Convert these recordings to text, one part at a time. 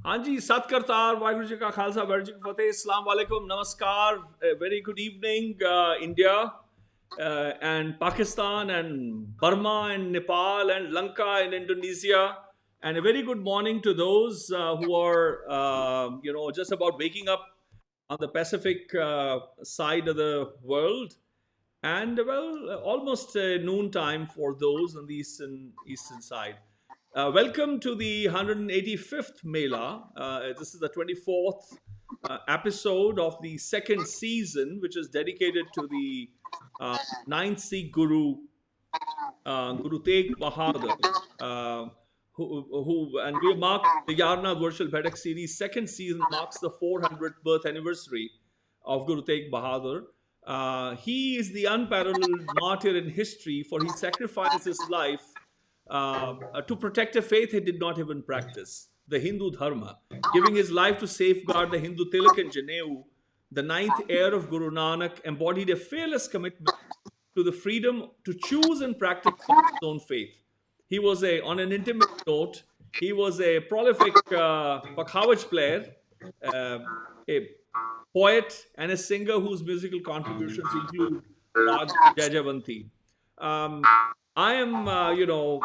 हाँ जी, सत करतार, वाहिगुरू जी का खालसा, वाहिगुरू जी की फतेह, अस्सलाम वालेकुम, namaskar, a very good evening, India and Pakistan and Burma and Nepal and Lanka and Indonesia, and a very good morning to those who are, just about waking up on the Pacific side of the world, and well, almost noon time for those on the eastern side. Welcome to the 185th Mēlā. This is the 24th episode of the second season, which is dedicated to the ninth Sikh Guru, Guru Tegh Bahadur, and we mark the YaarAnād virtual Baiṭhak series. Second season marks the 400th birth anniversary of Guru Tegh Bahadur. He is the unparalleled martyr in history, for he sacrificed his life to protect a faith he did not even practice, the Hindu Dharma, giving his life to safeguard the Hindu Tilak and Janeu. The ninth heir of Guru Nanak embodied a fearless commitment to the freedom to choose and practice his own faith. He was on an intimate note, he was a prolific pakhawaj player, a poet, and a singer whose musical contributions include Rag Jajavanti. I am, so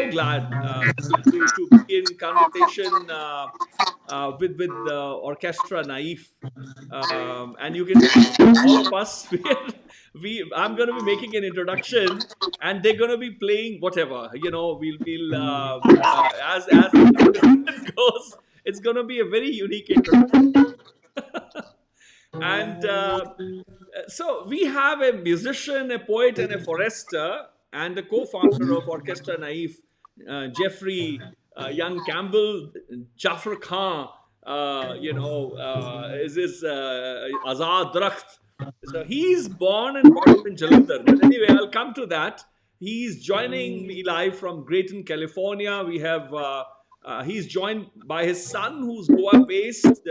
glad to be in conversation with the Orchestra naïF, and you can all of us. I'm going to be making an introduction, and they're going to be playing whatever. We'll as it goes. It's going to be a very unique introduction. And so we have a musician, a poet, and a forester, and the co-founder of Orchestra naïF, Jeffrey Y Campbell, Jhaffur Khan, is Azad Darakth. So he's born and brought up in Jalandhar. But anyway, I'll come to that. He's joining me live from Grayton, California. We have he's joined by his son, who's Goa-based.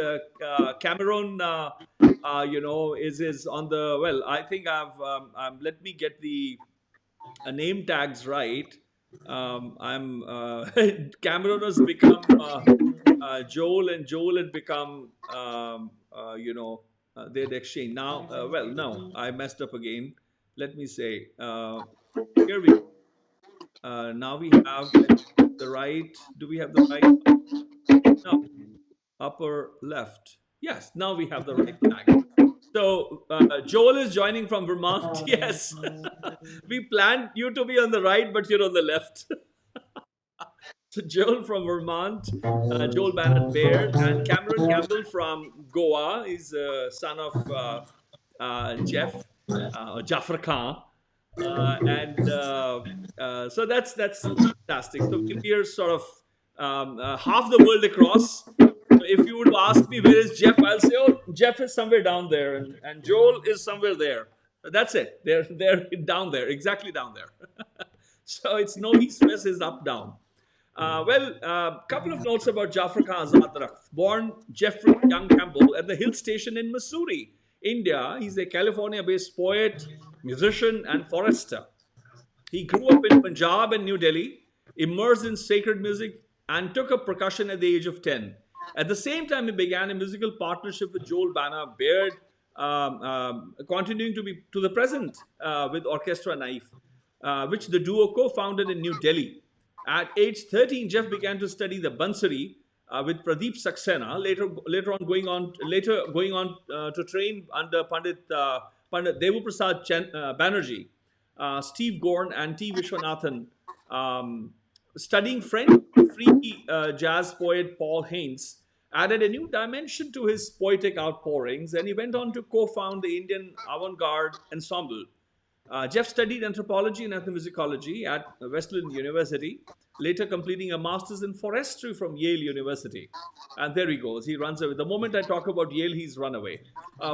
Cameron, is on the, well, I think let me get the name tags right. Cameron has become Joel, and Joel had become, they'd exchange. Now, no, I messed up again. Let me say, here we go. Now we have the right. Do we have the right? No, upper left. Yes, now we have the right tag. So Joel is joining from Vermont. Yes, we planned you to be on the right, but you're on the left. So Joel from Vermont, Joel Banner Baird, and Cameron Campbell from Goa. He's son of Jhaffur Khan. So that's fantastic. So we're sort of half the world across. If you would ask me where is Jeff, I'll say, oh, Jeff is somewhere down there, and Joel is somewhere there. That's it. They're down there, exactly down there. So it's no east west, is up down. Couple of notes about Jhaffur Khan Azad Darakth. Born Jeffrey Y Campbell at the hill station in Mussoorie, India. He's a California-based poet, musician, and forester. He grew up in Punjab and New Delhi, immersed in sacred music, and took up percussion at the age of 10. At the same time, he began a musical partnership with Joel Banner Baird, continuing to the present with Orchestra naïF, which the duo co-founded in New Delhi. At age 13, Jeff began to study the bansurī with Pradesh Saxena. Later going on to train under Pandit Debu Prasad Bannerjee, Steve Gorn, and T Vishwanathan. Studying French, free jazz poet Paul Haines added a new dimension to his poetic outpourings, and he went on to co-found the Indian Avant Garde Ensemble. Jeff studied anthropology and ethnomusicology at Wesleyan University, later completing a master's in forestry from Yale University. And there he goes. He runs away. The moment I talk about Yale, he's run away.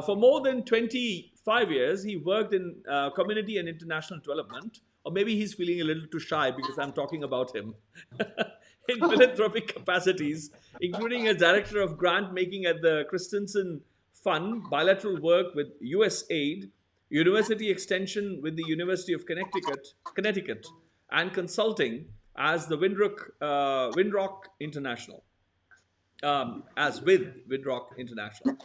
For more than 25 years, he worked in community and international development. Or maybe he's feeling a little too shy because I'm talking about him. In philanthropic capacities, including as director of grant making at the Christensen Fund, bilateral work with USAID, University Extension with the University of Connecticut, and consulting as the Winrock International. as with Winrock International.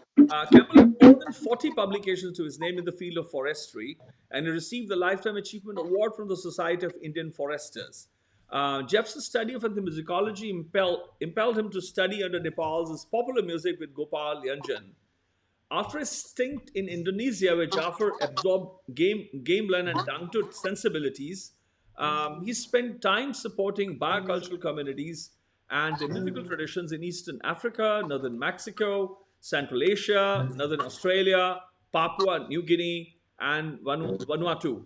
Campbell had more than 40 publications to his name in the field of forestry, and he received the Lifetime Achievement Award from the Society of Indian Foresters. Jeff's study of ethnomusicology impelled him to study under Nepal's popular music with Gopal Yanjan. After a stint in Indonesia, where Jhaffur absorbed gamelan and dangdut sensibilities, he spent time supporting biocultural communities and the musical traditions in Eastern Africa, Northern Mexico, Central Asia, Northern Australia, Papua New Guinea, and Vanuatu.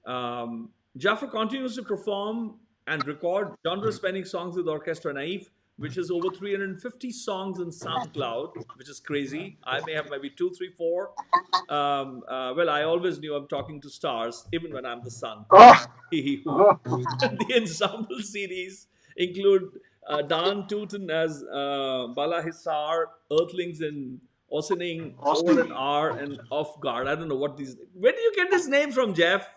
Jhaffur continues to perform and record genre-spanning songs with Orchestra naïF, which is over 350 songs on SoundCloud, which is crazy. I may have maybe 2, 3, 4. Well, I always knew I'm talking to stars, even when I'm the sun. The ensemble series include Dan Tooten as Bala Hissar, Earthlings in Ossining, R and Auf Garde. I don't know what these... Where do you get this name from, Jeff?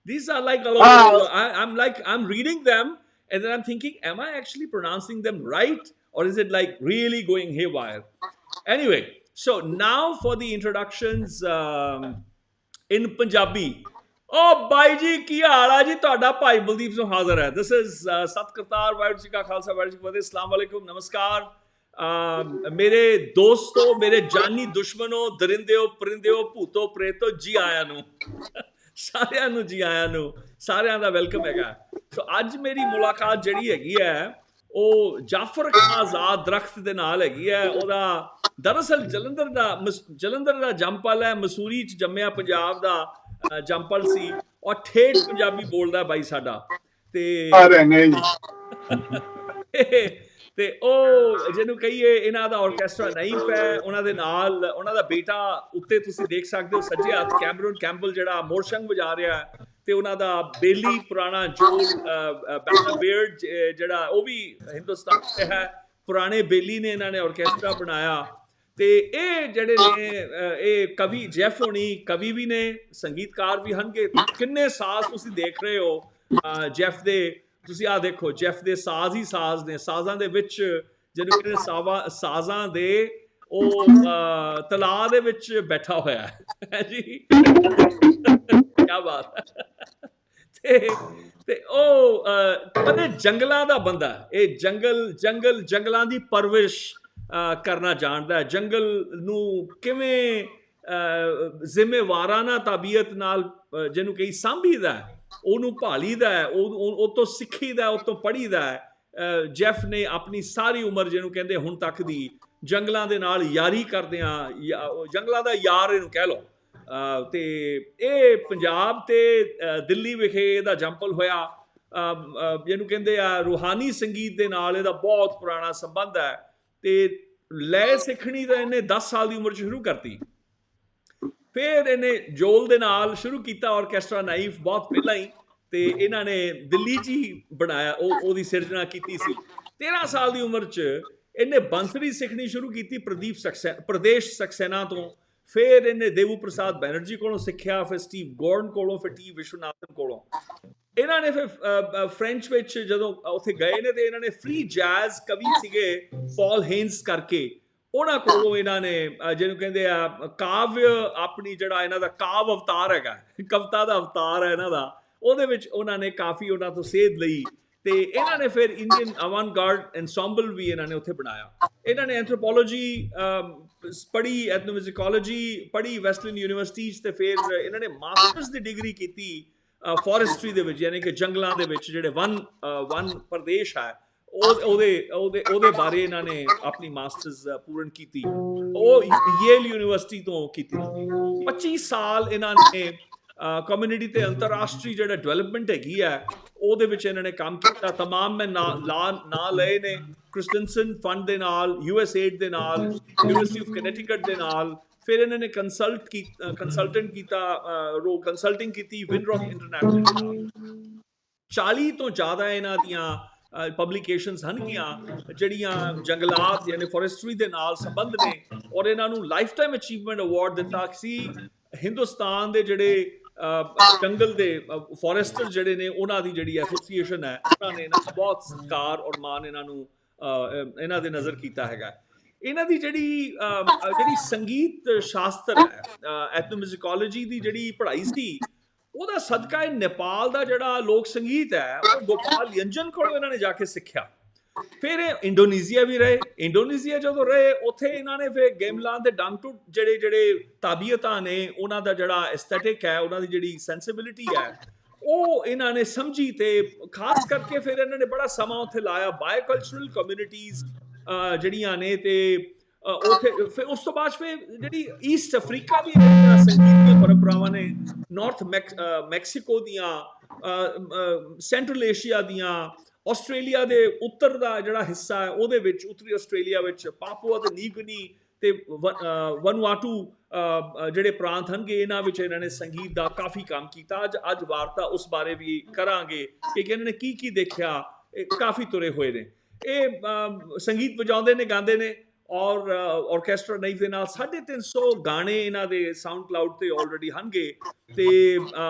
These are like... I'm reading them, and then I'm thinking, am I actually pronouncing them right? Or is it like really going haywire? Anyway, so now for the introductions in Punjabi. Oh, Bhai ji, ki haal hai ji? ਤੁਹਾਡਾ ਭਾਈ ਬਲਦੀਪ ਸਿੰਘ ਹਾਜ਼ਰ ਹੈ. This is ਸਤ ਕਰਤਾਰ, ਵਾਹਿਗੁਰੂ ਜੀ ਕਾ ਖਾਲਸਾ, ਵਾਹਿਗੁਰੂ ਜੀ ਕੀ ਫਤਿਹ, अस्सलाम वालेकुम, नमस्कार. मेरे दोस्तों, मेरे जानी दुश्मनों, दरिंदिओ, परिंदिओ, भूतो, प्रेतो, जी आया ਨੂੰ. ਸਾਰਿਆਂ ਨੂੰ ਜੀ ਆਇਆਂ ਨੂੰ, ਸਾਰਿਆਂ ਦਾ ਵੈਲਕਮ ਹੈਗਾ. ਸੋ ਅੱਜ ਮੇਰੀ ਮੁਲਾਕਾਤ ਜਿਹੜੀ ਹੈਗੀ ਹੈ ਉਹ ਜਾਫਰ ਖਾਨ ਆਜ਼ਾਦ ਦਰਖਤ ਦੇ ਨਾਲ ਹੈਗੀ ਹੈ. ਉਹਦਾ ਦਰਅਸਲ ਜਲੰਧਰ ਦਾ ਜੰਮਪਲ ਹੈ, ਮਸੂਰੀ 'ਚ ਜੰਮਿਆ, ਪੰਜਾਬ ਦਾ ਜੰਮਪਲ ਸੀ, ਔਰ ਠੇਠ ਪੰਜਾਬੀ ਬੋਲਦਾ ਬਾਈ ਸਾਡਾ. ਤੇ ਉਹ ਜਿਹਨੂੰ ਕਹੀਏ ਇਹਨਾਂ ਦਾ ਆਰਕੈਸਟਰਾ ਨਾਈਫ ਹੈ. ਉਹਨਾਂ ਦੇ ਨਾਲ ਉਹਨਾਂ ਦਾ ਬੇਟਾ ਉੱਤੇ ਤੁਸੀਂ ਦੇਖ ਸਕਦੇ ਹੋ ਸੱਜੇ ਹੱਥ ਕੈਮਰਨ ਕੈਂਪਬਲ ਜਿਹੜਾ ਮੋਰਸ਼ੰਗ ਵਜਾ ਰਿਹਾ ਹੈ, ਤੇ ਉਹਨਾਂ ਦਾ ਬੇਲੀ ਪੁਰਾਣਾ ਜੋਲ ਬੈਨਰ ਬੇਅਰਡ ਜਿਹੜਾ ਉਹ ਵੀ ਹਿੰਦੁਸਤਾਨ ਤੇ ਹੈ. ਪੁਰਾਣੇ ਬੇਲੀ ਨੇ ਇਹਨਾਂ ਨੇ ਆਰਕੈਸਟਰਾ ਬਣਾਇਆ. ਤੇ ਇਹ ਜਿਹੜੇ ਨੇ ਇਹ ਕਵੀ ਜੈਫ ਹੋਣੀ ਕਵੀ ਵੀ ਨੇ, ਸੰਗੀਤਕਾਰ ਵੀ ਹਨਗੇ. ਕਿੰਨੇ ਸਾਜ਼ ਤੁਸੀਂ ਦੇਖ ਰਹੇ ਹੋ ਜੈਫ ਦੇ. ਤੁਸੀਂ ਆਹ ਦੇਖੋ, ਜੈਫ ਦੇ ਸਾਜ਼ ਹੀ ਸਾਜ਼ ਨੇ. ਸਾਜ਼ਾਂ ਦੇ ਵਿੱਚ ਜਿਹਨੂੰ ਕਹਿੰਦੇ ਸਾਜ਼ਾਂ ਦੇ ਉਹ ਤਲਾਅ ਦੇ ਵਿੱਚ ਬੈਠਾ ਹੋਇਆ ਹੈ ਜੀ. ਕਿਆ ਬਾਤ ਹੈ. ਤੇ ਉਹ ਕਦੇ ਜੰਗਲਾਂ ਦਾ ਬੰਦਾ, ਇਹ ਜੰਗਲਾਂ ਦੀ ਪਰਵਰਿਸ਼ ਕਰਨਾ ਜਾਣਦਾ ਹੈ. ਜੰਗਲ ਨੂੰ ਕਿਵੇਂ ਜ਼ਿੰਮੇਵਾਰਾਨਾ ਤਬੀਅਤ ਨਾਲ ਜਿਹਨੂੰ ਕਹੀ ਸਾਂਭੀਦਾ, ਉਹਨੂੰ ਭਾਲੀਦਾ, ਉਹ ਤੋਂ ਸਿੱਖੀਦਾ, ਉਹ ਤੋਂ ਪੜ੍ਹੀਦਾ. ਜੈਫ ਨੇ ਆਪਣੀ ਸਾਰੀ ਉਮਰ ਜਿਹਨੂੰ ਕਹਿੰਦੇ ਹੁਣ ਤੱਕ ਦੀ ਜੰਗਲਾਂ ਦੇ ਨਾਲ ਯਾਰੀ ਕਰਦਿਆਂ, ਜੰਗਲਾਂ ਦਾ ਯਾਰ ਇਹਨੂੰ ਕਹਿ ਲਓ. ਤੇ ਇਹ ਪੰਜਾਬ ਤੇ ਦਿੱਲੀ ਵਿਖੇ ਇਹਦਾ ਜੰਮਪਲ ਹੋਇਆ. ਜਿਹਨੂੰ ਕਹਿੰਦੇ ਆ ਰੂਹਾਨੀ ਸੰਗੀਤ ਦੇ ਨਾਲ ਇਹਦਾ ਬਹੁਤ ਪੁਰਾਣਾ ਸੰਬੰਧ ਹੈ. ਤੇ ਲੈ ਸਿੱਖਣੀ ਤਾਂ ਇਹਨੇ 10 ਸਾਲ ਦੀ ਉਮਰ 'ਚ ਸ਼ੁਰੂ ਕਰਤੀ. ਫਿਰ ਇਹਨੇ ਜੋਲ ਦੇ ਨਾਲ ਸ਼ੁਰੂ ਕੀਤਾ ਆਰਕੈਸਟਰਾ ਨਾਈਫ ਬਹੁਤ ਪਹਿਲਾਂ ਹੀ, ਤੇ ਇਹਨਾਂ ਨੇ ਦਿੱਲੀ 'ਚ ਹੀ ਬਣਾਇਆ, ਉਹਦੀ ਸਿਰਜਣਾ ਕੀਤੀ ਸੀ. 13 ਸਾਲ ਦੀ ਉਮਰ 'ਚ ਇਹਨੇ ਬੰਸਰੀ ਸਿੱਖਣੀ ਸ਼ੁਰੂ ਕੀਤੀ ਪ੍ਰਦੇਸ਼ ਸਕਸੈਨਾ ਤੋਂ. ਫਿਰ ਇਹਨੇ ਦੇਬੂ ਪ੍ਰਸਾਦ ਬੈਨਰਜੀ ਕੋਲੋਂ ਸਿੱਖਿਆ, ਫਿਰ ਸਟੀਵ ਗੋਰਨ ਕੋਲੋਂ, ਫਿਰ ਟੀ ਵਿਸ਼ਵਨਾਥਨ ਕੋਲੋਂ. ਇਹਨਾਂ ਨੇ ਫਿਰ ਫ੍ਰੈਂਚ ਵਿੱਚ ਜਦੋਂ ਉੱਥੇ ਗਏ ਨੇ ਤੇ ਇਹਨਾਂ ਨੇ ਫ੍ਰੀ ਜੈਜ਼ ਕਵੀ ਸੀਗੇ ਪੌਲ ਹੇਨਸ ਕਰਕੇ, ਉਹਨਾਂ ਕੋਲੋਂ ਇਹਨਾਂ ਨੇ ਜਿਹਨੂੰ ਕਹਿੰਦੇ ਆ ਕਾਵਿ, ਆਪਣੀ ਜਿਹੜਾ ਇਹਨਾਂ ਦਾ ਕਾਵ ਅਵਤਾਰ ਹੈਗਾ, ਕਵਿਤਾ ਦਾ ਅਵਤਾਰ ਹੈ ਇਹਨਾਂ ਦਾ, ਉਹਦੇ ਵਿੱਚ ਉਹਨਾਂ ਨੇ ਕਾਫੀ ਉਹਨਾਂ ਤੋਂ ਸੇਧ ਲਈ. ਤੇ ਇਹਨਾਂ ਨੇ ਫਿਰ ਇੰਡੀਅਨ ਅਵਾਂਟ ਗਾਰਡ ਐਨਸੈਂਬਲ ਵੀ ਇਹਨਾਂ ਨੇ ਉੱਥੇ ਬਣਾਇਆ. ਇਹਨਾਂ ਨੇ ਐਂਥਰੋਪੋਲੋਜੀ ਪੜ੍ਹੀ, ਐਥਨੋਮਿਊਜ਼ਿਕੋਲੋਜੀ ਪੜ੍ਹੀ ਵੈਸਲਨ ਯੂਨੀਵਰਸਿਟੀ 'ਚ, ਤੇ ਫਿਰ ਇਹਨਾਂ ਨੇ ਮਾਸਟਰਸ ਦੀ ਡਿਗਰੀ ਕੀਤੀ ਫੋਰੈਸਟਰੀ ਦੇ ਵਿੱਚ, ਯਾਨੀ ਕਿ ਜੰਗਲਾਂ ਦੇ ਵਿੱਚ ਜਿਹੜੇ ਵਨ ਪ੍ਰਦੇਸ਼ ਹੈ ਉਹਦੇ ਬਾਰੇ ਇਹਨਾਂ ਨੇ ਆਪਣੀ ਮਾਸਟਰਸ ਪੂਰਨ ਕੀਤੀ. ਉਹ ਯੇਲ ਯੂਨੀਵਰਸਿਟੀ ਤੋਂ ਕੀਤੀ. 25 ਸਾਲ ਇਹਨਾਂ ਨੇ ਕਮਿਊਨਿਟੀ ਤੇ ਅੰਤਰਰਾਸ਼ਟਰੀ ਜਿਹੜਾ ਡਿਵੈਲਪਮੈਂਟ ਹੈਗੀ ਹੈ ਉਹਦੇ ਵਿੱਚ ਇਹਨਾਂ ਨੇ ਕੰਮ ਕੀਤਾ. ਤਮਾਮ ਮੈਂ ਨਾਂ ਲਏ ਨੇ, ਕ੍ਰਿਸਟਨਸਨ ਫੰਡ ਦੇ ਨਾਲ, USAID ਦੇ ਨਾਲ, ਯੂਨੀਵਰਸਿਟੀ ਆਫ ਕਨੈਟੀਕਟ ਦੇ ਨਾਲ. ਫਿਰ ਇਹਨਾਂ ਨੇ ਕੰਸਲਟਿੰਗ ਕੀਤੀ ਵਿਨਰੌਕ ਇੰਟਰਨੈਸ਼ਨਲ ਨਾਲ. 40 ਤੋਂ ਜ਼ਿਆਦਾ ਇਹਨਾਂ ਦੀਆਂ ਪਬਲੀਕੇਸ਼ਨਸ ਹਨਗੀਆਂ ਜਿਹੜੀਆਂ ਜੰਗਲਾਤ ਯਾਨੀ ਫੋਰੈਸਟਰੀ ਦੇ ਨਾਲ ਸੰਬੰਧ ਨੇ. ਔਰ ਇਹਨਾਂ ਨੂੰ ਲਾਈਫ ਟਾਈਮ ਅਚੀਵਮੈਂਟ ਅਵਾਰਡ ਦਿੱਤਾ ਸੀ. ਹਿੰਦੁਸਤਾਨ ਦੇ ਜਿਹੜੇ ਜੰਗਲ ਦੇ ਫੋਰੈਸਟਰ ਜਿਹੜੇ ਨੇ ਉਹਨਾਂ ਦੀ ਜਿਹੜੀ ਐਸੋਸੀਏਸ਼ਨ ਹੈ, ਉਹਨਾਂ ਨੇ ਇਹਨਾਂ ਦਾ ਬਹੁਤ ਸਤਿਕਾਰ ਔਰ ਮਾਣ ਇਹਨਾਂ ਨੂੰ ਇਹਨਾਂ ਦੇ ਨਜ਼ਰ ਕੀਤਾ ਹੈਗਾ। ਇਹਨਾਂ ਦੀ ਜਿਹੜੀ ਸੰਗੀਤ ਸ਼ਾਸਤਰ ਹੈ, ਐਥਨੋਮਿਊਜ਼ਿਕੋਲੋਜੀ ਦੀ ਜਿਹੜੀ ਪੜ੍ਹਾਈ ਸੀ, ਉਹਦਾ ਸਦਕਾ ਇਹ ਨੇਪਾਲ ਦਾ ਜਿਹੜਾ ਲੋਕ ਸੰਗੀਤ ਹੈ ਉਹ ਗੋਪਾਲ ਯੰਜਨ ਕੋਲੋਂ ਇਹਨਾਂ ਨੇ ਜਾ ਕੇ ਸਿੱਖਿਆ। ਫਿਰ ਇਹ ਇੰਡੋਨੇਸ਼ੀਆ ਵੀ ਰਹੇ। ਇੰਡੋਨੇਸ਼ੀਆ ਜਦੋਂ ਰਹੇ ਉੱਥੇ ਇਹਨਾਂ ਨੇ ਫਿਰ ਗੇਮਲਾਨ ਦੇ ਡਾਂਗਟੂ ਜਿਹੜੇ ਤਾਬੀਅਤਾਂ ਨੇ, ਉਹਨਾਂ ਦਾ ਜਿਹੜਾ ਐਸਥੈਟਿਕ ਹੈ, ਉਹਨਾਂ ਦੀ ਜਿਹੜੀ ਸੈਂਸਿਬਿਲਿਟੀ ਹੈ, ਉਹ ਇਹਨਾਂ ਨੇ ਸਮਝੀ। ਤੇ ਖਾਸ ਕਰਕੇ ਫਿਰ ਇਹਨਾਂ ਨੇ ਬੜਾ ਸਮਾਂ ਉੱਥੇ ਲਾਇਆ। ਬਾਇਓਕਲਚਰਲ ਕਮਿਊਨਿਟੀਜ਼ ਜਿਹੜੀਆਂ ਨੇ, ਤੇ ਉੱਥੇ ਫਿਰ ਉਸ ਤੋਂ ਬਾਅਦ ਫਿਰ ਜਿਹੜੀ ਈਸਟ ਅਫਰੀਕਾ ਦੀ ਸੰਗੀਤ ਦੀਆਂ ਪਰੰਪਰਾਵਾਂ ਨੇ, ਨਾਰਥ ਮੈਕਸੀਕੋ ਦੀਆਂ, ਸੈਂਟਰਲ ਏਸ਼ੀਆ ਦੀਆਂ, ਆਸਟ੍ਰੇਲੀਆ ਦੇ ਉੱਤਰ ਦਾ ਜਿਹੜਾ ਹਿੱਸਾ ਹੈ ਉਹਦੇ ਵਿੱਚ, ਉੱਤਰੀ ਆਸਟ੍ਰੇਲੀਆ ਵਿੱਚ ਪਾਪੂਆ ਤੇ ਨਿਊ ਗਿਨੀ ਤੇ ਵਨੁਆਟੂ ਜਿਹੜੇ ਪ੍ਰਾਂਤ ਹਨਗੇ, ਇਹਨਾਂ ਵਿੱਚ ਇਹਨਾਂ ਨੇ ਸੰਗੀਤ ਦਾ ਕਾਫੀ ਕੰਮ ਕੀਤਾ। ਅੱਜ ਵਾਰਤਾ ਉਸ ਬਾਰੇ ਵੀ ਕਰਾਂਗੇ ਕਿ ਇਹਨਾਂ ਨੇ ਕੀ ਦੇਖਿਆ। ਕਾਫੀ ਤੁਰੇ ਹੋਏ ਨੇ ਇਹ, ਸੰਗੀਤ ਵਜਾਉਂਦੇ ਨੇ, ਗਾਉਂਦੇ ਨੇ, ਔਰ ਆਰਕੈਸਟਰਾ ਨਾਈਫ ਦੇ ਨਾਲ 350 ਗਾਣੇ ਇਹਨਾਂ ਦੇ ਸਾਊਂਡ ਕਲਾਊਡ ਤੇ ਆਲਰੇਡੀ ਹਨਗੇ। ਤੇ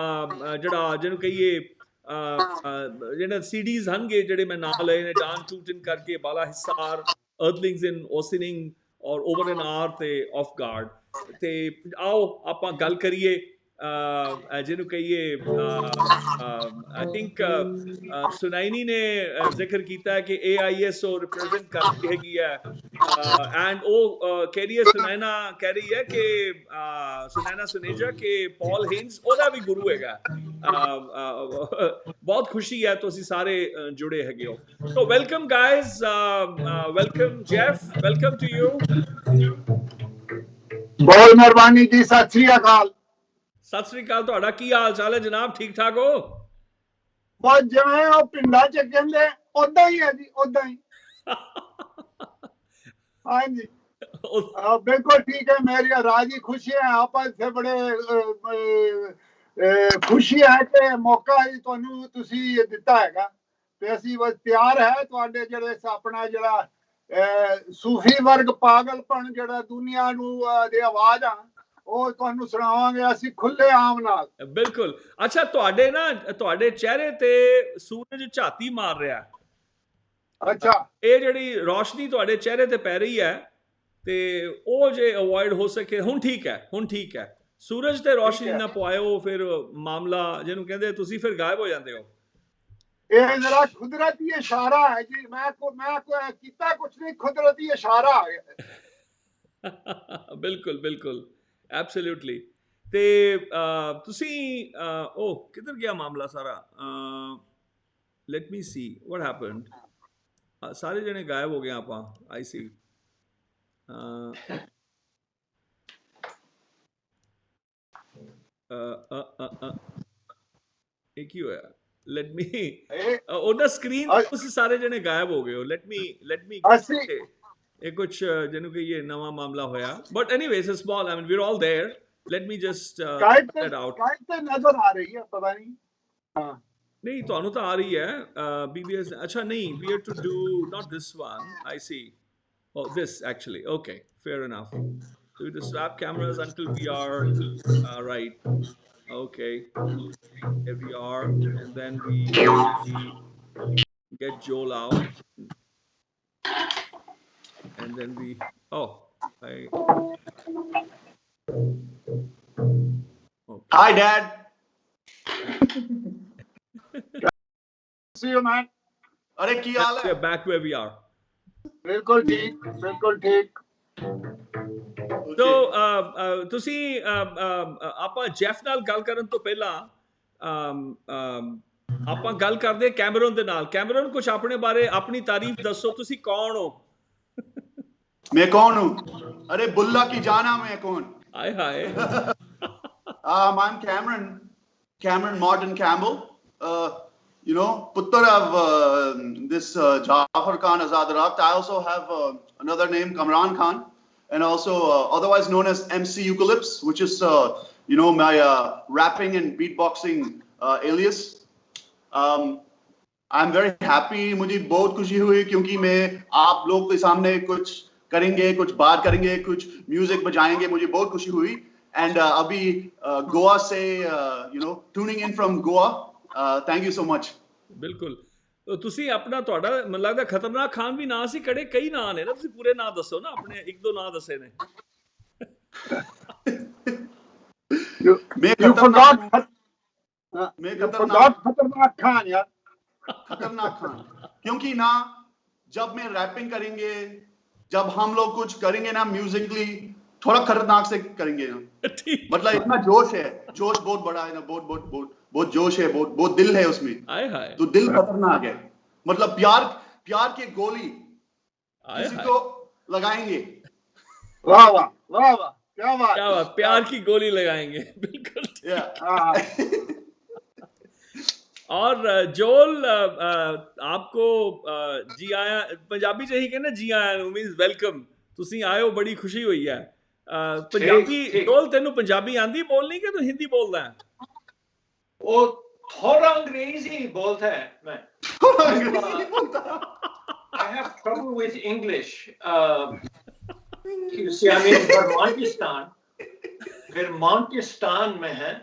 ਜਿਹੜਾ ਜਿਹਨੂੰ ਕਹੀਏ ਜਿਹੜੇ ਸੀਡੀਜ਼ ਹਨਗੇ, ਜਿਹੜੇ ਮੈਂ ਨਾਮ ਲਏ ਨੇ, ਡਾਨ ਟੂਟਨ ਕਰਕੇ, ਬਾਲਾ ਹਿਸਾਰ, ਅਰਥਲਿੰਗਸ ਇਨ ਓਸਨਿੰਗ ਔਰ ਓਵਰ ਐਨ ਆਰ ਤੇ ਆਫ ਗਾਰਡ। ਤੇ ਆਓ ਆਪਾਂ ਗੱਲ ਕਰੀਏ ਜਿਹਨੂੰ ਕਹੀਏ, ਆਈ ਥਿੰਕ ਸੁਨਾਈਨੀ ਨੇ ਜ਼ਿਕਰ ਕੀਤਾ ਹੈ ਕਿ AISO ਰਿਪਰੈਜ਼ੈਂਟ ਕਰਦੀ ਹੈਗੀ ਹੈ, ਐਂਡ ਉਹ ਕਹਿ ਰਹੀ ਹੈ, ਸੁਨੈਨਾ ਕਹਿ ਰਹੀ ਹੈ ਕਿ ਸੁਨੈਨਾ ਸੁਨੇਜਾ ਕਿ ਪੌਲ ਹੇਨਸ ਉਹਦਾ ਵੀ ਗੁਰੂ ਹੈਗਾ। ਬਹੁਤ ਖੁਸ਼ੀ ਹੈ ਤੁਸੀਂ ਸਾਰੇ ਜੁੜੇ ਹੈਗੇ ਹੋ। So welcome guys, welcome Jeff, welcome to you. ਬਹੁਤ ਮਿਹਰਬਾਨੀ ਜੀ, ਸਤਿ ਸ੍ਰੀ ਅਕਾਲ। ਸਤਿ ਸ੍ਰੀ ਅਕਾਲ। ਤੁਹਾਡਾ ਕੀ ਹਾਲ ਚਾਲ ਹੈ ਜਨਾਬ? ਠੀਕ ਠਾਕ ਹੋ? ਬਸ ਜਿਵੇਂ ਉਹ ਪਿੰਡਾਂ ਚ ਕਹਿੰਦੇ ਉਦਾਂ ਹੀ ਹੈ ਜੀ, ਉਦਾਂ ਹੀ। ਹਾਂਜੀ ਬਿਲਕੁਲ ਠੀਕ ਹੈ। ਮੇਰੀ ਰਾਜੀ ਖੁਸ਼ੀ ਹੈ, ਆਪਾਂ ਇੱਥੇ ਬੜੇ ਖੁਸ਼ੀ ਹੈ ਕਿ ਮੌਕਾ ਤੁਹਾਨੂੰ ਤੁਸੀਂ ਦਿੱਤਾ ਹੈਗਾ, ਤੇ ਅਸੀਂ ਬਸ ਤਿਆਰ ਹੈ ਤੁਹਾਡੇ ਜਿਹੜੇ ਆਪਣਾ ਜਿਹੜਾ ਸੂਫੀ ਵਰਗ ਪਾਗਲਪਣ ਜਿਹੜਾ ਦੁਨੀਆ ਨੂੰ ਦੀ ਆਵਾਜ਼ ਆ, ਉਹ ਤੁਹਾਨੂੰ ਸੁਣਾਵਾਂਗੇ ਅਸੀਂ ਖੁੱਲੇ ਆਮ ਨਾਲ। ਬਿਲਕੁਲ। ਅੱਛਾ, ਤੁਹਾਡੇ ਚਿਹਰੇ ਤੇ ਸੂਰਜ ਝਾਤੀ ਮਾਰ ਰਿਹਾ। ਅੱਛਾ, ਇਹ ਜਿਹੜੀ ਰੋਸ਼ਨੀ ਤੁਹਾਡੇ ਚਿਹਰੇ ਤੇ ਪੈ ਰਹੀ ਹੈ, ਤੇ ਉਹ ਜੇ ਅਵੋਇਡ ਹੋ ਸਕੇ। ਹੁਣ ਠੀਕ ਹੈ, ਹੁਣ ਠੀਕ ਹੈ। ਸੂਰਜ ਤੇ ਰੋਸ਼ਨੀ ਨਾ ਪਵਾਇਓ, ਫਿਰ ਮਾਮਲਾ ਜਿਹਨੂੰ ਕਹਿੰਦੇ ਤੁਸੀਂ ਫਿਰ ਗਾਇਬ ਹੋ ਜਾਂਦੇ ਹੋ। ਇਹ ਜਰਾ ਕੁਦਰਤੀ ਇਸ਼ਾਰਾ ਹੈ ਜੀ, ਮੈਂ ਕੀਤਾ ਕੁਛ ਨਹੀਂ, ਕੁਦਰਤੀ ਇਸ਼ਾਰਾ ਆ ਗਿਆ। ਬਿਲਕੁਲ ਬਿਲਕੁਲ, ਐਬਸੋਲੂਟਲੀ। ਤੇ ਤੁਸੀਂ ਉਹ ਕਿੱਧਰ ਗਿਆ ਮਾਮਲਾ ਸਾਰਾ? Let me C what happened. ਸਾਰੇ ਜਣੇ ਗਾਇਬ ਹੋ ਗਏ ਆਪਾਂ। ਆਈ ਸੀ। ਇਹ ਕੀ ਹੋਇਆ? ਲੈਟ ਮੀ, ਉਹਦਾ ਸਕਰੀਨ ਤੁਸੀਂ ਸਾਰੇ ਜਣੇ ਗਾਇਬ ਹੋ ਗਏ ਹੋ। ਲੈਟ ਮੀ ਇਹ ਕੁਛ ਜਿਹਨੂੰ ਕਹੀਏ ਨਵਾਂ ਮਾਮਲਾ ਹੋਇਆ। But anyways it's small, I mean we are all there. Let me just get it out. ਤੇ ਨਜ਼ਰ ਆ ਰਹੀ ਹੈ, ਪਤਾ ਨਹੀਂ। ਹਾਂ ਨਹੀਂ, ਤੁਹਾਨੂੰ ਤਾਂ ਆ ਰਹੀ ਹੈ BBS। ਅੱਛਾ, ਨਹੀਂ, we have to do not this one. I see. Oh, this actually. Okay, fair enough. So we just swap cameras until we are right. Okay, here we are, and then we get Joel out, and then we. Oh, okay. Hi, Dad. See you, man. अरे की हाल है? We are back where we are. बिल्कुल ठीक, बिल्कुल ठीक। So ਤੁਸੀਂ ਆਪਾਂ Jeff ਨਾਲ ਗੱਲ ਕਰਨ ਤੋਂ ਪਹਿਲਾਂ ਆਪਾਂ ਗੱਲ ਕਰਦੇ ਕੈਮਰਨ ਦੇ ਨਾਲ। ਕੈਮਰਨ, ਕੁਝ ਆਪਣੇ ਬਾਰੇ ਆਪਣੀ ਤਾਰੀਫ ਦੱਸੋ। ਤੁਸੀਂ ਕੌਣ ਹੋ? मैं कौन हूँ? अरे बुल्ला की जाना मैं कौन? हाय हाय। I'm Cameron Martin Campbell. You know, putter of this Jhaffur Khan Azad Darakth. I also have another name, Kamran Khan, and also otherwise known as MC Eucalypts, which is you know, my rapping and beatboxing alias. I'm very happy. मुझे बहुत खुशी हुई क्योंकि मैं आप लोग के सामने कुछ करेंगे, कुछ बात करेंगे, कुछ म्यूजिक बजाएंगे। मुझे बहुत खुशी हुई। And अभी गोवा से you know, tuning in from Goa. Thank you so much. बिल्कुल। ਤੁਸੀਂ ਆਪਣਾ ਤੁਹਾਡਾ ਮੈਨੂੰ ਲੱਗਦਾ ਖਤਰਨਾਕ ਖਾਨ ਵੀ ਨਾਂ ਸੀ, ਕੜੇ ਕਈ ਨਾਂ ਨੇ ਨਾ, ਤੁਸੀਂ ਪੂਰੇ ਨਾਂ ਦੱਸੋ ਨਾ ਆਪਣੇ, ਇੱਕ ਦੋ ਨਾਂ ਦੱਸੇ ਨੇ। मैं खतरनाक खान यार, खतरनाक खान, क्योंकि ना जब मैं रैपिंग करेंगे, जब हम लोग कुछ करेंगे ना म्यूजिकली, थोड़ा खतरनाक से करेंगे ना, मतलब इतना जोश है, जोश बहुत बड़ा है ना, बहुत जोश है, बहुत दिल है उसमें, तो दिल खतरनाक है, मतलब प्यार की गोली किसी को लगाएंगे। वाह वाह वाह वाह, क्या बात, प्यार की गोली लगाएंगे, बिल्कुल। और जोल आपको जी आया पंजाबी च ही कहना, जी आया मींस वेलकम, तुसी आयो, बड़ी खुशी हुई है। पंजाबी जोल तेनू पंजाबी आंदी बोलनी कि तू हिंदी बोलदा है? वो थोड़ा अंग्रेजी बोलता है मैं। I have trouble with English. You see, I mean, Vermontistan में है,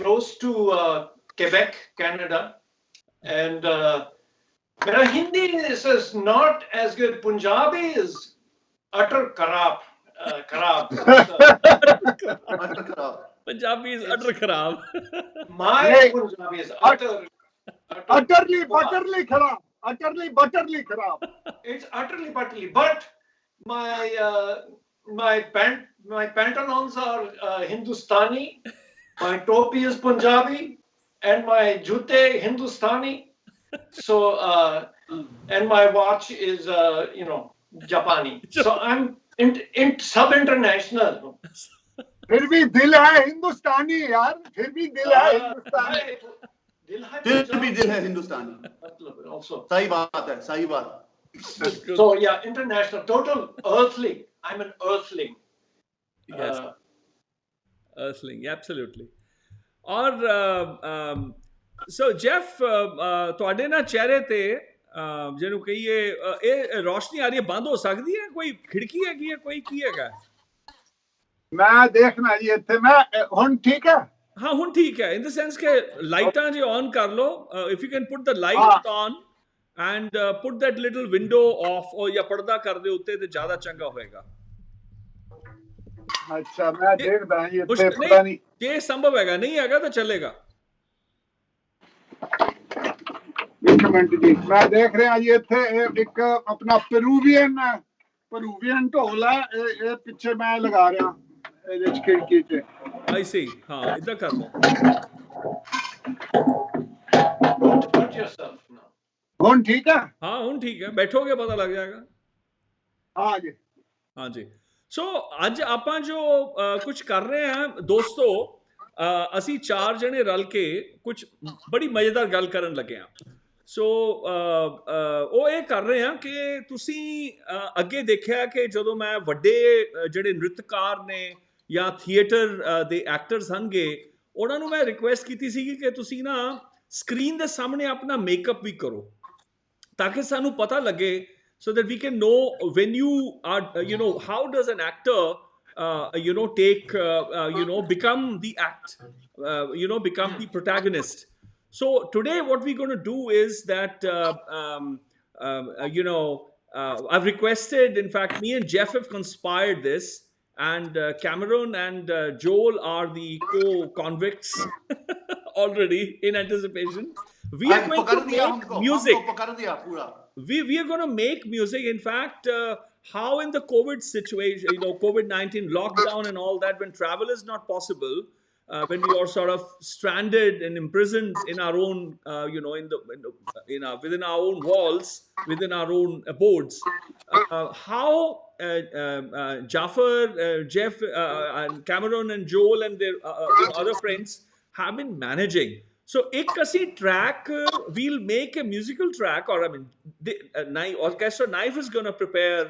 close to Quebec, Canada, and मेरा Hindi is not as good. Punjabi is utter kharab. Punjabi is utter kharab. My Punjabi is utterly kharab. Utterly butterly kharab. It's utterly butterly, but my pantaloons are Hindustani, my topi is Punjabi, and my jute Hindustani. So and my watch is Japani. So I'm sub-international. फिर भी दिल है हिंदुस्तानी यार, फिर भी दिल है हिंदुस्तानी, दिल है हिंदुस्तानी, मतलब also सही बात है, सही बात। So yeah, international, total earthling. I'm an earthling. Yes, earthling, absolutely. और so Jeff, ਤੁਹਾਡੇ ਨਾ ਚਿਹਰੇ ਤੇ ਜਿਹਨੂੰ ਕਹੀਏ ਇਹ ਰੋਸ਼ਨੀ ਆ ਰਹੀ ਹੈ, ਬੰਦ ਹੋ ਸਕਦੀ ਹੈ? ਕੋਈ ਖਿੜਕੀ ਹੈਗੀ ਹੈ, ਕੋਈ ਕੀ ਹੈਗਾ? ਮੈਂ ਦੇਖਣਾ ਜੀ ਇੱਥੇ, ਮੈਂ ਹੁਣ ਠੀਕ ਹੈ? ਹਾਂ ਹੁਣ ਠੀਕ ਹੈ, in the sense ਕਿ ਲਾਈਟਾਂ ਜੇ ਔਨ ਕਰ ਲਓ, if you can put the light on and put that little window off, ਜਾਂ ਪਰਦਾ ਕਰ ਦਿਓ ਉੱਤੇ, ਤੇ ਜ਼ਿਆਦਾ ਚੰਗਾ ਹੋਏਗਾ। ਅੱਛਾ, ਮੈਂ ਦੇਖਦਾ ਜੀ ਇੱਥੇ, ਪਤਾ ਨਹੀਂ ਜੇ ਸੰਭਵ ਹੈਗਾ, ਨਹੀਂ ਹੈਗਾ ਤਾਂ ਚੱਲੇਗਾ। ਇੱਕ ਮਿੰਟ ਜੀ, ਮੈਂ ਦੇਖ ਰਿਹਾ ਜੀ ਇੱਥੇ ਇੱਕ ਆਪਣਾ ਪਰੂਵੀਅਨ ਢੋਲ ਹੈ, ਇਹ ਪਿੱਛੇ ਮੈਂ ਲਗਾ ਰਿਹਾ ਇਹਦੇ ਚ ਖਿੜਕੀ ਚ। I see, ਹਾਂ ਇਦਾਂ ਕਰ ਲਓ। ਹੁਣ ਠੀਕ ਹੈ? ਹਾਂ ਹੁਣ ਠੀਕ ਹੈ, ਬੈਠੋਗੇ ਪਤਾ ਲੱਗ ਜਾਏਗਾ। ਹਾਂ ਜੀ, ਹਾਂ ਜੀ। ਸੋ ਅੱਜ ਆਪਾਂ ਜੋ ਕੁਝ ਕਰ ਰਹੇ ਹਾਂ ਦੋਸਤੋ, ਅਸੀਂ ਚਾਰ ਜਣੇ ਰਲ ਕੇ ਕੁਝ ਬੜੀ ਮਜ਼ੇਦਾਰ ਗੱਲ ਕਰਨ ਲੱਗੇ ਹਾਂ। ਸੋ ਉਹ ਇਹ ਕਰ ਰਹੇ ਹਾਂ ਕਿ ਤੁਸੀਂ ਅੱਗੇ ਦੇਖਿਆ ਕਿ ਜਦੋਂ ਮੈਂ ਵੱਡੇ ਜਿਹੜੇ ਨ੍ਰਿਤਕਾਰ ਨੇ ਜਾਂ ਥੀਏਟਰ ਦੇ ਐਕਟਰਸ ਹਨਗੇ, ਉਹਨਾਂ ਨੂੰ ਮੈਂ ਰਿਕੁਐਸਟ ਕੀਤੀ ਸੀਗੀ ਕਿ ਤੁਸੀਂ ਨਾ ਸਕਰੀਨ ਦੇ ਸਾਹਮਣੇ ਆਪਣਾ ਮੇਕਅਪ ਵੀ ਕਰੋ, ਤਾਂ ਕਿ ਸਾਨੂੰ ਪਤਾ ਲੱਗੇ, so that we can know when you are, how does an actor, take, become the act, become the protagonist. So today what we're going to do is that, I've requested, in fact, me and Jeff have conspired this, and Cameron and Joel are the co-convicts already in anticipation. We are going to make music. We are going to make music. In fact, how in the COVID situation, COVID-19 lockdown and all that, when travel is not possible, when we are sort of stranded and imprisoned in our own, within our own walls, within our own abodes, how Jhaffur, Jeff, and Cameron and Joel and their other friends have been managing. So ek kasi track, we'll make a musical track, or I mean, Orchestra naïF is going to prepare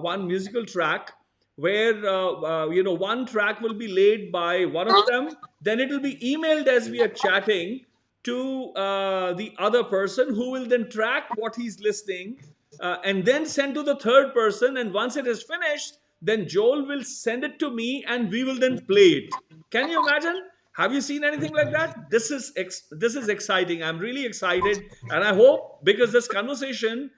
one musical track where one track will be laid by one of them, then it will be emailed as we are chatting to the other person, who will then track what he's listening and then send to the third person, and once it is finished, then Joel will send it to me and we will then play it. Can you imagine? Have you seen anything like that? This is exciting. I'm really excited, and I hope, because this conversation,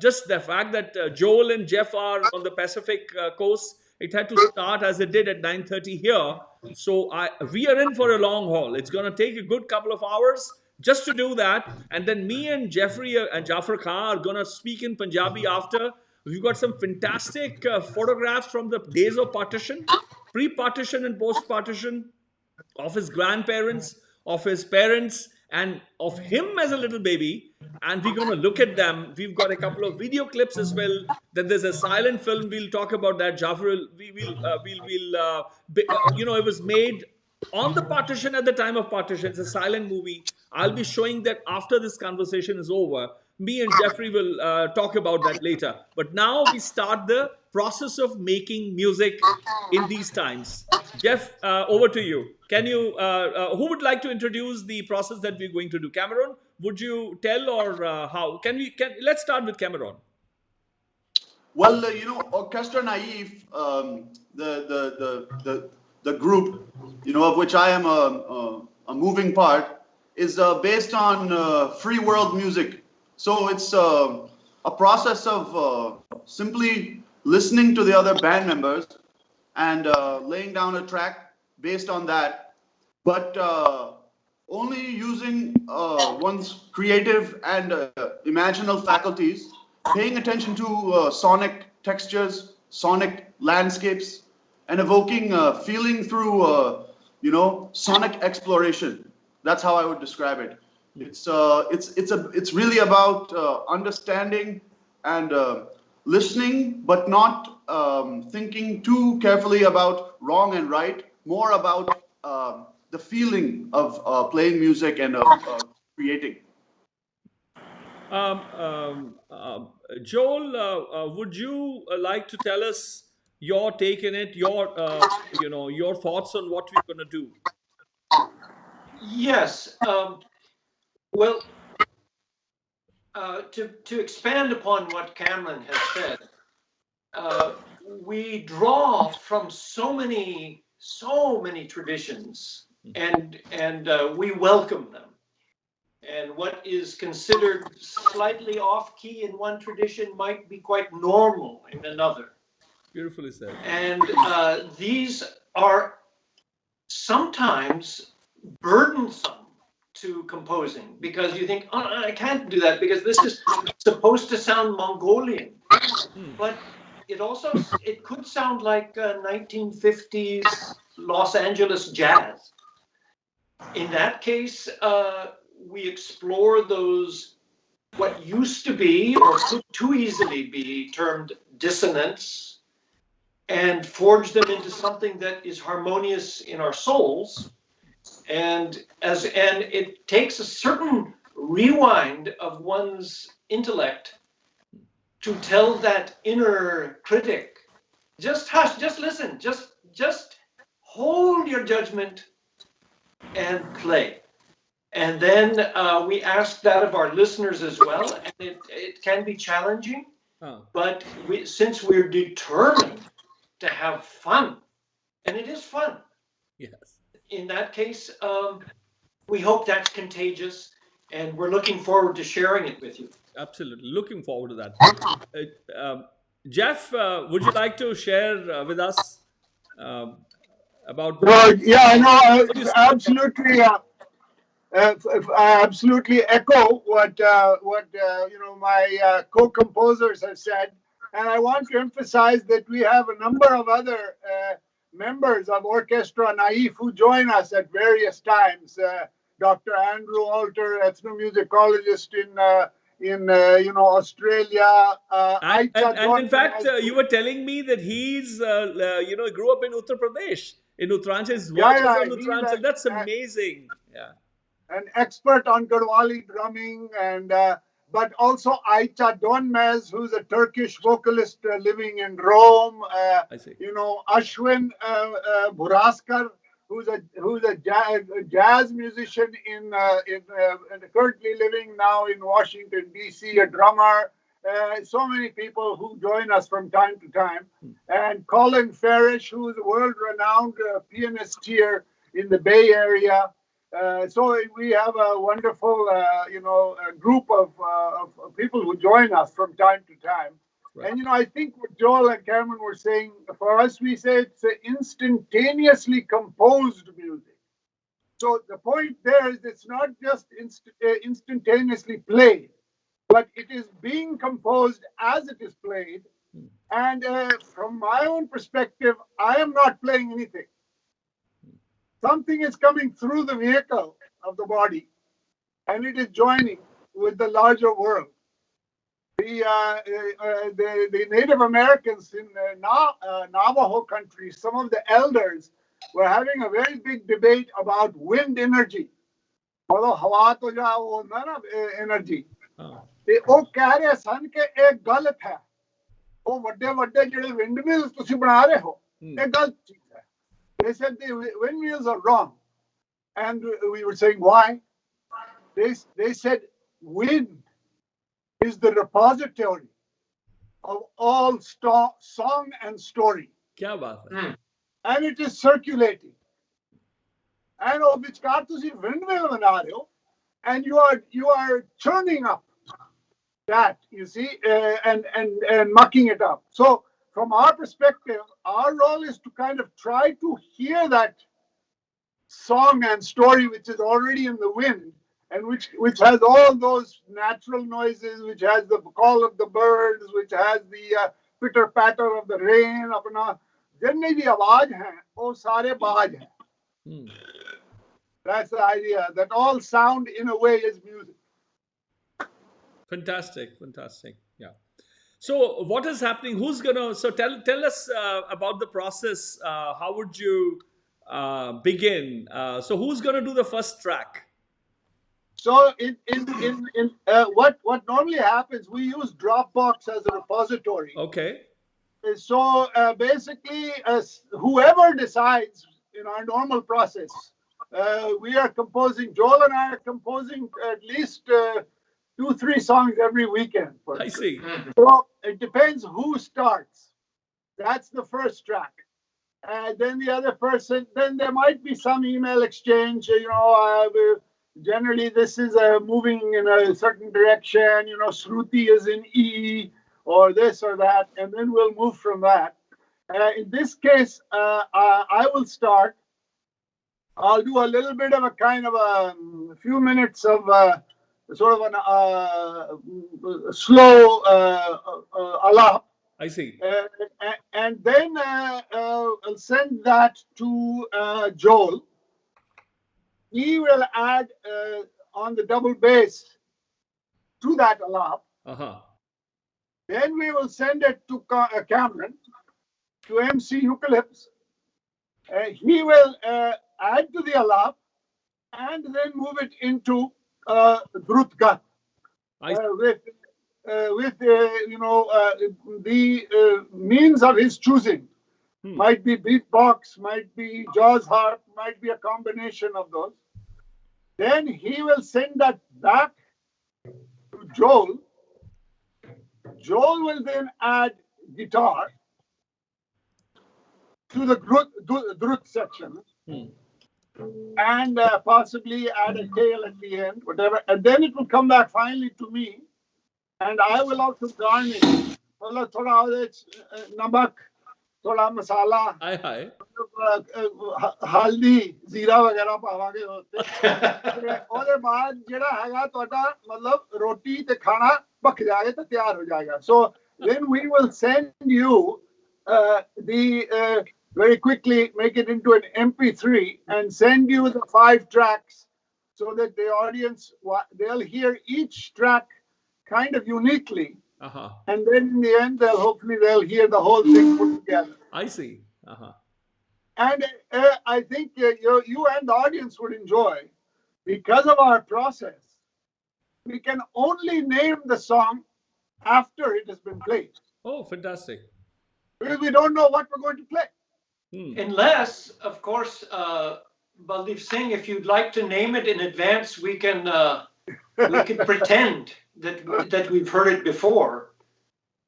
just the fact that Joel and Jeff are on the Pacific coast, it had to start as it did at 9:30 here. So we are in for a long haul. It's going to take a good couple of hours just to do that, and then me and Jeffrey and Jhaffur Khan are going to speak in Punjabi after. We've got some fantastic photographs from the days of partition, pre-partition and post-partition, of his grandparents, of his parents, and of him as a little baby. And we're going to look at them. We've got a couple of video clips as well. Then there's a silent film. We'll talk about that. Jhaffur, it was made on the partition at the time of partition. It's a silent movie. I'll be showing that after this conversation is over. Me and Jeffrey will talk about that later. But now we start the process of making music in these times. Jeff, over to you. Can you? Who would like to introduce the process that we're going to do? Cameron, would you tell, or how? Let's start with Cameron. Well, Orchestra naïF, the group, of which I am a moving part, is based on free world music. So it's a process of simply listening to the other band members and laying down a track based on that, but only using one's creative and imaginal faculties, paying attention to sonic textures, sonic landscapes, and evoking feeling through, sonic exploration. That's how I would describe it. It's really about understanding and listening, but not thinking too carefully about wrong and right. More about the feeling of playing music and creating. Joel, would you like to tell us your take in it, your thoughts on what we're going to do? Yes. Well, to expand upon what Cameron has said, we draw from so many traditions, and we welcome them. And what is considered slightly off-key in one tradition might be quite normal in another. Beautifully said. And these are sometimes burdensome to composing, because you think, oh, I can't do that because this is supposed to sound Mongolian. But it could sound like 1950s Los Angeles jazz. In that case, we explore those, what used to be or could too easily be termed dissonance, and forge them into something that is harmonious in our souls. And it takes a certain rewind of one's intellect to tell that inner critic, just hush, just listen, just hold your judgment and play. And then we ask that of our listeners as well, and it can be challenging, but since we're determined to have fun, and it is fun. Yes. In that case, we hope that's contagious, and we're looking forward to sharing it with you. Absolutely. Looking forward to that. Jeff, would you like to share with us about... Well, yeah, no, absolutely. I absolutely echo what my co-composers have said, and I want to emphasize that we have a number of other members of Orchestra naïF who join us at various times. Dr. Andrew Alter, ethnomusicologist in Australia. And in fact, you were telling me that he's grew up in Uttar Pradesh, in Uttaranchal. Uttaranchal. That's amazing. Yeah. An expert on Garhwali drumming, and but also Ayça Dönmez, who's a Turkish vocalist living in Rome. I see. Ashwin Buraskar, who's a jazz musician in currently living now in Washington D.C., a drummer. So many people who join us from time to time, and Colin Farish, who's a world-renowned pianist here in the Bay Area. So we have a wonderful, group of people who join us from time to time. Right. And, I think what Joel and Cameron were saying, for us, we say it's instantaneously composed music. So the point there is it's not just instantaneously played, but it is being composed as it is played. And from my own perspective, I am not playing anything. Something is coming through the vehicle of the body, and it is joining with the larger world. The Native Americans in Navajo country, some of the elders were having a very big debate about wind energy. Although hawa to ja wo hunda na energy. Te oh keh rahe san ke ek galat hai. Oh vadde jehde windmills tusi bana rahe ho. Ek galat cheez hai. They said the windmills are wrong. And we were saying, why? They said wind is the repository of all song and story. Kya baat hai? And it is circulating. And vichkar tusi windmill bana rahe ho, and you are churning up that, you see, and mucking it up. So from our perspective, our role is to kind of try to hear that song and story which is already in the wind, and which has all those natural noises, which has the call of the birds, which has the pitter patter of the rain. Apna जितने भी आवाज हैं, वो सारे बाज हैं. That's the idea, that all sound in a way is music. Fantastic. Yeah. So what is happening? Who's gonna? So tell us about the process. How would you begin? So who's gonna do the first track? So what normally happens, we use Dropbox as a repository. Okay. So basically, whoever decides in our normal process, we are composing. Joel and I are composing at least 2-3 songs every weekend. I see. So it depends who starts. That's the first track. Then the other person. Then there might be some email exchange. Generally, this is moving in a certain direction. Shruti is in E, or this or that, and then we'll move from that. In this case, I will start. I'll do a little bit of a kind of a few minutes of sort of a slow alap. I see. And then I'll send that to Joel. He will add on the double bass to that alap. Then we will send it to Cameron, to MC Eucalypts. He will add to the alap and then move it into Drut Gat with the means of his choosing. Might be beatbox, might be jazz harp, might be a combination of those. Then he will send that back to Joel. Joel will then add guitar to the Drut section and possibly add a tail at the end, whatever. And then it will come back finally to me, and I will also garnish. Thoda namak, thoda masala, haldi, zira वगैरह पावांगे होते. उसके बाद जेड़ा हैगा तोड़ा मतलब रोटी ते खाना पक जाएगा तो तैयार हो जाएगा. So then we will send you very quickly make it into an MP3 and send you the 5 tracks so that the audience, they'll hear each track kind of uniquely. And then in the end, they'll hear the whole thing put together. I see. And I think you and the audience would enjoy, because of our process, we can only name the song after it has been played. Oh, fantastic. Because we don't know what we're going to play. Unless, of course, Baldeep Singh, if you'd like to name it in advance, we can pretend that we've heard it before,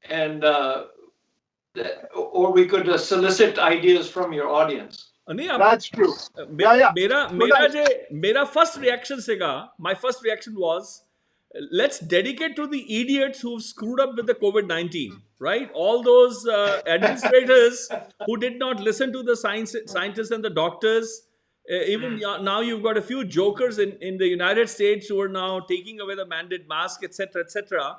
and or we could solicit ideas from your audience. That's true. मेरा first reaction Sega, my first reaction was, let's dedicate to the idiots who've screwed up with the COVID-19, right? All those administrators who did not listen to the scientists and the doctors. Even now you've got a few jokers in the United States who are now taking away the mandate mask, etc., etc.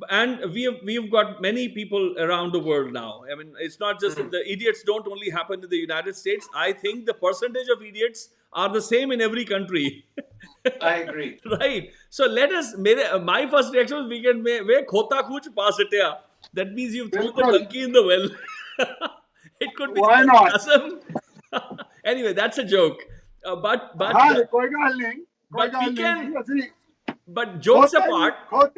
And we've got many people around the world now. I mean, it's not just that the idiots don't only happen in the United States. I think the percentage of idiots are the same in every country. I agree. Right. So let us. My first reaction was weekend mein khota khuch paas itya. That means you've thrown the donkey in the well. It could be. Why not? Anyway, that's a joke. But we can. But jokes apart. But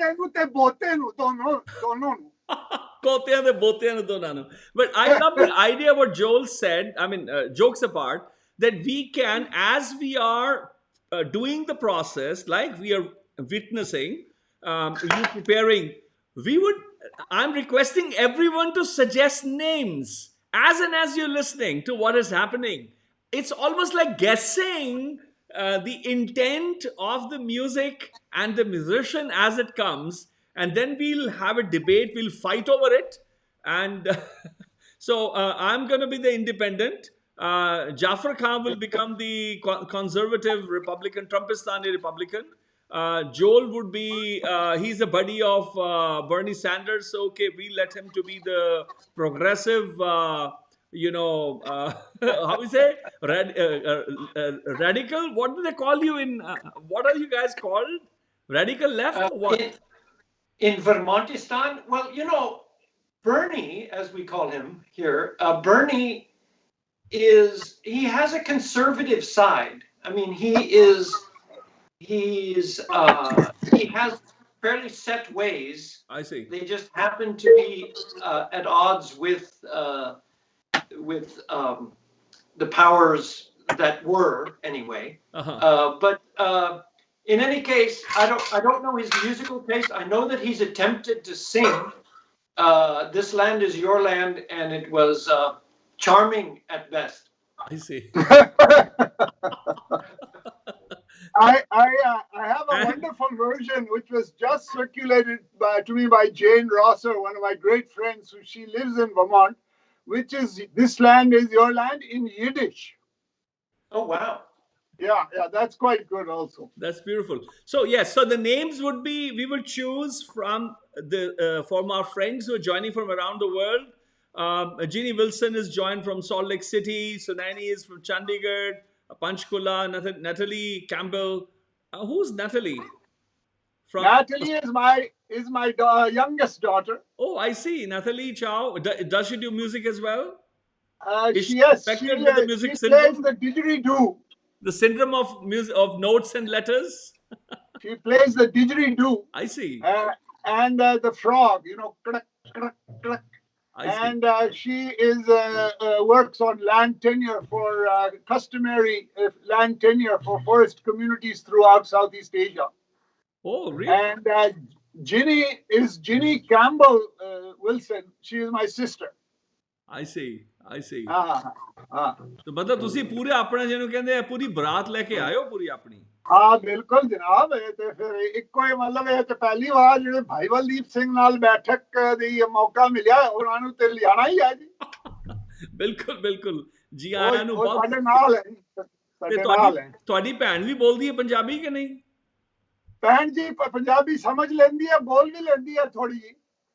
I love the idea what Joel said. I mean, jokes apart, that we can, as we are doing the process, like we are witnessing, you preparing, I'm requesting everyone to suggest names as you're listening to what is happening. It's almost like guessing the intent of the music and the musician as it comes, and then we'll have a debate, we'll fight over it. And so I'm going to be the independent. Jhaffur Khan will become the conservative Republican, Trumpistani Republican. Joel would be, he's a buddy of Bernie Sanders, so okay, we let him to be the progressive, how we say, radical? What do they call you in, what are you guys called? Radical left or what? In Vermontistan, well, Bernie, as we call him here, Bernie he has a conservative side. I mean, he has fairly set ways. I see. They just happen to be at odds with the powers that were anyway. But in any case, I don't know his musical taste. I know that he's attempted to sing "This Land Is Your Land," and it was charming at best. I see. I have a wonderful version which was just circulated to me by Jane Rosser, one of my great friends, who she lives in Vermont, which is "This Land Is Your Land" in Yiddish. Oh, wow. Yeah, that's quite good also. That's beautiful. So yes, so the names would be, we will choose from our friends who are joining from around the world. Jeannie Wilson is joined from Salt Lake City. Sunani is from Chandigarh. Panchkula. Natalie Campbell. Who's Natalie? Natalie is my youngest daughter. Oh, I see. Natalie Chow. Does she do music as well? Yes, she plays the didgeridoo. The syndrome of notes and letters. She plays the didgeridoo. I see. And the frog, cluck, cluck, cluck. And she works on land tenure for customary land tenure for forest communities throughout Southeast Asia. Oh, really? And Ginny Campbell Wilson. She is my sister. I see. तो मतलब तुसी पूरे अपना ਜਿਹਨੂੰ ਕਹਿੰਦੇ ਪੂਰੀ ਬਰਾਤ ਲੈ ਕੇ ਆਇਓ ਪੂਰੀ ਆਪਣੀ ਹਾਂ ਬਿਲਕੁਲ ਜਨਾਬ ਇਹ ਤੇ ਫਿਰ ਇੱਕੋ ਹੀ ਮਤਲਬ ਇਹ ਤੇ ਪਹਿਲੀ ਵਾਰ ਜਿਹੜੇ ਭਾਈ ਬਲਦੀਪ ਸਿੰਘ ਨਾਲ ਬੈਠਕ ਦੀ ਮੌਕਾ ਮਿਲਿਆ ਉਹਨਾਂ ਨੂੰ ਤੇ ਲਿਆਣਾ ਹੀ ਹੈ ਜੀ ਬਿਲਕੁਲ ਜੀ ਆਇਆਂ ਨੂੰ ਬਹੁਤ ਸਾਡੇ ਨਾਲ ਹੈ ਤੁਹਾਡੀ ਭੈਣ ਵੀ ਬੋਲਦੀ ਹੈ ਪੰਜਾਬੀ ਕਿ ਨਹੀਂ ਭੈਣ ਜੀ ਪੰਜਾਬੀ ਸਮਝ ਲੈਂਦੀ ਹੈ ਬੋਲ ਵੀ ਲੈਂਦੀ ਹੈ ਥੋੜੀ ਜੀ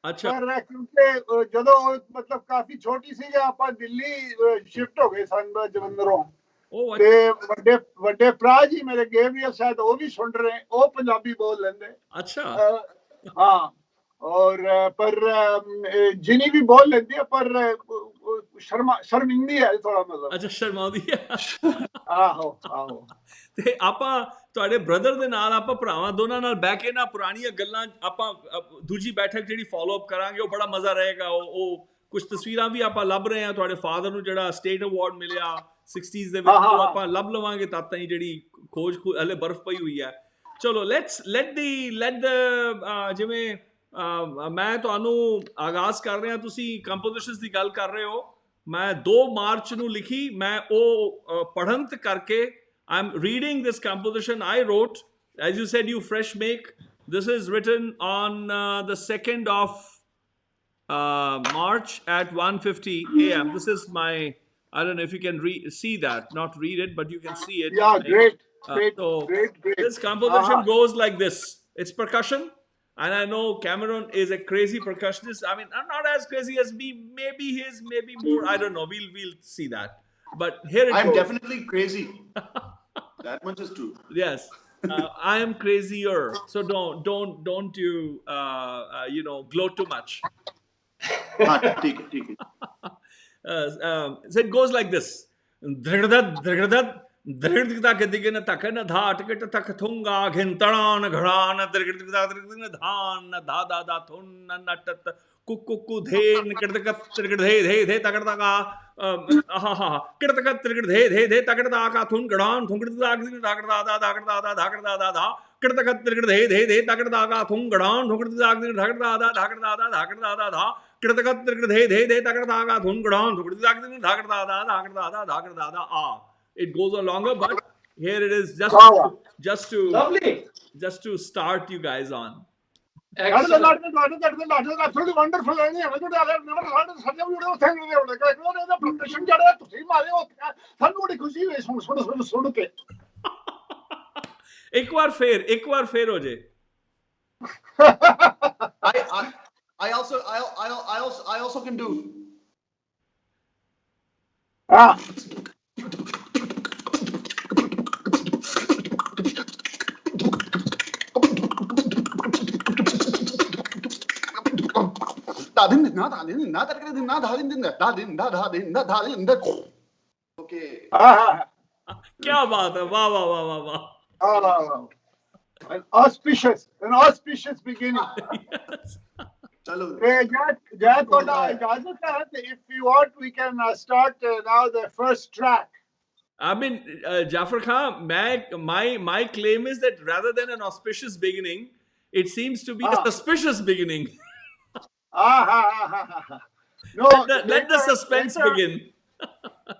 ਅੱਛਾ ਪਰ ਕਿਉਂਕਿ ਜਦੋਂ ਮਤਲਬ ਕਾਫੀ ਛੋਟੀ ਸੀ ਆਪਾਂ ਦਿੱਲੀ ਸ਼ਿਫਟ ਹੋ ਗਏ ਸਨ ਜਲੰਧਰੋਂ ਤੇ ਵੱਡੇ ਭਰਾ ਜੀ ਮੇਰੇ ਗੇਬਰੀਅਲ ਸ਼ਾਇਦ ਉਹ ਵੀ ਸੁਣ ਰਹੇ ਉਹ ਪੰਜਾਬੀ ਬੋਲ ਲੈਂਦੇ ਅੱਛਾ ਹਾਂ और पर जिनी भी बोल लेती है पर शर्मिंदी है थोड़ा मतलब अच्छा शर्माਉਂਦੀ ਹੈ ਆਹੋ ਤੇ ਆਪਾਂ ਤੁਹਾਡੇ ਬ੍ਰਦਰ ਦੇ ਨਾਲ ਆਪਾਂ ਭਰਾਵਾਂ ਦੋਨਾਂ ਨਾਲ ਬਹਿ ਕੇ ਨਾ ਪੁਰਾਣੀਆਂ ਗੱਲਾਂ ਆਪਾਂ ਦੂਜੀ ਬੈਠਕ ਜਿਹੜੀ ਫਾਲੋ ਅਪ ਕਰਾਂਗੇ ਉਹ ਬੜਾ ਮਜ਼ਾ ਰਹੇਗਾ ਉਹ ਕੁਝ ਤਸਵੀਰਾਂ ਵੀ ਆਪਾਂ ਲੱਭ ਰਹੇ ਹਾਂ ਤੁਹਾਡੇ ਫਾਦਰ ਨੂੰ ਜਿਹੜਾ ਸਟੇਟ ਅਵਾਰਡ ਮਿਲਿਆ 60s ਦੇ ਵਿੱਚ ਉਹ ਆਪਾਂ ਲੱਭ ਲਵਾਂਗੇ ਤਾਂ ਹੀ ਜਿਹੜੀ ਖੋਜ ਹਲੇ ਬਰਫ਼ ਪਈ ਹੋਈ ਹੈ ਚਲੋ let the ਜਿਵੇਂ ਮੈਂ ਤੁਹਾਨੂੰ ਆਗਾਜ਼ ਕਰ ਰਿਹਾ ਤੁਸੀਂ ਕੰਪੋਜੀਸ਼ਨਸ ਦੀ ਗੱਲ ਕਰ ਰਹੇ ਹੋ मैं 2 मार्च ਨੂੰ ਲਿਖੀ मैं ਉਹ ਪੜ੍ਹੰਤ ਕਰਕੇ I'm reading this composition I wrote. As you said, you fresh make. This is written on the 2nd of March at 1:50 a.m. This is my, I don't know if you can see that, not read it, but you can see it. Yeah, great. Great. This composition goes like this. It's percussion. And I know Cameron is a crazy percussionist. I mean, I'm not as crazy as me. Maybe he is, maybe more. I don't know. We'll see that. But here it goes. I'm definitely crazy. That much is true. Yes. I am crazier. So don't you gloat too much. Take it. So it goes like this. Drirgda kedigina takana dha tikit takthunga ghintaran gharan drirgda dhan da da da thun natat kukku dhen kirdakat tirgdhe the takarda ka aha kirdakat tirgdhe the takarda ka thun gadan thungirda takarda da takarda da kirdakat tirgdhe the takarda ka thun gadan thungirda takarda da takarda da kirdakat tirgdhe the takarda ka thun gadan thungirda takarda da It goes on longer, but here it is just to start you guys on. Excellent. Absolutely wonderful. Never heard of such a beautiful thing. एक बार फेर हो जाए. I also can do. Okay. क्या बात है, वाह वाह वाह वाह वाह. An auspicious beginning. Chalo. If you want, we can start now the first track. I mean, Jhaffur Khan, my claim is that rather than an auspicious beginning, it seems to be a suspicious beginning. No, let the suspense begin.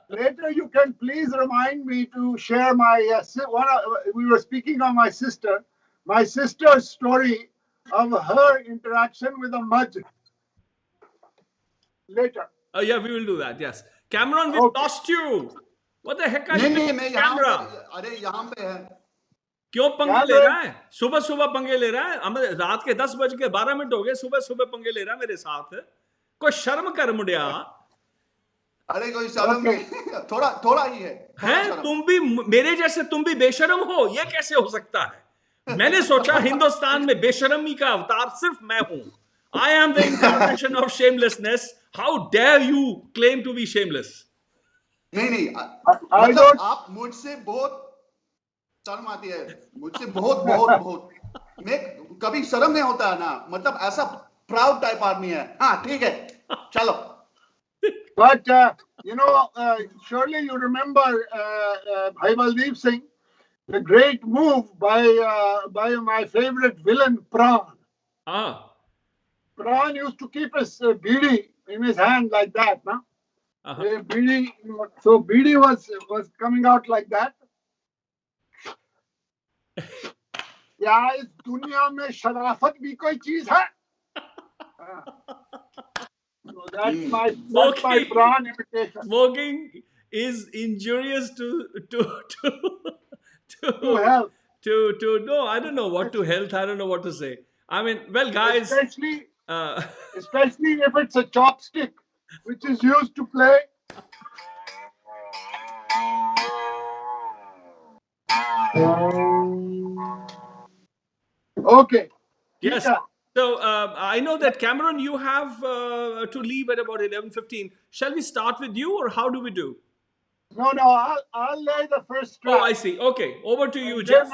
Later, you can please remind me to share my. We were speaking of my sister. My sister's story of her interaction with a mudge. Later. Oh yeah, we will do that. Yes, Cameron, we lost you. What the heck are you doing, camera? अरे यहाँ पे है. क्यों पंगे ले रहा है? सुबह पंगे ले रहा है. हमें रात के 10:12 हो गए. सुबह पंगे ले रहा है मेरे साथ. कोई शर्म कर मुंडिया. अरे कोई शर्म नहीं. थोड़ा ही है. हैं? तुम भी मेरे जैसे तुम भी बेशर्म हो? ये कैसे हो सकता है? मैंने सोचा हिंदुस्तान में बेशर्मी का अवतार सिर्फ मैं हूं. I am the incarnation of shamelessness. How dare you claim to be shameless? नहीं मतलब आप मुझसे बहुत शर्म आती है. मुझसे बहुत मैं कभी शर्म नहीं होता है ना. मतलब ऐसा प्राउड टाइप आदमी है. हाँ ठीक है, चलो. But surely you remember Bhai Baldeep Singh, the great move by my favorite villain Pran. Pran used to keep his bidi in his hand like that, no? So bidi was coming out like that. क्या इस दुनिया में शराफत भी कोई चीज है? So that's my Pran imitation. Smoking is injurious to health. No, I don't know what to health. I don't know what to say. I mean, well, guys, especially if it's a chopstick, which is used to play. Okay. Yes. So I know that Cameron, you have to leave at about 11:15. Shall we start with you, or how do we do? No, I'll lay the first track. Oh, I see. Okay, over to you, Jeff.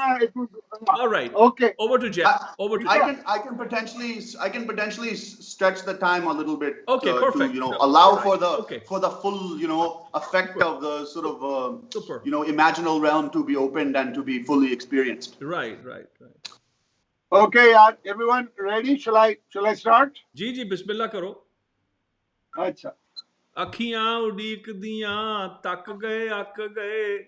All right. Okay. Over to Jeff. I can potentially stretch the time a little bit. Okay, perfect. To, allow for the full, effect of the sort of, super. Imaginal realm to be opened and to be fully experienced. Right. Okay, everyone ready? Shall I start? Ji, bismillah karo. अच्छा. ਅੱਖੀਆਂ ਉਡੀਕਦੀਆਂ ਤੱਕ ਗਏ ਅੱਕ ਗਏ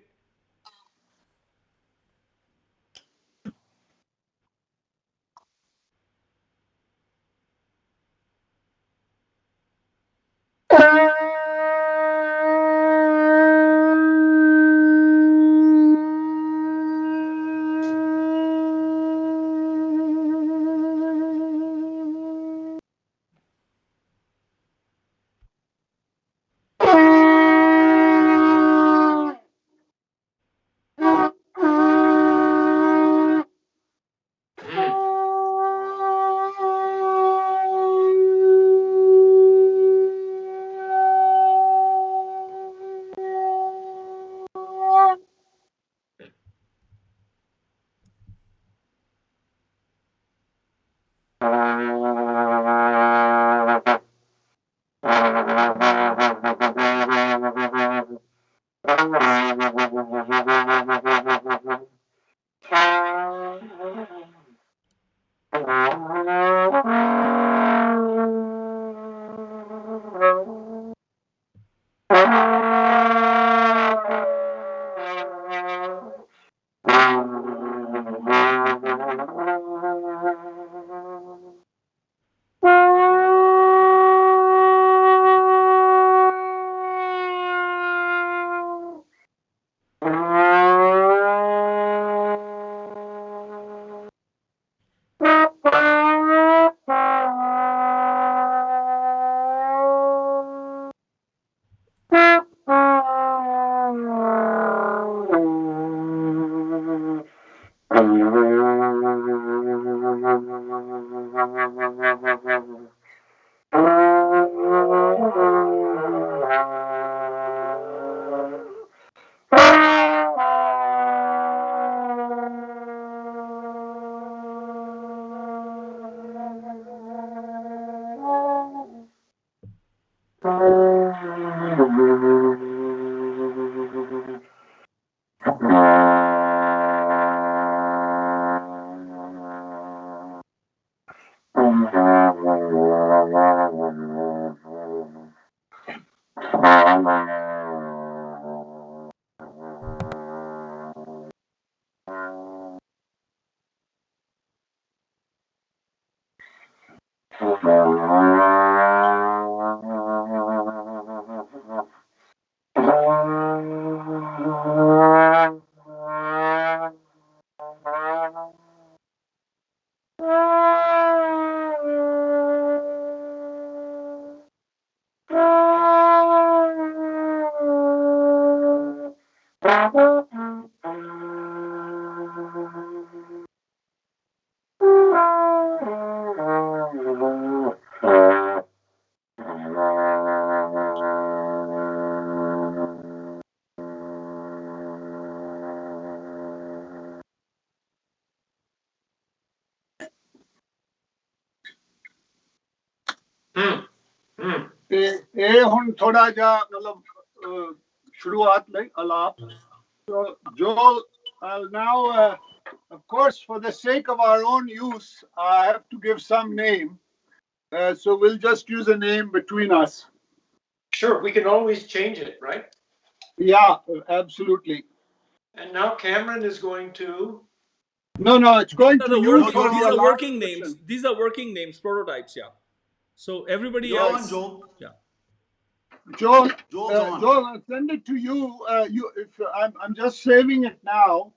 ਇਹ ਹੁਣ ਥੋੜਾ ਜਿਹਾ ਮਤਲਬ ਸ਼ੁਰੂਆਤ ਲਈ Alap so Joel, I'll now of course for the sake of our own use I have to give some name so we'll just use a name between us. Sure, we can always change it, right? Yeah, absolutely. And now Cameron is going to No, it's going to use for these the are last working names. session. These are working names, prototypes, yeah. So everybody Go else, on, Joel. yeah. Joel, Joel's on. Joel, I'll send it to you. If I'm just saving it now.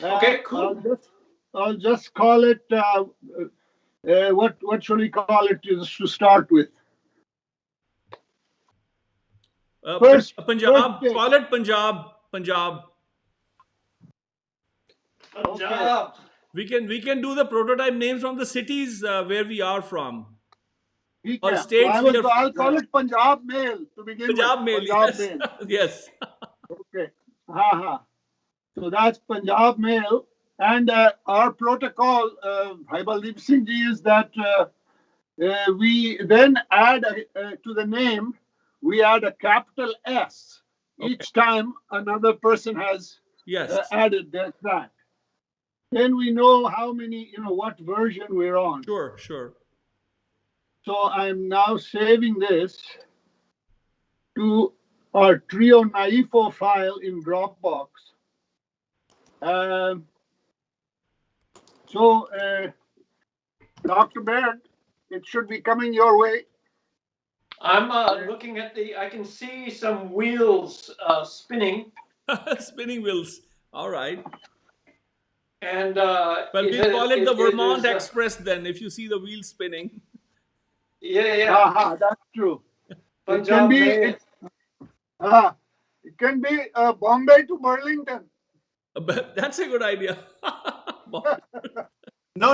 Okay, cool. I'll just call it. What should we call it to start with? Punjab. Call it Punjab. Punjab. Okay. We can do the prototype names from the cities where we are from. Or So states. I'll call it Punjab Mail to begin Punjab with. Mail. Punjab Yes. Mail. Yes. Okay. So that's Punjab Mail. And our protocol, Bhai Baldeep Singh ji, is that we then add to the name, we add a capital S each time another person has added their track. Then we know how many, what version we're on. Sure. So I'm now saving this. to our trio naïF file in Dropbox. So, Dr. Baird, it should be coming your way. I'm looking at I can see some wheels spinning. Spinning wheels. All right. And well, we call it the Vermont Express then, if you see the wheels spinning. Yeah. That's true. It can be Bombay to Burlington. That's a good idea. No,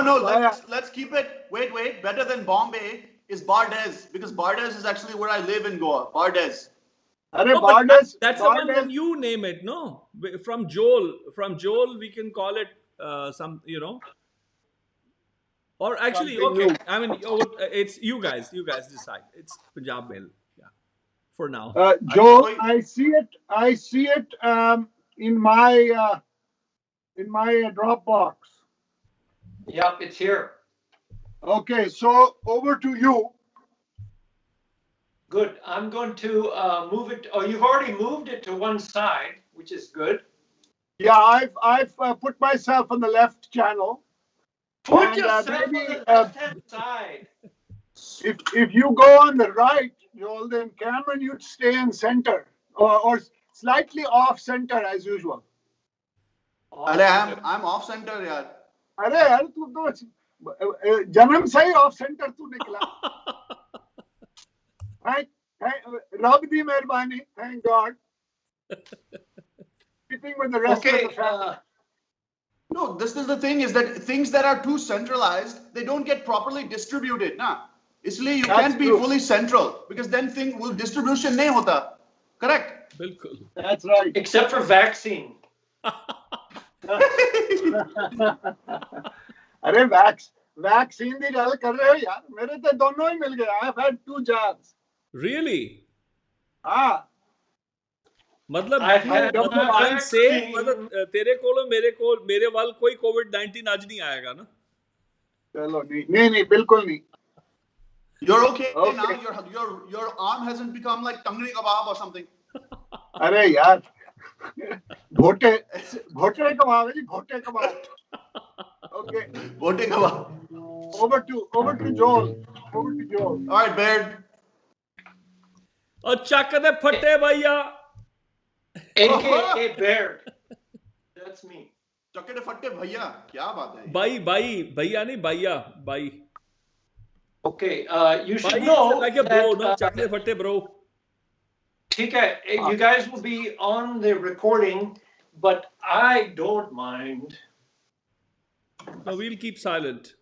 let's keep it. Wait. Better than Bombay is Bardes, because Bardes is actually where I live in Goa. Bardes. Bardes. That's the one when you name it, no? From Joel, we can call it some, Or actually, okay. I mean, it's you guys decide. It's Punjab Mail. Yeah. For now. Joel, I see it in my Dropbox. Yep, it's here. Okay, so over to you. Good. I'm going to move it. Oh, you've already moved it to one side, which is good. Yeah, I've put myself on the left channel. Put yourself on the left-hand side. If you go on the right, Joel, then Cameron, you'd stay in center or slightly off center as usual. I'm off center, yaar. अरे यार तू तो जन्म से ही of centre तू निकला. रब दी मेहरबानी, thank God. Keeping with the rest of the family. No, this is the thing, is that things that are too centralized, they don't get properly distributed, na. Isliye you can't be fully central, because then distribution nahi hota. Correct? Bilkul. That's right. Except for vaccine. अरे vaccine की गल कर रहे हो यार, मेरे तो दोनों ही मिल गए. I have had 2 jabs. Really? हाँ. मतलब I'm safe. मतलब तेरे कोलो मेरे वाल कोई COVID-19 आज नहीं आएगा ना? चलो नहीं बिल्कुल नहीं. You're okay now. Your arm hasn't become like tangri kebab or something. अरे यार भोटे कबाब है जी, भोटे कबाब. Okay. Bhote kebab. Over to Joel. All right, Baird. और चक दे फटे भैया. AKA Baird. That's me. चक दे फटे भैया, क्या बात है? बाई भैया नहीं by. Okay, you should know like a bro, no? Chak de fatte bro. Okay, you guys will be on the recording, but I don't mind. No, we'll keep silent.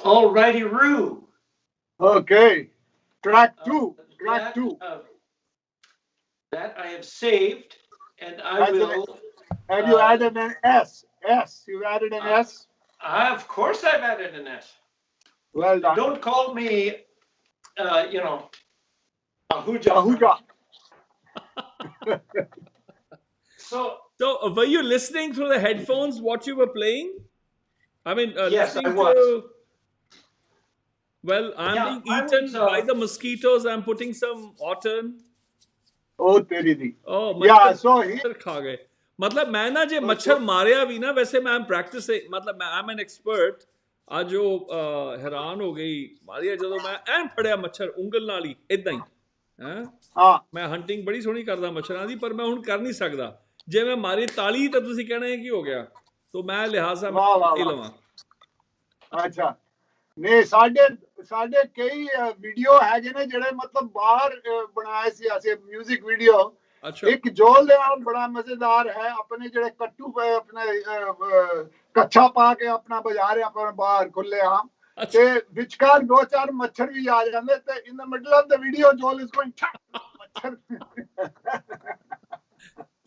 All righty, Roo. Okay. Track 2. Track 2. That I have saved, and I will. Have you added an S? S. You added an S? Of course, I've added an S. Well done. Don't call me, Ahuja. Ahuja. So were you listening through the headphones what you were playing? I mean, yes, listening I was. to. Well, I'm being eaten by the mosquitoes. I'm putting some autumn. Oh, तेरी दी. Oh, yeah, so he. खा गए. मतलब मैं ना जे मच्छर मारिया भी ना वैसे मैं practicing मतलब मैं I'm an expert. आज जो हैरान हो गई मारिया ਜਦੋਂ मैं ਐਂ ਫੜਿਆ ਮੱਛਰ ਉਂਗਲ ਨਾਲ ਹੀ ਇਦਾਂ ਹੀ ਹਾਂ ਮੈਂ ਹੰਟਿੰਗ ਬੜੀ ਸੋਹਣੀ ਕਰਦਾ ਮੱਛਰਾਂ ਦੀ ਪਰ ਮੈਂ ਹੁਣ ਕਰ ਨਹੀਂ ਸਕਦਾ ਜੇ ਮੈਂ ਮਾਰੀ ਤਾਲੀ ਤਾਂ ਤੁਸੀਂ ਕਹਿਣਾ ਕੀ ਹੋ ਗਿਆ तो ਮੈਂ ਲਿਹਾਜ਼ਾ ਮੈਂ ਲਵਾਂ ਅੱਛਾ ਨਹੀਂ ਸਾਡੇ ਕਈ ਵੀਡੀਓ ਹੈਗੇ ਨੇ ਜਿਹੜੇ ਮਤਲਬ ਬਾਹਰ ਬਣਾਏ ਸੀ ਅਸੀਂ ਮਿਊਜ਼ਿਕ ਵੀਡੀਓ ਇੱਕ ਜੋਲ ਦੇ ਨਾਲ ਬੜਾ ਮਜ਼ੇਦਾਰ ਹੈ ਆਪਣੇ ਜਿਹੜੇ ਕੱਟੂ ਆਪਣੇ ਕੱਛਾ ਪਾ ਕੇ ਆਪਣਾ ਬਜਾ ਰਿਹਾ ਆਪਣੇ ਬਾਹਰ ਖੁੱਲੇ ਆਮ ਤੇ ਵਿਚਕਾਰ ਦੋ ਚਾਰ ਮੱਛਰ ਵੀ ਆ ਜਾਂਦੇ ਤੇ ਇਨ ਦ ਮਿਡਲ ਆਫ ਦ ਵੀਡੀਓ ਜੋਲ ਇਜ਼ ਗੋਇੰਗ ਮੱਛਰ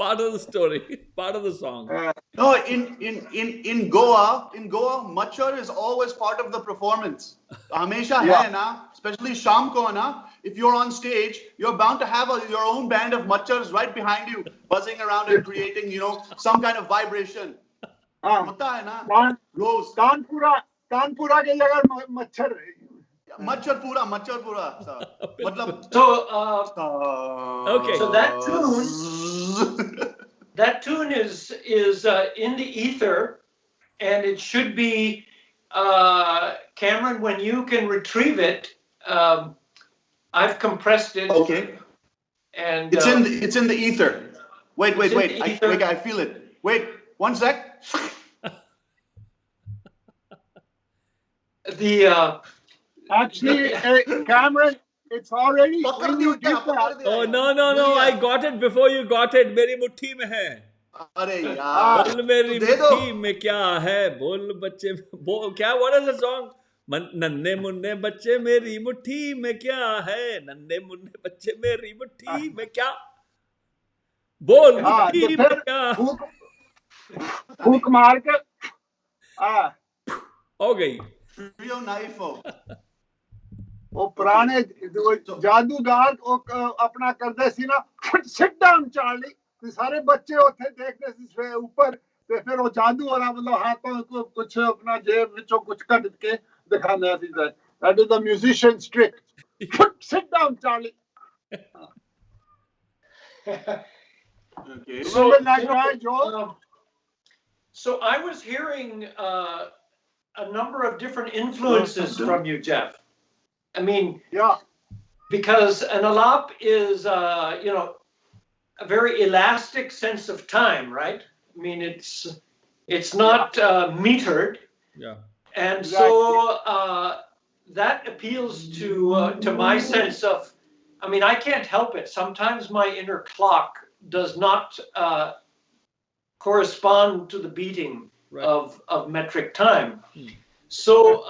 part of the story, part of the song. No, in Goa, machar is always part of the performance. Hamesha hai na, especially sham ko na. If you're on stage, you're bound to have your own band of machars right behind you, buzzing around and creating, some kind of vibration. Hota hai na? Rose. Kanpura ke jaga machhar. Machhar pura. Matlab. So, okay. So that tune is in the ether, and it should be Cameron. When you can retrieve it, I've compressed it. Okay. And it's in the ether. Wait. I feel it. Wait, 1 sec. Actually, Cameron, it's already. When you did that, oh no! I got it before you got it. मेरी मुट्ठी में है. अरे यार. बोल मेरी मुट्ठी में क्या है? बोल बच्चे बोल क्या? What is the song? नन्हे मुन्ने बच्चे मेरी मुट्ठी में क्या है? नन्हे मुन्ने बच्चे मेरी मुट्ठी में क्या? बोल मुट्ठी में क्या? फूक मार के हो गई. Real naïf. वो पुराने जादूगार अपना करते सी ना सिट डाउन चार्ली सारे बच्चे उठे देखते सी ऊपर ते फिर वो जादू वाला मतलब हाथों को कुछ अपना जेब विचों कुछ कट के दिखाने सी that is the musician's trick. Sit down Charlie. Okay. So I was hearing a number of different influences from you, Jeff. I mean, yeah, because an alap is, a very elastic sense of time, right? I mean, it's not metered. Yeah. And so that appeals to my sense of, I mean, I can't help it. Sometimes my inner clock does not correspond to the beating of metric time. So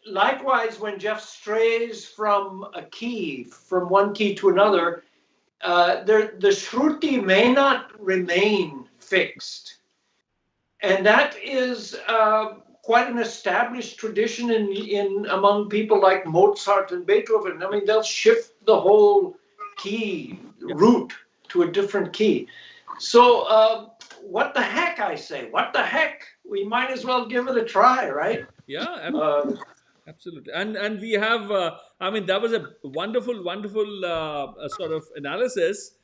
likewise, when Jeff strays from a key, from one key to another, the shruti may not remain fixed. And that is quite an established tradition in among people like Mozart and Beethoven. I mean, they'll shift the whole key root to a different key. So what the heck, I say? What the heck? We might as well give it a try, right? Yeah, absolutely. And we have, I mean, that was a wonderful sort of analysis.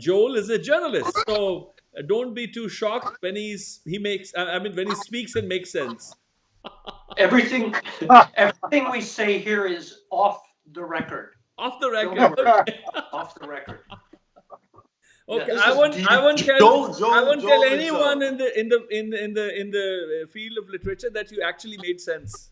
Joel is a journalist, so don't be too shocked when he speaks and makes sense. Everything we say here is off the record. Off the record. Okay. Off the record. Okay, Yeah, I won't tell anyone in the field of literature that you actually made sense.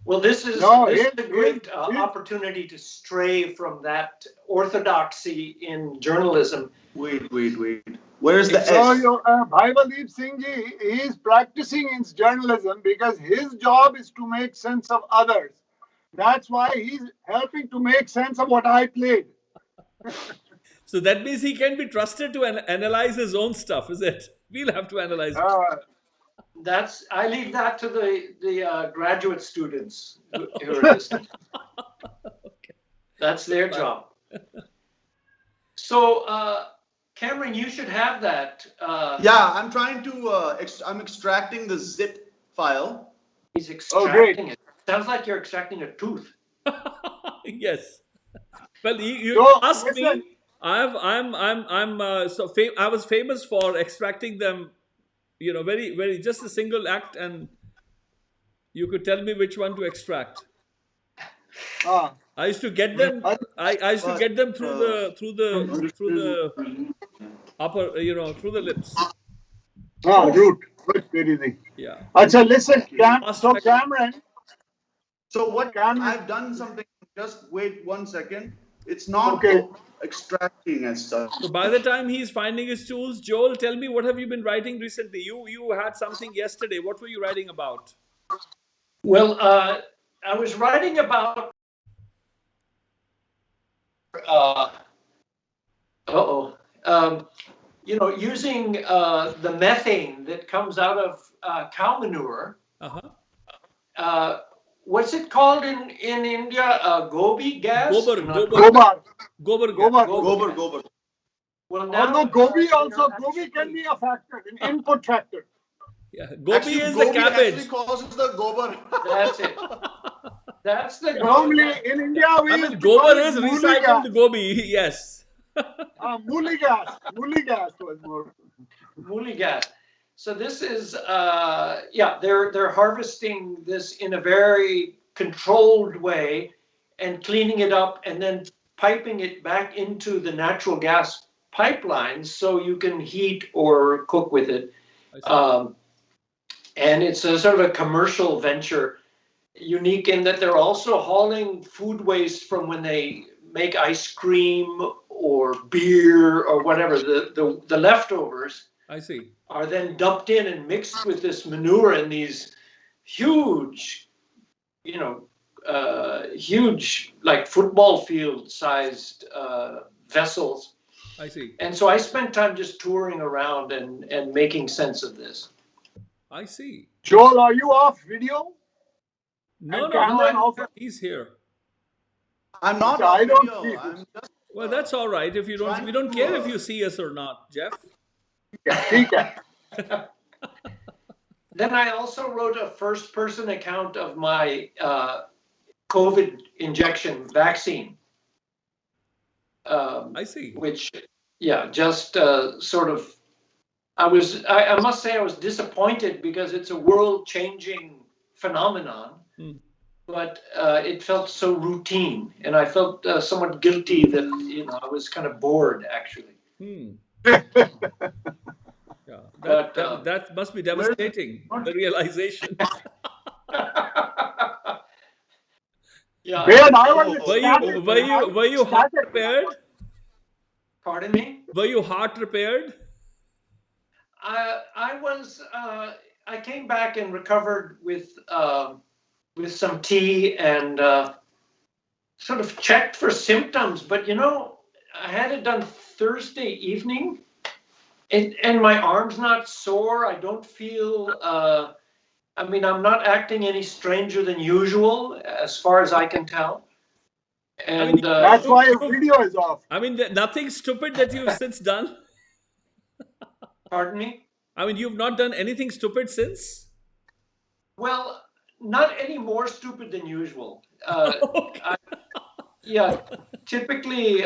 Well, this is a great opportunity to stray from that orthodoxy in journalism. Wait. Where is the So S? Bhai Baldeep Singh ji, he is practicing in journalism because his job is to make sense of others. That's why he's helping to make sense of what I played. So that means he can be trusted to analyze his own stuff, is it? We'll have to analyze it. I leave that to the graduate students who are listening. Okay. That's their job. So, Cameron, you should have that. Yeah, I'm trying to, I'm extracting the zip file. He's extracting it. Sounds like you're extracting a tooth. Yes. Well, you So, asked listen. me. I was famous for extracting them, very, very, just a single act, and you could tell me which one to extract. I used to get them. I used to get them through the upper, through the lips. Root. Very easy. Yeah. Acha, listen, Cameron. So what Cameron. I've done something. Just wait 1 second. It's not extracting as such. So by the time he's finding his tools, Joel, tell me, what have you been writing recently? You had something yesterday. What were you writing about? Well, I was writing about using the methane that comes out of cow manure. What's it called in India? Gobi gas? Gobar. Well, now, although gobi can be a factor, an input factor. Yeah, gobi is the cabbage. Actually causes the gobar. That's it. That's the Normally in India gobar is recycled gobi. Yes. Muli gas was more. Muli gas. So this is they're harvesting this in a very controlled way and cleaning it up and then piping it back into the natural gas pipelines so you can heat or cook with it. And it's a sort of a commercial venture, unique in that they're also hauling food waste from when they make ice cream or beer or whatever, the leftovers. I see. Are then dumped in and mixed with this manure in these huge, huge like football field sized vessels. I see. And so I spent time just touring around and making sense of this. I see. Joel, are you off video? No, he's here. I'm not I on don't video. see Well, that's all right. If you don't, we don't care if you see us or not, Jeff. Then I also wrote a first-person account of my COVID injection vaccine. I see. Which, just sort of, I must say I was disappointed because it's a world-changing phenomenon, but it felt so routine, and I felt somewhat guilty that I was kind of bored actually. Yeah, that must be devastating. The realization. Yeah. Were you heart repaired? Pardon me? Were you heart repaired? I was. I came back and recovered with some tea and sort of checked for symptoms, but I had it done Thursday evening. And my arm's not sore. I don't feel, I'm not acting any stranger than usual, as far as I can tell. And that's why your video is off. Nothing stupid that you've since done? Pardon me? You've not done anything stupid since? Well, not any more stupid than usual. Typically...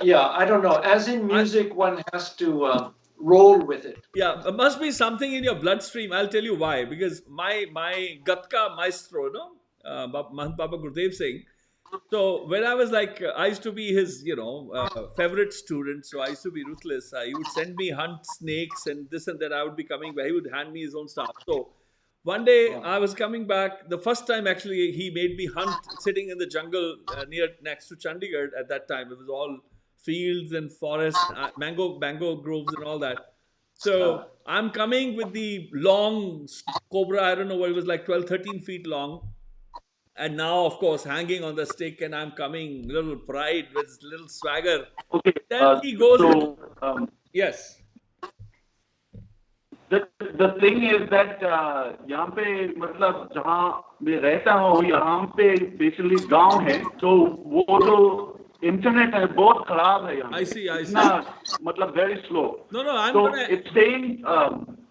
I don't know. As in music, one has to roll with it. Yeah, there must be something in your bloodstream. I'll tell you why. Because my Gatka Maestro, Papa Gurudev Singh. So when I was I used to be his, favorite student. So I used to be ruthless. He would send me hunt snakes and this and that. I would be coming back. He would hand me his own stuff. So one day I was coming back. The first time actually he made me hunt sitting in the jungle next to Chandigarh at that time. It was all fields and forests, mango groves and all that. So I'm coming with the long cobra, I don't know what it was, like 12, 13 feet long. And now, of course, hanging on the stick, and I'm coming, little pride with little swagger. Okay. Then he goes, yes. The thing is that यहाँ पे मतलब जहाँ मैं रहता हूँ यहाँ पे basically गांव है तो वो जो internet है बहुत खराब है यहाँ. I see. मतलब very slow. No, so it's saying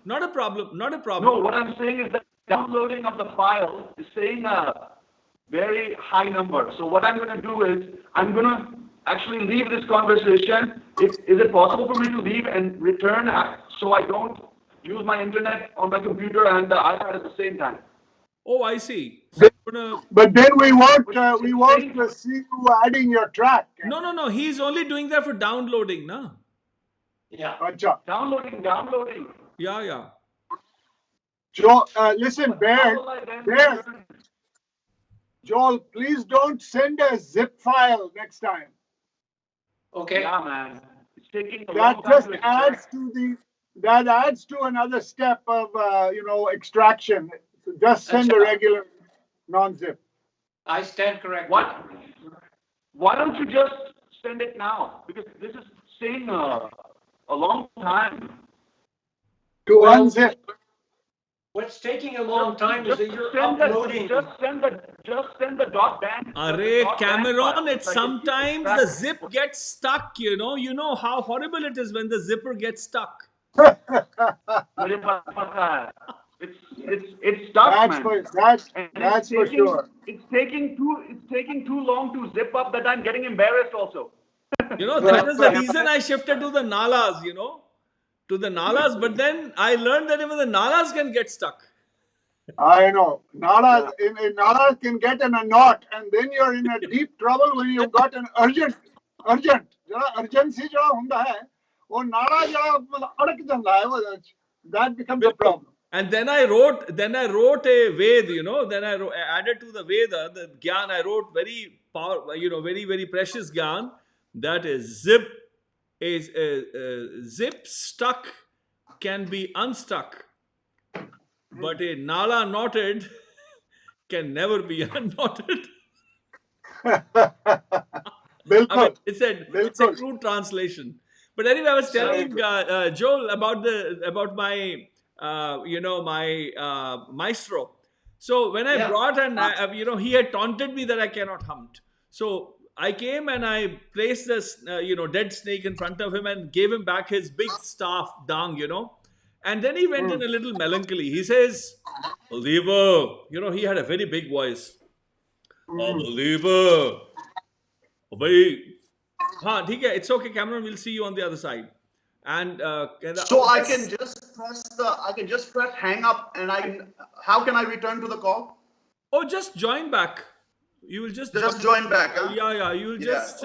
not a problem. No, what I'm saying is that downloading of the file is saying a very high number. So what I'm going to do is I'm going to actually leave this conversation. Is it possible for me to leave and return so I don't use my internet on my computer and the iPad at the same time? Oh, I see. But then we won't see you adding your track. No. He's only doing that for downloading, no? Yeah. Downloading. Yeah. Joel, listen, Baird. Joel, please don't send a zip file next time. Okay. Yeah, man. It's taking a That long time just to adds to another step of extraction. So just send a regular non-zip. I stand corrected. What? Why don't you just send it now? Because this is saying a long time. To unzip. What's taking a long time is that you're send uploading. Just send the dot band. Array, Cameron, sometimes the zip gets stuck, you know how horrible it is when the zipper gets stuck. It's stuck, man. That's for sure. It's taking too long to zip up that I'm getting embarrassed also. That is the reason I shifted to the nalas, but then I learned that even the nalas can get stuck. I know. Nalas can get in a knot, and then you're in a deep trouble when you've got an urgency. That becomes a problem. And then I wrote a Ved, then I added to the Veda, the Gyan, I wrote very very, very precious Gyan, that is zip stuck can be unstuck, but a nala knotted can never be unknotted. It's a crude translation. But anyway, I was telling Joel about my my Maestro. So when I brought he had taunted me that I cannot hunt. So I came and I placed this dead snake in front of him and gave him back his big staff, dang, And then he went in a little melancholy. He says, "Believer," he had a very big voice. "Believer, it's okay, Cameron. We'll see you on the other side." And so I can just press hang up, and how can I return to the call? Oh, just join back. You will just join back. Huh? Yeah. You will just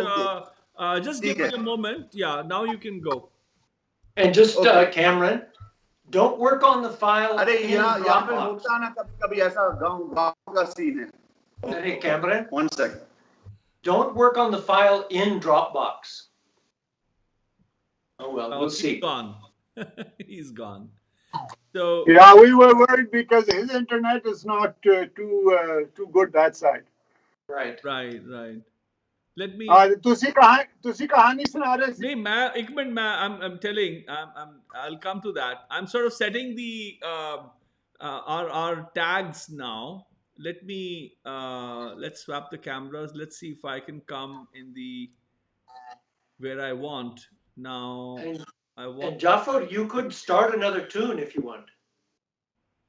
give me a moment. Yeah, now you can go. And just Cameron, don't work on the file. Hey, Cameron. 1 second. Don't work on the file in Dropbox. Oh well, we'll see. He's gone. He's gone. So yeah, we were worried because his internet is not too good that side. Right. Let me. तुसी कहानी सुना रहे थे? नहीं, I'm telling. I'll come to that. I'm sort of setting the our tags now. Let me let's swap the cameras. Let's see if I can come in the where I want now. And Jhaffur, you could start another tune if you want.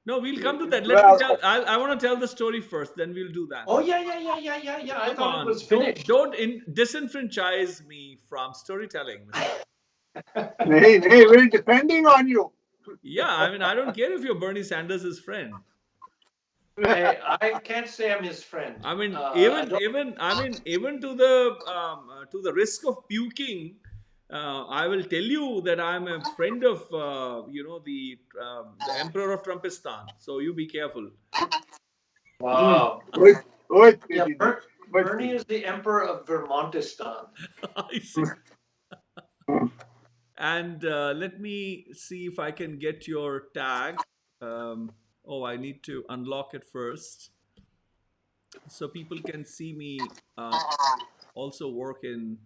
No, we'll come to that. I want to tell the story first, then we'll do that. Oh, yeah. I thought it was finished. Don't disenfranchise me from storytelling. Hey, we're depending on you. Yeah, I don't care if you're Bernie Sanders' friend. I can't say I'm his friend. Even to the risk of puking, I will tell you that I'm a friend of the Emperor of Trumpistan. So you be careful. Wow. Bernie is the Emperor of Vermontistan. I see. And let me see if I can get your tag. Oh, I need to unlock it first so people can see me also work in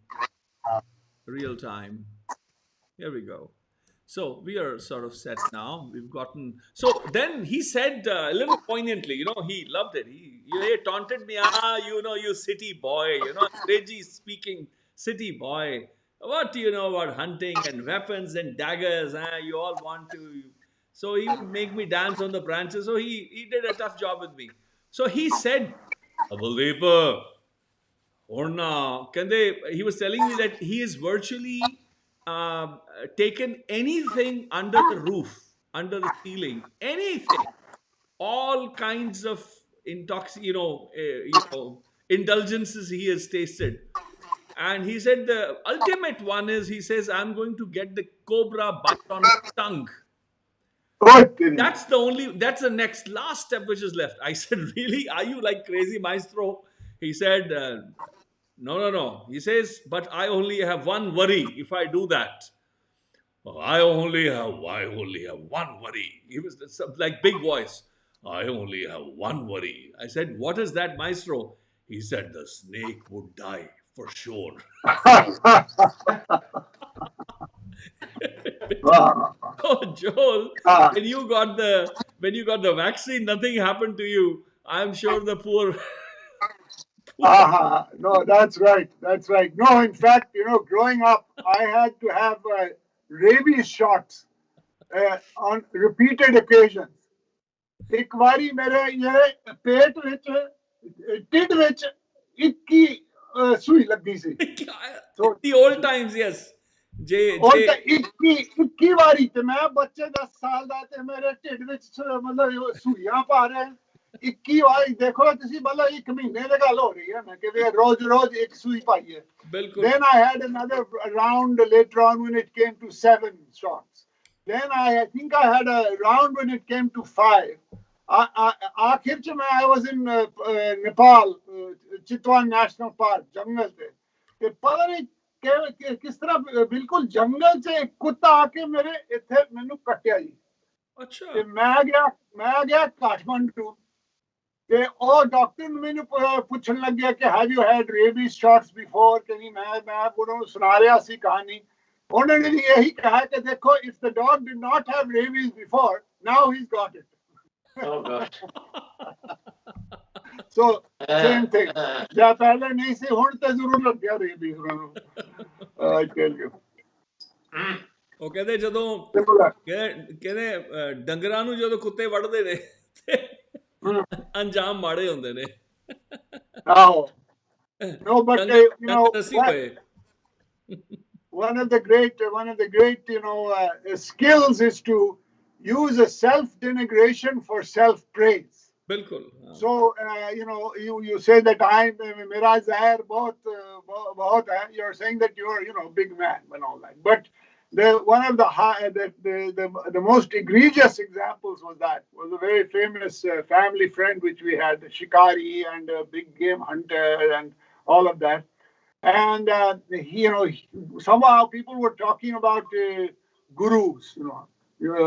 real time. Here we go. So we are sort of set now. We've gotten. So then he said a little poignantly, he loved it. He taunted me, you city boy, Reggie speaking city boy. What do you know about hunting and weapons and daggers? You all want to. So he would make me dance on the branches. So he did a tough job with me. So he said, Abalepa, Orna, he was telling me that he is virtually uh, taken anything under the roof, under the ceiling, anything, all kinds of indulgences he has tasted. And he said the ultimate one is, he says, I'm going to get the cobra bite on my tongue. That's the next last step which is left. I said, really? Are you like crazy, Maestro? He said, no. He says, but I only have one worry if I do that. I only have one worry. He was like big voice. I only have one worry. I said, what is that, Maestro? He said, the snake would die for sure. Oh, Joel, when you got the vaccine, nothing happened to you. I'm sure the poor. No, that's right. No, in fact, growing up, I had to have rabies shots on repeated occasions. एक बारी मेरे ये पेट विच टिड विच 21 सुई लगी सी. The old times, yes. और 21 ਵਾਰੀ ਤੇ ਮੈਂ ਬੱਚੇ 10 ਸਾਲ ਦਾ ਤੇ ਮੇਰੇ ਢਿੱਡ ਵਿੱਚ ਮਤਲਬ ਸੂਈਆਂ ਪਾ ਰਹੇ 21 ਵਾਰੀ ਦੇਖੋ ਤੁਸੀਂ ਮਤਲਬ ਇੱਕ ਮਹੀਨੇ ਦੀ ਗੱਲ ਹੋ ਰਹੀ ਹੈ ਨਾ ਕਿ ਰੋਜ਼ ਇੱਕ ਸੂਈ ਪਾਈਏ. ਬਿਲਕੁਲ. Then I had another round later on when it came to 7 shots. Then I think I had a round when it came to 5. आखिर च मैं I was in Nepal, Chitwan national park जंगल ते पता नहीं किस तरह बिल्कुल जंगल से एक कुत्ता आके मेरे इथे मैनू कट्टिया जी. अच्छा. ते मैं गया काठमांडू ते ओ डॉक्टर ने मैनू पूछन लग गया कि have you had rabies shots before कि नहीं. मैं उन्होंने सुना रहा सी कहानी. उन्होंने यही कहा कि देखो if the dog did not have rabies before, now he's got it. Oh God. So same thing. या पहले नहीं सी हुण ते जरूर लग गया रेबीज उन्होंने. I tell you. ਉਹ ਕਹਿੰਦੇ ਜਦੋਂ ਕਹਿੰਦੇ ਡੰਗਰਾਂ ਨੂੰ ਜਦੋਂ ਕੁੱਤੇ ਵੱਢਦੇ ਨੇ ਅੰਜਾਮ ਮਾੜੇ ਹੁੰਦੇ ਨੇ. ਆਹੋ. No, but one of the great skills is to use a self-denigration for self-praise. बिल्कुल. So you say that मेरा ज़ाहिर बहुत है. You're saying that you're big man and all that. But one of the most egregious examples was a very famous family friend which we had, shikari and a big game hunter and all of that. And somehow people were talking about gurus.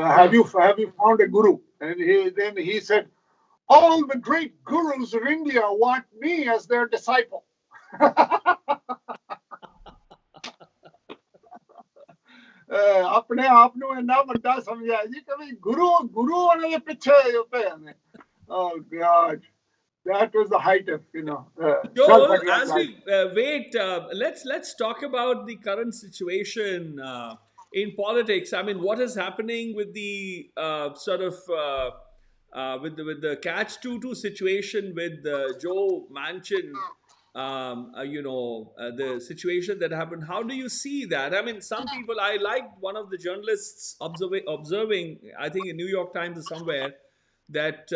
Have you found a guru? And then he said, all the great gurus of India want me as their disciple. अपने आप ਨੂੰ ਇੰਨਾ ਵੱਡਾ ਸਮਝਿਆ ਜੀ ਕਿ ਗੁਰੂ ਉਹਨਾਂ ਦੇ ਪਿੱਛੇ ਪਏ ਨੇ. Oh God, that was the height of Joel, as we wait, let's talk about the current situation in politics. I mean, what is happening with the with the catch-22 situation with Joe Manchin? The situation that happened. How do you see that? I mean, some people, I liked one of the journalists observing, I think in New York Times or somewhere, that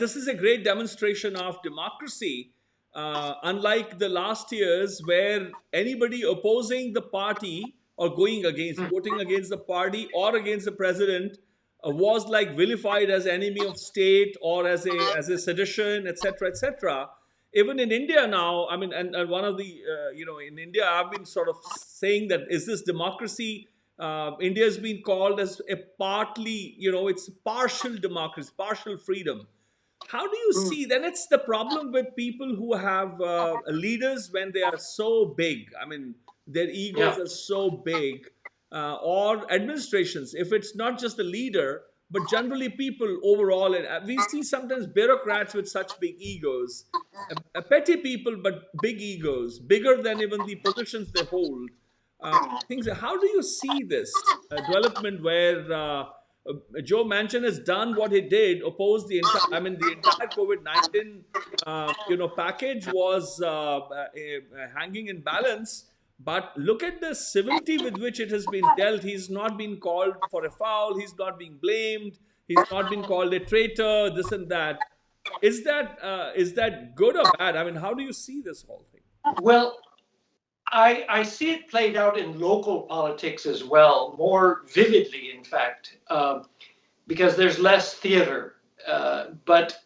this is a great demonstration of democracy, unlike the last years where anybody opposing the party or voting against the party or against the president was like vilified as enemy of state or as a sedition, etc., etc. even in India now, I mean, and one of the, in India, I've been sort of saying that, is this democracy? India has been called as a partly, it's partial democracy, partial freedom. How do you see, then it's the problem with people who have leaders when they are so big. I mean, their egos Yeah. are so big, or administrations, if it's not just the leader, but generally people overall. And we see sometimes bureaucrats with such big egos, petty people, but big egos, bigger than even the positions they hold. Things. How do you see this development where Joe Manchin has done what he did, opposed the entire. I mean, the entire COVID-19, package was hanging in balance. But look at the civility with which it has been dealt. He's not been called for a foul. He's not being blamed. He's not been called a traitor. This and that. Is that good or bad? I mean, how do you see this whole thing? Well, I see it played out in local politics as well, more vividly, in fact, because there's less theater. But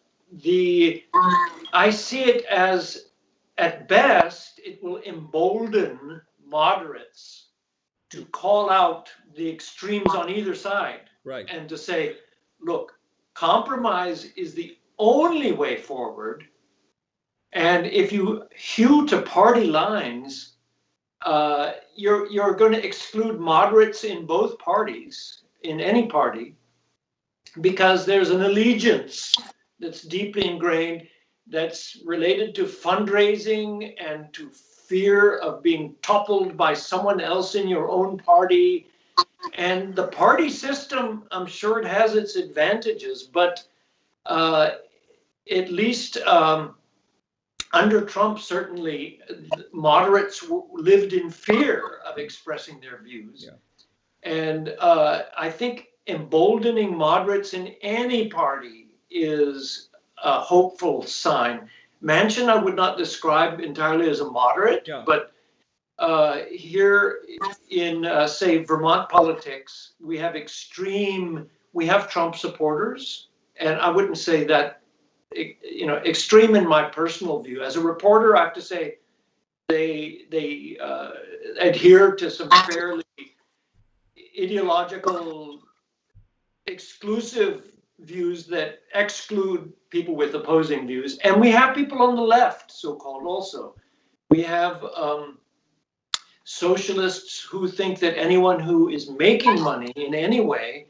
I see it as, at best, it will embolden moderates to call out the extremes on either side, Right, and to say, look, compromise is the only way forward. And if you hew to party lines, you're going to exclude moderates in both parties, in any party, because there's an allegiance that's deeply ingrained, that's related to fundraising and to fear of being toppled by someone else in your own party. And the party system, I'm sure it has its advantages, but at least under Trump, certainly, moderates lived in fear of expressing their views. Yeah. And I think emboldening moderates in any party is a hopeful sign. Manchin, I would not describe entirely as a moderate, Yeah. but here in, say, Vermont politics, we have Trump supporters, and I wouldn't say that, extreme in my personal view. As a reporter, I have to say they adhere to some fairly ideological, exclusive views that exclude people with opposing views. And we have people on the left, so-called, also. We have socialists who think that anyone who is making money in any way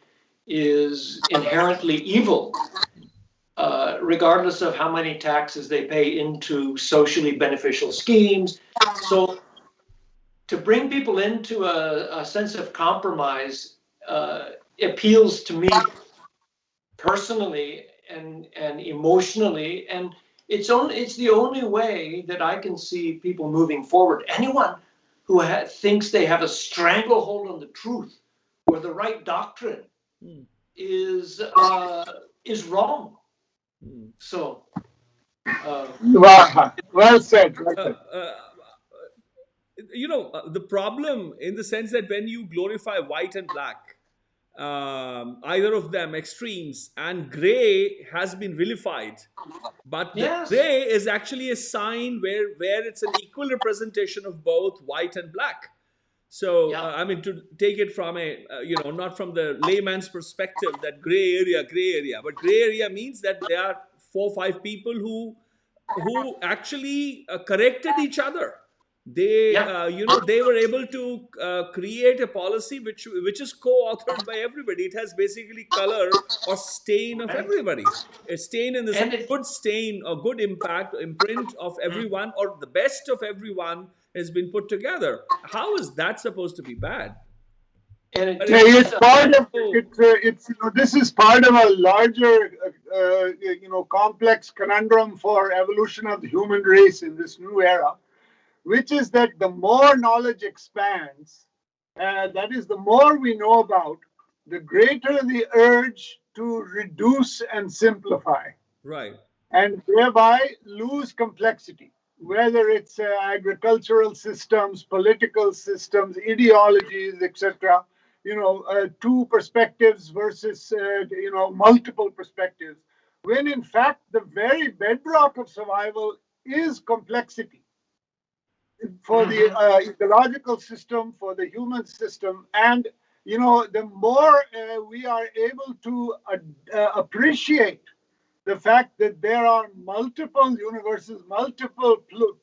is inherently evil, regardless of how many taxes they pay into socially beneficial schemes. So to bring people into a sense of compromise appeals to me personally and emotionally, and it's the only way that I can see people moving forward. Anyone who thinks they have a stranglehold on the truth or the right doctrine is wrong. So, well said. The problem in the sense that when you glorify white and black, either of them extremes, and gray has been vilified, but the yes. gray is actually a sign where it's an equal representation of both white and black. So Yeah. I mean, to take it from a not from the layman's perspective, that gray area, but gray area means that there are 4 or 5 people who actually corrected each other. They Yeah. they were able to create a policy which is co-authored by everybody. It has basically color or stain of everybody. A stain in this good stain or good imprint of everyone, or the best of everyone has been put together. How is that supposed to be bad? And It's part of this is part of a larger complex conundrum for evolution of the human race in this new era, which is that the more knowledge expands, that is, the more we know about, the greater the urge to reduce and simplify. Right. And thereby lose complexity, whether it's agricultural systems, political systems, ideologies, etc. Two perspectives versus, multiple perspectives. When in fact, the very bedrock of survival is complexity for the ecological system, for the human system. And, you know, the more we are able to appreciate the fact that there are multiple universes, multiple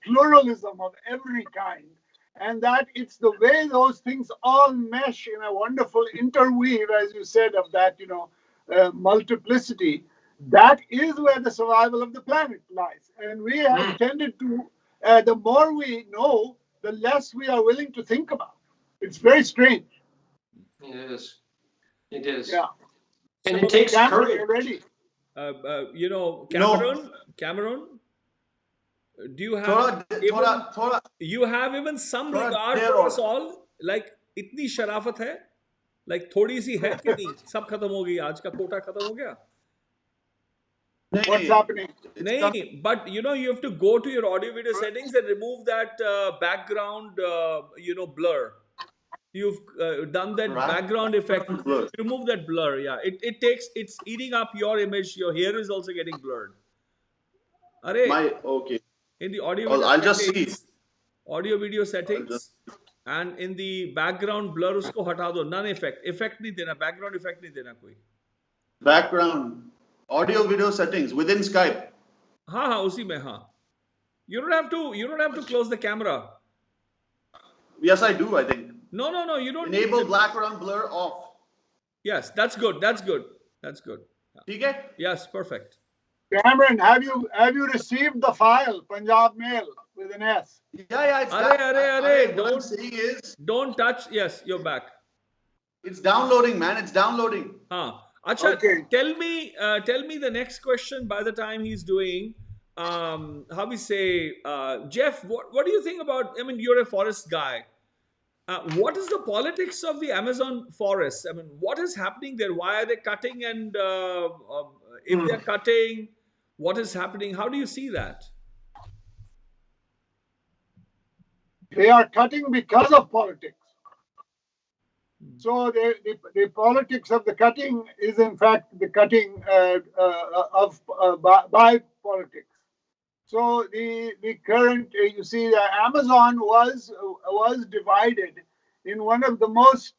pluralism of every kind, and that it's the way those things all mesh in a wonderful interweave, as you said, of that, you know, multiplicity, that is where the survival of the planet lies. And we have tended to, the more we know, the less we are willing to think about. It's very strange. It is. It is. Yeah. And it takes courage. Already. You know, Cameron, do you have you have even some regard for us all? Like, itni sharafat hai? Like, thodi si hai ki nahi? Sab khatam ho gayi, aaj ka quota khatam ho gaya? What's happening? Nahi, but you know, you have to go to your audio video settings and remove that background, you know, blur. You've done that background effect. Remove that blur. Yeah, it's eating up your image. Your hair is also getting blurred. Okay. In the audio video settings, and in the background blur, usko hata do. None effect. Effect nahi dena. Background effect nahi dena koi. Background audio video settings within Skype. हाँ, उसी में हाँ. You don't have to close the camera. Yes, I do. I think. No, you don't. Enable background blur off. Yes, that's good. That's good. Okay? Yes, perfect. Cameron, have you received the file, Punjab Mail with an S? Yeah, it's what I'm saying is, don't touch. Yes, you're back. It's downloading, man. It's downloading. Acha, Okay. tell me the next question by the time he's doing. How we say, Jeff? What do you think about? I mean, you're a forest guy. What is the politics of the Amazon forest? I mean, what is happening there? Why are they cutting? And if they're cutting, what is happening? How do you see that? They are cutting because of politics. So the politics of the cutting is in fact the cutting by politics. So the current, you see, the Amazon was divided in one of the most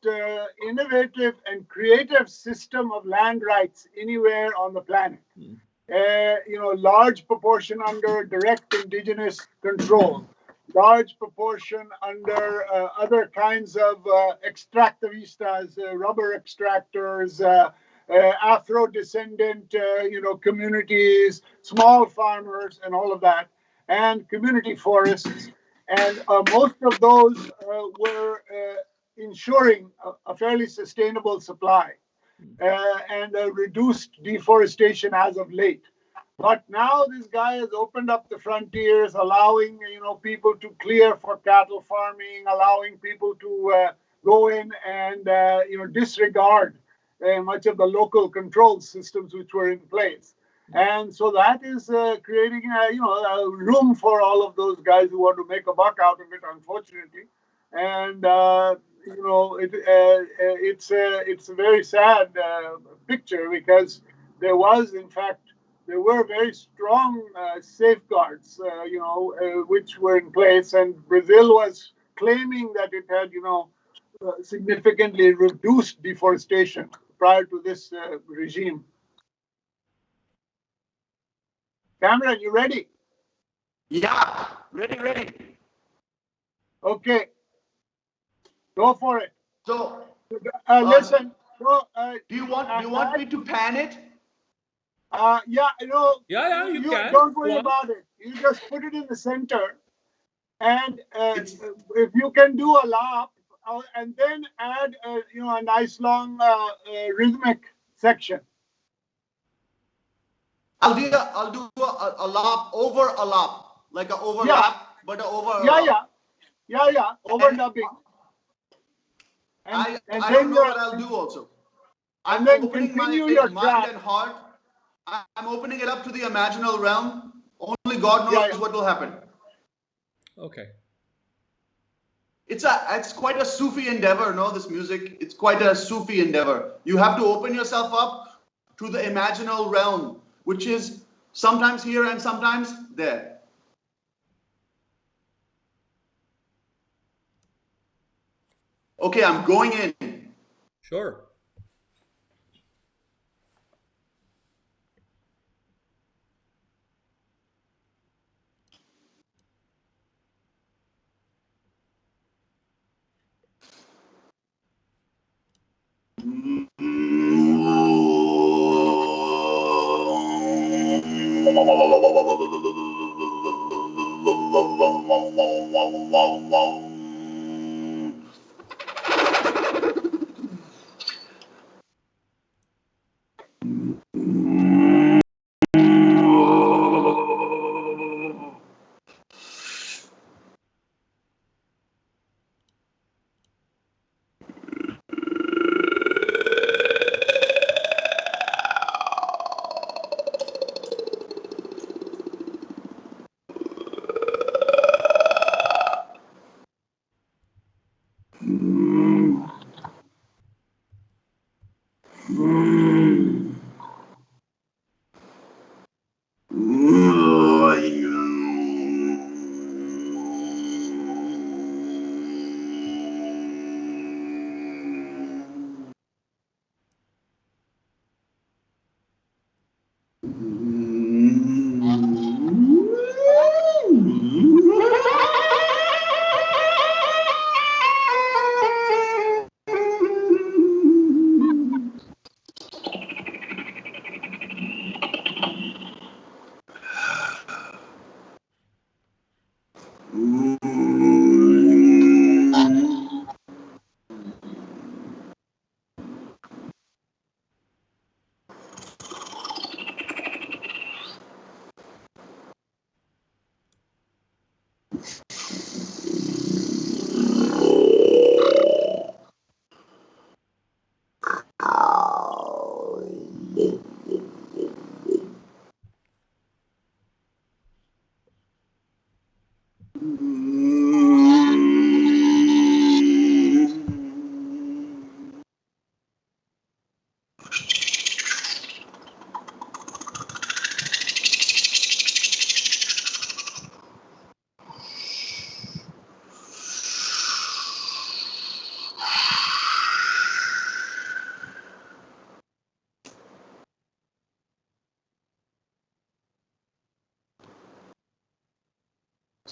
innovative and creative system of land rights anywhere on the planet. You know, large proportion under direct indigenous control, large proportion under other kinds of extractivistas, rubber extractors, Afro-descendant, you know, communities, small farmers, and all of that, and community forests, and most of those were ensuring a fairly sustainable supply and reduced deforestation as of late. But now this guy has opened up the frontiers, allowing, you know, people to clear for cattle farming, allowing people to go in and you know, disregard much of the local control systems which were in place. And so that is creating you know, a room for all of those guys who want to make a buck out of it, unfortunately. And you know, it's a very sad picture, because there were very strong safeguards, you know, which were in place, and Brazil was claiming that it had, you know, significantly reduced deforestation prior to this regime. Cameron, you ready? Yeah, ready. Okay, go for it. So, listen. So, do you want me to pan it? Yeah, you know. Yeah, you can. Don't worry about it. You just put it in the center, and if you can do a lap, and then add, you know, a nice long rhythmic section. I'll do a lap over a lap, like an overlap, but an over. Yeah, overlapping. I don't know what I'll do also. I'm opening my mind and heart. I'm opening it up to the imaginal realm. Only God knows what will happen. Okay. It's quite a Sufi endeavor, no? This music, it's quite a Sufi endeavor. You have to open yourself up to the imaginal realm, which is sometimes here and sometimes there. Okay, I'm going in. Sure.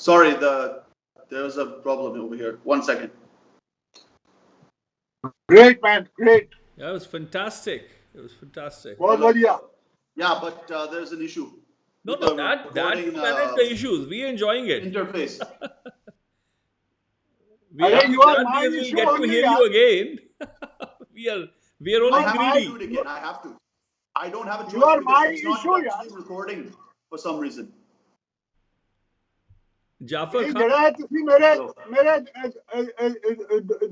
Sorry, there was a problem over here. 1 second. Great, man. Great. That was fantastic. It was fantastic. बहुत बढ़िया. Yeah, but there's an issue. No, with no, the that you recording, manage the issues. We are enjoying it. interface. We are Arey, you are glad my because we'll issue get to only, hear yaar. you again. we are I only have to greedy. do it again. I have to. I don't have a choice You are because my it's not issue, actually recording for some reason. Jhaffur नहीं, Khan. जरा तुसी मेरे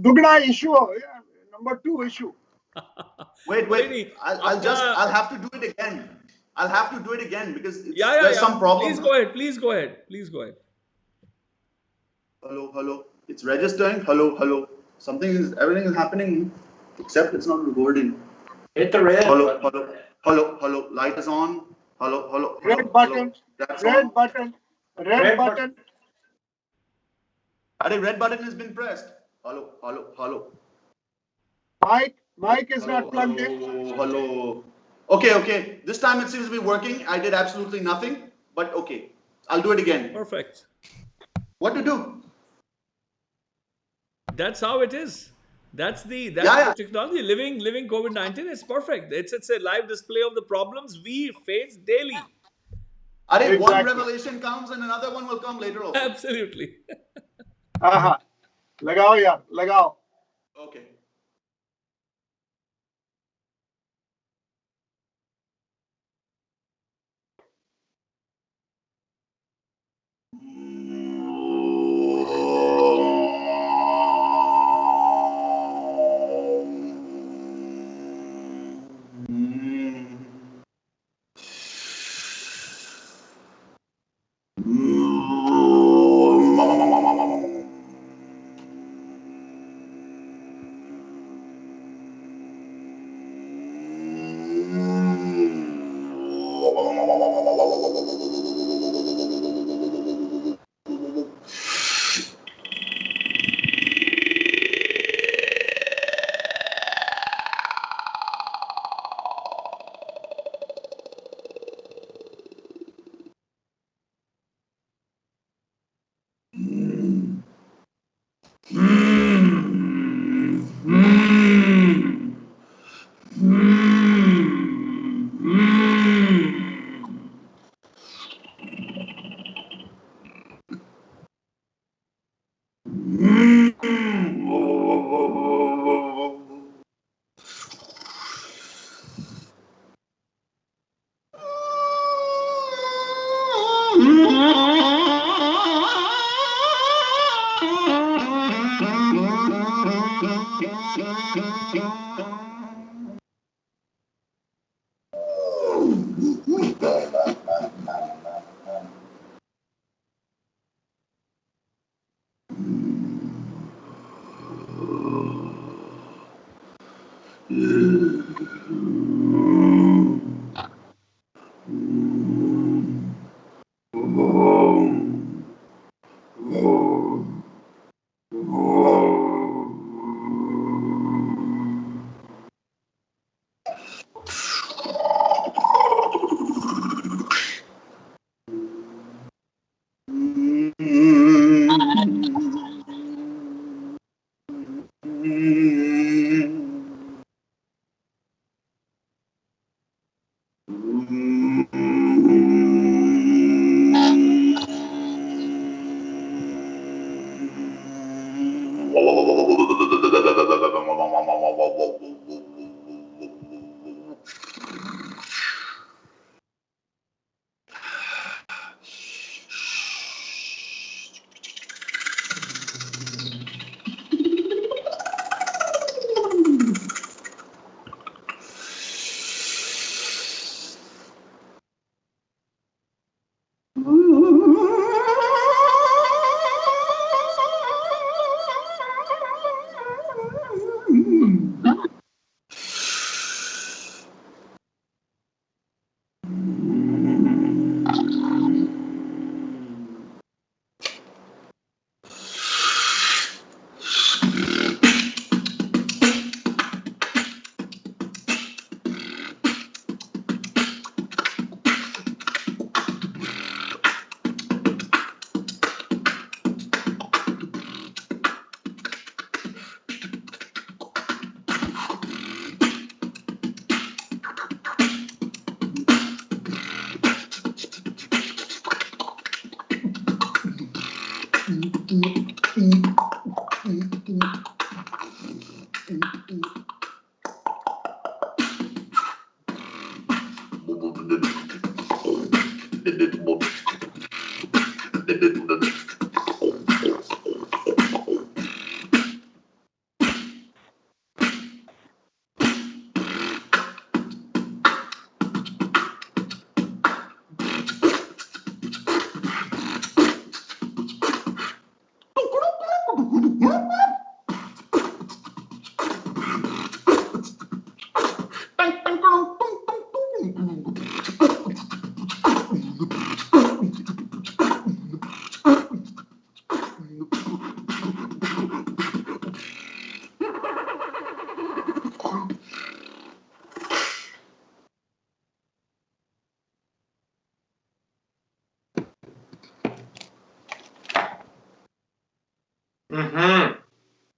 दुगना issue हो गया. Number 2 issue. Wait. नहीं, I'll have to do it again. I'll have to do it again because Yeah. there's some problem. Please go ahead. Please go ahead. Hello. It's registering. Hello. Everything is happening except it's not recording. Hit the red button. Hello. Light is on. Hello. Red button. That's Red on. button. Red button. I think red button has been pressed. Hello. Mic is not plugged in. Hello. Okay. This time it seems to be working. I did absolutely nothing, but okay. I'll do it again. Perfect. What to do? That's how it is. That's the technology. Living COVID-19 is perfect. It's a live display of the problems we face daily. One Exactly. revelation comes and another one will come later also. Absolutely. हाँ, लगाओ यार, लगाओ. Okay.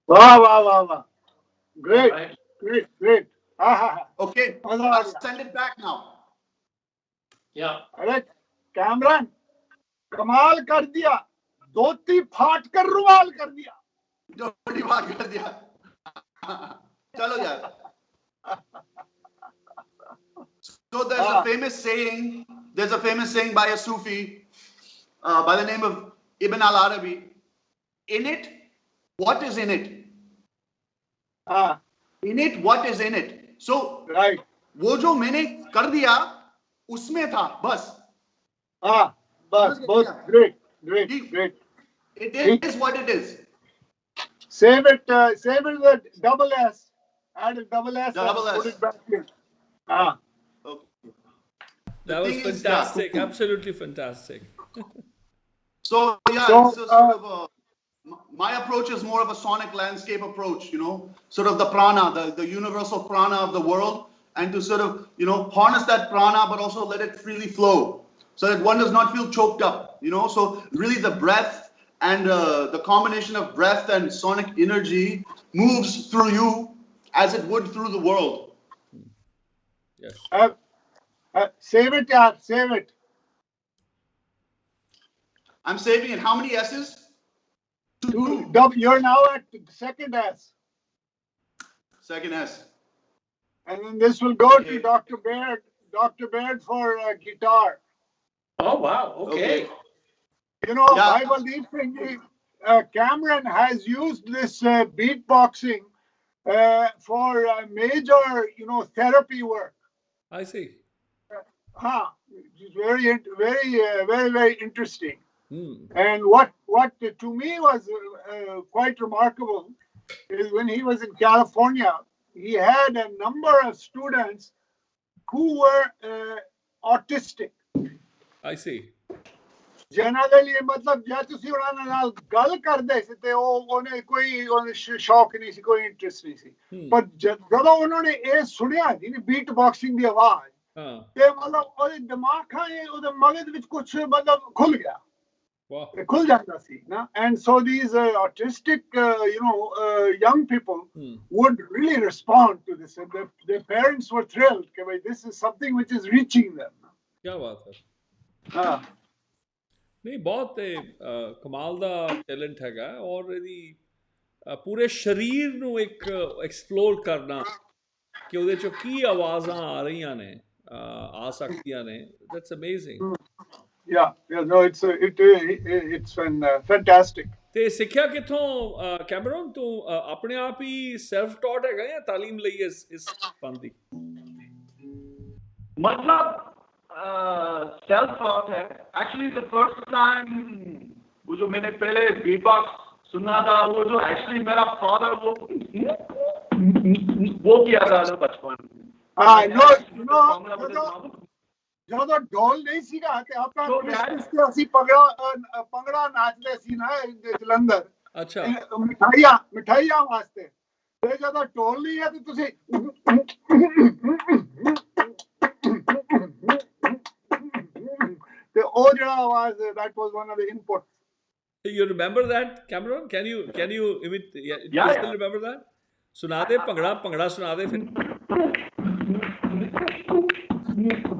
Wow, wow, wow, wow. Great, Right. great, great. Okay, I'll send it back now. Yeah. अरे Cameron कमाल कर दिया, धोती फाट कर रुमाल कर दिया. जोड़ी बात कर दिया. चलो यार. So there's a famous saying. There's a famous saying by a Sufi by the name of Ibn al-Arabi. In it, what is in it? In it, what is in it? So, right. वो जो मैंने कर दिया, उसमें था, बस. बस, great, great, great. It is what it is. Save it with double S. Add a double S. Double and S. Put it back in. Okay. That was fantastic. Absolutely fantastic. So yeah, it's a sort of my approach is more of a sonic landscape approach, you know, sort of the prana, the universal prana of the world, and to sort of, you know, harness that prana, but also let it freely flow, so that one does not feel choked up, you know. So really the breath and the combination of breath and sonic energy moves through you as it would through the world. Yes. Save it, yaar, save it. I'm saving it. How many S's? Two. You're now at second S. Second S. And then this will go to Dr. Baird. Dr. Baird for guitar. Oh wow. Okay. You know, Bhai Baldeep Singh, Cameron has used this beatboxing for major, therapy work. I see. It's very interesting. Hmm. And what to me was quite remarkable is when he was in California, he had a number of students who were autistic. I see. ਜਿਨ੍ਹਾਂ ਦੇ ਲਈ ਮਤਲਬ ਜੇ ਤੁਸੀਂ ਉਹਨਾਂ ਨਾਲ ਗੱਲ ਕਰਦੇ ਸੀ ਤੇ ਉਹਨੇ ਕੋਈ ਸ਼ੌਕ ਨਹੀਂ ਸੀ, ਕੋਈ ਇੰਟਰਸਟ ਨਹੀਂ ਸੀ, ਪਰ ਜਦੋਂ ਉਹਨਾਂ ਨੇ ਇਹ ਸੁਣਿਆ ਜੀ ਬੀਟ ਬਾਕਸਿੰਗ ਦੀ ਆਵਾਜ਼ ਤੇ ਮਤਲਬ ਉਹਦੇ ਦਿਮਾਗ ਉਹਦੇ ਮਗਜ ਵਿੱਚ ਕੁਝ ਮਤਲਬ ਖੁੱਲ ਗਿਆ, ਖੁੱਲ ਜਾਂਦਾ ਸੀ ਨਾ. And so these autistic young people would really respond to this, and their parents were thrilled that this is something which is reaching them. क्या बात है. नहीं, बहुत ਕਮਾਲ ਦਾ ਟੈਲੈਂਟ ਹੈਗਾ, ਔਰ ਇਹਦੀ ਪੂਰੇ ਸਰੀਰ ਨੂੰ ਇੱਕ ਐਕਸਪਲੋਰ ਕਰਨਾ ਕਿ ਉਹਦੇ ਚੋਂ ਕੀ ਆਵਾਜ਼ਾਂ ਆ ਰਹੀਆਂ ਨੇ, ਆ ਸਕਦੀਆਂ ਨੇ. That's amazing. No, it's fantastic. ਤੇ ਸਿੱਖਿਆ ਕਿੱਥੋਂ ਕੈਮਰਨ? ਤੂੰ ਆਪਣੇ ਆਪ ਹੀ ਸੈਲਫ ਟੌਟ ਹੈਗਾ ਜਾਂ ਤਾਲੀਮ ਲਈ ਇਸ ਫਨ ਦੀ? मतलब self-taught है. Actually, the first time वो जो मैंने पहले beatbox सुना था, वो जो actually मेरा father वो किया था बचपन. ਜਦੋਂ ਢੋਲ ਨਹੀਂ ਸੀਗਾ ਤੇ ਆਪਾਂ ਅਸੀਂ ਪੰਗੜਾ ਨਾਚਦੇ ਸੀ ਨਾ ਜਲੰਧਰ. ਅੱਛਾ. ਮਿਠਾਈਆਂ ਵਾਸਤੇ. ਤੇ ਜਦੋਂ ਢੋਲ ਨਹੀਂ ਹੈ ਤੇ ਤੁਸੀਂ ਤੇ ਉਹ ਜਿਹੜਾ ਆਵਾਜ਼, that was one of the inputs. You remember that, Cameron? Can you imitate? You still remember that? सुना दे पंगड़ा सुना दे फिर.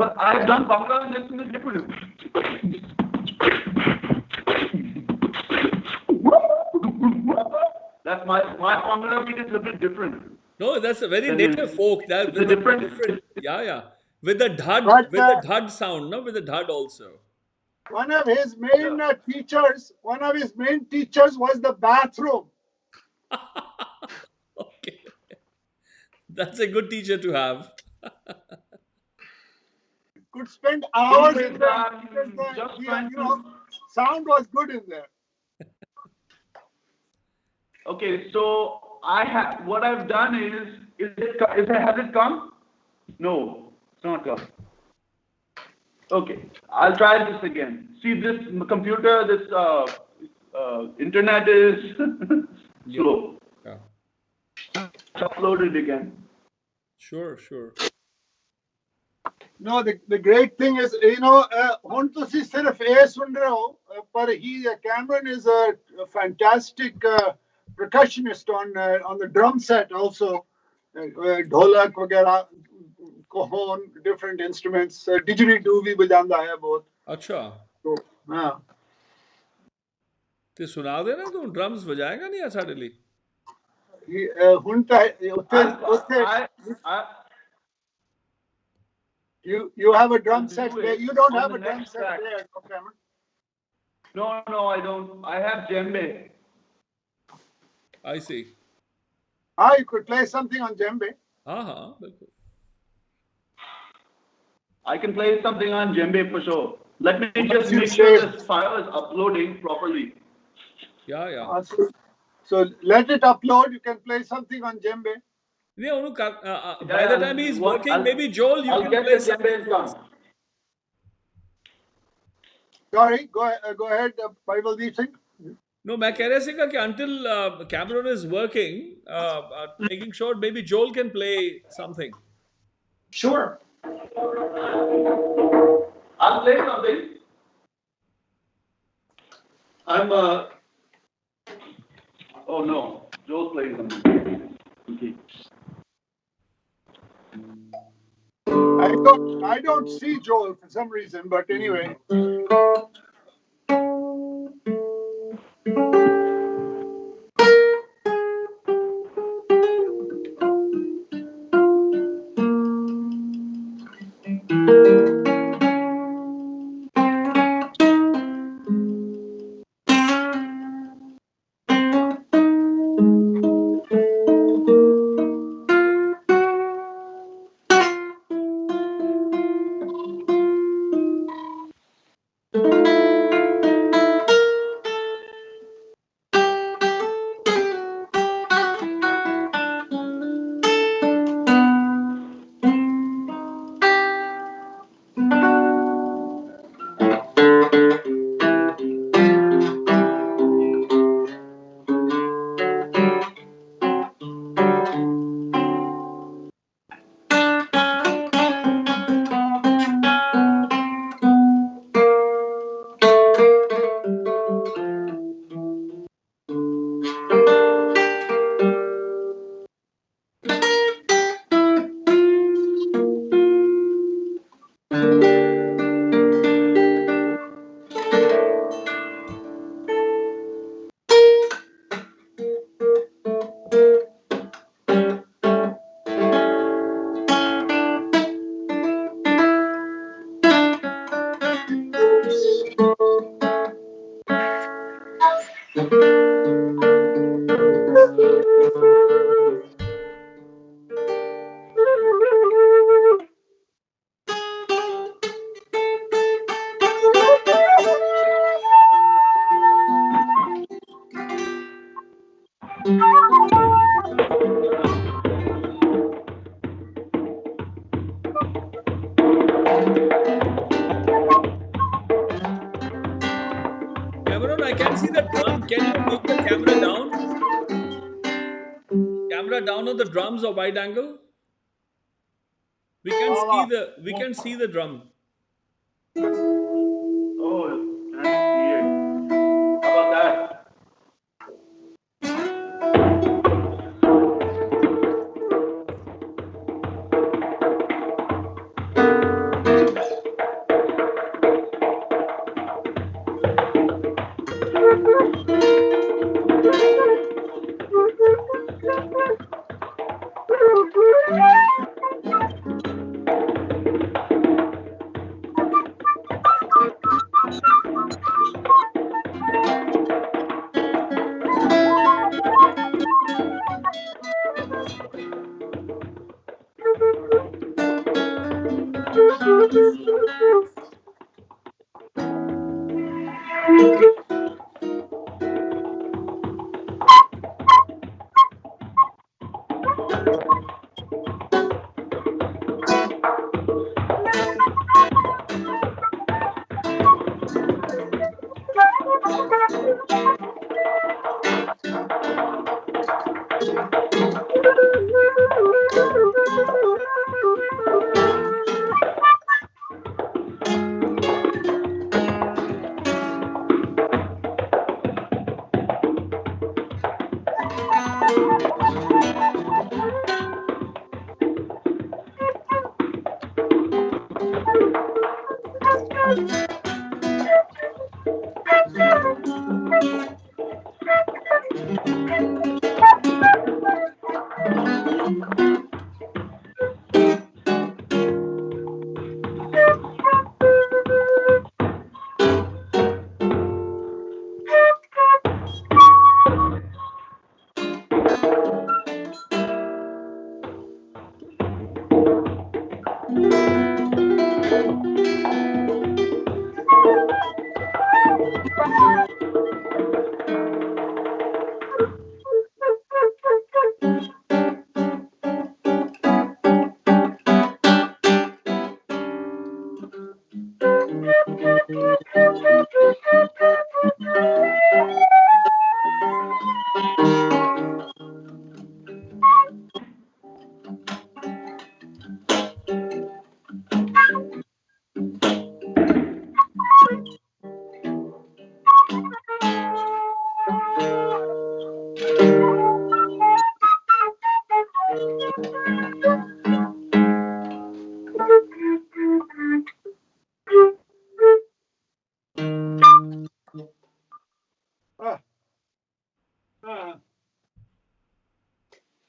But I've done Bangla and it's in a different. That's my Bangla beat is a bit different. No, that's a very native folk. That's different. Yeah. With the dhad sound, no? With the dhad also. One of his main teachers was the bathroom. Okay. That's a good teacher to have. Could spend hours in there because sound was good in there. Okay, so what I've done has it come? No, it's not come. Okay, I'll try this again. See, this computer, this internet is slow. Yeah. Upload it again. Sure. No, the great thing is, ਹੁਣ ਤੁਸੀਂ ਸਿਰਫ ਇਹ ਸੁਣ ਰਹੇ ਹੋ, ਪਰ Cameron is a fantastic percussionist on the drum set also. ढोलक वगैरह, कोहन, different instruments, didgeridoo भी बजाता है बहुत. अच्छा. तो हाँ. ते सुना दे ना, तू ड्रम्स बजाएगा नहीं साढ़े लिए? ਹੁਣ ਤਾਂ ਉੱਥੇ you have a drum set there. You don't have a drum set there, Cameron? No, I don't. I have djembe. I see. You could play something on djembe. बिल्कुल. I can play something on djembe for sure. Let me just make sure this file is uploading properly. Yeah. So let it upload. You can play something on djembe. By the time he's working, maybe Joel, you can play something. Sorry, go ahead, Bibaldeep Singh. No, मैं कह रहा था कि until Cameron is working, making sure maybe Joel can play something. Sure. I'll play something. Oh no, Joel's playing something. Okay. I don't see Joel for some reason, but anyway. Cameron, I can see the drum. Can you move the camera down? Camera down on the drums or wide angle? We can see the drum. Oh, can I see it? How about that?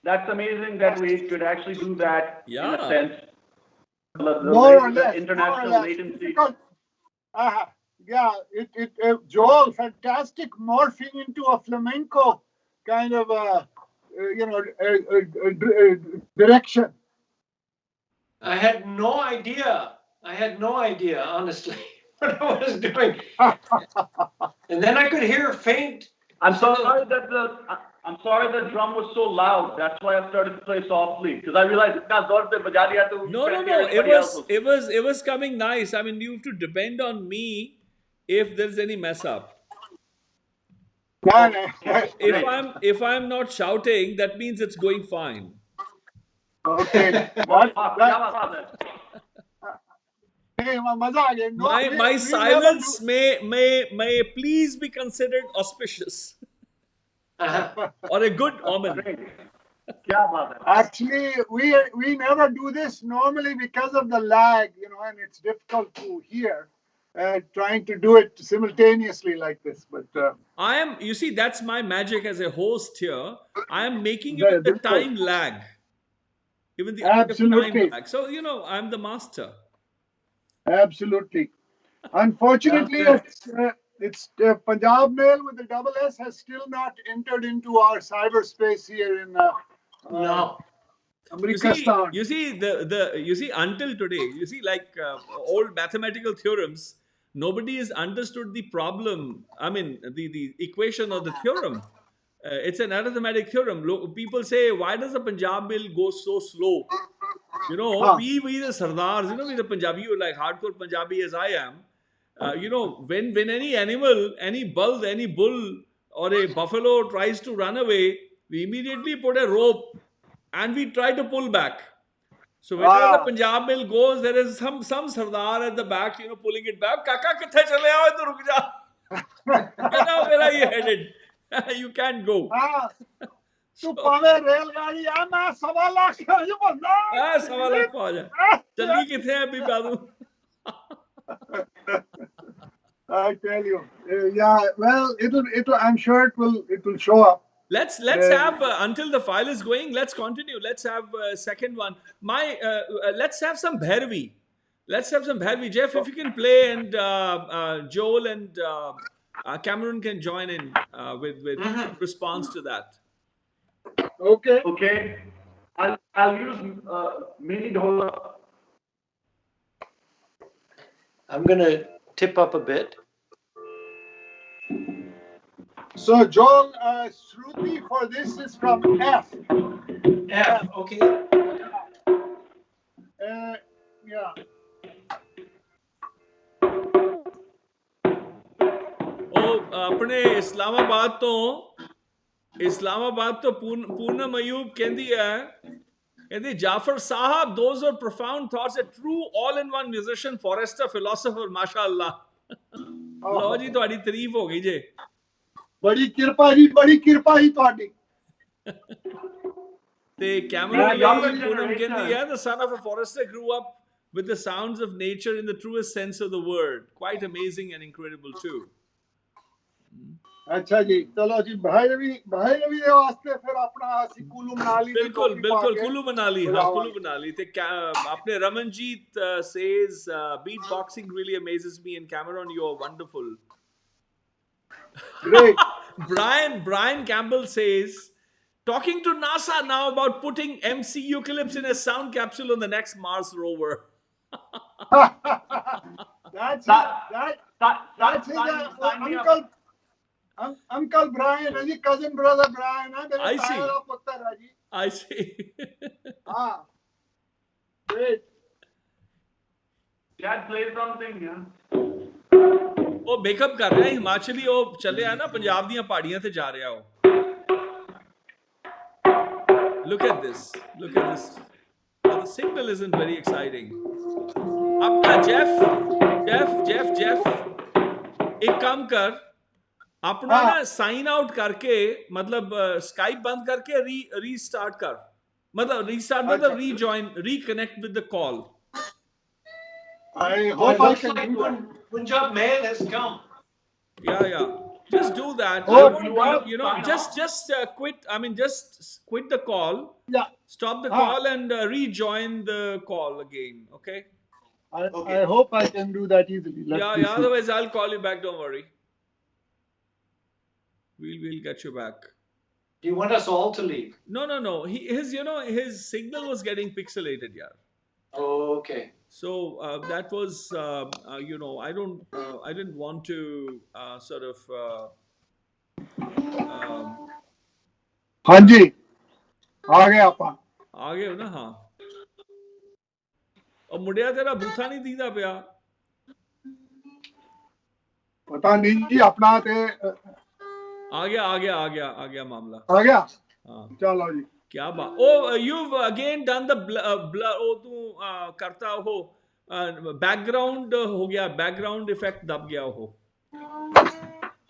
That's amazing that we could actually do that in a sense. More or less. International latency. Because, Joel, fantastic morphing into a flamenco kind of direction. I had no idea, honestly, what I was doing. And then I could hear faint. I'm sorry that the drum was so loud. That's why I started to play softly, because I realized No. It was coming nice. I mean, you have to depend on me if there's any mess up. If I'm not shouting, that means it's going fine. Okay. My silence may please be considered auspicious or a good omen. Actually, we never do this normally because of the lag, and it's difficult to hear. Trying to do it simultaneously like this, but you see, that's my magic as a host here. I am making it the time lag, even the time lag. So I'm the master. Absolutely. Unfortunately, it's Punjab Mail with the double S has still not entered into our cyberspace here in No. America. You see, until today, you see, like old mathematical theorems, nobody has understood the problem. I mean, the equation or the theorem. It's an arithmetic theorem. People say, why does the Punjab Mail go so slow? You know, we the Sardars, you know, we the Punjabi, like hardcore Punjabi as I am. You know, when any animal, any bull, or a buffalo tries to run away, we immediately put a rope and we try to pull back. So whenever the Punjab Mail goes, there is some Sardar at the back, you know, pulling it back. Kaka, kithe chale aao, idhar ruk ja. Where are you headed? You can't go. तू पावे रेलगाड़ी आ मैं 1.25 लाख जो बंदा 1.25 लाख पहुंच जा चली किथे है अभी बाबू I tell you, yeah. Well, it'll. I'm sure it will show up. Let's have until the file is going. Let's continue. Let's have second one. Let's have some Bhairavi. Let's have some Bhairavi. Jeff, if you can play, and Joel and Cameron can join in with response to that. Okay. Okay. I'll use mini dhola. I'm gonna tip up a bit. So Joel, Shruti for this is from F. F, okay. Yeah. Oh, अपने इस्लामाबाद तो पूनम अयूब कहती है Jhaffur Sahab, those are profound thoughts, a true all-in-one musician, forester, philosopher, mashallah. लो जी तुम्हारी तारीफ हो गई जे बड़ी कृपा ही तुम्हारी ते Cameron पूनम कहती है the son of a forester grew up with the sounds of nature in the truest sense of the word. Quite amazing and incredible too. अच्छा जी चलो जी भैरवी के वास्ते फिर अपना ਅਸੀਂ कुल्लू मनाली बिल्कुल कुल्लू मनाली ते आपने Ramanjeet says beatboxing really amazes me, and Cameron, you are wonderful. Great. Brian Campbell says talking to NASA now about putting MC Eucalypts in a sound capsule on the next Mars rover. That's Uncle Brian, and your cousin brother Brian. I see. Great. Dad, play something, yeah. वो makeup कर रहा है हिमाचली वो चले आ ना पंजाब ਦੀਆਂ ਪਹਾੜੀਆਂ ਤੇ ਜਾ ਰਿਹਾ ਉਹ Look at this. The signal isn't very exciting. अपना Jeff एक काम कर अपना ना साइन आउट करके मतलब स्काइप बंद करके रीस्टार्ट कर मतलब rejoin reconnect with the call. I hope I can do that. Punjab Mail has come. Yeah. Just do that. Just quit. I mean, just quit the call. Yeah. Stop the call and rejoin the call again. Okay. I hope I can do that easily. Yeah. Otherwise, I'll call you back. Don't worry. We'll get you back. Do you want us all to leave? No. His signal was getting pixelated, yeah. Oh, okay. So that was, I didn't want to sort of. हाँ जी, आ गए आपा. आ गए हो ना हाँ. और मुंडिया तेरा बूथा नहीं दीदा पिया. पता नहीं जी अपना ते. आ गया मामला. आ गया. हाँ. चलो जी. क्या बात. Oh, you've again done the तू करता हो background हो गया background effect दब गया हो.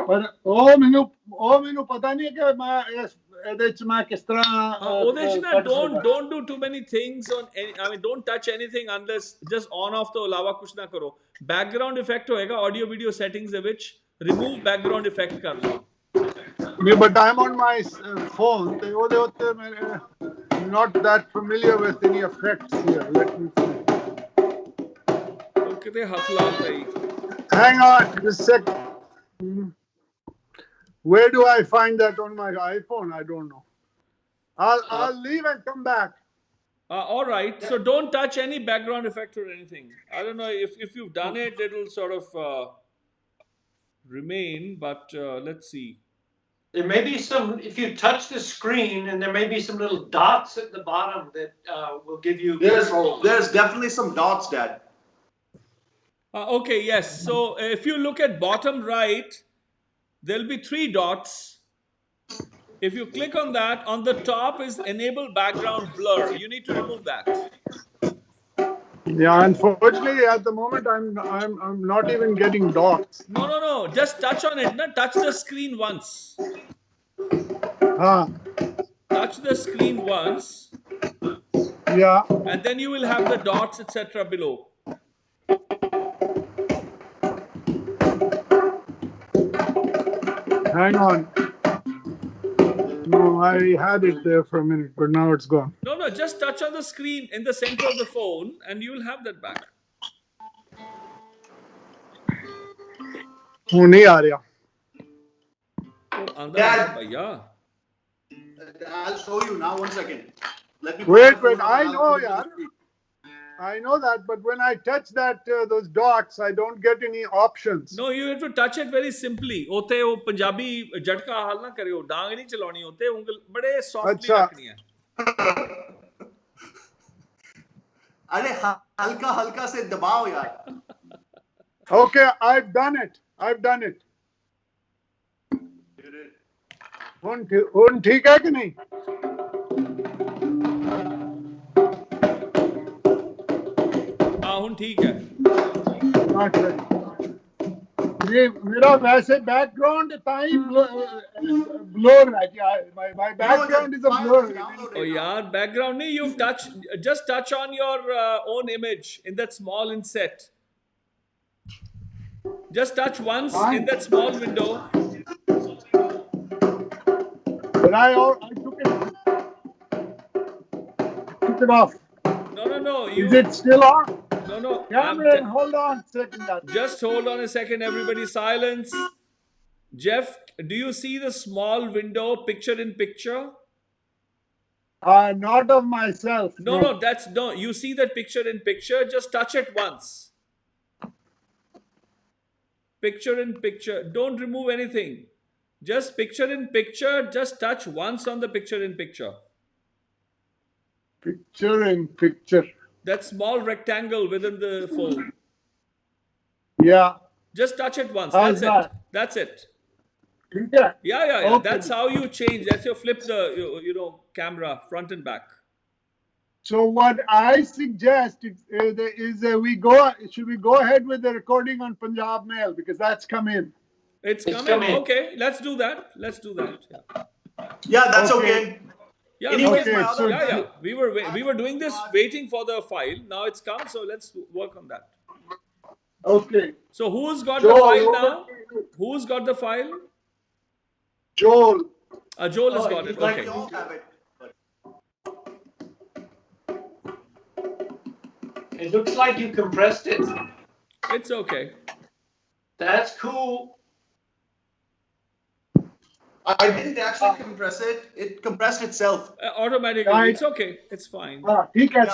पर ਉਹ ਮੈਨੂੰ ਪਤਾ ਨਹੀਂ ਕਿ ਮੈਂ ਇਹਦੇ ਚ ਮੈਂ ਕਿਸ ਤਰ੍ਹਾਂ ਉਹਦੇ ਚ ਨਾ don't do too many things on don't touch anything unless just on off ਤੋਂ ਇਲਾਵਾ ਕੁਝ ਨਾ ਕਰੋ. background effect ਹੋਏਗਾ audio video settings ਦੇ ਵਿੱਚ remove background effect ਕਰ ਲਓ. But I'm on my phone. I'm not that familiar with any effects here. Let me see. कितने हाथ लाल भाई. Hang on, just a sec. Where do I find that on my iPhone? I don't know. I'll leave and come back. All right. So don't touch any background effect or anything. I don't know if you've done it, it'll sort of remain. But let's see. There may be some, if you touch the screen, and there may be some little dots at the bottom that will give you control. There's definitely some dots, Dad. Okay, yes. So if you look at bottom right, there'll be 3 dots. If you click on that, on the top is enable background blur. You need to remove that. Yeah, unfortunately, at the moment, I'm not even getting dots. No. Just touch on it. No? Touch the screen once. Touch the screen once. Yeah. And then you will have the dots, etc. below. Hang on. No, I had it there for a minute, but now it's gone. No. Just touch on the screen in the center of the phone, and you will have that back. Oh, nahi aa raha. Oh, Dad. yeah. I'll show you now. 1 second. Let me Wait. I know, yaar. I know that, but when I touch that those dots, I don't get any options. No, you have to touch it very simply. Ote wo Punjabi jhatka hal na karyo. Daang nahi chalani hote. Ungal bade softly rakni hai. अरे हल्का से दबाओ यार. Okay, I've done it. उन ठीक है कि नहीं? हाँ, ठीक है. ये मेरा वैसे background ताई blur है. My background is a blur. Oh yaar, background nahi. You've just touch on your own image in that small inset. Just touch once in that small window. But I took it off. No. Is it still on? No. Cameron, hold on a second. Just hold on a second, everybody. Silence. Jeff, do you see the small window, picture in picture? Not of myself. No. You see that picture in picture? Just touch it once. Picture in picture. Don't remove anything. Just picture in picture. Just touch once on the picture in picture. Picture in picture. That small rectangle within the phone. Yeah. Just touch it once. How's that? That's it. Yeah. Okay. That's how you change. That's your flip the camera front and back. So what I suggest is should we go ahead with the recording on Punjab Mail, because that's come in. It's coming. Okay, let's do that. Yeah, that's okay. Yeah, okay, we were doing this waiting for the file. Now it's come, so let's work on that. Okay. So who's got the file now? Who's got the file? Joel. Joel has got it. Okay. Don't have it. It looks like you compressed it. It's okay. That's cool. I didn't actually compress it. It compressed itself. Automatically. Right. It's okay. It's fine. Okay. Yeah.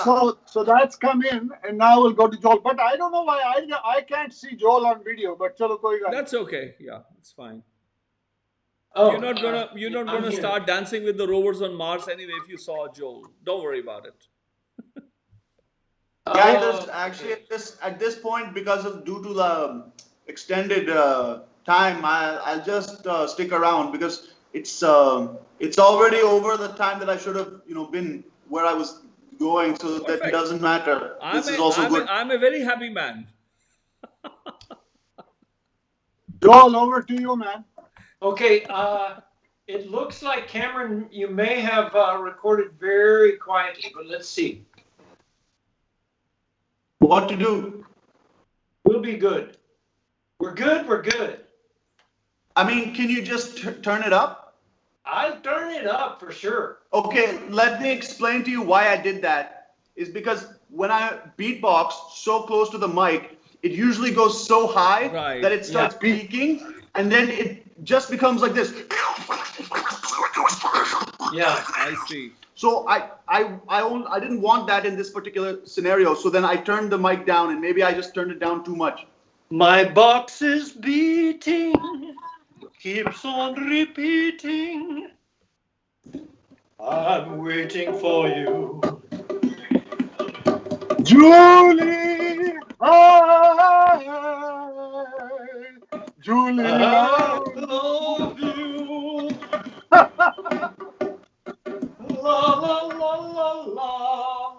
So that's come in, and now we'll go to Joel. But I don't know why I can't see Joel on video. But chalo koi gal. That's okay. Yeah, it's fine. Oh, You're not gonna start dancing with the rovers on Mars anyway. If you saw Joel, don't worry about it. Yeah, there's actually at this point, due to the extended time, I'll just stick around, because it's already over the time that I should have been where I was going, so Perfect. That doesn't matter. This is also good. I'm a very happy man. Joel, over to you, man. Okay. It looks like, Cameron, you may have recorded very quietly, but let's see. What to do? We'll be good. We're good. I mean, can you just turn it up? I'll turn it up for sure. Okay, let me explain to you why I did that. Is because when I beatbox so close to the mic, it usually goes so high that it starts peaking, and then just becomes like this. Yeah. I see. So I didn't want that in this particular scenario. So then I turned the mic down, and maybe I just turned it down too much. My box is beating, keeps on repeating. I'm waiting for you. Julie, Julie, I love you. La la la la la la.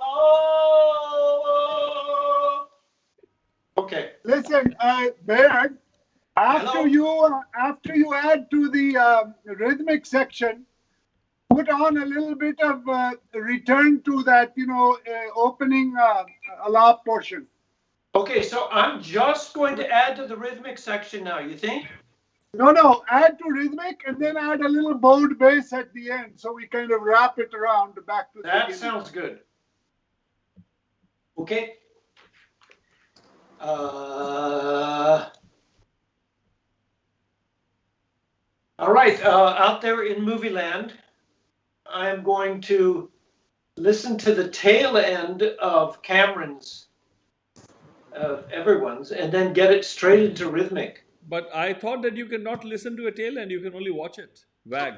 Okay. Listen, Baird, Hello? after you add to the rhythmic section, put on a little bit of return to that, opening alap portion. Okay, so I'm just going to add to the rhythmic section now, you think? No, add to rhythmic and then add a little bowed bass at the end, so we kind of wrap it around back to the That beginning. sounds good. Okay. All right, out there in movie land, I'm going to listen to the tail end of Cameron's, of everyone's, and then get it straight into rhythmic. But I thought that you cannot listen to a tail end, you can only watch it. Wag.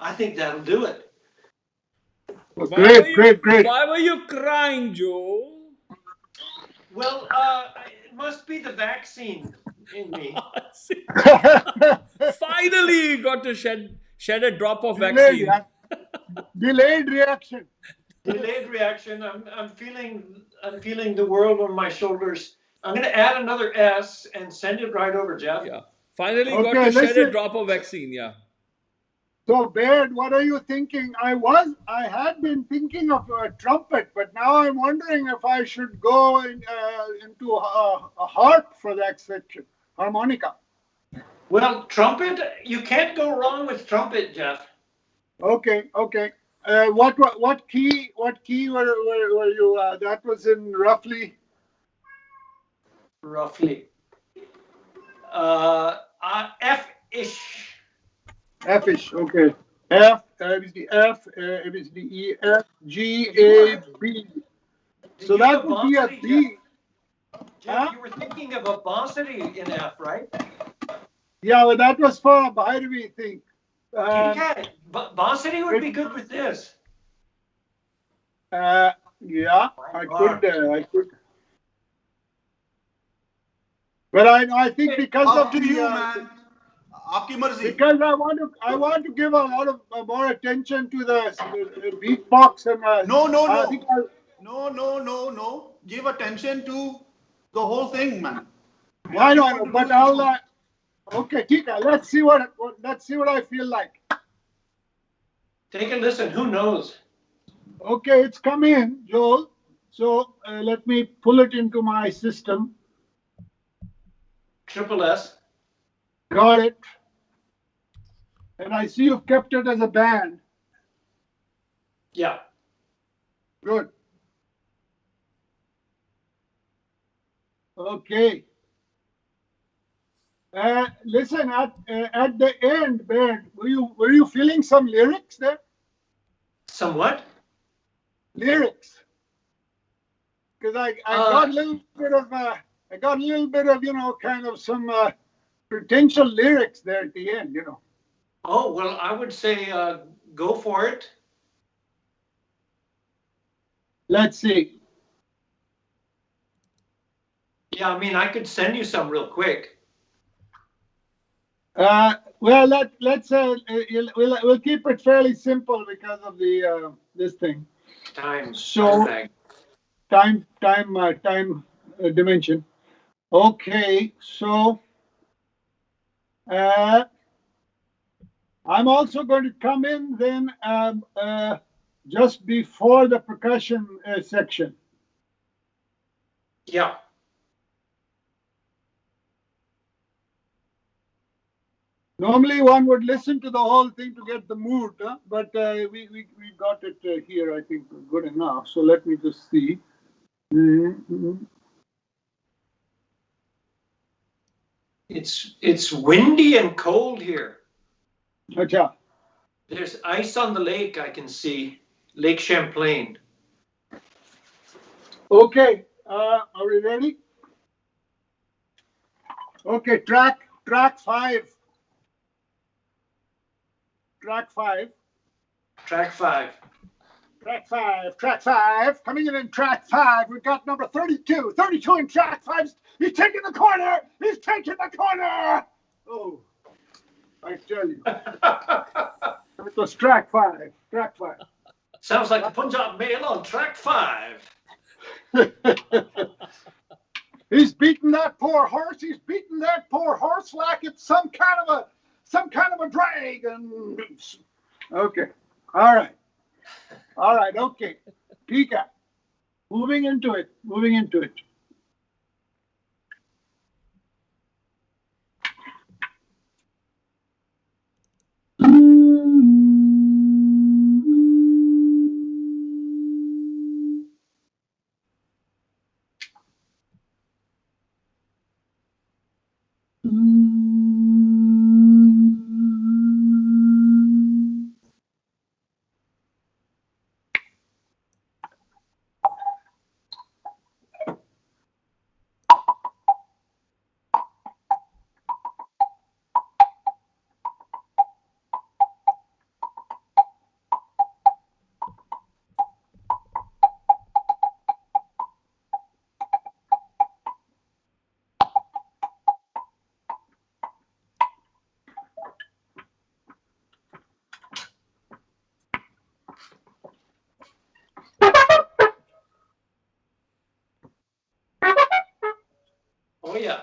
I think that'll do it. Great. Why were you crying, Joel? Well, it must be the vaccine in me. Finally, you got to shed a drop of Delayed, vaccine. yeah. Delayed reaction. Delayed reaction. I'm feeling the world on my shoulders. I'm going to add another S and send it right over, Jeff. Yeah. Finally got Okay, to shed a listen. drop of vaccine. Yeah. So Baird, what are you thinking? I had been thinking of a trumpet, but now I'm wondering if I should go into a harp for that section, harmonica. Well, trumpet, you can't go wrong with trumpet, Jeff. Okay. What key were you? That was in roughly. F-ish. F-ish, okay. F, ABCD F, ABCD E, F, G, A, B. So that would be a B. Jeff, you were thinking of a bansurī in F, right? Yeah, well, that was for a Bhairavi thing. Yeah, bansurī would be good with this. Yeah, I could. But I think because Up of to the, you, man. Aapki marzi. because I want to give a lot of more attention to the beatbox and No. I think No. Give attention to the whole thing, man. I know, but I'll. Okay, Tika, let's see what I feel like. Take a listen. Who knows? Okay, it's come in, Joel. So let me pull it into my system. Triple S. Got it. And I see you've kept it as a band. Yeah. Good. Okay. Listen, at the end, Baird, were you feeling some lyrics there? Some what? Lyrics. Because I got a little bit of kind of some potential lyrics there at the end, Oh, well, I would say go for it. Let's see. Yeah, I mean, I could send you some real quick. Well, let's we'll keep it fairly simple because of the this thing. Time. So time dimension. Okay, so I'm also going to come in then just before the percussion section. Yeah. Normally one would listen to the whole thing to get the mood, but we got it here, I think, good enough. So let me just see. Mm-hmm. It's windy and cold here. Acha. There's ice on the lake, I can see. Lake Champlain. Okay, are we ready? Okay, track 5. Track 5. Coming in track 5. We've got number 32. 32 in track 5. He's taking the corner. Oh, I tell you. It was track 5. Sounds like the Punjab Mēlā on track 5. He's beating that poor horse like it's some kind of a dragon. Okay. All right. Okay. Pika. Moving into it. Oh, yeah.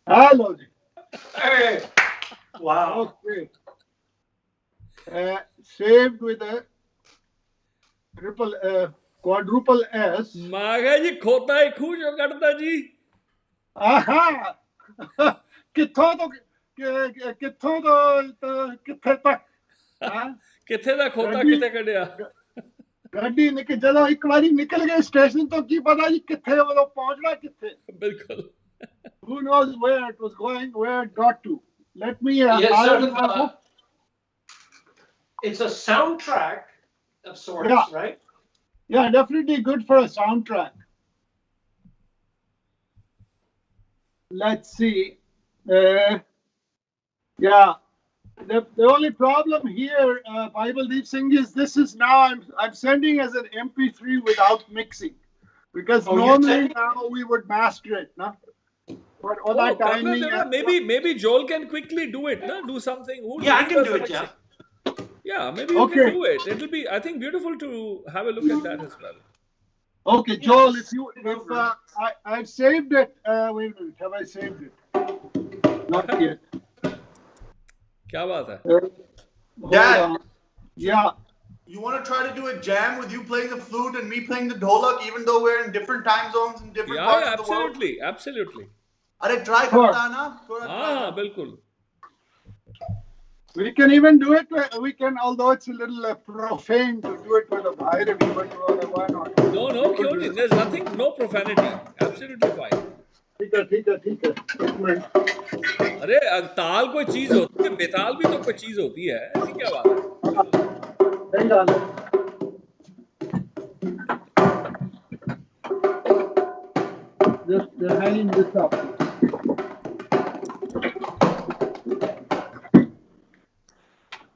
Hello. Hey. Wow. Okay. Saved with a quadruple S. मागा जी खोता है खू जो करता जी Aha! ਕਿੱਥੋਂ ਤੋਂ ਕਿੱਥੋਂ ਤੋਂ ਕਿੱਥੇ ਤੱਕ ਹਾਂ ਕਿੱਥੇ ਦਾ ਖੋਤਾ ਗੱਡੀ- ਕਿੱਥੇ ਕੱਢਿਆ ਗੱਡੀ ਜਦੋਂ ਇੱਕ ਵਾਰੀ ਨਿਕਲ ਗਏ ਸਟੇਸ਼ਨ ਤੋਂ ਕੀ ਪਤਾ ਜੀ ਕਿੱਥੇ ਉਹ ਪਹੁੰਚਣਾ ਕਿੱਥੇ ਬਿਲਕੁਲ who knows where it was going where it got to let me Yes, sort of, it's a soundtrack of sorts, Yeah. right? yeah definitely good for a soundtrack. Let's see. Yeah. The only problem here, Bible Singh, is this is now I'm sending as an MP3 without mixing, because Oh, you're normally sending- now we would master it, no? But all Oh, that कर timing. लेते ना, maybe Joel can quickly do it, na? Do something. Yeah, I can does do the it, mixing? yeah. Yeah, maybe you Okay. can do it. It'll be, I think, beautiful to have a look at that as well. Okay, Joel, Yes. if I've saved it. Wait a minute, have I saved it? Not yet. क्या बात है? Hold Dad. on. Yeah. You want to try to do a jam with you playing the flute and me playing the dholak, even though we're in different time zones in different Yeah, parts yeah, of the world? absolutely, absolutely. Are try Sure. karta na? Thoda try हाँ, karta. बिल्कुल. We can even do it. We can, although it's a little profane to do it with a bhairavi, but why not? No, क्यों नहीं? There's nothing, no profanity. Absolutely fine. ठीक है. एक minute. अरे ताल कोई चीज होती है, बेताल भी तो कोई चीज होती है. ऐसी क्या बात है? Hang on. Just hanging this up.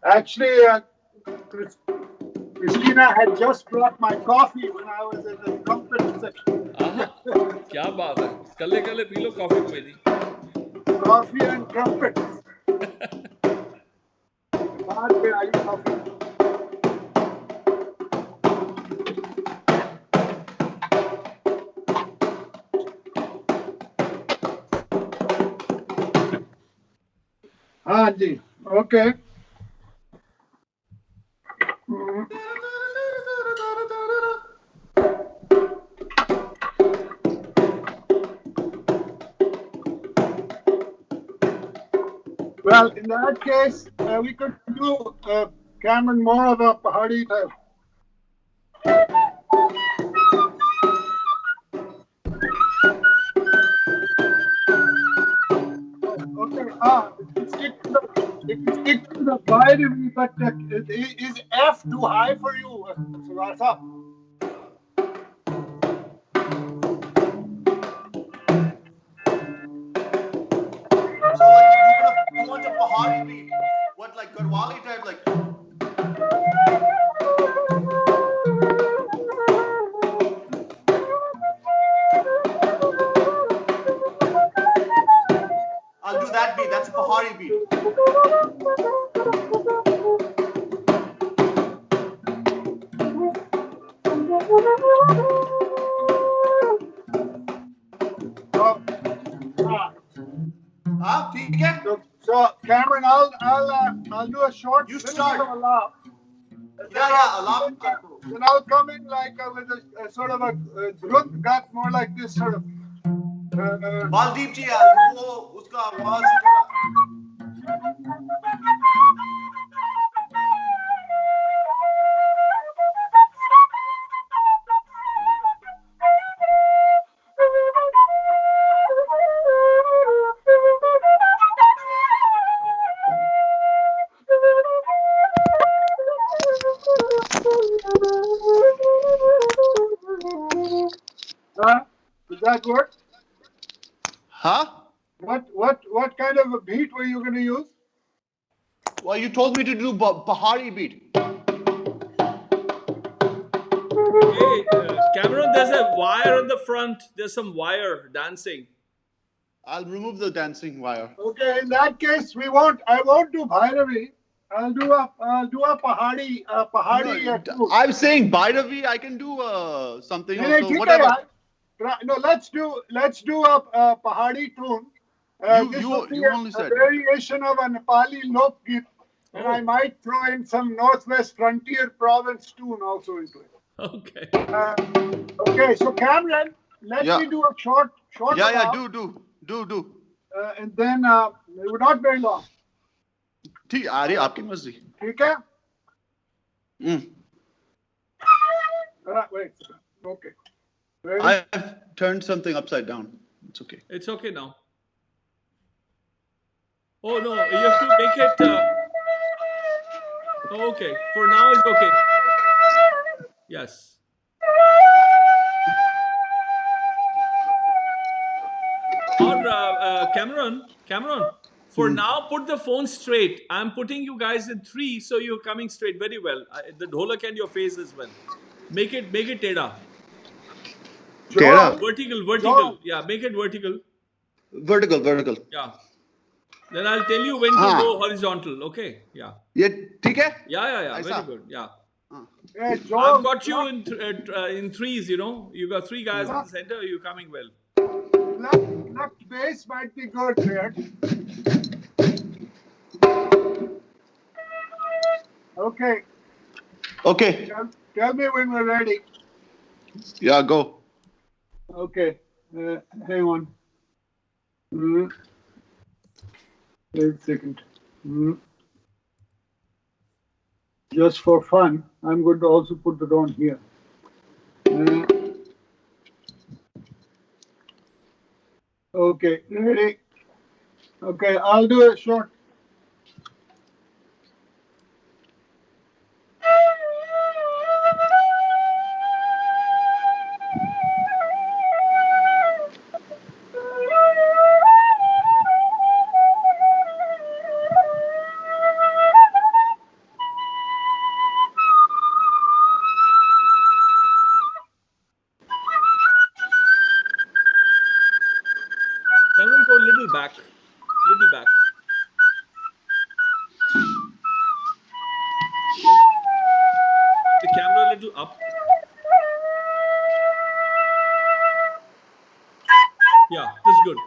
Actually, Christina had just brought my coffee when I was in the trumpet section. आहा, क्या बात है? कल्ले पी लो कॉफी कोई नहीं. Coffee and trumpets. बाद में आई coffee. Ji. Okay. Well, in that case, we could do, Cameron, more of a Pahari type. Okay, if you stick to the Baiṭhak, but is F too high for you, Surasa? So like you're gonna go into Pahari beat, what like Garhwali type, like. I'll do that beat. That's a Pahari beat. ठीक है? So Cameron, I'll do a short. You start. Alap. Yeah, alap. Then I'll come in like with a sort of a drut got more like this sort of. Maldeep ji, वो उसका आवाज Does that work? Huh? What kind of a beat were you going to use? Well, you told me to do Pahari beat. Hey, Cameron, there's a wire on the front. There's some wire dancing. I'll remove the dancing wire. Okay, in that case, I won't do Bhairavi. I'll do a Pahari. No, I'm saying Bhairavi. I can do something also. Whatever. No, let's do a Pahari tune. You only a said variation of a Nepali lok git, and I might throw in some Northwest Frontier Province tune also into it. Okay. Okay, so Cameron, let me do a short. Yeah, do. And then we're not very long. ठीक आ रही आपकी मर्जी. ठीक है? Wait. Okay. Ready? I've turned something upside down. It's okay. It's okay now. Oh no, you have to make it. Okay, for now it's okay. Yes. Or Cameron, for now put the phone straight. I'm putting you guys in 3, so you're coming straight very well. The dholak and your face as well. Make it teda. Teda? Vertical. Joel. Yeah, make it vertical. Vertical. Yeah. Then I'll tell you when to go horizontal. Okay. Yeah. ये ठीक है? Yeah. ऐसा? Very good. Yeah. Yeah, Joel, I've got you in 3s. You know, you got 3 guys in the center. You're coming well. Left bass might be good here. Okay. Tell me when we're ready. Yeah, go. Okay. Hang on. Wait a second. Just for fun, I'm going to also put it on here. Okay, ready? Okay, I'll do a short. Cameron, go a little back. The camera a little up. Yeah, that's good.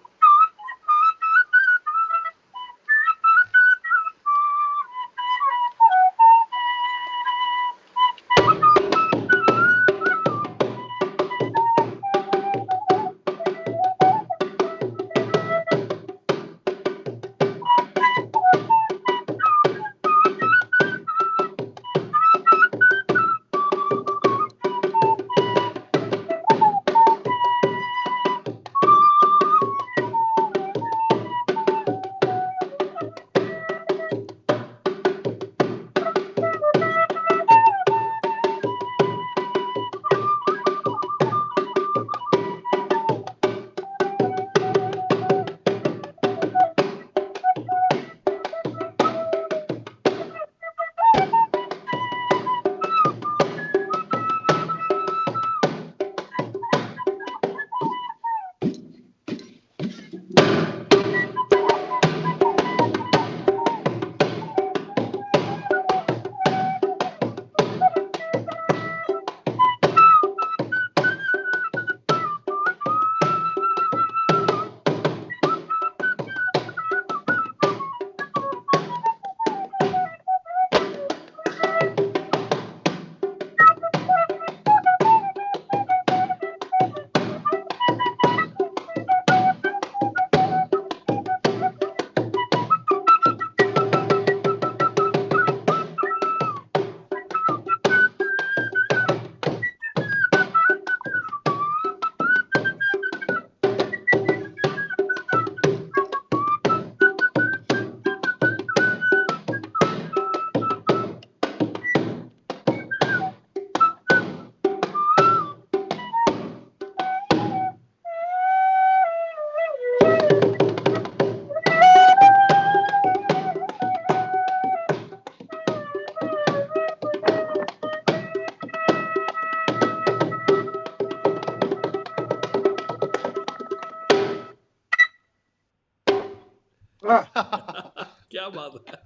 Kya baat hai?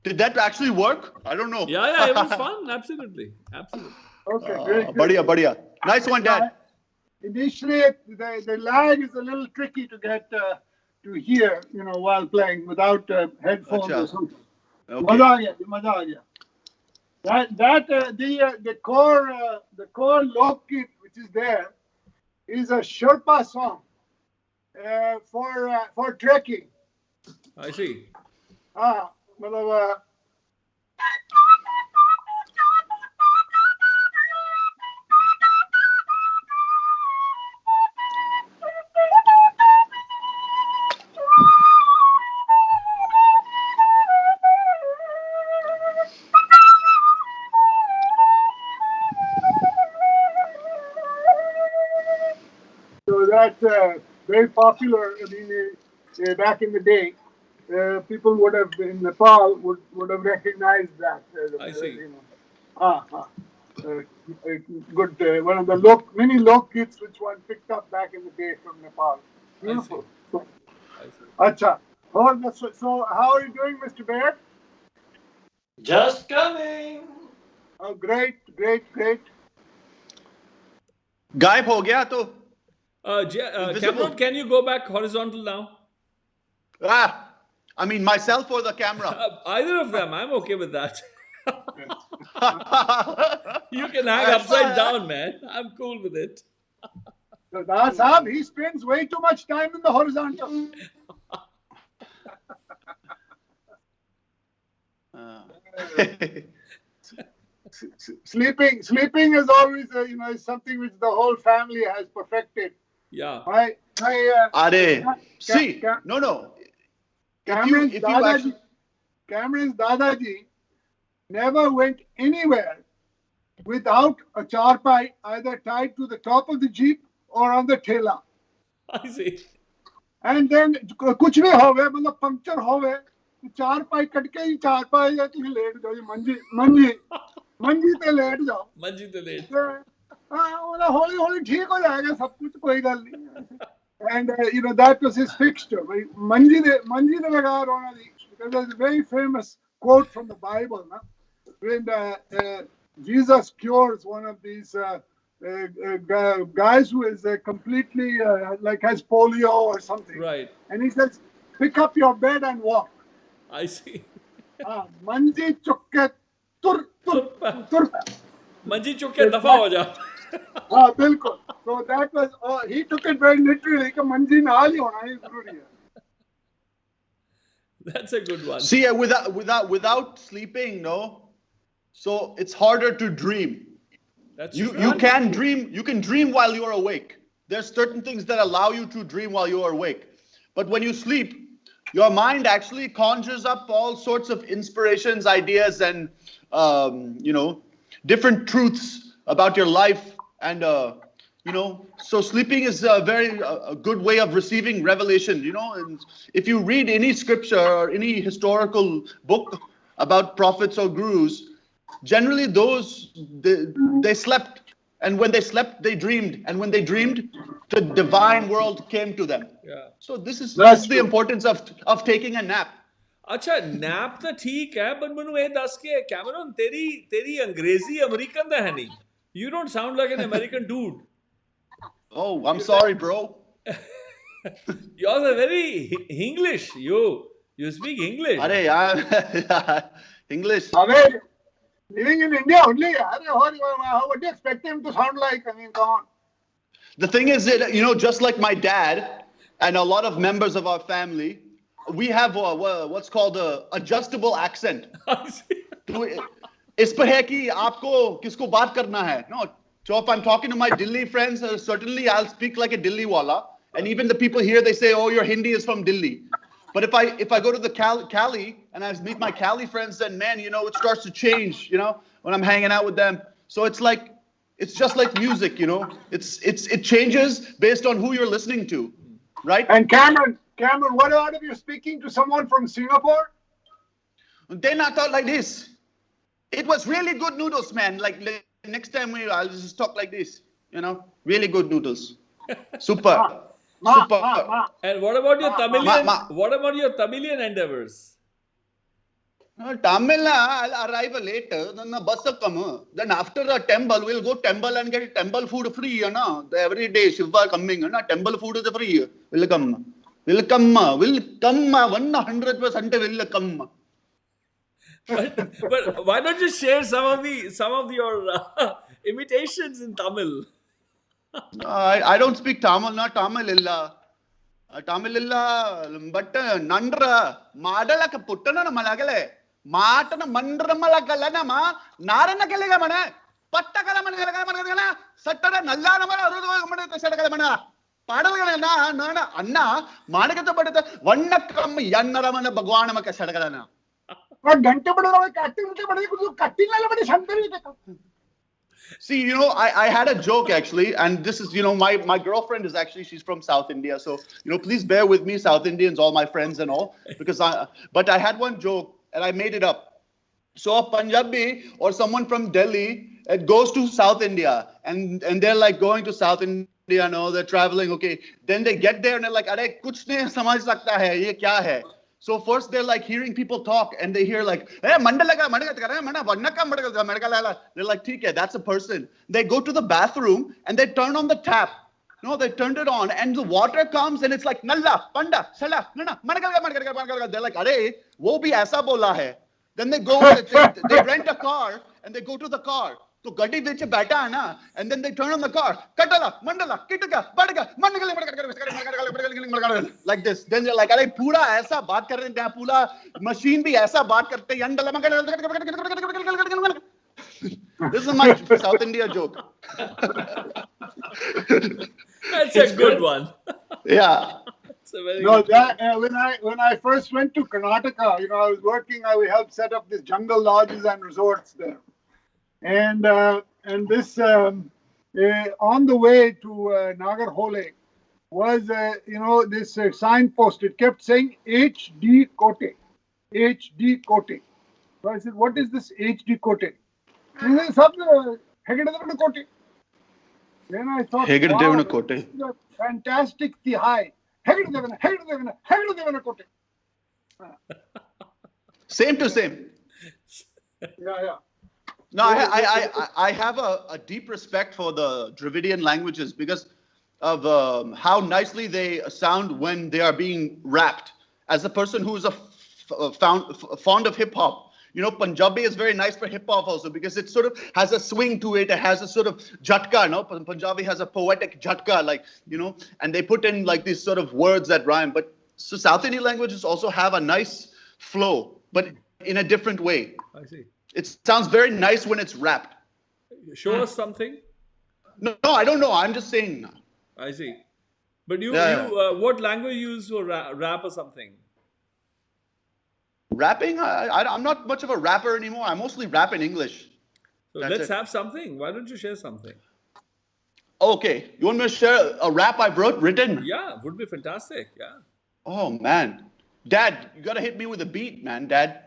Did that actually work? I don't know. Yeah, it was fun. Absolutely. Okay, great. Badhiya, badhiya. Nice one, Dad. Initially, the lag is a little tricky to get to hear, while playing without headphones Acha. or something. Okay. Maza aa gaya. The core lok kit which is there is a Sherpa song for trekking. I see. Matlab, so that's very popular. I mean, back in the day, people would have in Nepal would have recognized that. I see. Good. One of the many lok kits which one picked up back in the day from Nepal. Beautiful. I see. Acha. So how are you doing, Mr. Baird? Just coming. Oh, great. Gaib ho gaya to. Cameron, can you go back horizontal now? I mean myself or the camera? Either of them. I'm okay with that. You can hang upside down, man. I'm cool with it. So Sahab, he spends way too much time in the horizontal. Sleeping is always is something which the whole family has perfected. Yeah. See, no. Cameron's Dadaji never went anywhere without a charpai either tied to the top of the jeep or on the thela. I see. And then kuch bhi hove, matlab puncture hove, charpai katke hi charpai ya tuhi let jao, manji te let jao. Manji te let. Holi theek ho jayega sab kuch, koi gal nahi. And that was his fixture. Manji de laga rona di, because there's a very famous quote from the Bible, na? When Jesus cures one of these guys who is completely like has polio or something. Right. And he says, pick up your bed and walk. I see. Manji chukke tur. Manji chukke dafa ho ja. Bilkul. So that was, he took it very literally, कि manji naal hi hona hi zaruri hai. That's a good one. See, without sleeping, no. So it's harder to dream. You can dream while you are awake. There's certain things that allow you to dream while you are awake. But when you sleep, your mind actually conjures up all sorts of inspirations, ideas, and different truths about your life. And so sleeping is a good way of receiving revelation. And if you read any scripture or any historical book about prophets or gurus, generally they slept, and when they slept, they dreamed, and when they dreamed, the divine world came to them. Yeah. So this is the importance of taking a nap. अच्छा nap तो ठीक है, but मैंने ये दस के Cameron तेरी अंग्रेजी अमेरिकन तो है नहीं. You don't sound like an American dude. Oh, I'm sorry, bro. Yours are very English. You speak English. English. Living in India only, how would you expect him to sound like? I mean, come on. The thing is that, just like my dad and a lot of members of our family, we have what's called a adjustable accent. इस पर है कि आपको किसको बात करना है. No, so if I'm talking to my Delhi friends, certainly I'll speak like a Delhi wala. And even the people here, they say, oh, your Hindi is from Delhi. But if I go to the Cali and I meet my Cali friends, then man, it starts to change, when I'm hanging out with them. So it's just like music, it changes based on who you're listening to, right? And Cameron, what about if you're speaking to someone from Singapore? They not talk like this. It was really good noodles, man. Like next time I'll just talk like this, really good noodles. Super. Super. And what about your Tamilian? Ma. What about your Tamilian endeavors? Tamil, I'll arrive later. Then the bus will come. Then after the temple, we'll go temple and get temple food free. Every day Shiva coming. Temple food is free. Will come. 100% will come. But why don't you share some of your imitations in Tamil? I don't speak Tamil, not Tamil illa. Tamil illa, but Nandra, Madalaka Putana Malagale, Matana Mandra Malakalana, Narana Kalegamana, Patakalamana, Satara Nalana, Satakamana, Padalana, Nana, Anna, Manakata Patata, Vandakam, Yanaramana, Bagwana Satakalana. See, I had a joke actually, and this is, my girlfriend is actually, she's from South India. So, please bear with me, South Indians, all my friends and all, but I had one joke and I made it up. So a Punjabi or someone from Delhi, it goes to South India and they're like going to South India, they're traveling. Okay. Then they get there and they're like, "Are kuch nahi samajh sakta hai, ye kya hai?" So first they're like hearing people talk and they hear like, "Hey, they're like, "Theek hai, that's a person." They go to the bathroom and they turn on the tap. They turned it on and the water comes and it's like, "Nalla, panda, sala, nana, they're like, "Arey, wo bhi aisa bola hai." Then they go, they rent a car and they go to the car. So gadi beche baita hai na, and then they turn on the car. Katala, mandala, kitaka, badaga, like this. Then they're like, "Arey, pura aisa baat kar rahe hain, pura machine bhi aisa baat karte hain." This is my South India joke. That's a good one. Yeah. When I first went to Karnataka, I was working. I helped set up these jungle lodges and resorts there, and this on the way to Nagarhole was this signpost. It kept saying HD Kote, HD Kote. So I said, "What is this HD Kote?" And they said, Kote. Then I thought, wow, this is a fantastic Tihai. Same to same. Yeah. No, I have a deep respect for the Dravidian languages because of how nicely they sound when they are being rapped. As a person who is fond of hip hop, Punjabi is very nice for hip hop also because it sort of has a swing to it. It has a sort of jhatka, Punjabi has a poetic jhatka, and they put in like these sort of words that rhyme. But so South Indian languages also have a nice flow, but in a different way. I see. It sounds very nice when it's rapped. Show us something. No, I don't know. I'm just saying. I see. But what language you use for rap or something? Rapping? I'm not much of a rapper anymore. I mostly rap in English. So let's have something. Why don't you share something? Okay. You want me to share a rap I've written? Yeah, would be fantastic. Yeah. Oh, man. Dad, you got to hit me with a beat, man, Dad.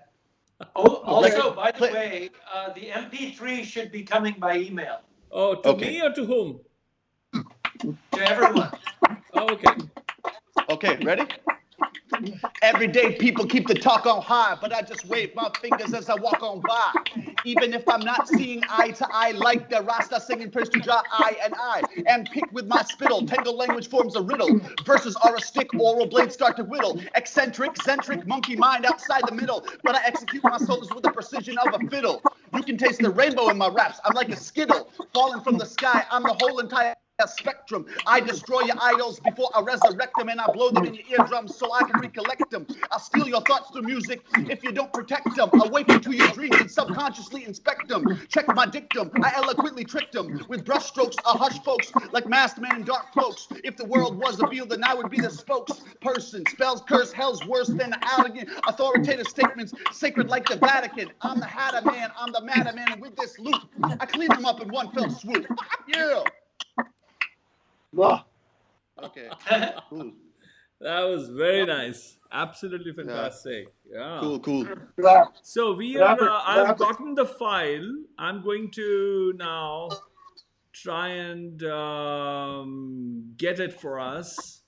Also, by the way, the MP3 should be coming by email. Oh, to me or to whom? To everyone. Oh, okay. Okay, ready? Every day people keep the talk on high, but I just wave my fingers as I walk on by. Even if I'm not seeing eye to eye, like the Rasta singing praise to Jah, I am picked with my spittle. Tangled language forms a riddle. Verses are a stick, oral blades start to whittle. Eccentric, monkey mind outside the middle. But I execute my solos with the precision of a fiddle. You can taste the rainbow in my raps. I'm like a skittle falling from the sky. I'm the whole entire spectrum. I destroy your idols before I resurrect them, and I blow them in your eardrums so I can recollect them. I'll steal your thoughts through music if you don't protect them. Awaken to your dreams and subconsciously inspect them. Check my dictum. I eloquently tricked them with brushstrokes. I hush folks like masked men in dark cloaks. If the world was a field, then I would be the spokesperson. Spells curse, hell's worse than arrogant. Authoritative statements, sacred like the Vatican. I'm the Hatter Man, I'm the Matter Man, and with this loop, I clean them up in one fell swoop. Yeah. Wow. Okay. Cool. That was very nice. Absolutely fantastic. Yeah. Cool. So I've gotten the file. I'm going to now try and get it for us.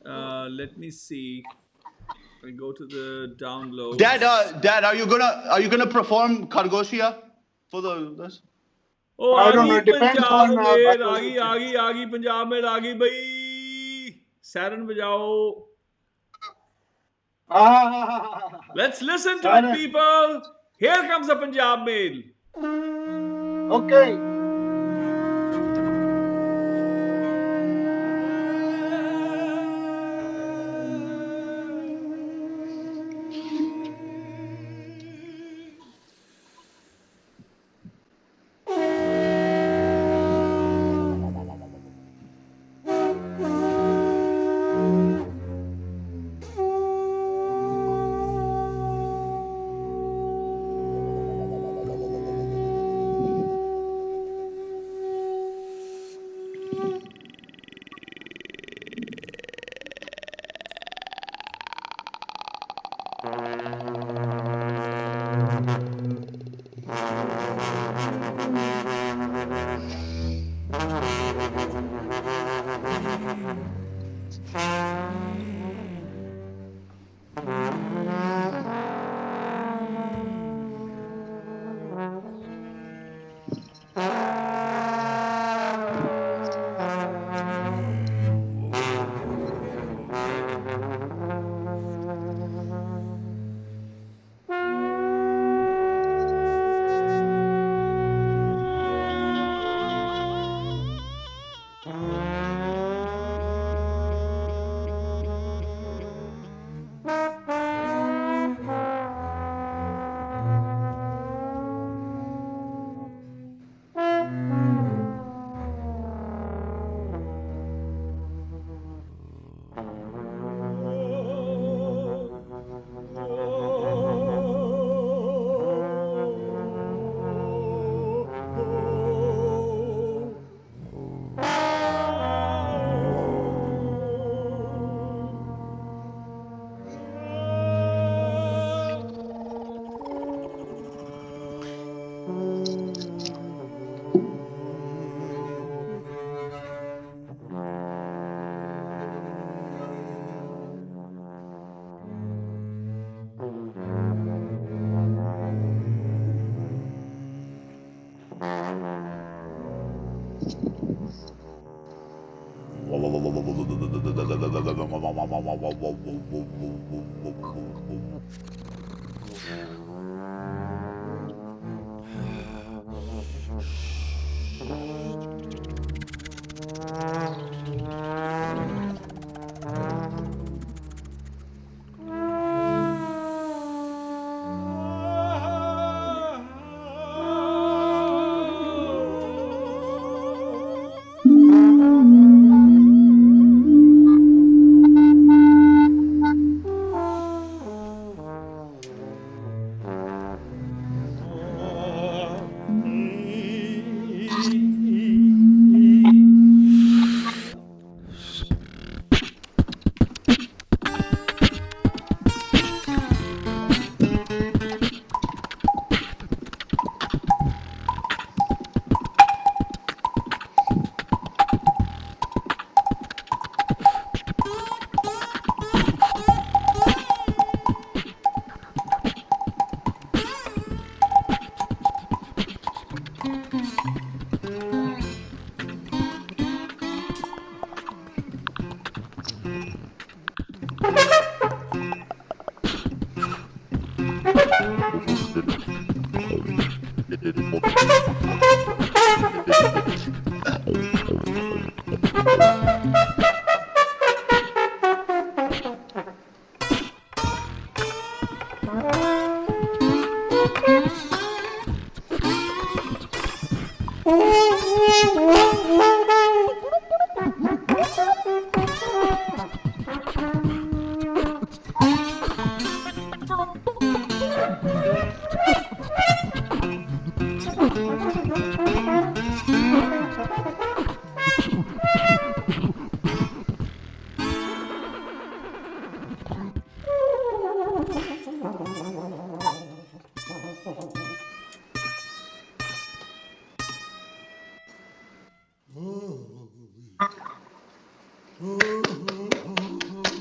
Let me see. I go to the download. Dad, are you gonna perform Khargoshia for this? Oh, I don't know, it depends on, आगी पंजाब में आगी भाई siren बजाओ. Let's listen to it, people. Here comes the Punjab Mail. Okay.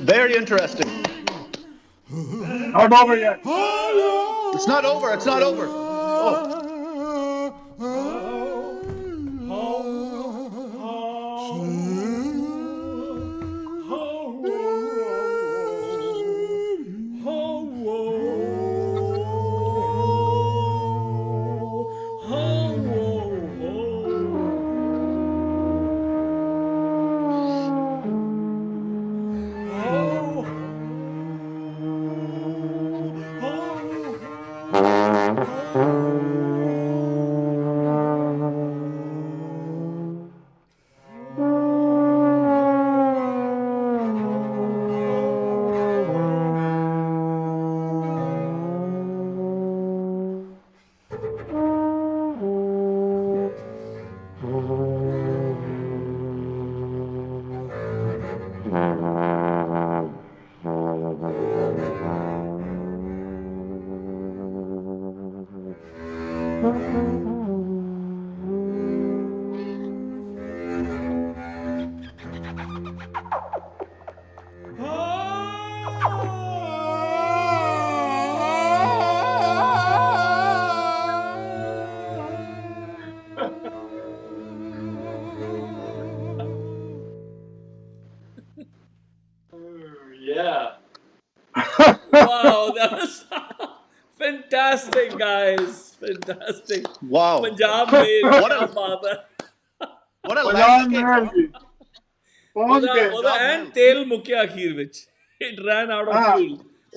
Very interesting. Not over yet. It's not over. It's not over. Oh. Yeah. Wow, that was fantastic, guys. Fantastic. Wow. Punjab में What क्या a- बात है. What a Punjab landscape. में पहुंच गए. ਉਹਦਾ ਐਨ ਤੇਲ ਮੁੱਕਿਆ ਅਖੀਰ ਵਿੱਚ. It ran out of Ah. fuel.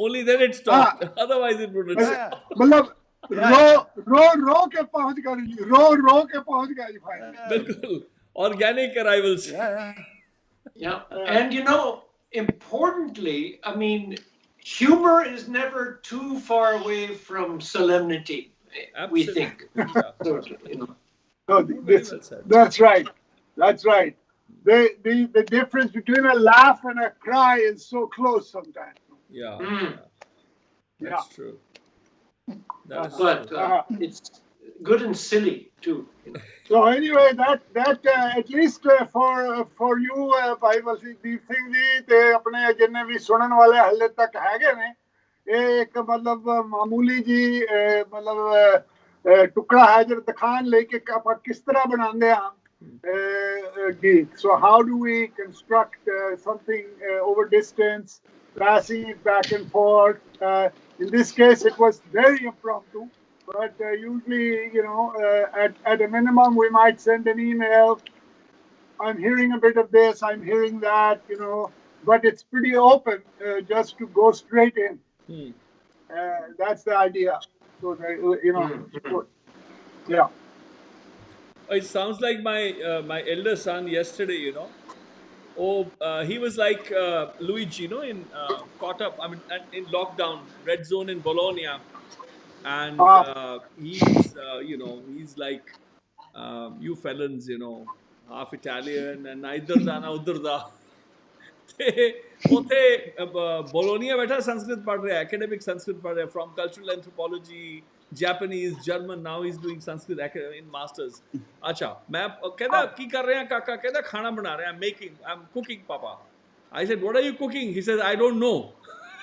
Only then it stopped. Otherwise it wouldn't. Yeah. मतलब रो के पहुंच गए. रो के पहुंच गए फाइनल. बिल्कुल. Organic arrivals. Yeah. Yeah. And you know, importantly, I mean, humor is never too far away from solemnity, we think. Yeah. So, you know. No, Very well said. that's right. That's right. The difference between a laugh and a cry is so close sometimes. Yeah. Mm. That's true. That is But true. it's good and silly too. You know. So anyway, that at least for you, भाई बलदीप सिंह जी ते अपने जिन्ने भी सुनने वाले हल्ले तक हैगे ने, ये एक मतलब मामूली जी मतलब टुकड़ा है जो दिखान लेके आप किस तरह बनाते हैं गीत. So how do we construct something over distance, passing it back and forth? In this case, it was very impromptu. But usually, you know, at a minimum, we might send an email. I'm hearing a bit of this, I'm hearing that, you know, but it's pretty open just to go straight in. That's the idea. So, you know, yeah. It sounds like my elder son yesterday, you know. He was like Luigi, you know, in caught up. I mean, in lockdown, red zone in Bologna, and he's you know, he's like you felons, you know, half Italian and neither da na udhar da. उथे Bologna बैठा संस्कृत पढ़ रहा है, academic Sanskrit पढ़ रहा है, from cultural anthropology, Japanese, German, now he's doing Sanskrit in masters. अच्छा, मैं कहता की कर रहे हैं काका, कहता खाना बना रहे हैं, I'm cooking papa. I said, what are you cooking? He says, I don't know.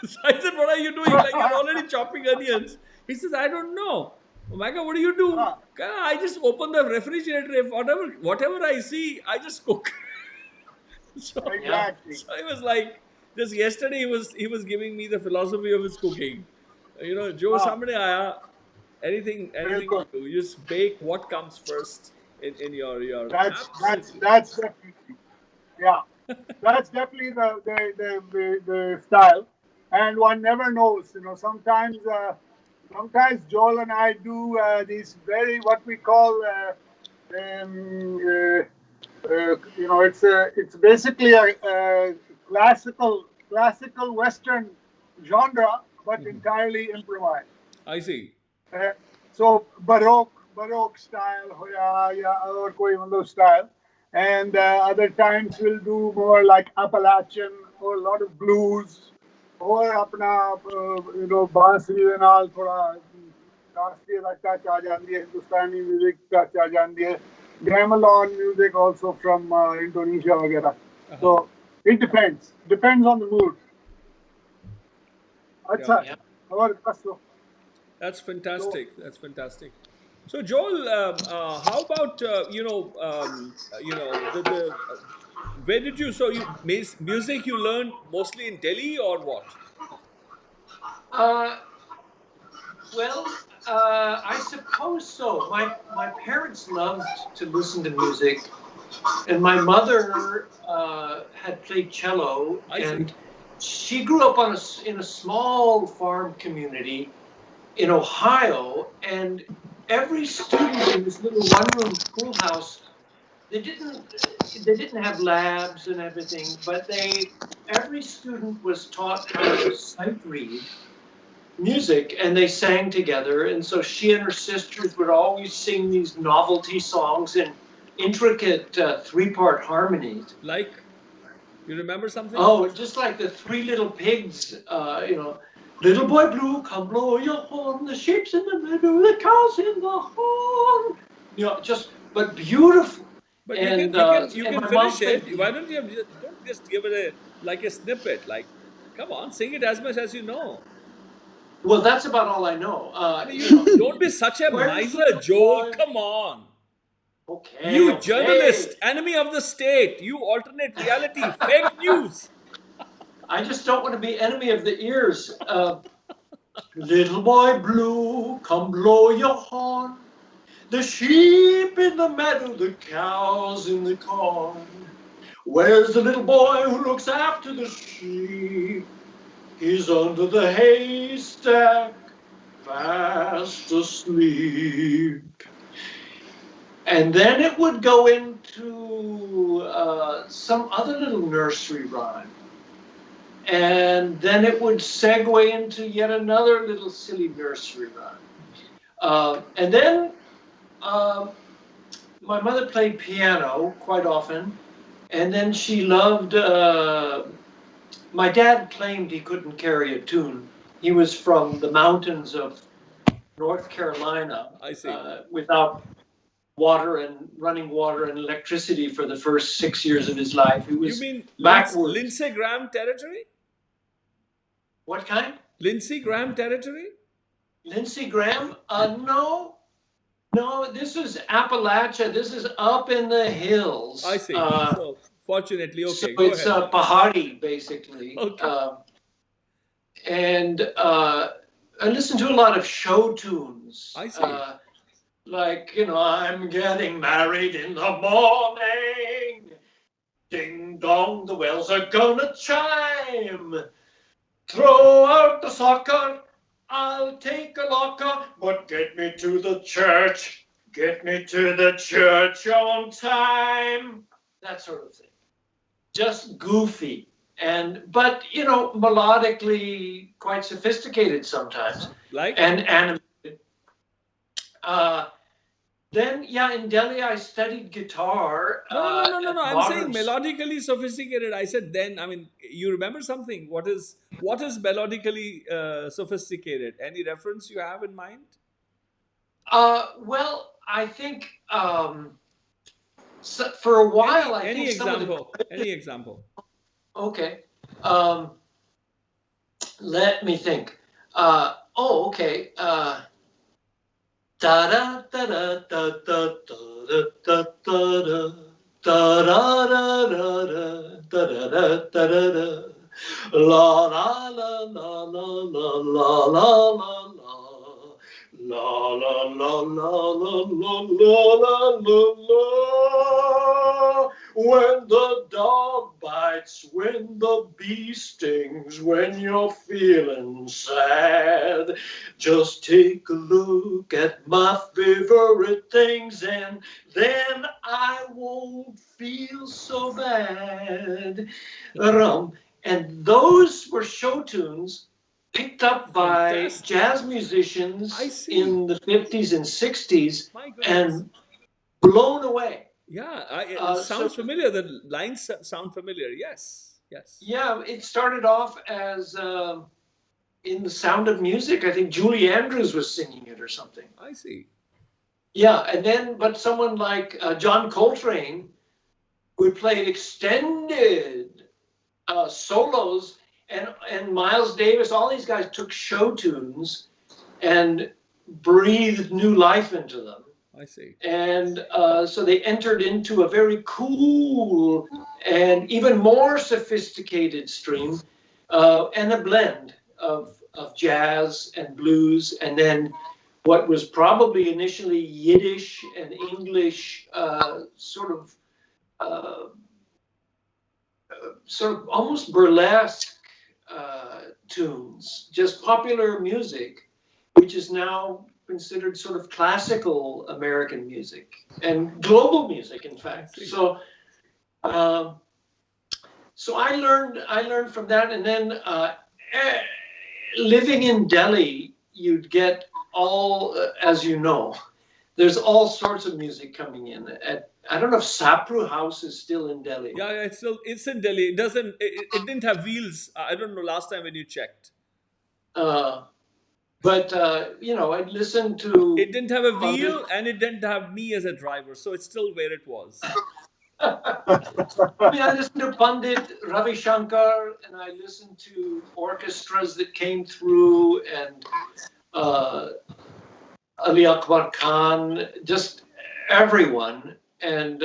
So I said, what are you doing? Like, you're already chopping onions. He says, I don't know. Omega, what do you do? I just open the refrigerator. If whatever I see, I just cook. So, Exactly. so he was like, just yesterday he was giving me the philosophy of his cooking. You know, Joe, somebody anything you do, you just bake what comes first in your. That's definitely, yeah. That's definitely the style, and one never knows. You know, sometimes Joel and I do these very what we call. You know, it's basically a classical Western genre, but entirely improvised. I see. So Baroque style, or koi मतलब style, and other times we'll do more like Appalachian or a lot of blues, or अपना you know बांसुरी के नाल थोड़ा शास्त्रीय लगता चा जाती है, हिंदुस्तानी म्यूजिक चा जाती है. Gamelan music also from Indonesia वगैरह. So it depends on the mood. अच्छा Yeah. और कसो That's fantastic. That's fantastic. So, Joel, how about where did you? So, music you learned mostly in Delhi or what? Uh, well, I suppose so. My parents loved to listen to music, and my mother had played cello, I see. and she grew up in a small farm community in Ohio, and every student in this little one-room schoolhouse, they didn't have labs and everything, but every student was taught how to sight read music, and they sang together. And so she and her sisters would always sing these novelty songs in intricate three-part harmonies. Like, you remember something? Oh, just like the Three Little Pigs, Little boy blue, come blow your horn, the sheep's in the meadow, the cow's in the horn. But beautiful. But And, you and can my mom finish it. played- Why don't don't just give it a snippet? Like, come on, sing it as much as you know. Well, that's about all I know. Don't be such a Where's miser, the Joel. boy? Come on. Okay. You okay. journalist, enemy of the state. You alternate reality, fake news. I just don't want to be enemy of the ears. Little boy blue, come blow your horn. The sheep in the meadow, the cows in the corn. Where's the little boy who looks after the sheep? He's under the haystack, fast asleep. And then it would go into some other little nursery rhyme. And then it would segue into yet another little silly nursery rhyme. And then my mother played piano quite often. And then she loved, my dad claimed he couldn't carry a tune. He was from the mountains of North Carolina. I see. Without running water and electricity for the first 6 years of his life. He was You mean backwards. Lindsey Graham territory? What kind? Lindsey Graham territory? Lindsey Graham? No, this is Appalachia. This is up in the hills. I see. So, fortunately, okay, So go it's ahead. Pahari, basically. Okay. And I listen to a lot of show tunes. I see. Like, I'm getting married in the morning. Ding dong, the bells are gonna chime. Throw out the soccer, I'll take a locker, but get me to the church. Get me to the church on time. That sort of thing. Just goofy. But melodically quite sophisticated sometimes. Like? And animated. Then, in Delhi, I studied guitar. No. I'm saying melodically sophisticated. I said then. I mean, you remember something? What is melodically sophisticated? Any reference you have in mind? Well, I think for a while, Any example? Okay. Let me think. Okay. Da da da da da da da da da da da da la la la la la la la la la la la la la la la. When the dog bites, when the bee stings, when you're feeling sad, just take a look at my favorite things, and then I won't feel so bad. And those were show tunes picked up by Fantastic. jazz musicians I see. in the 50s and 60s My goodness. and blown away. Yeah, it sounds familiar. The lines sound familiar. Yes. Yeah, it started off as in The Sound of Music. I think Julie Andrews was singing it or something. I see. Yeah, and then, but someone like John Coltrane, who played extended solos, and Miles Davis, all these guys took show tunes and breathed new life into them. I see. And so they entered into a very cool and even more sophisticated stream, and a blend of jazz and blues, and then what was probably initially Yiddish and English sort of almost burlesque tunes, just popular music, which is now considered sort of classical American music and global music, in fact. So, so I learned from that, and then living in Delhi, you'd get all, as you know, there's all sorts of music coming in. I don't know if Sapru House is still in Delhi. Yeah, it's in Delhi. It didn't have wheels. I don't know last time when you checked. But you know, I'd listen to. It didn't have a wheel, and it didn't have me as a driver, so it's still where it was. I mean, I listened to Pandit Ravi Shankar, and I listened to orchestras that came through, and Ali Akbar Khan, just everyone. And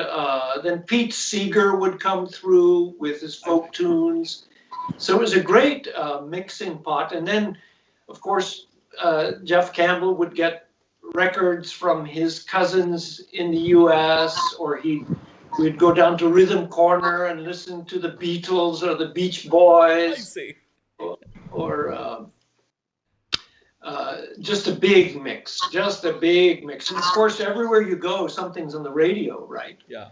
then Pete Seeger would come through with his folk tunes. So it was a great mixing pot. And then, of course, Jeff Campbell would get records from his cousins in the US, or we'd go down to Rhythm Corner and listen to the Beatles or the Beach Boys. I see. Or just a big mix, And of course, everywhere you go, something's on the radio, right? Yeah.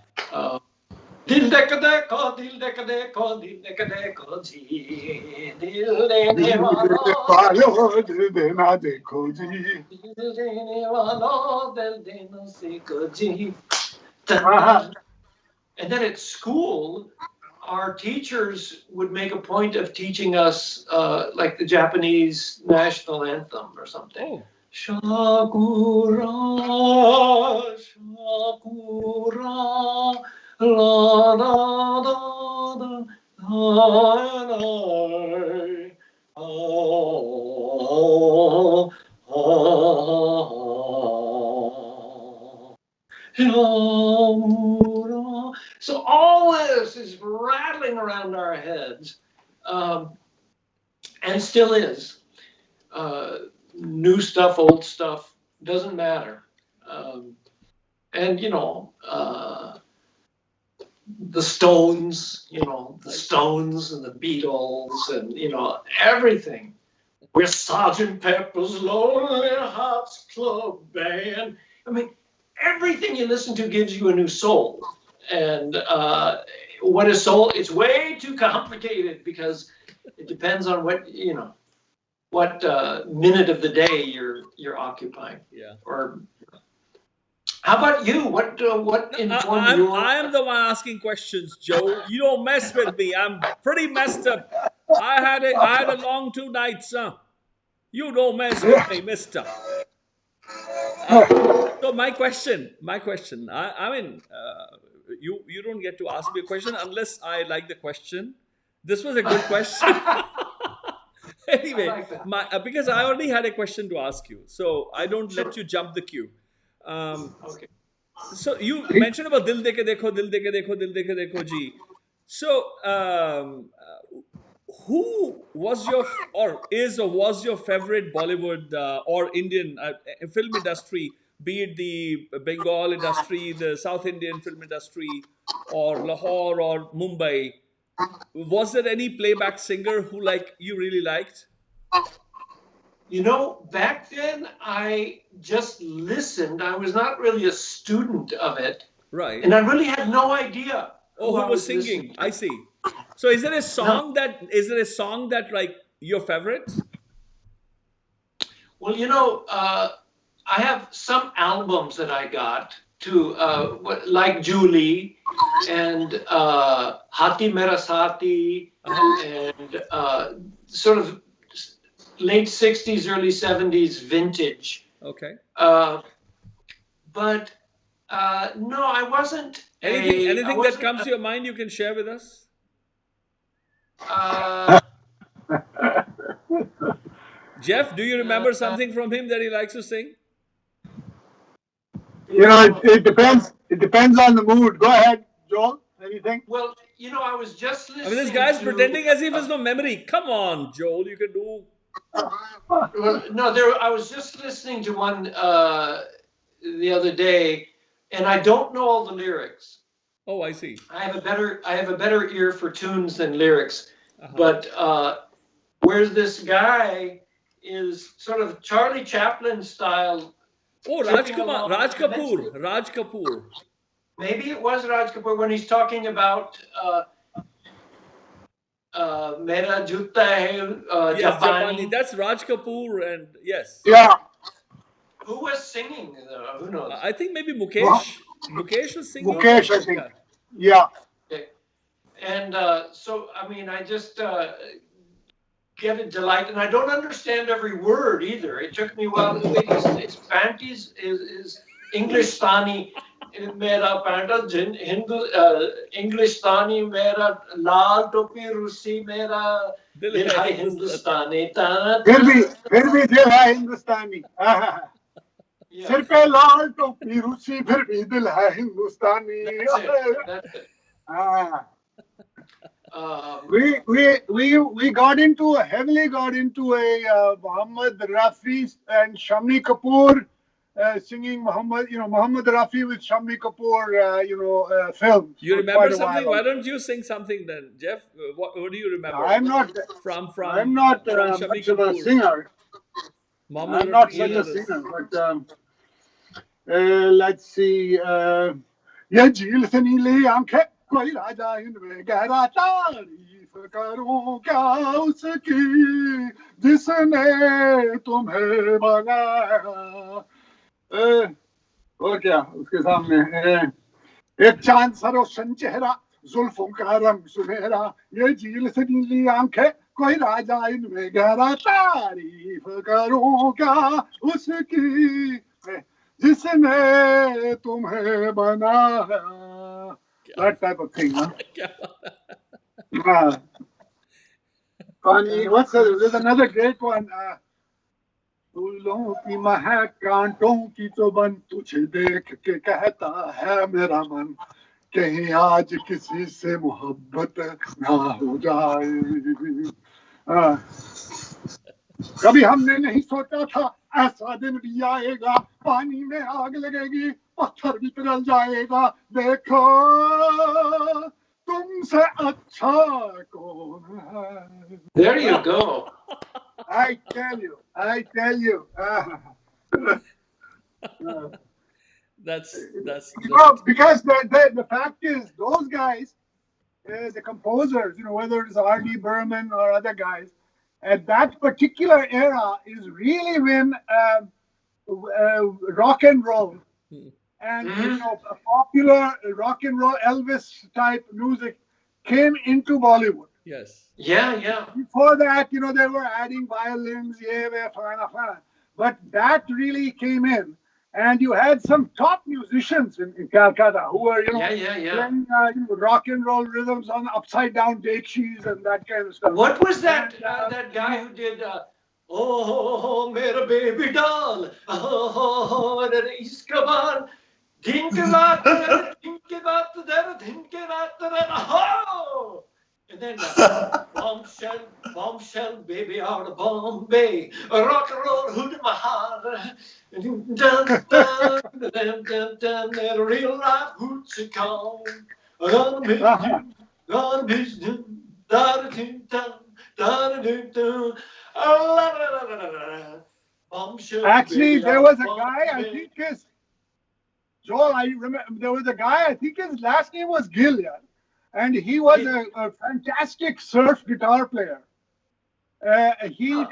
Dil dekh dekho, dil dekh dekho, dil dekh dekho ji, dil dene wala, dil dena dekho ji, dil dene wala, dil dena seko ji. And then at school, our teachers would make a point of teaching us like the Japanese national anthem or something. Oh. Shakura, Shakura, la da da da, so all this is rattling around our heads, and still is. New stuff, old stuff, doesn't matter. And, you know, the Stones, the Stones and the Beatles and, everything. We're Sgt. Pepper's Lonely Hearts Club Band. I mean, everything you listen to gives you a new soul. And what is soul? It's way too complicated because it depends on what minute of the day you're occupying. Yeah. Or how about you? What informed you? I am the one asking questions, Joe. You don't mess with me. I'm pretty messed up. I had a long 2 nights. You don't mess with me, mister. So my question. I mean, you don't get to ask me a question unless I like the question. This was a good question. Anyway, like because I already had a question to ask you, so I don't let you jump the queue. Okay. So you mentioned about Dil Dekhe Dekho, Dil Dekhe Dekho, Dil Dekhe Dekho Ji. So who was your was your favorite Bollywood or Indian film industry, be it the Bengal industry, the South Indian film industry, or Lahore or Mumbai? Was there any playback singer who you really liked? Back then I just listened. I was not really a student of it. Right. And I really had no idea. Who was singing? I see. So is there a song that your favorite? Well, I have some albums that I got to like Julie and Hati Mera Sati and sort of late 60s, early 70s vintage. Okay. But no, I wasn't. Anything that comes to your mind you can share with us? Jeff, do you remember something from him that he likes to sing? You know, it depends. It depends on the mood. Go ahead, Joel. Anything? Well, you know, I was just listening. I mean, this guy's to, pretending as if he has no memory. Come on, Joel, you can do. No, I was just listening to one the other day, and I don't know all the lyrics. Oh, I see. I have a better ear for tunes than lyrics. But where this guy is sort of Charlie Chaplin style. Oh, Raj Kapoor. Maybe it was Raj Kapoor when he's talking about Mera Jutta Hai Yes, Japani. That's Raj Kapoor, and yes. Yeah. Who was singing? Who knows? I think maybe Mukesh. Mukesh was singing. Mukesh, I think. Yeah. Okay. And so, I mean, I just get a delight, and I don't understand every word either. It took me a while. It's Panties is English-Stani. Mera panta Hindu English-Stani, mera lal topi Rusi, mera dil hai Hindustani. फिर भी दिल है हिंदुस्तानी. सिर पे लाल टोपी रूसी फिर भी दिल है हिंदुस्तानी. That's it. We heavily got into a Muhammad Rafi and Shammi Kapoor singing Muhammad Rafi with Shammi Kapoor, films. You remember something? Why don't you sing something then, Jeff? What do you remember? I'm not from much Shammi of a Kapoor. singer. Muhammad I'm not Rafi such a others. singer, but let's see. ये झील से नीली आंखें कोई राजा इनमें गहरा तारीफ करूं क्या उसकी जिसने तुम्हें बनाया. और क्या उसके सामने एक चांद सा रोशन चेहरा जुल्फों का रंग सुनहरा ये झील से नीली आंखें कोई राजा इनमें गहरा तारीफ करूं क्या उसकी जिसने तुम्हें बनाया. That type of thing, huh? Funny. There's another great one. फूलों की महक कांटों की चुभन तुझे देख के कहता है मेरा मन कहीं आज किसी से मोहब्बत ना हो जाए. कभी हमने नहीं सोचा था ऐसा दिन भी आएगा पानी में आग लगेगी पत्थर भी पिघल जाएगा देखो तुमसे अच्छा कौन है. There you go. I tell you. That's because the fact is those guys, the composers, whether it's R.D. Burman or other guys, at that particular era is really when rock and roll and popular rock and roll Elvis type music came into Bollywood. yes. Yeah. Before that, they were adding violins, but that really came in, and you had some top musicians in Calcutta who were, playing rock and roll rhythms on upside down dakshis and that kind of stuff. What was that that guy who did Oh Mera Baby Doll, Oh Iska Ban, Dinke Vat, Dinke Vat, Dinke Vat, Oh! And then bombshell, baby out of Bombay, rock and roll hood in my heart, that real life hoots a call. Actually, there was a guy, I think his last name was Gillian. And he was a fantastic surf guitar player. He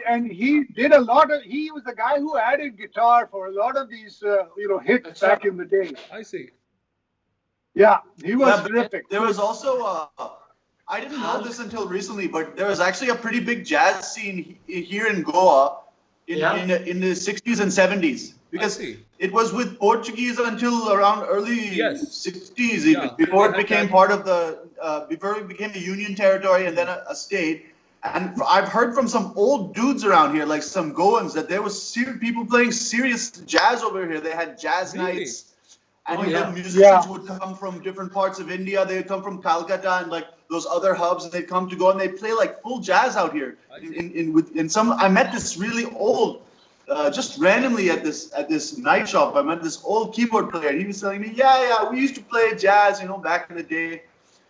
did a lot of. He was the guy who added guitar for a lot of these, hits back in the day. I see. Yeah, he was terrific. There was also, I didn't know this until recently, but there was actually a pretty big jazz scene here in Goa in the 60s and 70s. Because it was with Portuguese until around early 60s, even before it became part of before it became a union territory and then a state. And I've heard from some old dudes around here, like some Goans, that there was people playing serious jazz over here. They had jazz nights. And musicians would come from different parts of India. They'd come from Calcutta and like those other hubs, and they'd come to go and they play like full jazz out here. I met this really old, just randomly at this night shop. I met this old keyboard player. He was telling me, we used to play jazz, back in the day,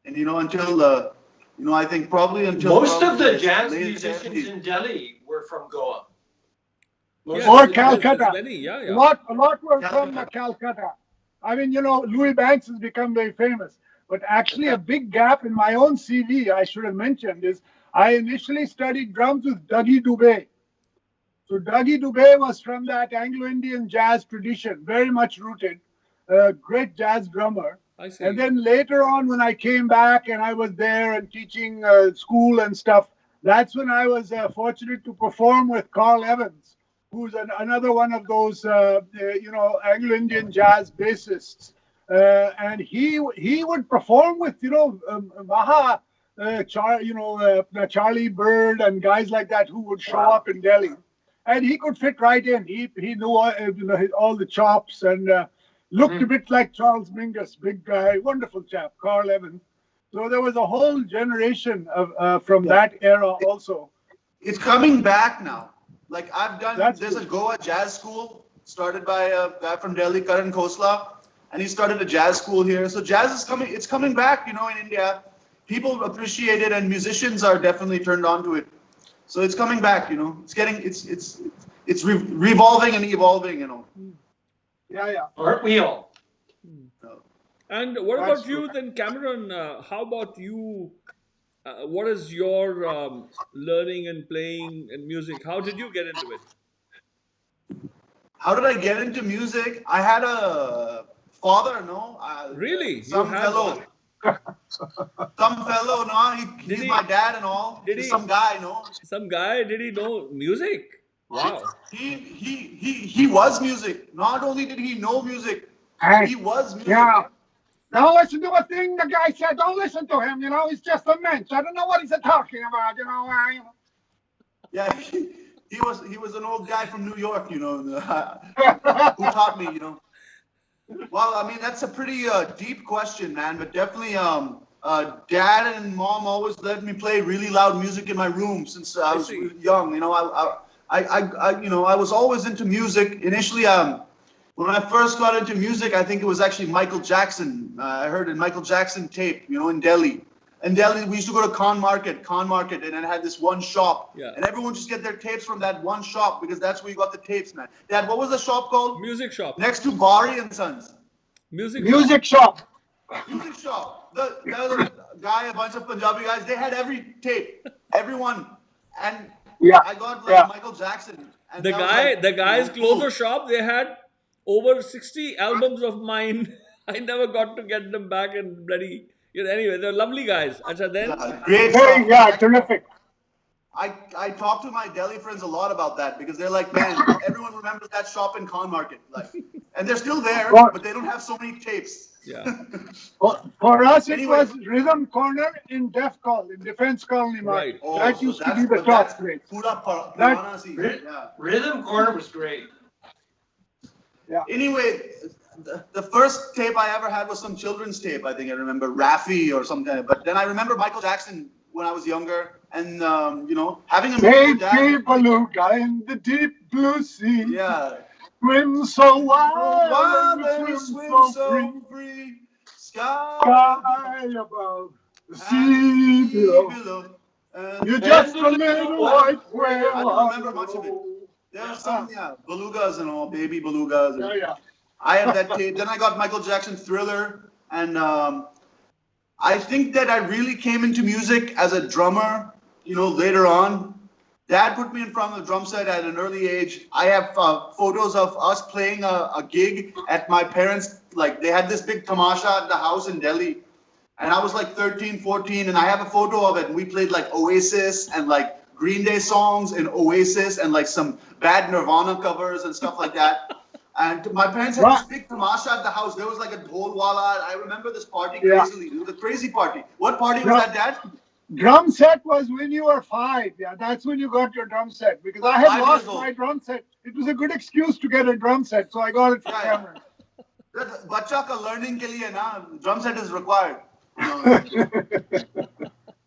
and until I think probably until most of the jazz musicians in Delhi were from Goa. Or Calcutta. Many, A lot were from Calcutta. I mean, Louis Banks has become very famous. But actually, a big gap in my own CV, I should have mentioned, is I initially studied drums with Dougie Dubé. So Dougie Dubé was from that Anglo-Indian jazz tradition, very much rooted, a great jazz drummer. I see. And then later on, when I came back and I was there and teaching school and stuff, that's when I was fortunate to perform with Carl Evans, who's another one of those, Anglo-Indian jazz bassists. And he would perform with, Charlie Bird and guys like that who would show up in Delhi. And he could fit right in. He knew all the chops and looked a bit like Charles Mingus, big guy, wonderful chap, Carl Evans. So there was a whole generation from that era also. It's coming back now. Like there's a Goa jazz school started by a guy from Delhi, Karan Khosla, and he started a jazz school here. So jazz is coming, it's coming back, in India. People appreciate it and musicians are definitely turned on to it. So it's coming back, it's revolving and evolving, Yeah. Aren't we all? And what about you then, Cameron? How about you? What is your learning and playing and music? How did you get into it? How did I get into music? I had a father, Really? Some fellow. Some fellow, he's my dad and all. Some guy, Some guy, did he know music? Wow. He was music. Not only did he know music, he was music. Yeah. Don't listen to a thing the guy said. Don't listen to him. He's just a mensch. I don't know what he's talking about. Yeah, he was an old guy from New York, who taught me, Well, I mean, that's a pretty deep question, man. But definitely, dad and mom always let me play really loud music in my room since I was young. I was always into music. Initially, when I first got into music, I think it was actually Michael Jackson. I heard a Michael Jackson tape, in Delhi. In Delhi, we used to go to Khan Market, and it had this one shop. Yeah. And everyone just get their tapes from that one shop because that's where you got the tapes, man. Dad, what was the shop called? Music shop. Next to Bari and Sons. Music shop. Music shop. The guy, a bunch of Punjabi guys, they had every tape, everyone. And I got Michael Jackson. And the guy's closer shop, they had over 60 albums of mine. I never got to get them back and bloody. Anyway, they're lovely guys. Then great. Terrific. I talk to my Delhi friends a lot about that because they're like, man, everyone remembers that shop in Khan Market, and they're still there, but they don't have so many tapes. Yeah. For us, it was Rhythm Corner in Defense Colony Market. Right. That used to be the top place. Rhythm Corner was great. Yeah. Anyway, the first tape I ever had was some children's tape. I think I remember Raffi or something. But then I remember Michael Jackson when I was younger, and having a baby beluga in the deep blue sea. Yeah. Swim so wild, and swim so free. Sky above, the sea below. You're just a little white whale. I don't remember much of it. There are some, belugas and all, baby belugas. Yeah. I had that tape. Then I got Michael Jackson Thriller, and I think that I really came into music as a drummer, later on. Dad put me in front of the drum set at an early age. I have photos of us playing a gig at my parents', they had this big tamasha at the house in Delhi. And I was 13, 14, and I have a photo of it. And we played Oasis and Green Day songs and Oasis and some bad Nirvana covers and stuff like that. And my parents had this big tamasha at the house. There was a dhol wala. I remember this party crazily. It was a crazy party. What party was that, Dad? Drum set was when you were 5. Yeah, that's when you got your drum set. Because I had 5 lost years old. my drum set. It was a good excuse to get a drum set, so I got it for Yeah. Cameron. बच्चा का learning के लिए ना drum set is required.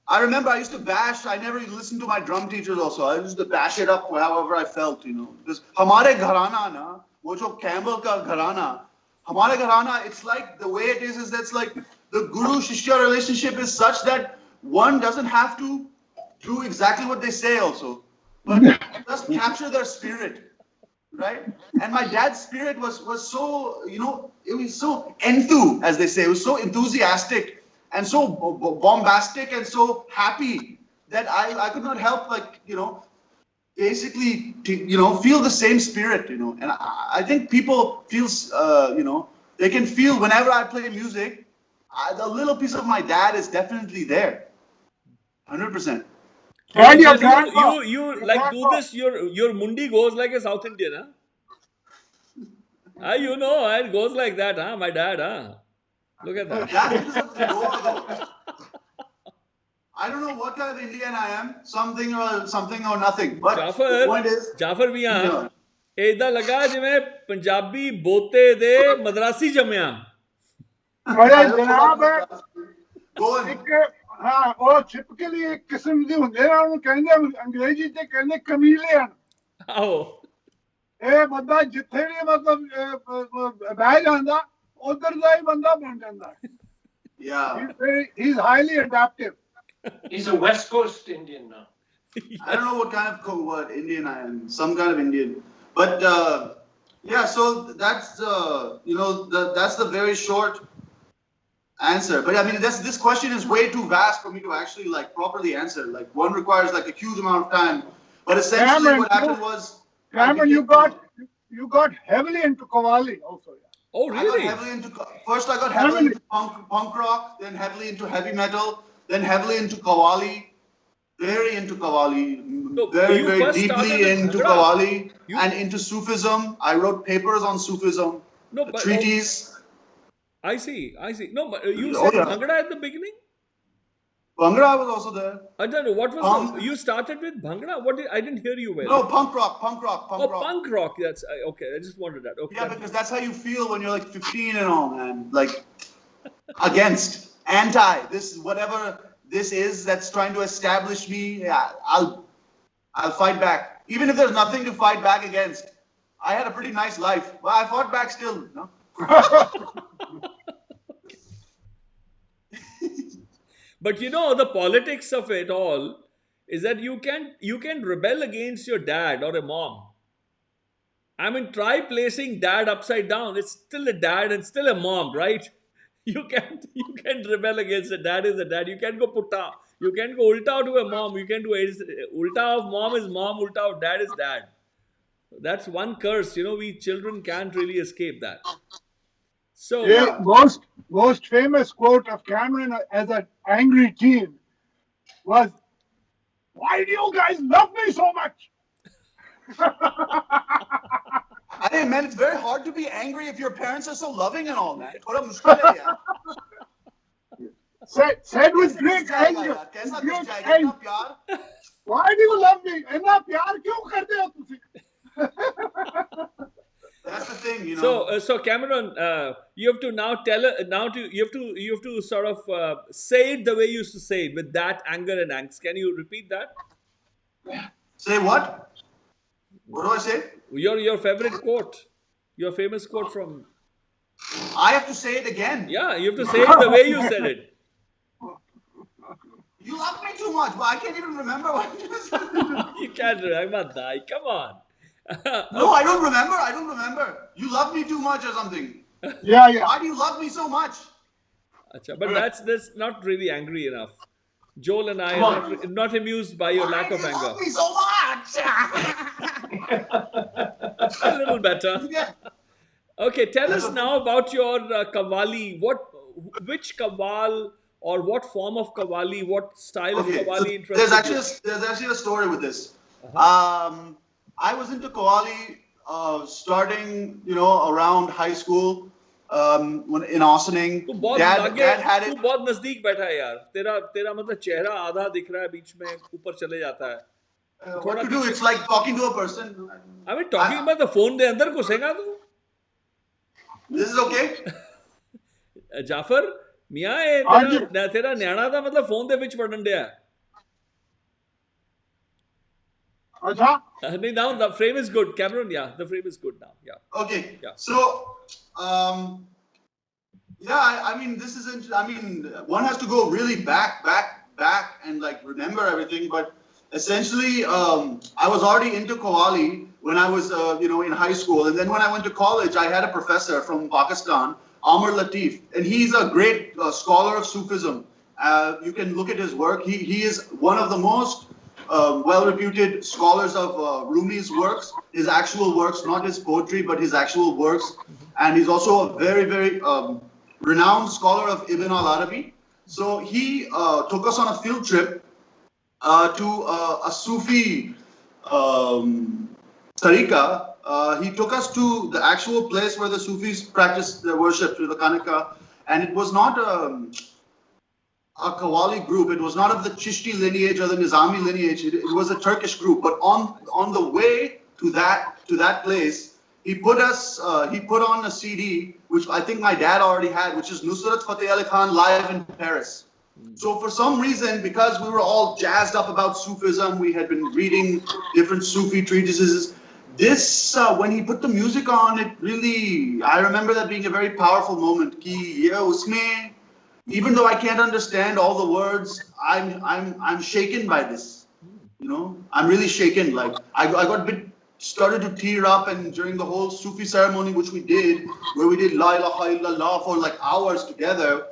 I remember I used to bash. I never listened to my drum teachers. Also, I used to bash it up however I felt. Because हमारे घराना ना वो जो Campbell का घराना, हमारे घराना, it's like the way it is that's like the guru shishya relationship is such that one doesn't have to do exactly what they say also, but just capture their spirit, right? And my dad's spirit was so, it was so enthu, as they say, it was so enthusiastic and so bombastic and so happy that I could not help basically feel the same spirit, and I think people feel, they can feel whenever I play music, the little piece of my dad is definitely there. 100%. And your you grandpa. like do this, your mundi goes like a South Indian, huh? It goes like that, huh? My dad, huh? Look at that. That's because of the Goa, though. I don't know what kind of Indian I am, something or nothing. But the point is, Jhaffur ਵੀ ਆ ਏਦਾਂ ਲੱਗਾ ਜਿਵੇਂ ਪੰਜਾਬੀ ਬੋਤੇ ਦੇ ਮਦਰਾਸੀ ਜੰਮਿਆ बड़े जनाब है Gorn. एक हाँ वो छिपकली एक किस्म ਦੀ ਹੁੰਦੇ ਨੇ ਉਹਨੂੰ ਕਹਿੰਦੇ ਅੰਗਰੇਜ਼ੀ ਚ ਕਹਿੰਦੇ ਕਮੀਲੀਅਨ ਆਹੋ ਇਹ ਬੰਦਾ ਜਿੱਥੇ ਵੀ ਮਤਲਬ ਬਹਿ ਜਾਂਦਾ ਉਧਰ ਦਾ ਹੀ ਬੰਦਾ ਬਣ ਜਾਂਦਾ Yeah. he's highly adaptive. He's a West Coast Indian now. I don't know what kind of Indian I am, some kind of Indian. But yeah, so that's that's the very short answer. But I mean, this question is way too vast for me to actually properly answer. Like one requires a huge amount of time. But essentially, Cameron, what happened was, Cameron, you got heavily into Qawwali also. Yeah. Oh really? First I got heavily into punk rock, then heavily into heavy metal, then heavily into Qawwali, very into Qawwali, So very you first deeply started with into Bhangra. Qawwali and into Sufism. I wrote papers on Sufism, No, but treaties. I see. No, but you Oh, said yeah. Bhangra at the beginning. Bhangra was also there. I don't know what was you started with Bhangra. I didn't hear you well. No, punk rock. Punk rock. That's okay. I just wanted that. Okay. Yeah, because that's how you feel when you're 15 and all, man. Against, anti, this whatever this is that's trying to establish me. Yeah, I'll fight back, even if there's nothing to fight back against. I had a pretty nice life, but I fought back still. But the politics of it all is that you can rebel against your dad or a mom. I mean, try placing dad upside down. It's still a dad and still a mom, right? You can't rebel against a dad is a dad. You can't go putta. You can't go ulta to a mom. You can do ulta of mom is mom, ulta of dad is dad. That's one curse. We children can't really escape that. So Yeah, most famous quote of Cameron as an angry teen was, "Why do you guys love me so much?" I think, man, it's very hard to be angry if your parents are so loving and all, man. Thoda mushkil hai yaar. Said with great Kaisa anger. yaar? Kaisa with great kuch jayega? anger. Itna pyar? Why do you love me? इतना प्यार क्यों करते हो तुसी? That's the thing, So Cameron, you have to now you have to sort of say it the way you used to say it, with that anger and angst. Can you repeat that? Say what? What do I say? Your favorite quote, your famous quote from. I have to say it again. Yeah, you have to say it the way you said it. You love me too much, but I can't even remember what you said. You can't. I'm not die. Come on. No, I don't remember. You love me too much or something. Yeah. Why do you love me so much? Achha, but that's not really angry enough. Joel and I are not amused by your lack of Why do you anger. love me so much? A little better. Yeah. Okay, tell us now about your Qawwali. Which Qawwal or what form of Qawwali, what style of Qawwali interested There's actually a story with this. I was into Qawwali starting, around high school. in austining. Dad had it. तू बहुत नजदीक बैठा है यार. तेरा मतलब चेहरा आधा दिख रहा है, बीच में ऊपर चले जाता है. What to do? It's like talking to a person. I mean, talking about the phone दे अंदर घुसेगा तू. This is okay. जाफर मियाँ तेरा न्याणा दा मतलब फोन दे विच वड़न दिया. अच्छा. नहीं, now the frame is good. Cameron, yeah, the frame is good now. Yeah. Okay. Yeah. So, yeah, I mean, this is. I mean, one has to go really back, and like remember everything. But essentially, I was already into qawwali when I was, in high school, and then when I went to college, I had a professor from Pakistan, Amr Latif, and he's a great scholar of Sufism. You can look at his work. He is one of the most well-reputed scholars of Rumi's works, his actual works, not his poetry, but his actual works. And he's also a very, very renowned scholar of Ibn al-Arabi. So he took us on a field trip to a Sufi tariqa. He took us to the actual place where the Sufis practiced their worship, to the Kanaka. And it was not a qawwali group. It was not of the Chishti lineage or the Nizami lineage. It was a Turkish group. But on the way to that place, he put on a CD, which I think my dad already had, which is Nusrat Fateh Ali Khan live in Paris. So for some reason, because we were all jazzed up about Sufism, we had been reading different Sufi treatises. This, when he put the music on, it really, I remember that being a very powerful moment. Even though I can't understand all the words, I'm shaken by this. I'm really shaken. Like I got a bit started to tear up, and during the whole Sufi ceremony, which we did, where we did La ilaha illallah for like hours together,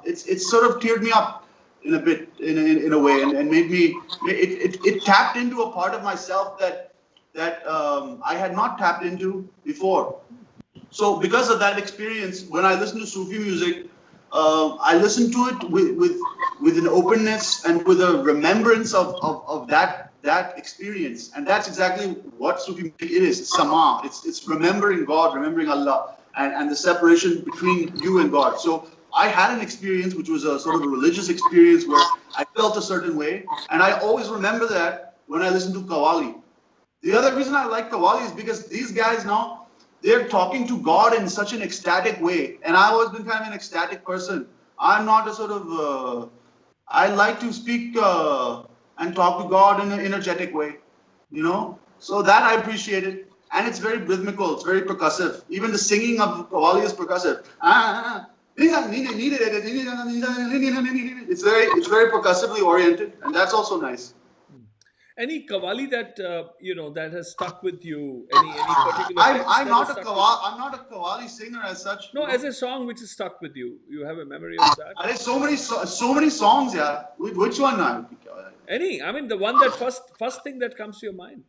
it sort of teared me up in a bit, in a way, and made me. It tapped into a part of myself that I had not tapped into before. So because of that experience, when I listen to Sufi music, I listen to it with an openness and with a remembrance of that experience, and that's exactly what Sufi music is. It's sama. It's remembering God, remembering Allah, and the separation between you and God. So I had an experience which was a sort of a religious experience where I felt a certain way, and I always remember that when I listen to qawwali. The other reason I like qawwali is because these guys now, they're talking to God in such an ecstatic way. And I've always been kind of an ecstatic person. I'm not a sort of, I like to speak and talk to God in an energetic way, So that I appreciate it. And it's very rhythmical, it's very percussive. Even the singing of qawwali is percussive. It's very percussively oriented, and that's also nice. Any qawwali that that has stuck with you? Any particular? I'm not a qawwali singer as such. No, as a song which is stuck with you. You have a memory of that? There's so many songs, yeah. Which one now? Any? I mean, the one that first thing that comes to your mind.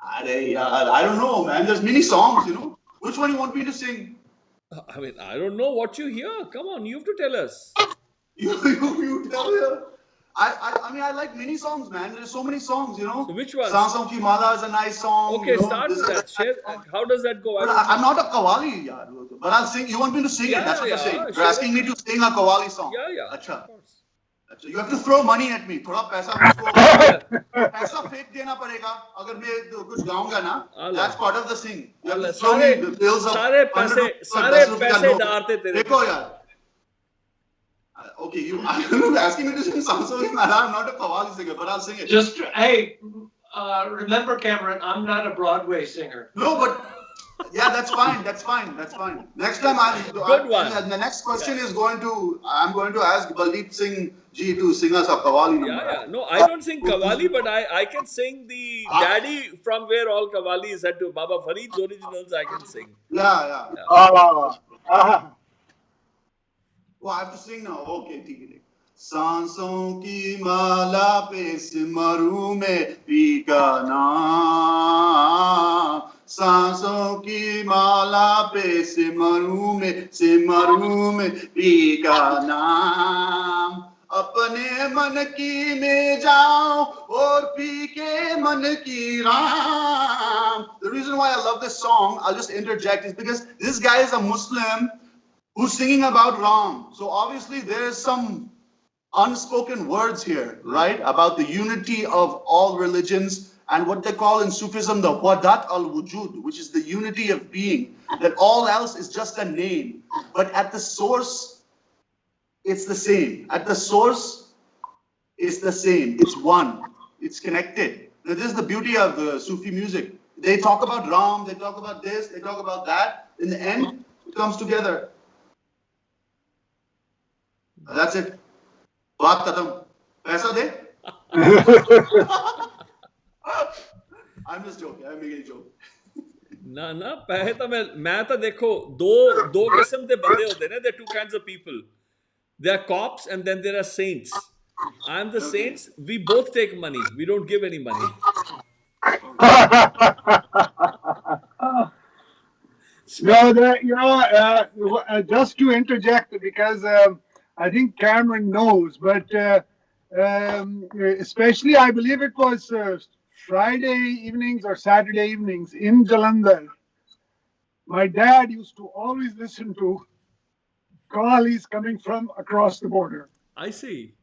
I don't know, man. There's many songs, Which one you want me to sing? I mean, I don't know what you hear. Come on, you have to tell us. You tell her. I mean, I like many songs, man. There's so many songs, So which one? Sansons Ki Mala is a nice song. Okay, start with that. Share, how does that go? I'm not a qawwali, yaar, but I'll sing. You want me to sing it? That's what you're saying. You're asking me to sing a qawwali song. Yeah. Acha. You have to throw money at me. Thoda paisa fake dena padega. Agar main kuch gaunga na, that's part of the sing. You have to throw me the bills of sare paise daarte tere. Dekho yaar. Okay, you're asking me to sing Sansons Ki Mala. I'm not a qawwali singer, but I'll sing it. Remember, Cameron, I'm not a Broadway singer. No, but yeah, that's fine. Next time Good one. The next question is I'm going to ask Baldeep Singh ji to sing us a qawwali number. Yeah. No, I don't sing qawwali, but I can sing the daddy from where all qawwali is said to Baba Farid's originals. I can sing. Yeah. Oh. Oh, I have to sing now. Okay, ठीक. सांसों की माला पे सिमरू में P का नाम. सांसों की माला पे सिमरू में पी का नाम. अपने मन की में जाओ और पी के मन की Ram. The reason why I love this song, I'll just interject, is because this guy is a Muslim who's singing about Ram. So obviously there's some unspoken words here, right? About the unity of all religions and what they call in Sufism the wadat al-wujud, which is the unity of being, that all else is just a name. But at the source, it's the same. At the source, it's the same. It's one. It's connected. Now, this is the beauty of the Sufi music. They talk about Ram, they talk about this, they talk about that. In the end, it comes together. That's it. बात खत्म. पैसा दे. I'm just joking. I'm making a joke. ना ना पैसे तो मैं तो देखो दो किस्म के बंदे होते हैं. There are two kinds of people. There are cops and then there are saints. I'm the saints. We both take money. We don't give any money. No, just to interject, because I think Cameron knows, but especially I believe it was Friday evenings or Saturday evenings in Jalandhar, my dad used to always listen to Qawwalis coming from across the border. I see.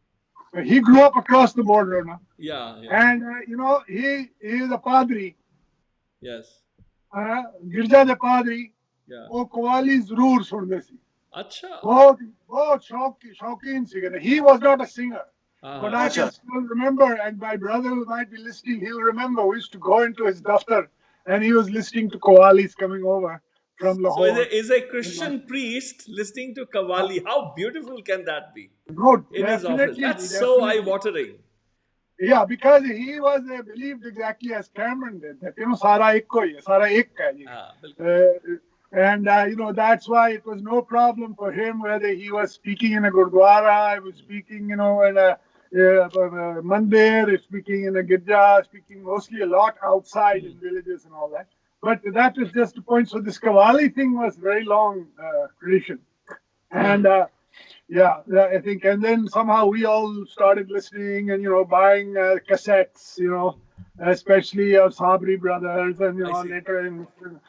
He grew up across the border, no? Yeah. And he is a padri. Yes. Girja de padri. Yeah. वो कव्वाली जरूर सुनते सी. अच्छा. बहुत शौकीन singer. He was not a singer, but I can still remember, and my brother who might be listening, he'll remember. We used to go into his daftar, and he was listening to Qawwalis coming over from Lahore. So is a Christian priest listening to Qawwali? How beautiful can that be? Good. In his office. Definitely, That's so eye-watering. Yeah, because he was believed exactly as Cameron did, that सारा एक को ही है, सारा एक का ही. And that's why it was no problem for him whether he was speaking in a gurdwara, he was speaking, in a mandir, speaking in a girja, speaking mostly a lot outside in villages and all that. But that was just a point. So this Qawwali thing was very long tradition. And I think, and then somehow we all started listening and, buying cassettes, especially of Sabri brothers and, later in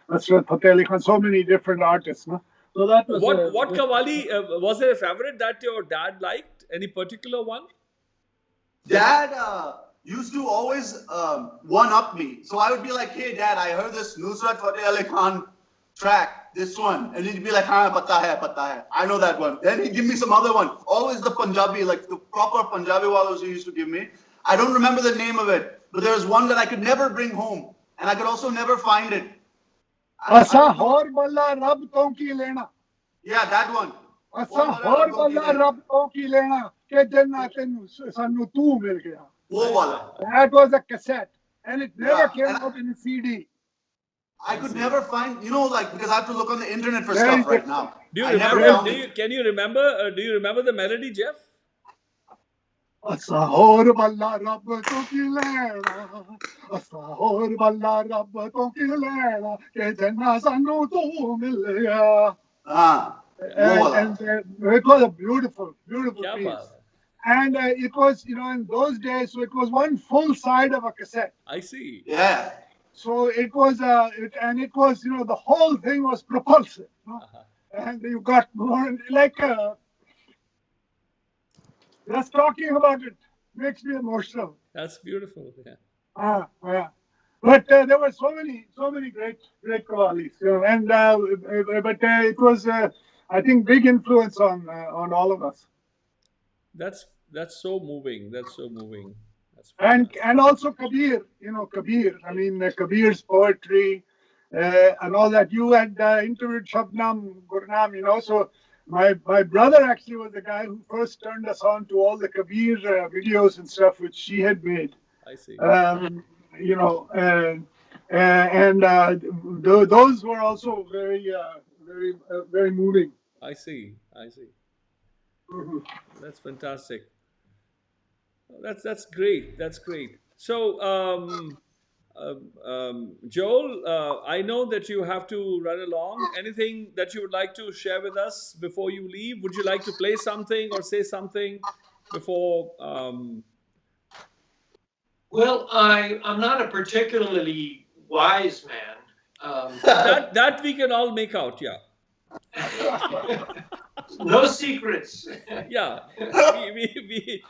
Nusrat Fateh Ali Khan, so many different artists. No? So that was what Qawwali, was there a favorite that your dad liked? Any particular one? Dad used to always one-up me. So I would be like, hey, Dad, I heard this Nusrat Fateh Ali Khan track, this one. And he'd be like, haan, pata hai. I know that one. Then he'd give me some other one. Always the Punjabi, like the proper Punjabi wallows he used to give me. I don't remember the name of it. But there was one that I could never bring home, and I could also never find it. Asa hor balla rab to ki lena. Yeah, that one. Asa hor balla rab to ki lena ke janna tenu sanu tu mil gaya. Wo wala. That was a cassette, and it never came out in a CD. I could never find, because I have to look on the internet for stuff right now. Do you remember? Can you remember? Do you remember the melody, Jeff? Asahor balla rab to ki lena, asahor balla rab to ki lena, ke janna sanu tu mil gaya. And it was a beautiful piece. And it was, in those days, so it was one full side of a cassette. I see. Yeah. So it was, the whole thing was propulsive. And you got more, just talking about it makes me emotional. That's beautiful. Yeah. But there were so many great Qawwalis, but it was, I think, big influence on all of us. That's so moving. That's so moving. And also Kabir, Kabir. I mean, Kabir's poetry and all that. You had interviewed Shabnam Gurnam, so my brother actually was the guy who first turned us on to all the Kabir videos and stuff which she had made. I see. Those were also very moving. I see. Mm-hmm. That's fantastic. That's great. So, Joel, I know that you have to run along. Anything that you would like to share with us before you leave? Would you like to play something or say something? before? Well, I'm not a particularly wise man. That we can all make out, yeah. No secrets. Yeah, we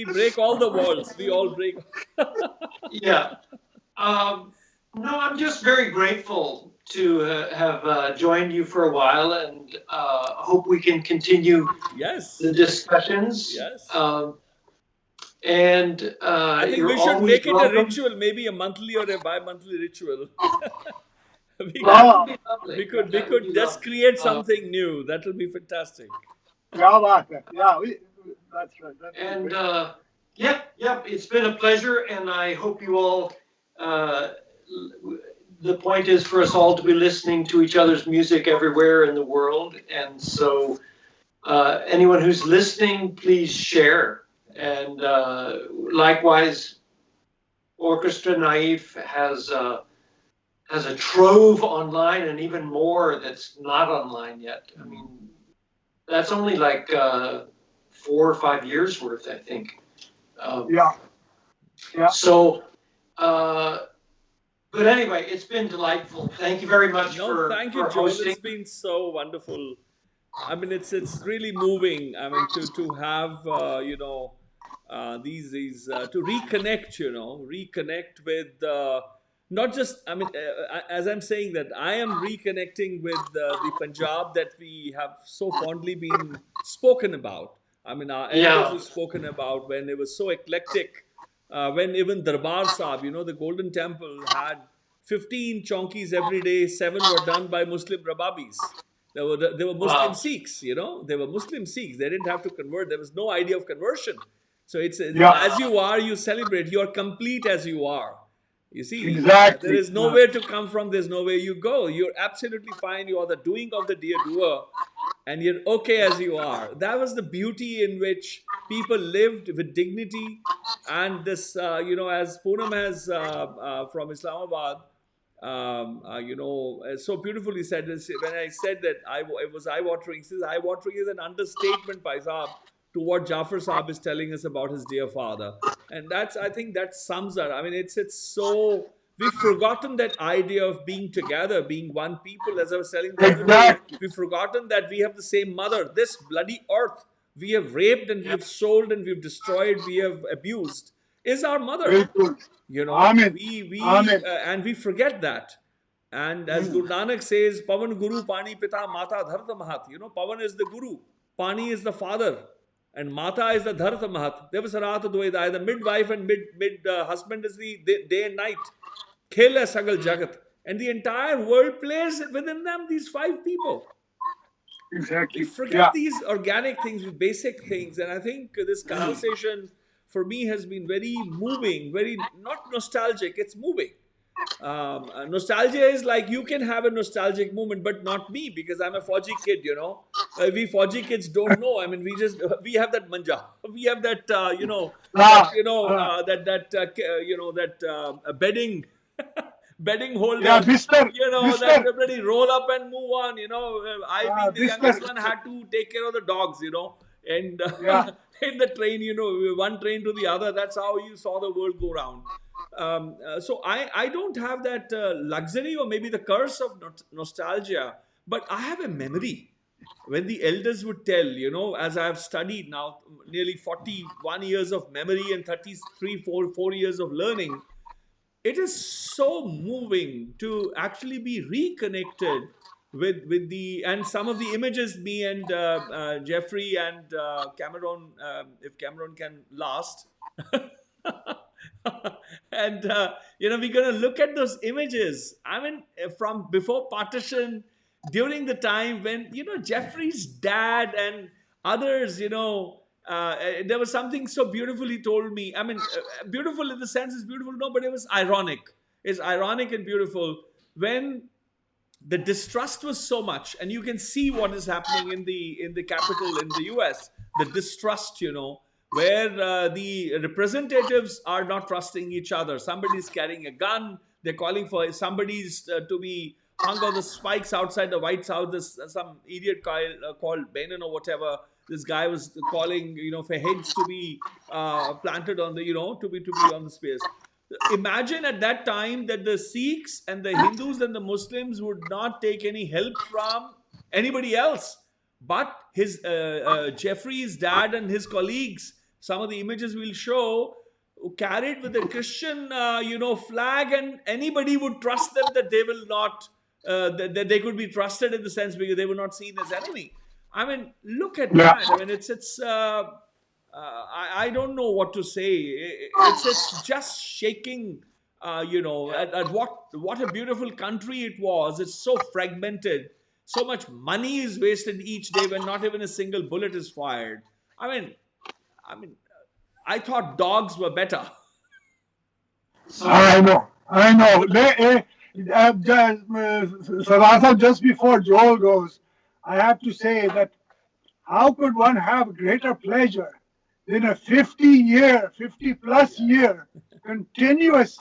break all the walls. We all break. Yeah. No, I'm just very grateful to have joined you for a while, and hope we can continue Yes. the discussions. Yes. And I think you're we should always make it welcome. a ritual, maybe a monthly or a bi-monthly ritual. we That would be lovely. we could That would be just lovely. create something new. That will be fantastic. क्या बात है? Yeah, that's right. That's And great. yeah, it's been a pleasure, and I hope you all. The point is for us all to be listening to each other's music everywhere in the world, and so anyone who's listening, please share. And likewise, Orchestra naïF has a trove online, and even more that's not online yet. I mean, that's only like 4 or 5 years worth, I think. Yeah. So, but anyway, it's been delightful. Thank you very much for Thank you, for Joel. hosting. It's been so wonderful. I mean, it's really moving. I mean, to have these to reconnect with not just. I mean, as I'm saying that, I am reconnecting with the Punjab that we have so fondly been spoken about. I mean, our elders have spoken about when it was so eclectic. When even Darbar Sahib, the Golden Temple, had 15 chonkies every day, 7 were done by Muslim Rababis. They were Muslim Sikhs, they were Muslim Sikhs. They didn't have to convert. There was no idea of conversion. So it's as you are, you celebrate. You are complete as you are. You see, Exactly. there is nowhere to come from. There's nowhere you go. You're absolutely fine. You are the doing of the dear doer, and you're okay as you are. That was the beauty in which people lived with dignity. And this, as Poonam has from Islamabad, so beautifully said this. When I said that it was eye-watering, says eye-watering is an understatement, Bhai Sahab, to what Jhaffur Sahab is telling us about his dear father. And I think that sums up. I mean, it's so, we've forgotten that idea of being together, being one people. As I was telling the other day, we've forgotten that we have the same mother. This bloody earth we have raped and we have sold and we've destroyed, we have abused, is our mother. Amen. Amen. And we forget that. And as Guru Nanak says, Pavan Guru Pani Pita Mata Dharta Mahat. Pavan is the Guru, Pani is the father, and Mata is the Dharta Mahat. Devasarat Dvaida, the midwife and mid husband is the day and night. Khela Sagal Jagat. And the entire world plays within them, these 5 people. Exactly. We forget these organic things, basic things. And I think this conversation for me has been very moving, very not nostalgic, it's moving. Nostalgia is like, you can have a nostalgic moment, but not me, because I'm a Fauji kid, we Fauji kids don't know. I mean, we have that manja, we have that, bedding holder, that bloody roll up and move on, I, being the youngest one, had to take care of the dogs, and in the train, one train to the other, that's how you saw the world go round. So I don't have that luxury, or maybe the curse of nostalgia, but I have a memory. When the elders would tell, as I have studied now nearly 41 years of memory and 4 years of learning, it is so moving to actually be reconnected with the, and some of the images me and Jeffrey and Cameron, if Cameron can last, and we're going to look at those images. I mean, from before partition, during the time when Jeffrey's dad and others, there was something so beautifully told me. I mean, beautiful in the sense is beautiful, no, but it was ironic. It's ironic and beautiful when the distrust was so much, and you can see what is happening in the capital in the US. The distrust, where the representatives are not trusting each other. Somebody's carrying a gun. They're calling for somebody's to be hung on the spikes outside the White House. There's some idiot called Bannon or whatever. this guy was calling, for heads to be planted on the, to be on the space. Imagine at that time that the Sikhs and the Hindus and the Muslims would not take any help from anybody else. But his Jeffrey's dad and his colleagues, some of the images we'll show, carried with the Christian, flag, and anybody would trust them that they will not, that they could be trusted in the sense because they were not seen as enemy. I mean, look at that. I mean, it's. I don't know what to say. It's just shaking. At what a beautiful country it was. It's so fragmented. So much money is wasted each day when not even a single bullet is fired. I mean, I thought dogs were better. I know. Saratha, just before Joel goes, I have to say that how could one have greater pleasure than a 50 plus year continuous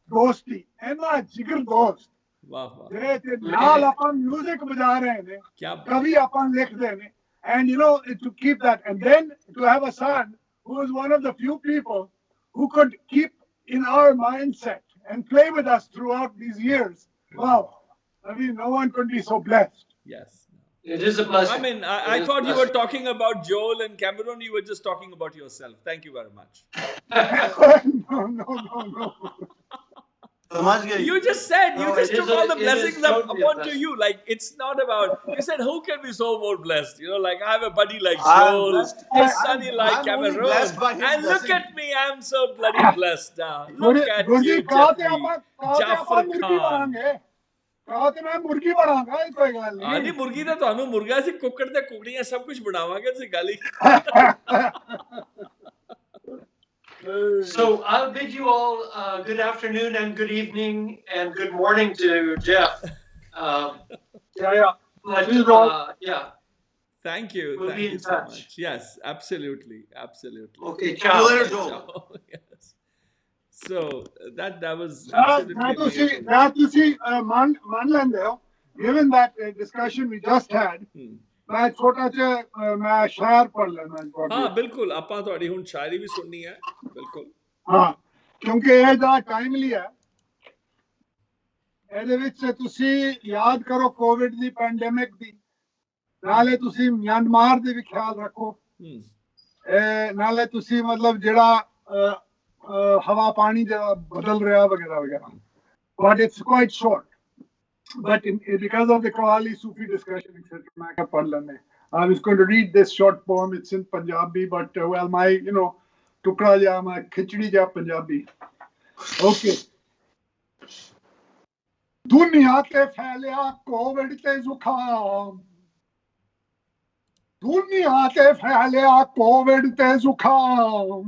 dosti? Enna jigar dost. Naal apan music baja rahe ne, kavi apan likh de ne, and to keep that, and then to have a son who was one of the few people who could keep in our mindset and play with us throughout these years. Wow. I mean, no one could be so blessed. Yes. It is a blessing. I mean, I thought you were talking about Joel and Cameron. You were just talking about yourself. Thank you very much. No. You just said, you just took all the blessings upon to you. Like, it's not about, you said, who can be so more blessed? Like, I have a buddy like Joel, a sonny like Cameron. And look at me, I'm so bloody blessed now. Look at you, Jeffrey. Jhaffur Khan. नहीं मुर्गी तो ਤੁਹਾਨੂੰ ਮੁਰਗਾ ਸੀ ਕੁੱਕੜ ਤੇ ਕੁਕੜੀਆਂ ਸਭ ਕੁਝ ਬਣਾਵਾਂਗੇ ਤੁਸੀਂ ਗੱਲ ਹੀ So I'll bid you all good afternoon and good evening and good morning to Jeff. Yeah. Thank Thank you. We'll Thank be in you so touch. much. Yes, absolutely. Okay, See you later, Joel. Yes. So that was absolutely amazing. Given that discussion we just had, मैं छोटा सा मैं शायर पढ़ लेना हाँ बिल्कुल ਆਪਾਂ ਤੁਹਾਡੀ ਹੁਣ ਸ਼ਾਇਰੀ ਵੀ ਸੁਣਨੀ ਹੈ ਬਿल्कुल हाँ क्योंकि ਇਹ ਦਾ ਟਾਈਮਲੀ ਹੈ ਇਹਦੇ ਵਿੱਚ ਤੁਸੀਂ ਯਾਦ ਕਰੋ ਕੋਵਿਡ ਦੀ ਪੈਂਡੇਮਿਕ ਦੀ ਨਾਲੇ ਤੁਸੀਂ ਮਿਆਂਮਾਰ ਦੇ ਵੀ ਖਿਆਲ ਰੱਖੋ ਨਾਲੇ ਤੁਸੀਂ ਮਤਲਬ ਜਿਹੜਾ ਹਵਾ ਪਾਣੀ ਦਾ ਬਦਲ ਰਿਹਾ ਵਗੈਰਾ ਵਗੈਰਾ but it's quite short. But because of the Qawwali Sufi discussion, etc., I was going to read this short poem. It's in Punjabi, but my, tukra ja, my khichdi ja Punjabi. Okay. Duniya te phailya COVID te zukham. Duniya te phailya COVID te zukham.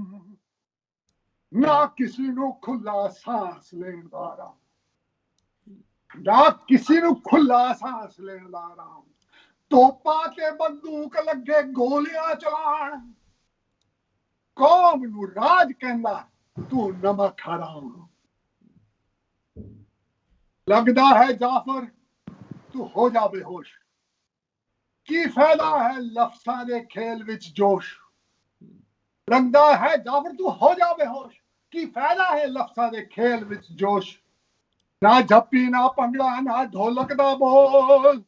Na kisi nu khulla saans len da raha. ना किसी ਨੂੰ ਖੁੱਲਾ ਸਾਹ ਲੈਣ ਦਾ ਆਰਾਮ ਤੋਪਾਂ ਤੇ ਬੰਦੂਕ ਲੱਗੇ ਗੋਲੀਆਂ ਚਲਾਣ ਕੌਮ ਨੂੰ ਰਾਜ ਕਹਿੰਦਾ ਤੂੰ ਨਮਕ ਹਰਾਮ ਲੱਗਦਾ ਹੈ ਜਾਫਰ ਤੂੰ ਹੋ ਜਾ ਬੇਹੋਸ਼ ਕੀ ਫਾਇਦਾ ਹੈ ਲਫ਼ਜ਼ਾਂ ਦੇ ਖੇਲ ਵਿੱਚ ਜੋਸ਼ ਲੱਗਦਾ ਹੈ ਜਾਫਰ ਤੂੰ ਹੋ ਜਾ ਬੇਹੋਸ਼ ਕੀ ਫਾਇਦਾ ਹੈ ਲਫ਼ਜ਼ਾਂ ਦੇ ਖੇਲ ਵਿੱਚ ਜੋਸ਼ ਨਾ ਜੱਪੀ ਨਾ ਭੰਗੜਾ ਨਾ ਢੋਲਕ ਦਾ ਬੋਲ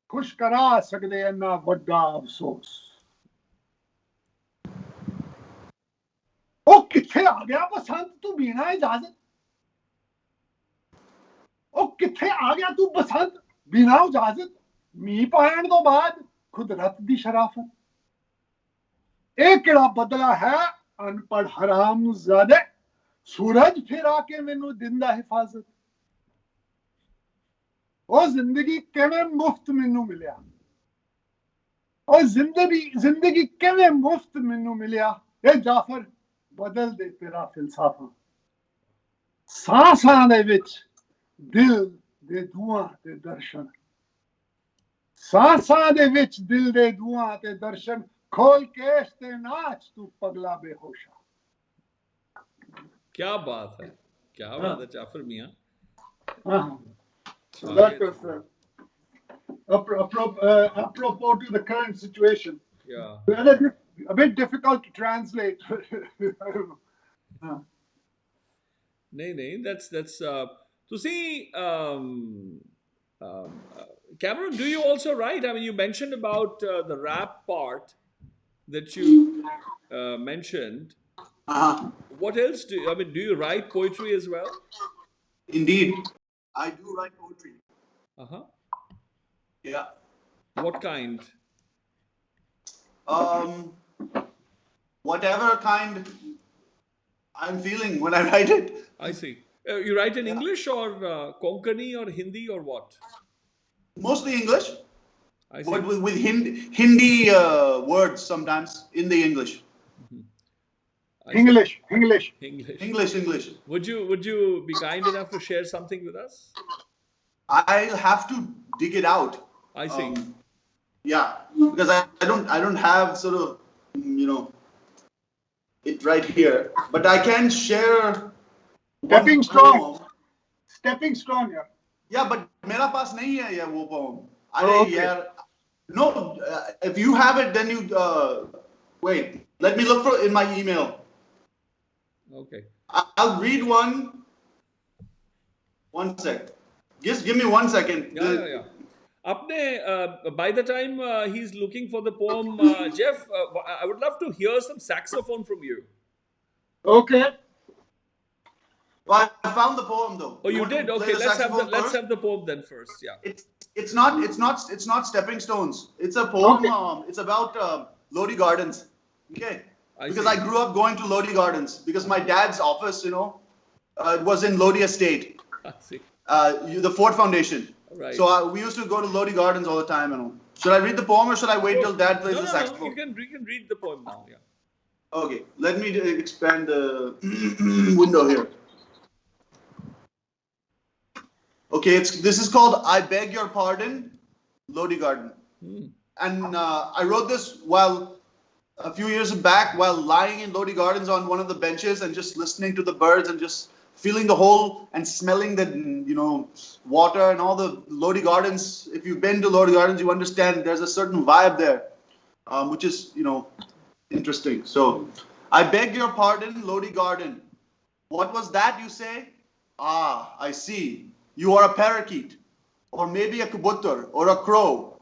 ਖੁਸ਼ ਕਰਾ ਸਕਦੇ ਇੰਨਾ ਵੱਡਾ ਅਫਸੋਸ ਉਹ ਕਿੱਥੇ ਆ ਗਿਆ ਬਸੰਤ ਤੂੰ ਬਿਨਾਂ ਇਜਾਜ਼ਤ ਉਹ ਕਿੱਥੇ ਆ ਗਿਆ ਤੂੰ ਬਸੰਤ ਬਿਨਾਂ ਇਜਾਜ਼ਤ ਮੀਂਹ ਪੈਣ ਤੋਂ ਬਾਅਦ ਕੁਦਰਤ ਦੀ ਸ਼ਰਾਫਤ ਇਹ ਕਿਹੜਾ ਬਦਲਾ ਹੈ ਅਨਪੜ੍ਹ ਹਰਾਮ ਜ਼ਾਦੇ ਸੂਰਜ ਫਿਰਾ ਕੇ ਮੈਨੂੰ ਦਿੰਦਾ ਹਿਫਾਜ਼ਤ ਉਹ ਜ਼ਿੰਦਗੀ ਕਿਵੇਂ ਮੁਫਤ ਮੈਨੂੰ ਮਿਲਿਆ ਉਹ ਜ਼ਿੰਦਗੀ ਕਿਵੇਂ ਮੁਫਤ ਮੈਨੂੰ ਮਿਲਿਆ ਇਹ ਜਾਫਰ ਬਦਲ ਦੇ ਤੇਰਾ ਫਿਲਸਫਾ ਸਾਹਾਂ ਦੇ ਵਿੱਚ ਦਿਲ ਦੇ ਦੁਆ ਤੇ ਦਰਸ਼ਨ ਸਾਹਾਂ ਦੇ ਵਿੱਚ ਦਿਲ ਦੇ ਦੁਆ ਤੇ ਦਰਸ਼ਨ ਖੋਲ ਕੇਸ਼ ਤੇ ਨਾਚ ਤੂੰ ਪਗਲਾ ਬੇਹੋਸ਼ਾ क्या बात है जाफर मियां So that was apropos to the current situation. Yeah. A bit difficult to translate. No, that's to see. Cameron, do you also write? I mean, you mentioned about the rap part that you mentioned. What else do you, I mean? Do you write poetry as well? Indeed, I do write poetry. Uh-huh. Yeah. What kind? Whatever kind I'm feeling when I write it. I see. You write in English or Konkani or Hindi or what? Mostly English, I see. but with Hindi words sometimes in the English. I see. English. Would you be kind enough to share something with us? I'll have to dig it out. I see. Yeah, because I don't have sort of it right here, but I can share. Stepping Stone, yeah. Yeah, but मेरा पास नहीं है ये वो poem. Okay. यार, no, if you have it, then you wait. Let me look for it in my email. Okay. I'll read one. One sec. Just give me 1 second. Yeah. Apne, by the time he's looking for the poem, Jeff, I would love to hear some saxophone from you. Okay. Well, I found the poem though. Oh, you did? Okay, let's have the poem then first. Yeah. It's not stepping stones. It's a poem. Okay. It's about Lodi Gardens. Okay. Because see. I grew up going to Lodi Gardens because my dad's office, it was in Lodi Estate. I see. The Ford Foundation. Right. So we used to go to Lodi Gardens all the time. Should I read the poem or should I wait till Dad plays the saxophone? No. You can read the poem now. Yeah. Okay. Let me expand the window here. Okay. This is called "I Beg Your Pardon," Lodi Garden, and I wrote this while a few years back while lying in Lodi Gardens on one of the benches and just listening to the birds and just feeling the whole and smelling the water and all the Lodi Gardens. If you've been to Lodi Gardens, you understand there's a certain vibe there, which is interesting. So, I beg your pardon, Lodi Garden. What was that you say? Ah, I see. You are a parakeet, or maybe a kabutar, or a crow,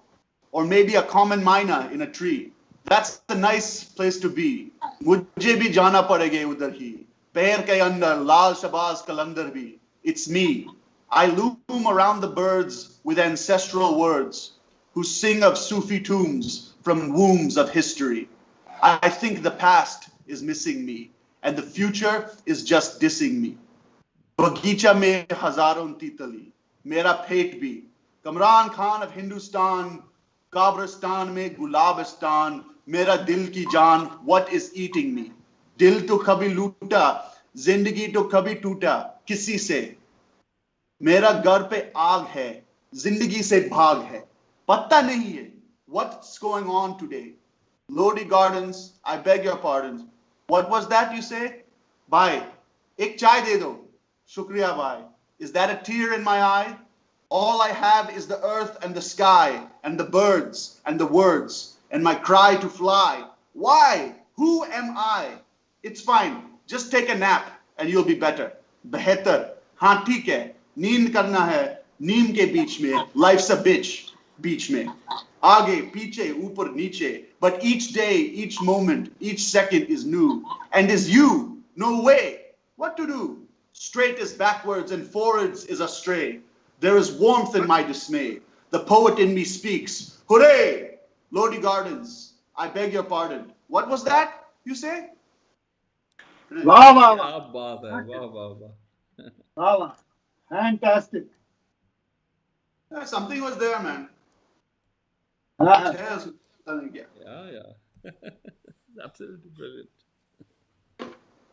or maybe a common myna in a tree. That's a nice place to be. Mujhe bhi jana padege udhar hi. Peher ke andar lal shabaz kalandar bhi. It's me. I loom around the birds with ancestral words, who sing of Sufi tombs from wombs of history. I think the past is missing me, and the future is just dissing me. Bagicha mein hazaron titali, mera phet bhi. Kamran Khan of Hindustan, Kabristan mein Gulabistan, mera dil ki jaan, what is eating me? Dil to kabhi loota, zindagi to kabhi toota, kisi se. Mera ghar pe aag hai, zindagi se bhaag hai. Patta nahi hai, what's going on today? Lodi Gardens, I beg your pardon. What was that you say? Bhai, ek chai de do. Shukriya bhai. Is that a tear in my eye? All I have is the earth and the sky and the birds and the words and my cry to fly. Why? Who am I? It's fine. Just take a nap and you'll be better. Behetar. Haan, theek hai. Neend karna hai. Neem ke beech mein. Life's a bitch. Beech mein. Aage, piche, upar, niche. But each day, each moment, each second is new. And is you. No way. What to do? Straight is backwards and forwards is astray. There is warmth in my dismay. The poet in me speaks. Hooray! Lodi Gardens, I beg your pardon. What was that, you say? Wow, wow, Kya baat hai, wow. wow. Fantastic. Yeah, something was there, man. Uh-huh. Yeah. Absolutely brilliant.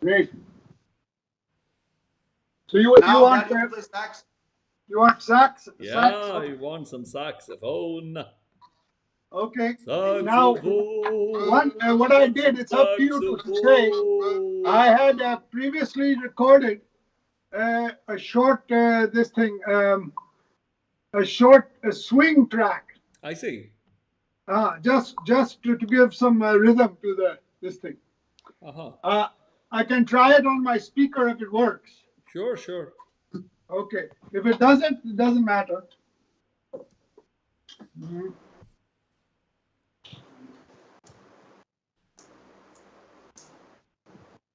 Great. So you want to play sax? You want sax? Yeah, you want some saxophone. Okay. Saxophone. Now, what I did, it's up to you to say. I had previously recorded a short a swing track. I see. Just to give some rhythm to this thing. I can try it on my speaker if it works. Sure. Okay. If it doesn't matter.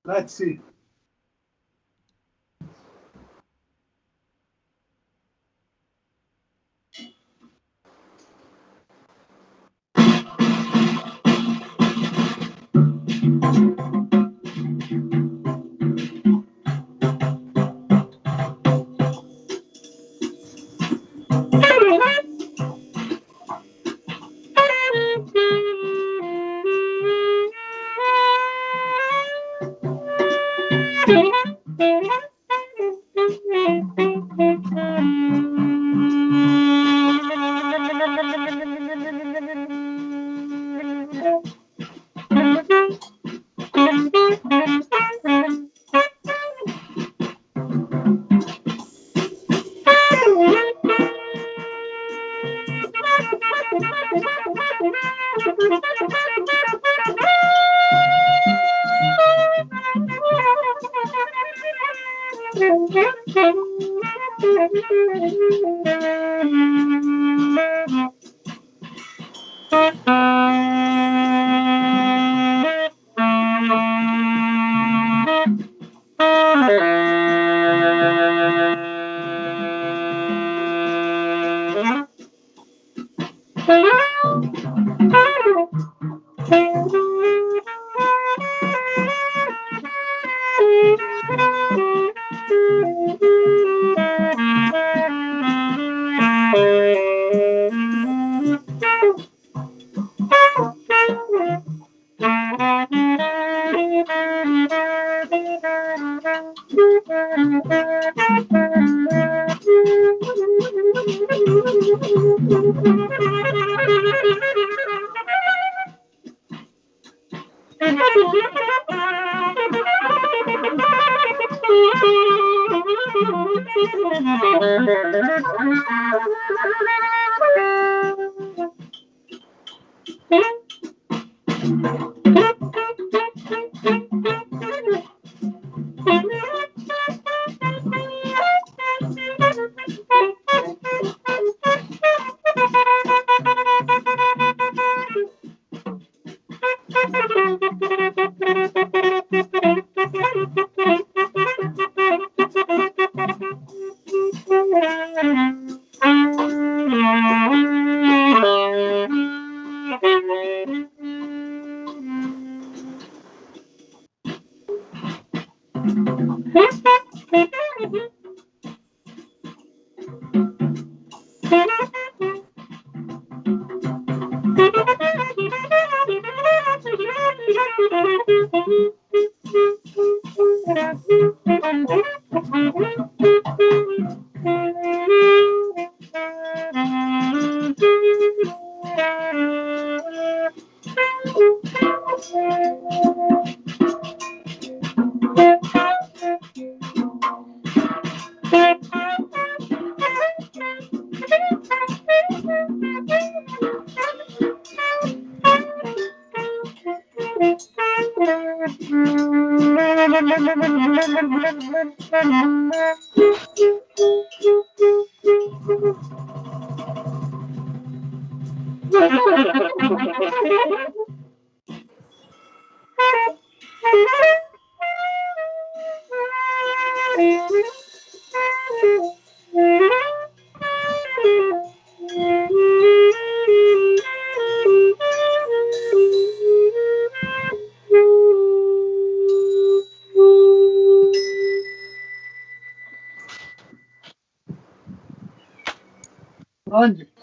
Let's see.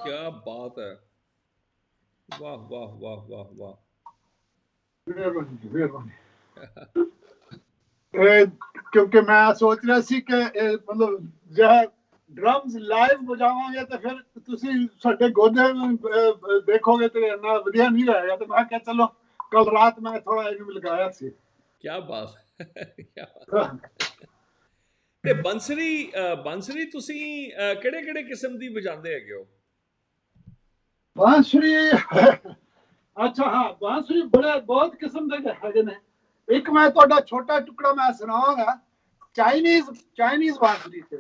क्या बात है, वाह वाह वाह वाह वाह। क्योंकि मैं सोच रहा सी कि मतलब जो ड्रम्स लाइव बजावांगे तो फिर तुसी साडे गोदे देखोगे तो इन्ना वधिया नहीं रहेगा, तो मैं क्या चलो कल रात मैं थोड़ा इन्हें लगाया सी। क्या बात क्या बात। ਤੇ ਬੰਸਰੀ ਤੁਸੀਂ ਕਿਹੜੇ ਕਿਸਮ ਦੀ ਵਜਾਉਂਦੇ ਹੈਗੇ ਹੋ? बांसुरी ਅੱਛਾ ਹਾਂ ਬਾਂਸੁਰੀ ਬੜੇ ਬਹੁਤ ਕਿਸਮ ਦੇ ਹੈਗੇ ਨੇ ਇੱਕ ਮੈਂ ਤੁਹਾਡਾ ਛੋਟਾ ਟੁਕੜਾ ਮੈਂ ਸੁਣਾਵਾਂਗਾ ਚਾਈਨੀਜ਼ ਬਾਂਸੁਰੀ ਤੇ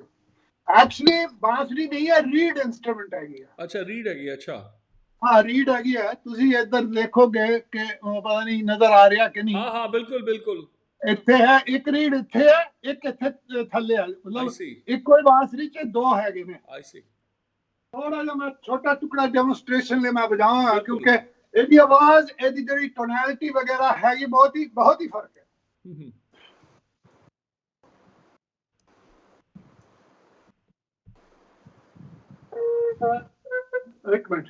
ਐਕਚੁਅਲੀ ਬਾਂਸੁਰੀ ਨਹੀਂ ਹੈ ਰੀਡ ਇੰਸਟਰੂਮੈਂਟ ਹੈਗੀ ਆ ਅੱਛਾ ਰੀਡ ਹੈਗੀ ਅੱਛਾ ਹਾਂ ਰੀਡ ਹੈਗੀ ਹੈ ਤੁਸੀਂ ਇੱਧਰ ਦੇਖੋਗੇ ਕਿ ਪਤਾ ਨਹੀਂ ਨਜ਼ਰ ਆ ਰਿਹਾ ਕਿ ਨਹੀਂ ਹਾਂ ਹਾਂ ਬਿਲਕੁਲ ਬਿਲਕੁਲ ਇੱਥੇ ਹੈ ਇੱਕ ਰੀਡ ਇੱਥੇ ਹੈ ਇੱਕ ਇੱਥੇ ਥੱਲੇ ਹੈ ਮਤਲਬ ਇੱਕੋ ਹੀ ਬਾਂਸੁਰੀ ਚ ਦੋ ਹੈਗੇ ਨੇ ਆਈ ਸੀ ਥੋੜਾ ਜਿਹਾ ਮੈਂ ਛੋਟਾ ਟੁਕੜਾ ਡੈਮੋਨਸਟ੍ਰੇਸ਼ਨ ਲਈ ਮੈਂ ਵਜਾਵਾਂਗਾ ਕਿਉਂਕਿ ਇਹਦੀ ਆਵਾਜ਼ ਇਹਦੀ ਜਿਹੜੀ ਟੋਨੈਲਿਟੀ ਵਗੈਰਾ ਹੈਗੀ ਬਹੁਤ ਹੀ ਫਰਕ ਹੈ ਇੱਕ ਮਿੰਟ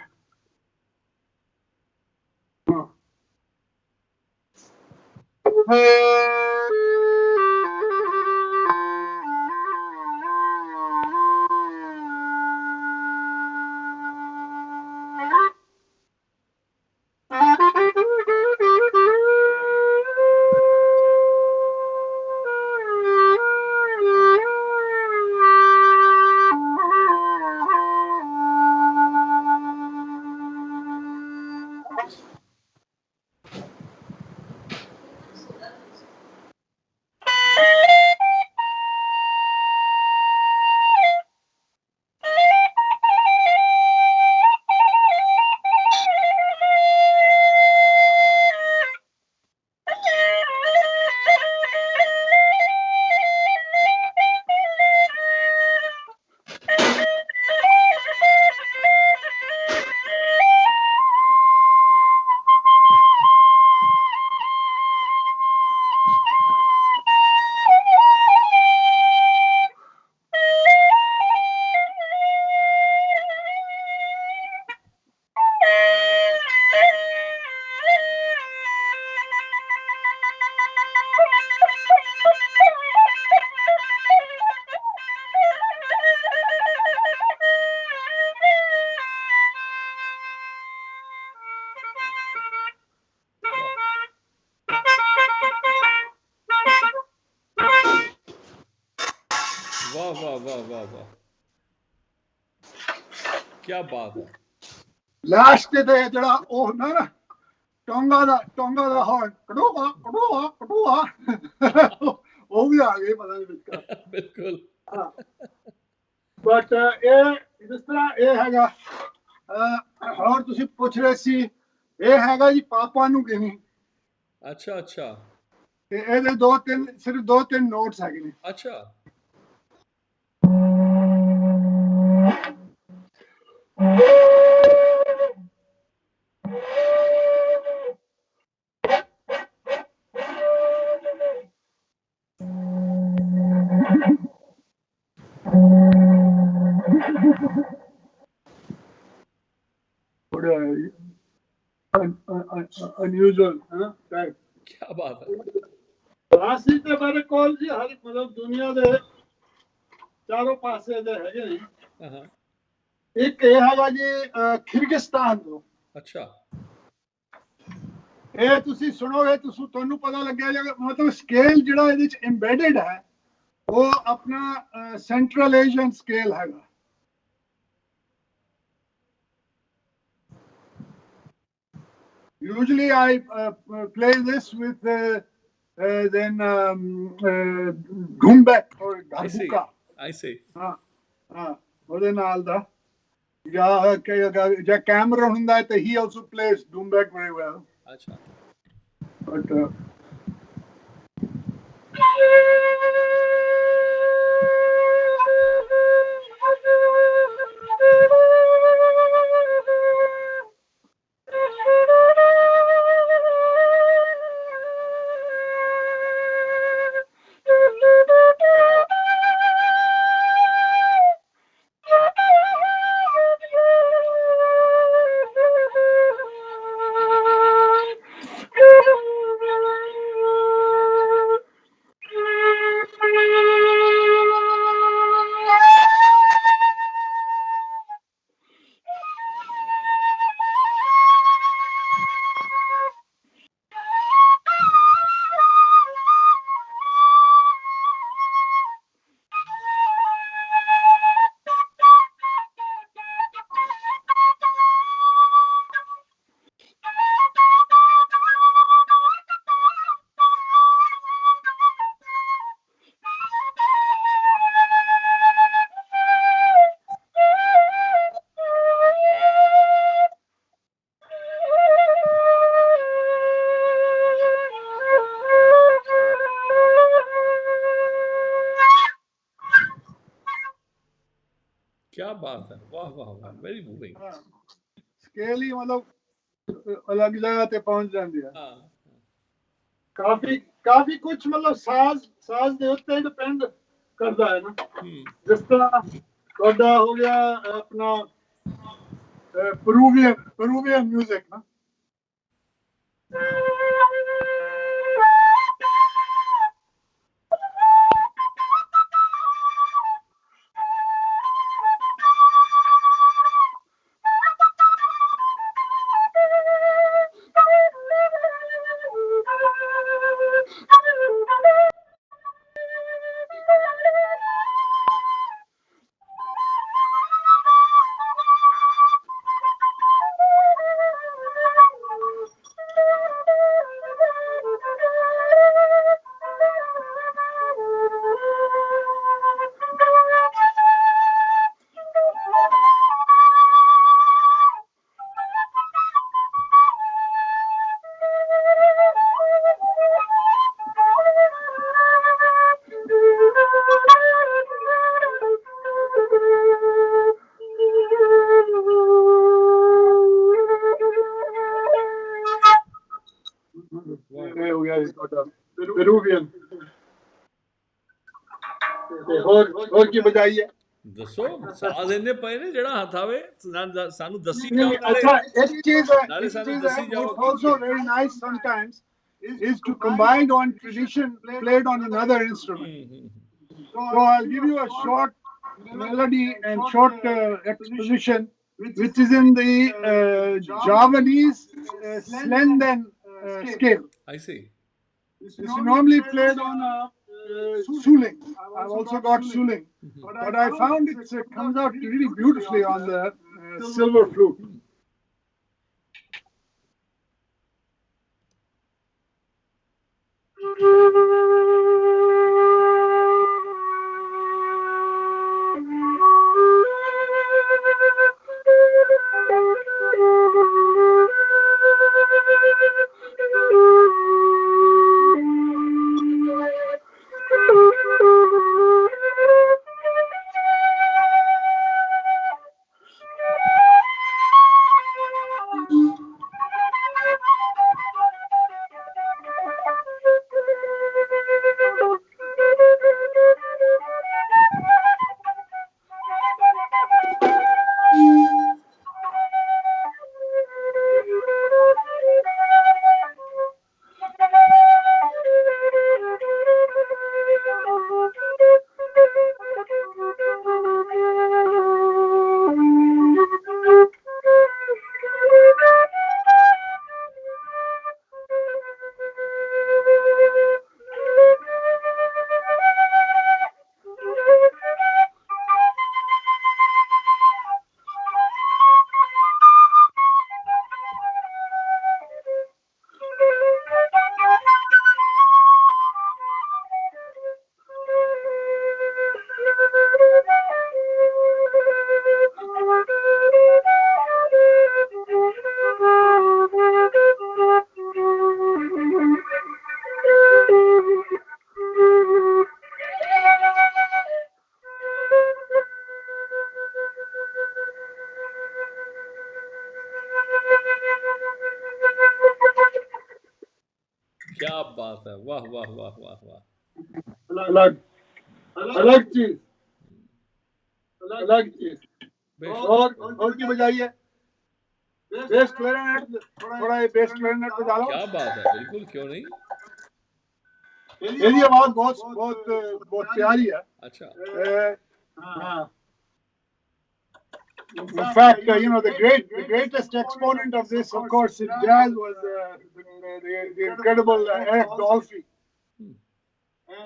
वाह वाह वाह वाह वाह क्या बात है ਲਾਸਟ ਤੇ ਜਿਹੜਾ ਉਹ ਹੁੰਦਾ ਨਾ ਟੋਂਗਾ ਦਾ ਹਾਰਨ ਕੜੂਆ ਉਹ ਵੀ ਆ ਗਏ ਪਤਾ ਨਹੀਂ ਵਿਚਕਾਰ ਬਿਲਕੁਲ ਹਾਂ ਬਟ ਇਹ ਜਿਸ ਤਰ੍ਹਾਂ ਇਹ ਹੈਗਾ ਹੋਰ ਤੁਸੀਂ ਪੁੱਛ ਰਹੇ ਸੀ ਇਹ ਹੈਗਾ ਜੀ ਪਾਪੂਆ ਨਿਊ ਗਿਨੀ ਅੱਛਾ ਅੱਛਾ ਤੇ ਇਹਦੇ ਸਿਰਫ ਦੋ ਤਿੰਨ ਨੋਟਸ ਹੈਗੇ ਨੇ ਅੱਛਾ unusual है ना क्या बात है ਰਾਸ਼ੀ ਤੇ ਮੇਰੇ ਕੋਲ ਜੀ ਹਰ ਮਤਲਬ ਦੁਨੀਆ ਦੇ ਚਾਰੋਂ ਪਾਸੇ ਦੇ ਹੈਗੇ ਨੇ ਇੱਕ ਇਹ ਹੈਗਾ ਜੀ ਕਿਰਗਿਸਤਾਨ ਤੋਂ ਅੱਛਾ ਇਹ ਤੁਸੀਂ ਸੁਣੋਗੇ ਤੁਹਾਨੂੰ ਪਤਾ ਲੱਗਿਆ ਜੇ ਮਤਲਬ ਸਕੇਲ ਜਿਹੜਾ ਇਹਦੇ ਚ ਐਮਬੈਡਡ ਹੈ ਉਹ ਆਪਣਾ ਸੈਂਟਰਲ ਏਸ਼ੀਅਨ ਸਕੇਲ ਹੈਗਾ usually I play this with then gumbek or gabuka I see ਹਾਂ ਉਹਦੇ ਨਾਲ ਦਾ ਜਾਂ ਕੈਮਰਨ ਹੁੰਦਾ ਤੇ he also plays gumbek very well ਅੱਛਾ but बात है, वाह वाह वाह, very moving. स्केल ही मतलब अलग जगह ते पहुंच जाती है. काफी कुछ मतलब साज दे उत्ते डिपेंड करता है ना. जिस तरह ਤੁਹਾਡਾ हो गया अपना Peruvian music ना. Peruvian. ਹੋਰ ਕੀ ਬਜਾਈ ਹੈ? ਦੱਸੋ, ਸਾਜ਼ ਇੰਨੇ ਪਏ ਨੇ ਜਿਹੜਾ ਹੱਥਾਵੇ ਸਾਨੂੰ ਦੱਸੀ ਜਾਓ. ਅੱਛਾ, ਇੱਕ ਚੀਜ਼ ਹੈ also very nice sometimes is to combine one tradition played on another instrument. So I'll give you a short melody and short exposition which is in the Javanese Slenden scale. I see. It's normally played on a suling. I've also got suling, but I found it comes out really beautifully on the silver flute. क्या बात है, वाह वाह वाह वाह वाह. अलग चीज. और की बजाई है बेस क्लैरिनेट. थोड़ा ये बेस क्लैरिनेट बजा लो. क्या बात है, बिल्कुल, क्यों नहीं. मेरी आवाज बहुत प्यारी है. अच्छा. हाँ. In fact, the greatest exponent of this, of course, in jazz was the incredible Eric Dolphy,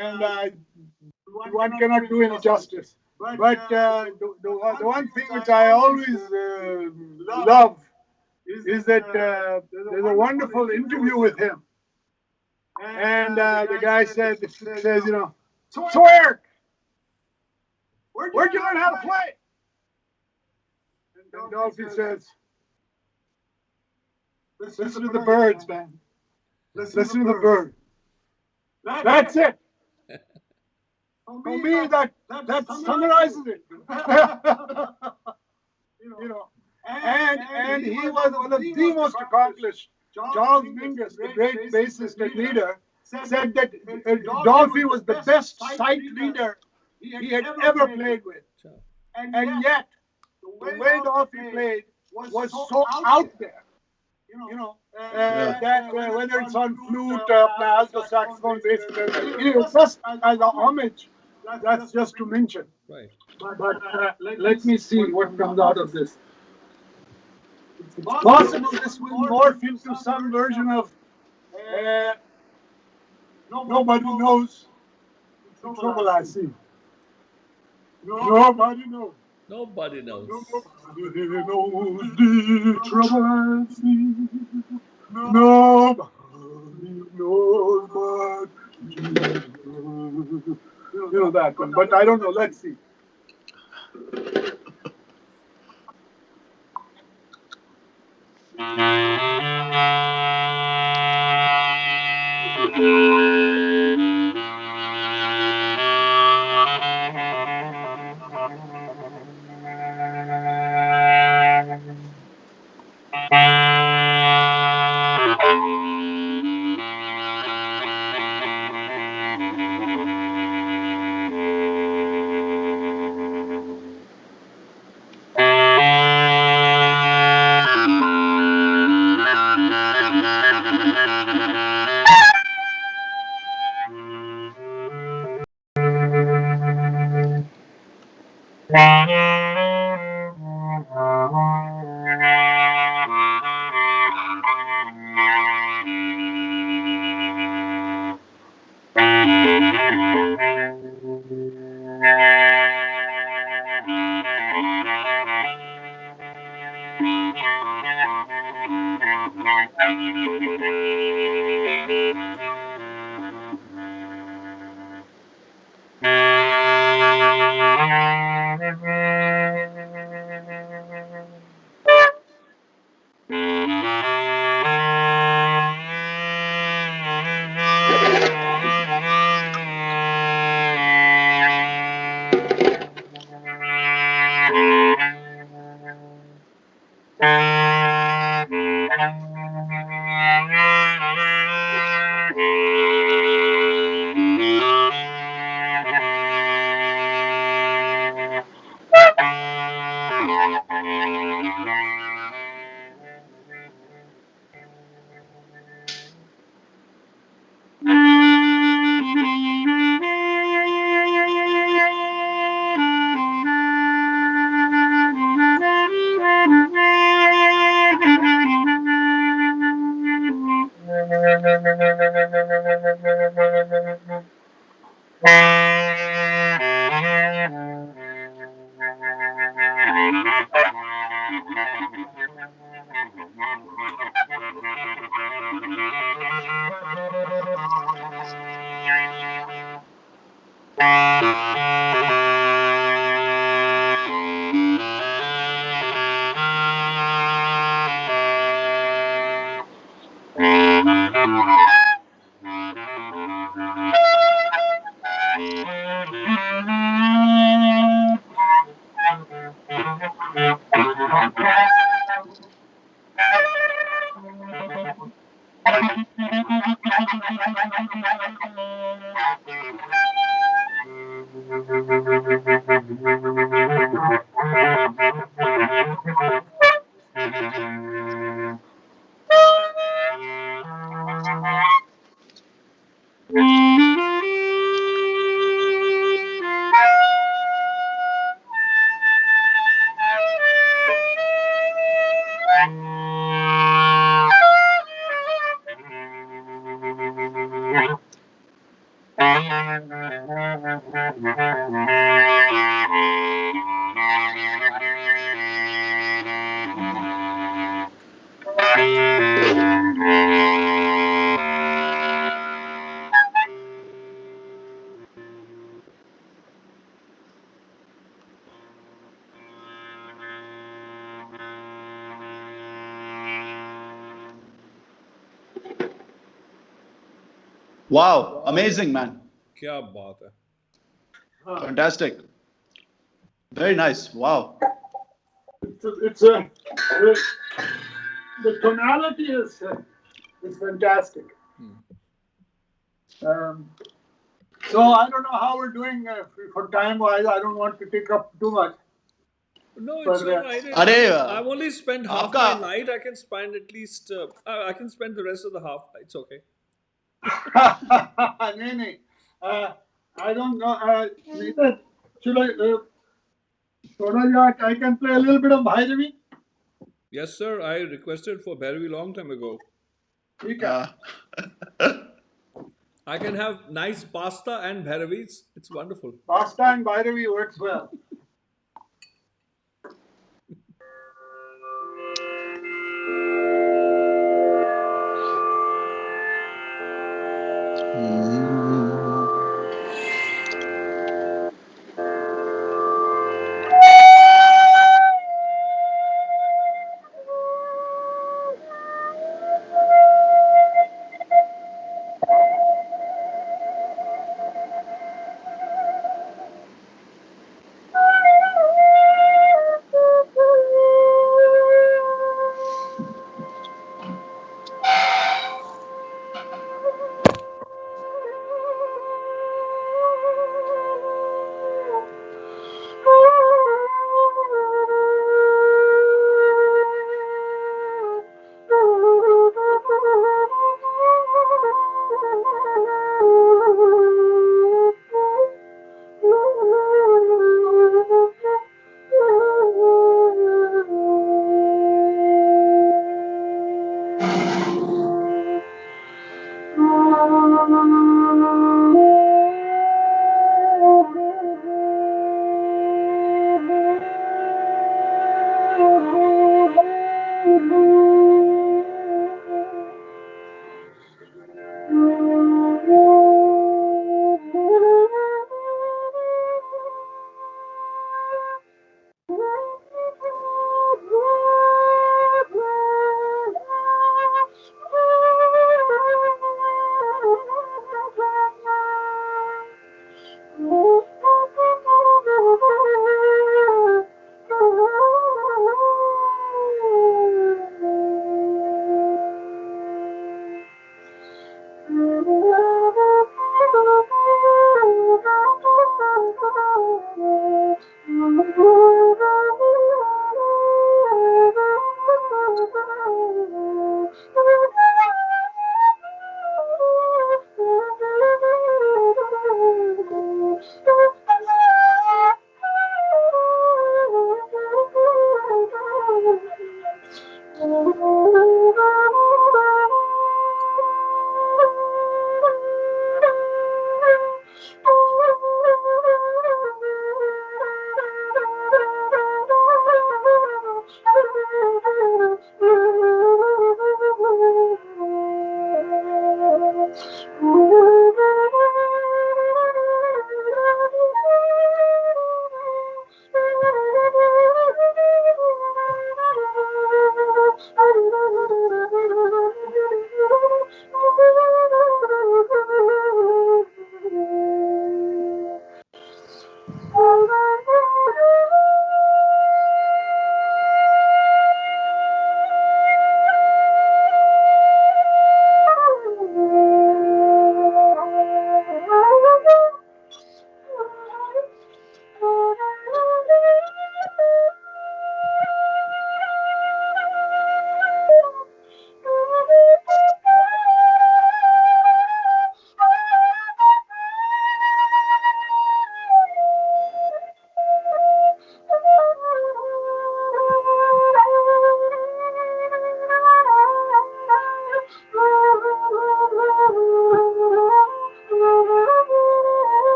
and one cannot do any justice. But the one thing which I always love is that there's a wonderful interview with him, and the guy says, so Eric, where'd you learn how to play? And Dolphy says, listen to the birds, man. Listen to the bird. That's it. For me, that summarizes it. And he was one of the most accomplished. Charles Mingus, the great bassist and leader, said that Dolphy was the best sight reader he had ever played with. And yet, the way Dolphy played was so out there. That whether it's on flute, alto saxophone, bass, just as a homage, that's just to mention. Right. But let me see what comes out of this. It's possible this will morph into some version of nobody knows the trouble I see. Nobody knows. Nobody knows. Nobody knows the trouble I see. Nobody knows but you. You know that one, but I don't know. Let's see. Wow, amazing, man. क्या बात है. Fantastic. Very nice. Wow. The tonality is fantastic. So I don't know how we're doing for time wise. I don't want to take up too much. No, it's all right. I've only spent half my night. I can spend at least. I can spend the rest of the half. It's okay. I don't know. Should I can play a little bit of Bhairavi? Yes, sir. I requested for Bhairavi long time ago. I can have nice pasta and Bhairavi. It's wonderful. Pasta and Bhairavi works well.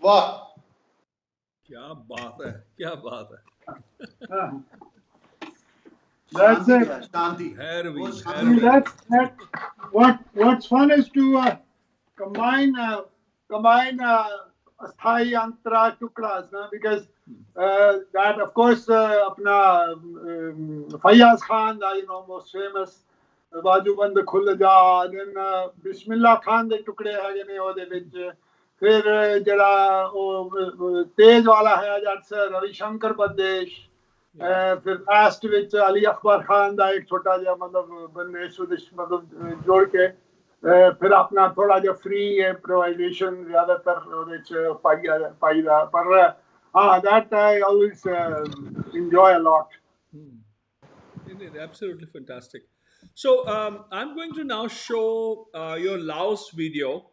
Wow. क्या बात है, क्या बात है. That's it. Shanti. Bhairavi, I mean, what's fun is to combine asthai antara tukras, na? Because that of course apna Fayyaz Khan, most famous बाजू बंद खुल जा, then बिस्मिल्ला खान दे टुकड़े है ने ओदे विच, फिर जड़ा ओ तेज वाला है जट से रविशंकर बदेश, फिर लास्ट विच अली अकबर खान दा एक छोटा जिहा मतलब बंदेश मतलब जोड़ के फिर अपना थोड़ा जिहा फ्री इम्प्रोवाइजेशन ज्यादातर ओदे च पाईदा पर that I always enjoy a lot. Indeed, absolutely fantastic. So I'm going to now show your Laos video.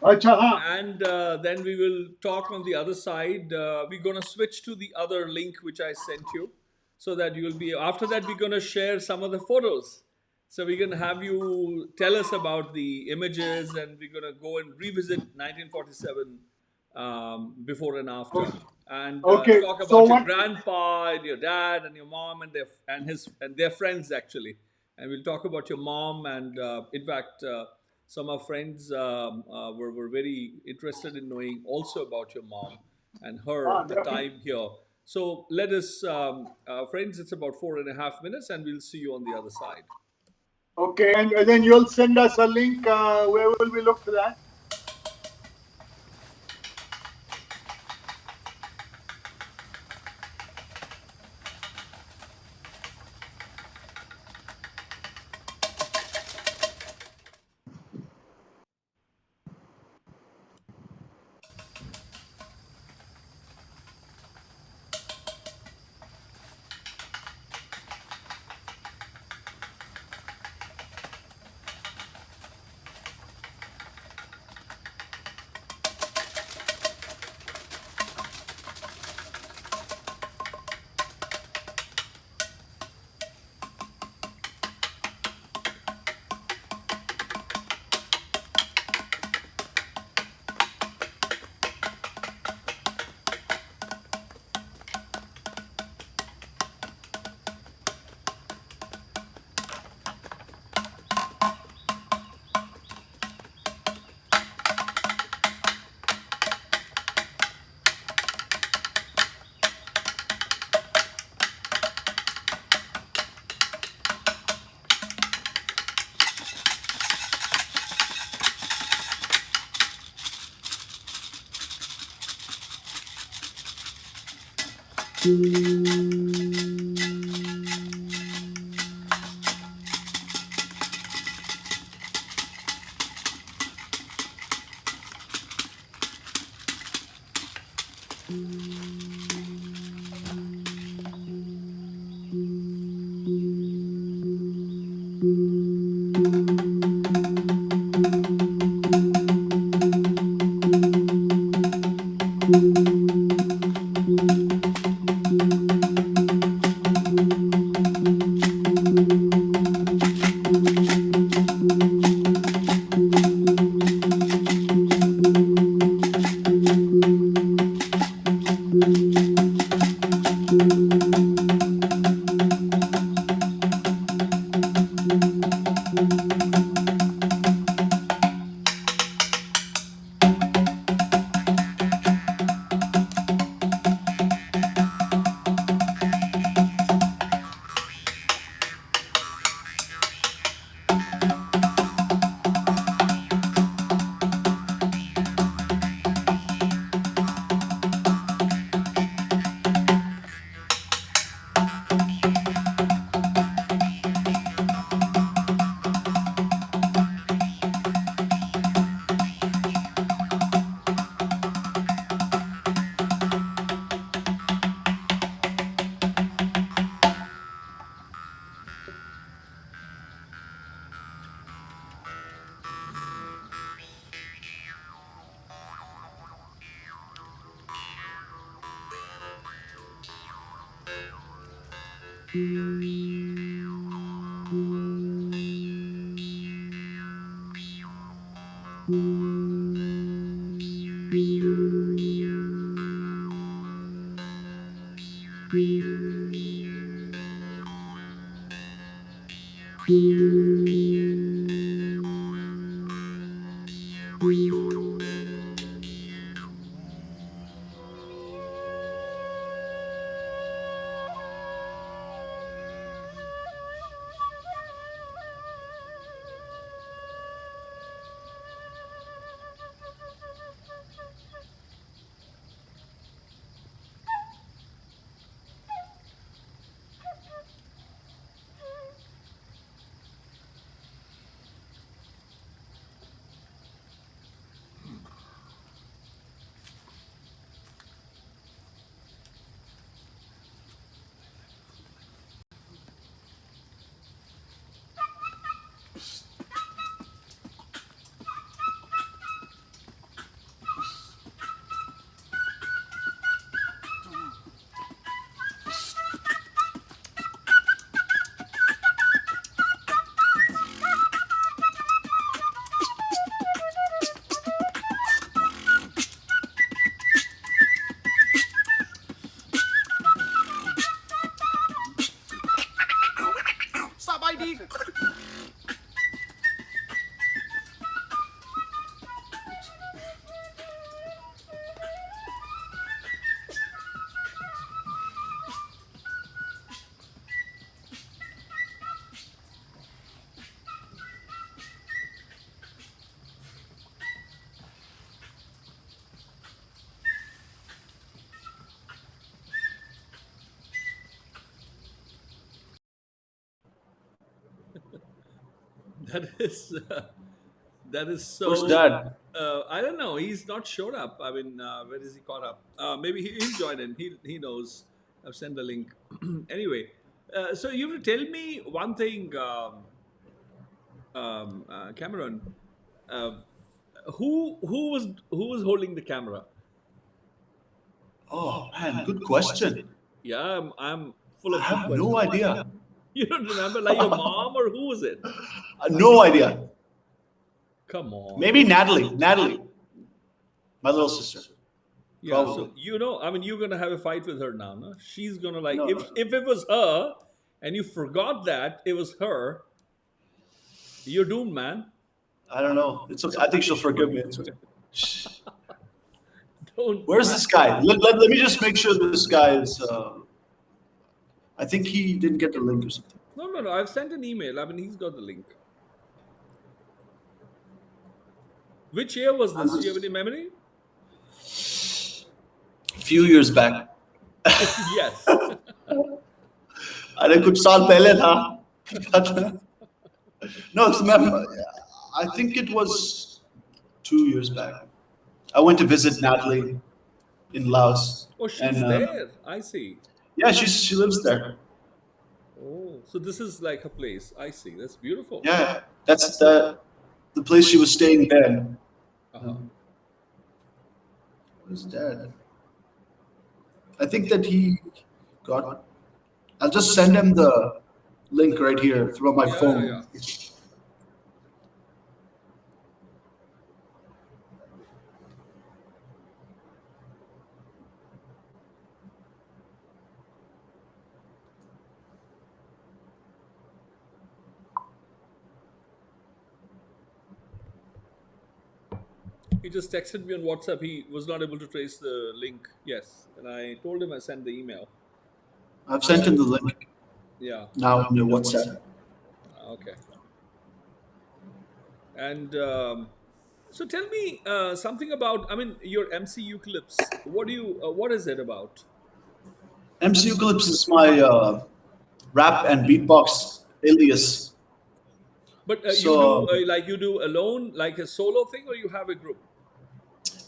Acha, haan. And then we will talk on the other side. We're going to switch to the other link which I sent you, so that you will be, after that we're going to share some of the photos. So we're going to have you tell us about the images, and we're going to go and revisit 1947 before and after. And Okay, talk so about your what- grandpa and your dad and your mom and their friends actually. And we'll talk about your mom, and in fact some of our friends were very interested in knowing also about your mom and her the time here. So let us, friends, it's about 4.5 minutes, and we'll see you on the other side. Okay, and then you'll send us a link. Where will we look for that? That is so. Where's Dad? I don't know. He's not showed up. I mean, where is he caught up? Maybe he'll join in. He knows. I've sent the link. Anyway, so you have to tell me one thing, Cameron. Who was holding the camera? Oh man, good question. Yeah, I'm full of. I have no idea. You don't remember, like your mom or who was it? No idea. Come on. Maybe Natalie, my little sister. Yeah, Probably. so I mean, you're gonna have a fight with her now, no? She's gonna like No, if it was her and you forgot that it was her, you're doomed, man. I don't know. It's okay. I think she'll forgive me. It's okay. Don't. Where's this guy? Let me just make sure this guy is. I think he didn't get the link or something. No. I've sent an email. I mean, he's got the link. Which year was this? Do you have any memory? A few years back. Yes. अरे कुछ साल पहले था. No, I think it was 2 years back. I went to visit Natalie in Laos. Oh, she's there. I see. Yeah, she lives there. Oh, so this is like her place. I see. That's beautiful. Yeah, that's the place she was staying then. Uh-huh. Where's Dad? I think that he got. I'll just send him the link right here through my phone. Yeah. He just texted me on WhatsApp. He was not able to trace the link. Yes, and I told him I sent the email. I've sent him the link Yeah. now in your WhatsApp. Okay. And so tell me something about. I mean, your MC Eucalypts. What is it about? MC Eucalypts is my rap and beatbox alias. But So- you do alone, like a solo thing, or you have a group?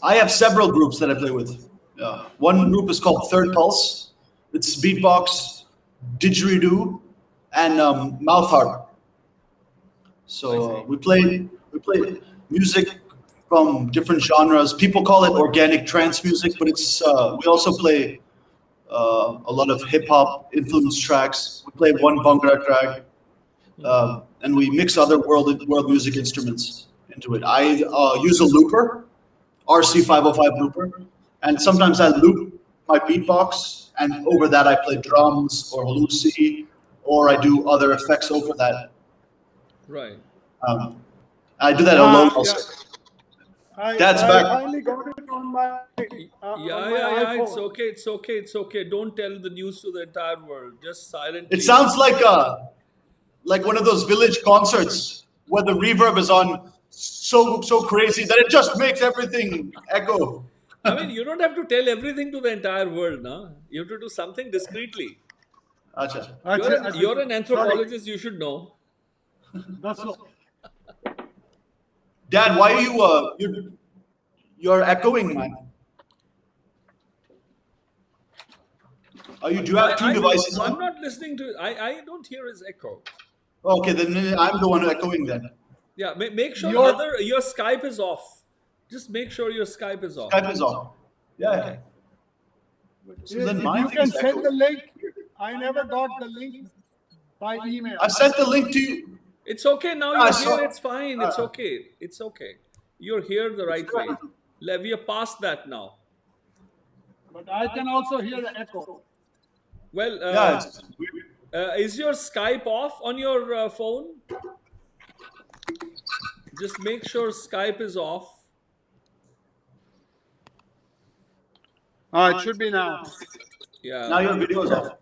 I have several groups that I play with. One group is called Third Pulse. It's beatbox, didgeridoo, and mouth harp. So we play music from different genres. People call it organic trance music, but it's we also play a lot of hip hop influenced tracks. We play one Bhangra track, and we mix other world music instruments into it. I use a looper, RC505 looper, and sometimes I loop my beatbox and over that I play drums or halusi, or I do other effects over that. Right. I do that alone Yeah. also. I back. finally got it on my Yeah. It's iPhone. It's okay. Don't tell the news to the entire world. Just silently. It sounds like one of those village concerts where the reverb is on so crazy that it just makes everything echo. I mean, you don't have to tell everything to the entire world, no? You have to do something discreetly. Acha. You're an anthropologist, you should know. That's all. Dad, why are you're echoing, man? Do you have two devices I'm on? not listening to I don't hear his echo. Okay, then I'm the one echoing then. Yeah, make sure your Skype is off. Just make sure your Skype is off. Skype is off. Yeah. Okay. So then If you can send the link, I never got the link by email. I sent the link to you. It's okay now. You're here. It's fine. It's okay. It's okay. You're here the right way. We are past that now. But I can also hear the echo. Well, is your Skype off on your phone? Just make sure Skype is off. It should be now. Yeah. Now your video is off.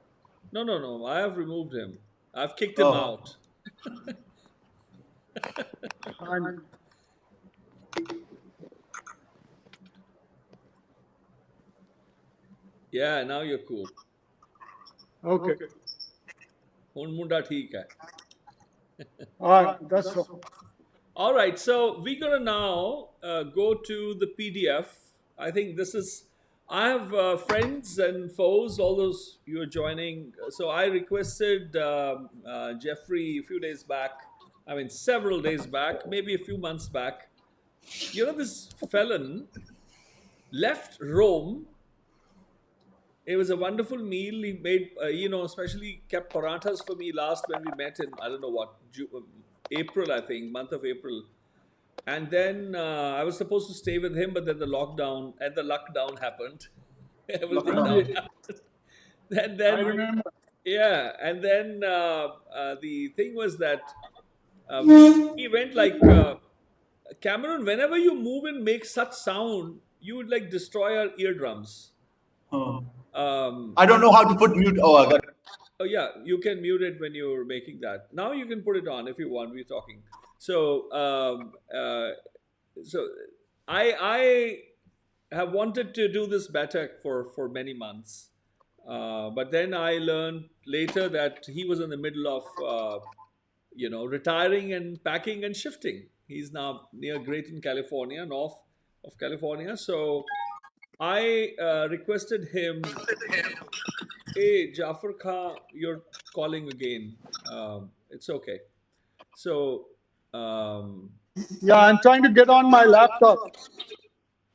No. I have removed him. I've kicked him out. Yeah, now you're cool. Okay. Hun munda theek hai. All right, that's all. All right, so we're gonna now go to the PDF. I think this is. I have friends and foes, all those you are joining. So I requested Jeffrey a few days back. I mean, several days back, maybe a few months back. You know, this felon left Rome. It was a wonderful meal. He made, especially kept parathas for me last when we met in, I don't know what, April, I think, month of April. And then I was supposed to stay with him, but then the lockdown happened. Everything down happened. And then, I remember. Yeah, and then the thing was that he went like, Cameron, whenever you move and make such sound, you would like destroy our eardrums. I don't know how to put mute. Oh, I got it. Oh yeah, you can mute it when you're making that. Now you can put it on if you want. We're talking. So, I have wanted to do this Baiṭhak for many months, but then I learned later that he was in the middle of, retiring and packing and shifting. He's now near Grayton, California, north of California. So I requested him, hey, Jhaffur Khan, you're calling again. It's okay. So, Yeah, I'm trying to get on my laptop.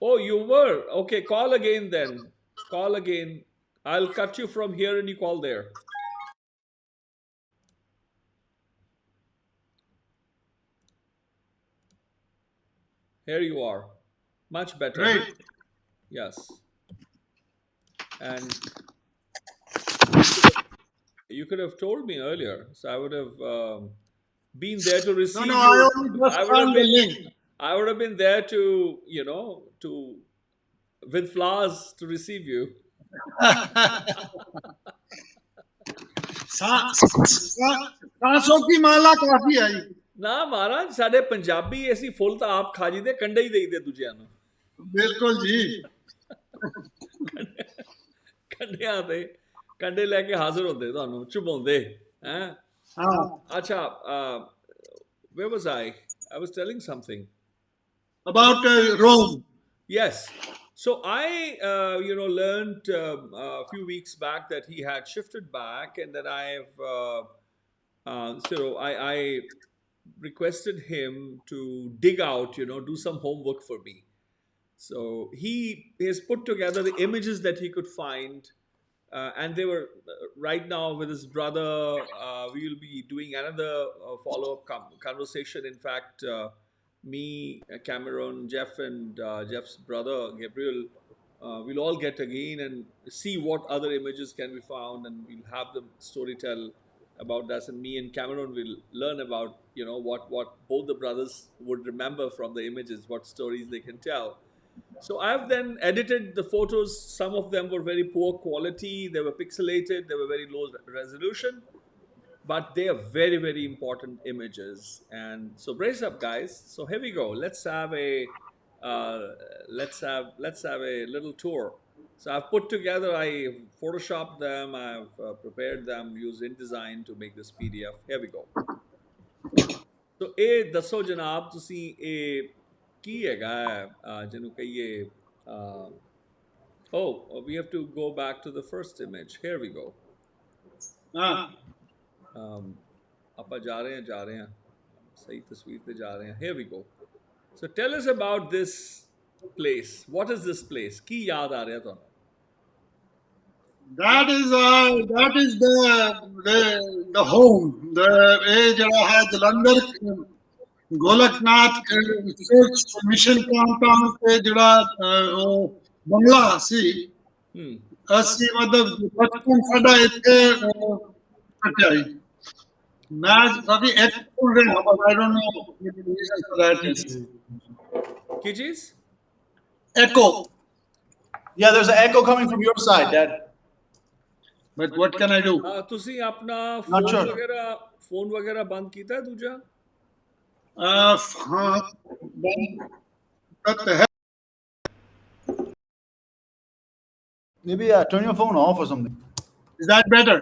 oh, you were? Okay, call again then. Call again. I'll cut you from here and you call there. Here you are. Much better. Great. Yes. And you could have told me earlier, so I would have been there to receive No, you. I only just found the link. I would have been there to, with flowers to receive you. सांसों की माला काफी है जी। ਨਾ ਮਹਾਰਾਜ ਸਾਡੇ ਪੰਜਾਬੀ ਐਸੀ ਫੁੱਲ ਤਾਂ ਆਪ ਖਾ ਜੀਦੇ ਕੰਡੇ ਹੀ ਦੇਈਦੇ ਦੂਜਿਆਂ ਨੂੰ ਬਿਲਕੁਲ ਜੀ ਕੰਡਿਆਂ ਤੇ ਕੰਡੇ ਲੈ ਕੇ ਹਾਜ਼ਰ ਹੁੰਦੇ ਤੁਹਾਨੂੰ ਚੁਬਾਉਂਦੇ ਹੈ ਹਾਂ ਅੱਛਾ where was I was telling something about Rome. Yes. So I learned a few weeks back that he had shifted back, and then I requested him to dig out, do some homework for me. So he has put together the images that he could find, and they were right now with his brother. We will be doing another follow-up conversation. In fact, me, Cameron, Jeff, and Jeff's brother Gabriel we'll all get again and see what other images can be found, and we'll have them storytell about that. And me and Cameron will learn about, what both the brothers would remember from the images, what stories they can tell. So I've then edited the photos. Some of them were very poor quality. They were pixelated. They were very low resolution, but they are very, very important images. And so brace up, guys. So here we go. Let's have a little tour. So I've put together. I photoshopped them. I've prepared them. Used InDesign to make this PDF. Here we go. So ਇਹ ਦੱਸੋ ਜਨਾਬ ਤੁਸੀਂ ਇਹ ਕੀ ਹੈਗਾ ਜਿਹਨੂੰ ਕਹੀਏ oh, we have to go back to the first image. Here we go. ਆਪਾਂ ਜਾ ਰਹੇ ਹਾਂ ਸਹੀ ਤਸਵੀਰ ਤੇ ਜਾ ਰਹੇ ਹਾਂ. Here we go. So tell us about this place. What is this place? ਕੀ ਯਾਦ ਆ ਰਿਹਾ ਤੁਹਾਨੂੰ? That is the home. ਇਹ ਜਿਹੜਾ ਹੈ ਜਲੰਧਰ ਗੋਲਕਨਾਥ ਮਿਸ਼ਨ ਕੰਪਾਊਂਡ ਤੇ ਜਿਹੜਾ ਉਹ ਬੰਗਲਾ ਸੀ ਅਸੀਂ ਮਤਲਬ ਬਚਪਨ ਸਾਡਾ ਇੱਥੇ ਕੱਟਿਆ ਸੀ. ਮੈਂ ਕਾਫੀ ਐਕਟਿਵ ਰਿਹਾ but I don't know what the reason for that is. ਕੀ ਚੀਜ਼? Echo. Yeah, there's an echo coming from your side, Dad. But what can I do? ਤੁਸੀਂ ਆਪਣਾ Not sure. ਫੋਨ ਵਗੈਰਾ ਬੰਦ ਕੀਤਾ ਹੈ ਦੂਜਾ? ਹਾਂ but Maybe turn your phone off or something. is that better?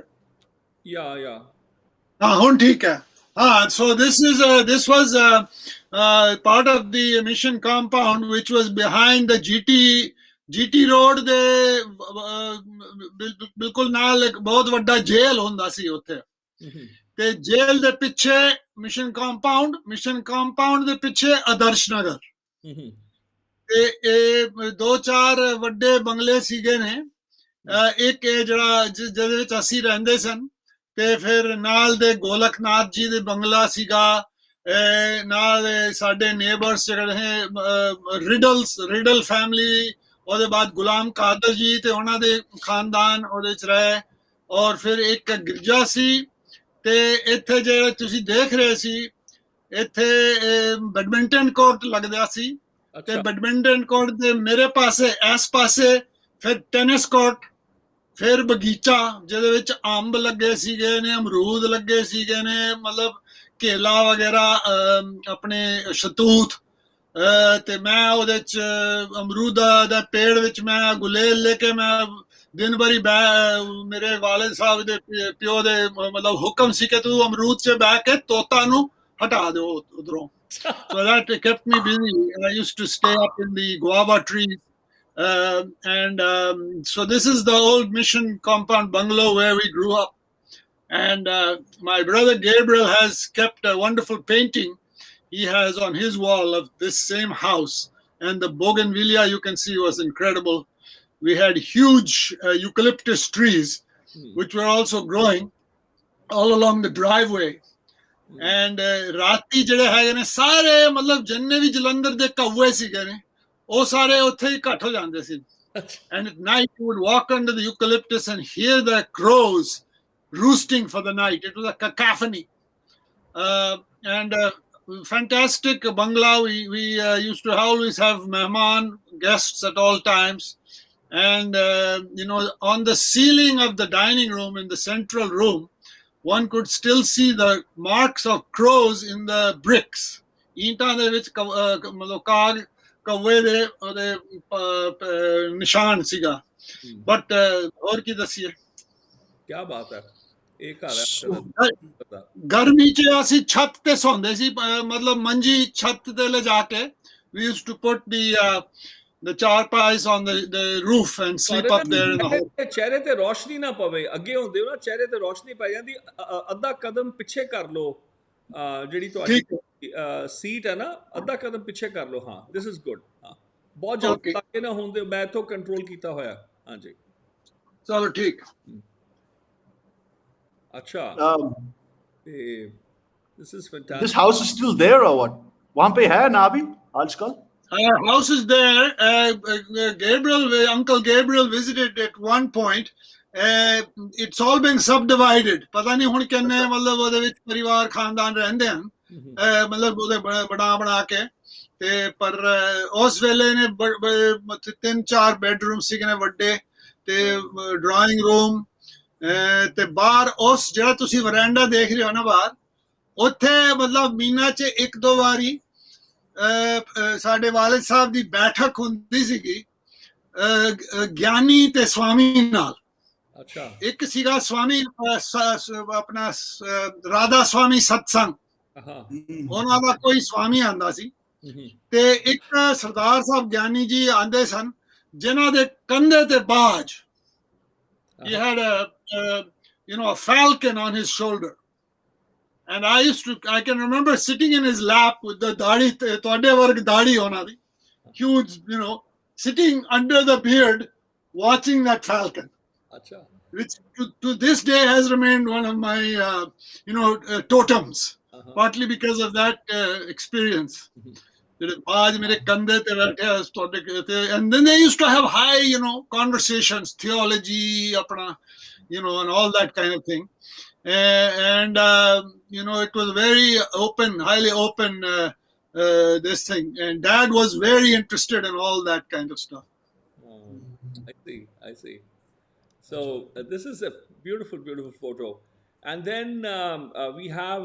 Yeah. ਹੁਣ ਠੀਕ ਹੈ. So this was part of the mission compound which was behind the GT road ਦੇ ਬਿਲਕੁਲ ਨਾਲ ਇੱਕ ਬਹੁਤ ਵੱਡਾ ਜੇਲ੍ਹ ਹੁੰਦਾ ਸੀ ਉੱਥੇ ਤੇ ਜੇਲ੍ਹ ਦੇ ਪਿੱਛੇ ਮਿਸ਼ਨ ਕੰਪਾਊਂਡ ਦੇ ਪਿੱਛੇ ਆਦਰਸ਼ ਨਗਰ ਤੇ ਇਹ ਦੋ ਚਾਰ ਵੱਡੇ ਬੰਗਲੇ ਸੀਗੇ ਨੇ. ਇੱਕ ਇਹ ਜਿਹੜਾ ਜਿਹਦੇ ਵਿੱਚ ਅਸੀਂ ਰਹਿੰਦੇ ਸਨ ਤੇ ਫਿਰ ਨਾਲ ਦੇ ਗੋਲਕਨਾਥ ਜੀ ਦੇ ਬੰਗਲਾ ਸੀਗਾ. ਨਾਲ ਸਾਡੇ ਨੇਬਰਸ ਜਿਹੜੇ ਰਿਡਲ ਫੈਮਿਲੀ, ਉਹਦੇ ਬਾਅਦ ਗੁਲਾਮ ਕਾਦਰ ਜੀ ਤੇ ਉਹਨਾਂ ਦੇ ਖਾਨਦਾਨ ਉਹਦੇ ਚ ਰਹੇ. ਔਰ ਫਿਰ ਇੱਕ ਗਿਰਜਾ ਸੀ ਤੇ ਇੱਥੇ ਜਿਹੜੇ ਤੁਸੀਂ ਦੇਖ ਰਹੇ ਸੀ ਇੱਥੇ ਬੈਡਮਿੰਟਨ ਕੋਰਟ ਲੱਗਦਾ ਸੀ ਤੇ ਬੈਡਮਿੰਟਨ ਕੋਰਟ ਦੇ ਮੇਰੇ ਪਾਸੇ ਇਸ ਪਾਸੇ ਫਿਰ ਟੈਨਿਸ ਕੋਰਟ, ਫਿਰ ਬਗੀਚਾ ਜਿਹਦੇ ਵਿੱਚ ਅੰਬ ਲੱਗੇ ਸੀਗੇ ਨੇ, ਅਮਰੂਦ ਲੱਗੇ ਸੀਗੇ ਨੇ, ਮਤਲਬ ਕੇਲਾ ਵਗੈਰਾ ਆਪਣੇ ਸ਼ਤੂਤ ਤੇ ਮੈਂ ਉਹਦੇ ਚ ਅਮਰੂਦ ਦਾ ਪੇੜ ਵਿੱਚ ਮੈਂ ਗੁਲੇਲ ਲੈ ਕੇ ਮੈਂ ਦਿਨ ਭਰੀ ਮੇਰੇ ਵਾਲਿਦ ਸਾਹਿਬ ਦੇ ਪਿਓ ਦੇ ਮਤਲਬ ਹੁਕਮ ਸੀ ਕਿ ਤੂੰ ਅਮਰੂਦ ਚ ਬਹਿ ਕੇ ਤੋਤਾ ਨੂੰ ਹਟਾ ਦਿਓ ਉਧਰੋਂ. So that kept me busy. I used to stay up in the guava trees. So this is the old mission compound bungalow where we grew up. And my brother Gabriel has kept a wonderful painting he has on his wall of this same house. And the bougainvillea you can see was incredible. We had huge eucalyptus trees, which were also growing all along the driveway. And ਰਾਤੀ ਜਿਹੜੇ ਹੈਗੇ ਨੇ ਸਾਰੇ ਮਤਲਬ ਜਿੰਨੇ ਵੀ ਜਲੰਧਰ ਦੇ ਕੌਵੇ ਸੀਗੇ ਨੇ ਉਹ ਸਾਰੇ ਉੱਥੇ ਹੀ ਇਕੱਠ ਹੋ ਜਾਂਦੇ ਸੀ. And at night you would walk under the eucalyptus and hear the crows roosting for the night. It was a cacophony. And fantastic bungalow. We used to always have mehman guests at all times. And on the ceiling of the dining room in the central room, one could still see the marks of crows in the bricks. Inta de vich matlab kaag ਕੌਵੇ ਦੇ ਉਹਦੇ ਨਿਸ਼ਾਨ ਸੀਗਾ. But ਹੋਰ ਕੀ ਦੱਸੀਏ. ਕੀ ਬਾਤ ਹੈ. ਇਹ ਘਰ ਹੈ. ਗਰਮੀ ਚ ਅਸੀਂ ਛੱਤ ਤੇ ਸੌਂਦੇ ਸੀ ਮਤਲਬ ਮੰਜੀ ਛੱਤ ਤੇ ਲਿਜਾ ਕੇ. We used to put the charpais on the roof and sleep up there in the hole. ਚਿਹਰੇ ਤੇ ਰੋਸ਼ਨੀ ਨਾ ਪਵੇ. ਅੱਗੇ ਹੁੰਦੇ ਹੋ ਨਾ ਚਿਹਰੇ ਤੇ ਰੋਸ਼ਨੀ ਪੈ ਜਾਂਦੀ. ਅੱਧਾ ਕਦਮ ਪਿੱਛੇ ਕਰ ਲਓ. ਜਿਹੜੀ ਤੁਹਾਡੀ ਸੀਟ ਹੈ ਨਾ ਅੱਧਾ ਕਦਮ ਪਿੱਛੇ ਕਰ ਲਓ. ਹਾਂ ਦਿਸ ਇਜ਼ ਗੁੱਡ. ਹਾਂ ਬਹੁਤ ਜ਼ਿਆਦਾ ਲੱਗੇ ਨਾ ਹੁੰਦੇ. ਮੈਂ ਇੱਥੋਂ ਕੰਟਰੋਲ ਕੀਤਾ ਹੋਇਆ. ਹਾਂਜੀ ਚਲੋ ਠੀਕ. अच्छा this is fantastic. This house is still there or what? वहाँ पे है ना अभी आजकल? Our house is there. Uncle Gabriel visited at one point. It's all been subdivided. पता नहीं हुण किन्ने मतलब ਉਹਦੇ ਵਿੱਚ ਪਰਿਵਾਰ ਖਾਨਦਾਨ ਰਹਿੰਦੇ ਹਨ मतलब ਉਹਦੇ ਬਣਾ ਕੇ ਤੇ ਪਰ ਉਸ ਵੇਲੇ ਨੇ 3-4 ਬੈਡਰੂਮ ਸੀਗੇ ਨੇ ਵੱਡੇ ਤੇ ਡਰਾਇੰਗ ਰੂਮ ਤੇ ਬਾਹਰ ਉਸ ਜਿਹੜਾ ਤੁਸੀਂ ਵਰਾਂਡਾ ਦੇਖ ਰਹੇ ਹੋ ਨਾ ਬਾਹਰ ਉੱਥੇ ਮਤਲਬ ਮਹੀਨਾ 'ਚ 1-2 ਵਾਰੀ ਸਾਡੇ ਵਾਲਿਦ ਸਾਹਿਬ ਦੀ ਬੈਠਕ ਹੁੰਦੀ ਸੀਗੀ ਗਿਆਨੀ ਤੇ ਸਵਾਮੀ ਨਾਲ ਅੱਛਾ ਇੱਕ ਸੀਗਾ ਸਵਾਮੀ ਆਪਣਾ ਰਾਧਾ ਸਵਾਮੀ ਸਤਸੰਗ ਉਹਨਾਂ ਦਾ ਕੋਈ ਸਵਾਮੀ ਆਂਦਾ ਸੀ ਤੇ ਇੱਕ ਸਰਦਾਰ ਸਾਹਿਬ ਗਿਆਨੀ ਜੀ ਆਂਦੇ ਸਨ ਜਿਨ੍ਹਾਂ ਦੇ ਕੰਧੇ ਤੇ ਬਾਜ he had a falcon on his shoulder and I can remember sitting in his lap with the dadi ਤੁਹਾਡੇ ਵਰਗ ਦਾੜੀ ਉਹਨਾਂ ਦੀ huge sitting under the beard watching that falcon which to this day has remained one of my totems partly because of that experience and then they used to have high conversations, theology and all that kind of thing and it was very open, highly open this thing, and Dad was very interested in all that kind of stuff. I see. So this is a beautiful photo, and then we have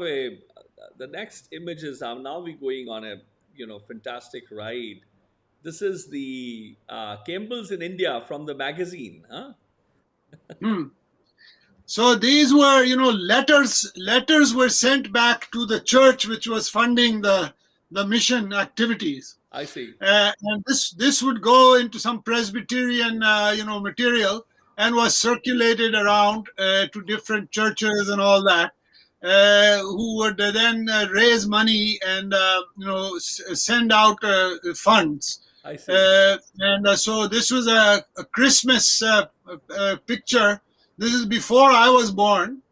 the next images are now we going on a fantastic ride. This is the Campbells in India from the magazine, huh? So these were letters were sent back to the church which was funding the mission activities. I see. And this would go into some Presbyterian material and was circulated around to different churches and all that, who would then raise money and send out funds. I see. And so this was a Christmas picture. This is before I was born.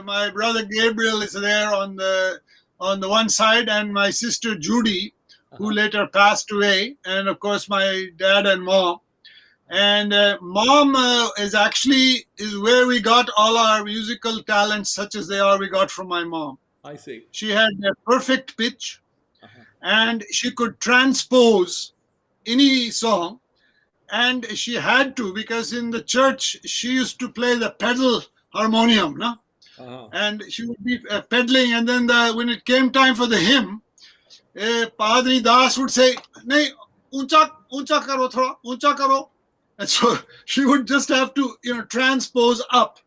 My brother Gabriel is there on the one side, and my sister Judy, who later passed away, and of course my dad and mom. And mom is where we got all our musical talents, such as they are, we got from my mom. I see. She had a perfect pitch, and she could transpose any song, and she had to, because in the church she used to play the pedal harmonium, no? And she would be pedaling, and then when it came time for the hymn, Padri Das would say, "Nahi, uncha karo thoda, uncha karo." And so she would just have to, transpose up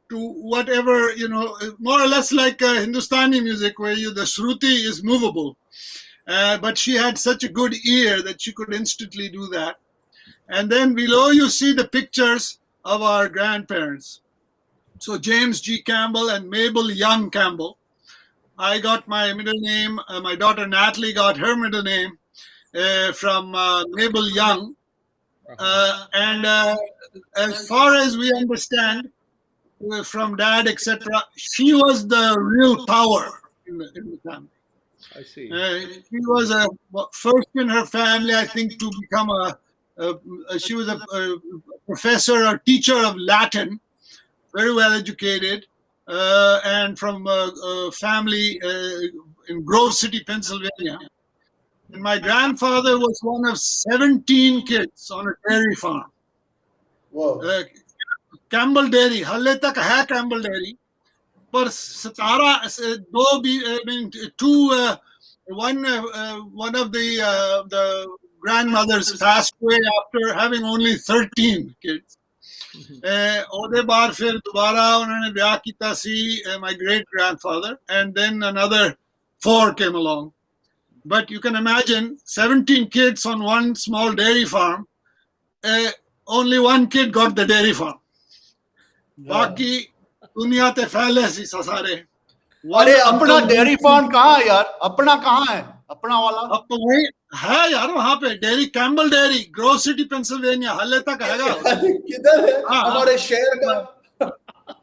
to whatever, more or less like Hindustani music where the shruti is movable. But she had such a good ear that she could instantly do that. And then below you see the pictures of our grandparents. So James G. Campbell and Mabel Young Campbell. I got my middle name. My daughter Natalie got her middle name from Mabel Young. And as far as we understand from Dad, etc., she was the real power in the family. I see. She was first in her family, I think, to become she was a professor or teacher of Latin, very well educated, and from a family in Grove City, Pennsylvania. And my grandfather was one of 17 kids on a dairy farm. Whoa. Campbell Dairy, halle tak hai Campbell Dairy. But one of the grandmothers passed away after having only 13 kids. ਉਹਦੇ ਬਾਅਦ ਫਿਰ ਦੁਬਾਰਾ ਉਹਨਾਂ ਨੇ ਵਿਆਹ ਕੀਤਾ ਸੀ my great grandfather, and then another 4 came along. But you can imagine 17 kids on one small dairy farm. Only one kid got the dairy farm. बाकी दुनिया ते फैले सी सारे. अरे अपना डेयरी फार्म कहाँ है यार? अपना कहाँ है? अपना वाला? अब तो वही है यार, वहाँ पे dairy, Campbell dairy, Grove city Pennsylvania, हाले तक हैगा. किधर है? हमारे शहर का.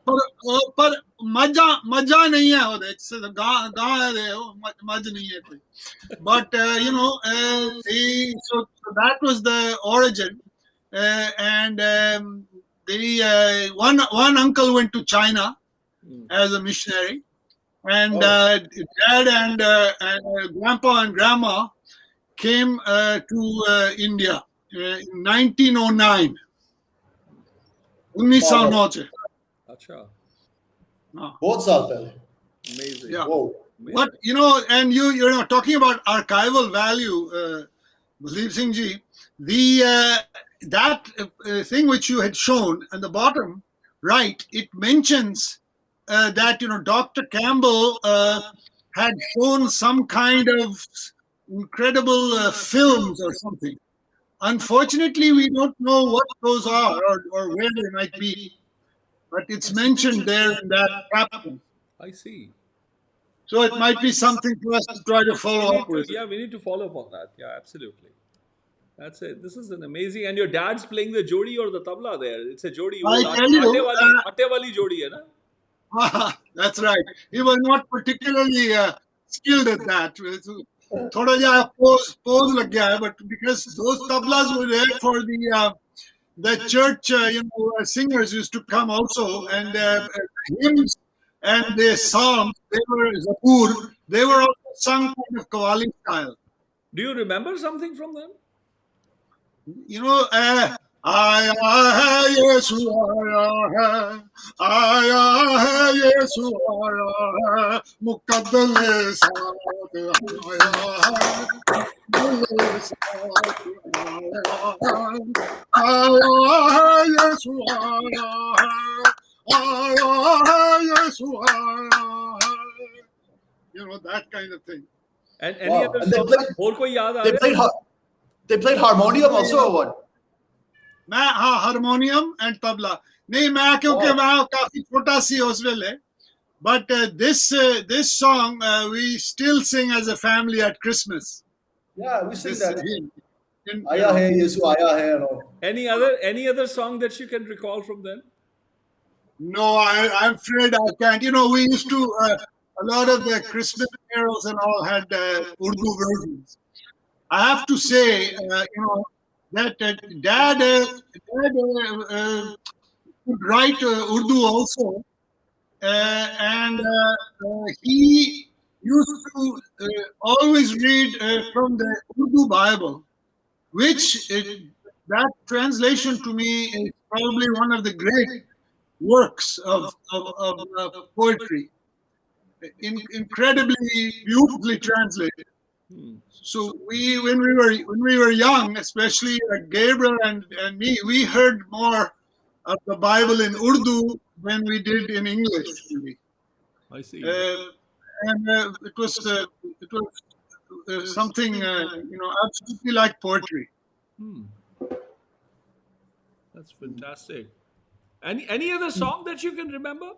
पर मजा नहीं है वो गाँव है वो मज नहीं है कोई. But so that was the origin, and one uncle went to China as a missionary, and dad and grandpa and grandma came to India in 1909. 1909. Acha. बहुत साल पहले. Amazing. Yeah. Whoa. But and you're talking about archival value, Baleep Singh ji, that thing which you had shown at the bottom, right? It mentions that Dr. Campbell had shown some kind of incredible films or something. Unfortunately, we don't know what those are or where they might be, but it's mentioned there in that chapter. I see. So it might be something for us to try to follow up with. Yeah, we need to follow up on that. Yeah, absolutely. That's it. This is an amazing. And your dad's playing the jodi or the tabla there. It's a jodi. I tell you, Atte wali jodi hai na? That's right. He was not particularly skilled at that. Thoda ja pose lag gaya hai, but because those tablas were there for the church, singers used to come also, and hymns and the psalms, they were Zabur, they were also sung kind of Qawwali style. Do you remember something from them? आया है यीशु आया है यीशु आया है मुकद्दमे साथ आया है यीशु आया है यीशु आया है that kind of thing. And any other song? और कोई याद आ रहा है? They played harmonium also or what? मैं हारमोनियम एंड तबला नहीं मैं क्योंकि मैं काफी छोटा सी उस वेले but this song we still sing as a family at Christmas. Yeah, we sing that. Aya hai Yesu aya hai and all. Any other song that you can recall from then? No, I'm afraid I can't. We used to a lot of the Christmas carols and all had Urdu versions. I have to say, that Dad could write Urdu also, and he used to always read from the Urdu Bible, which that translation to me is probably one of the great works of poetry, incredibly beautifully translated. So when we were young, especially Gabriel and me, we heard more of the Bible in Urdu than we did in English. Really. I see. And it was something absolutely like poetry. That's fantastic. Any other song that you can remember?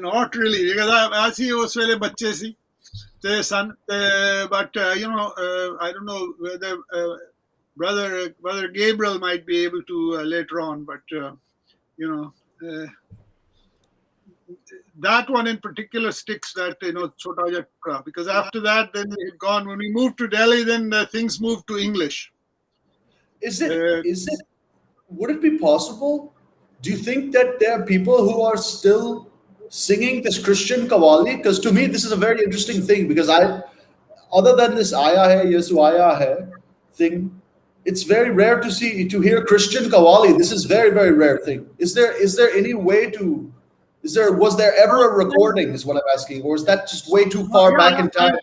Not really, because I see us very bacche si, son, but I don't know whether brother Gabriel might be able to later on, but that one in particular sticks, that Chota Jatra, because after that then it gone. When we moved to Delhi, then things moved to English. Would it be possible? Do you think that there are people who are still singing this Christian Qawwali? Because to me, this is a very interesting thing, because other than this Aya Hai, Yesu Aya Hai thing, it's very rare to hear Christian Qawwali. This is very, very rare thing. Is there any way to, was there ever a recording is what I'm asking, or is that just way too far back in time?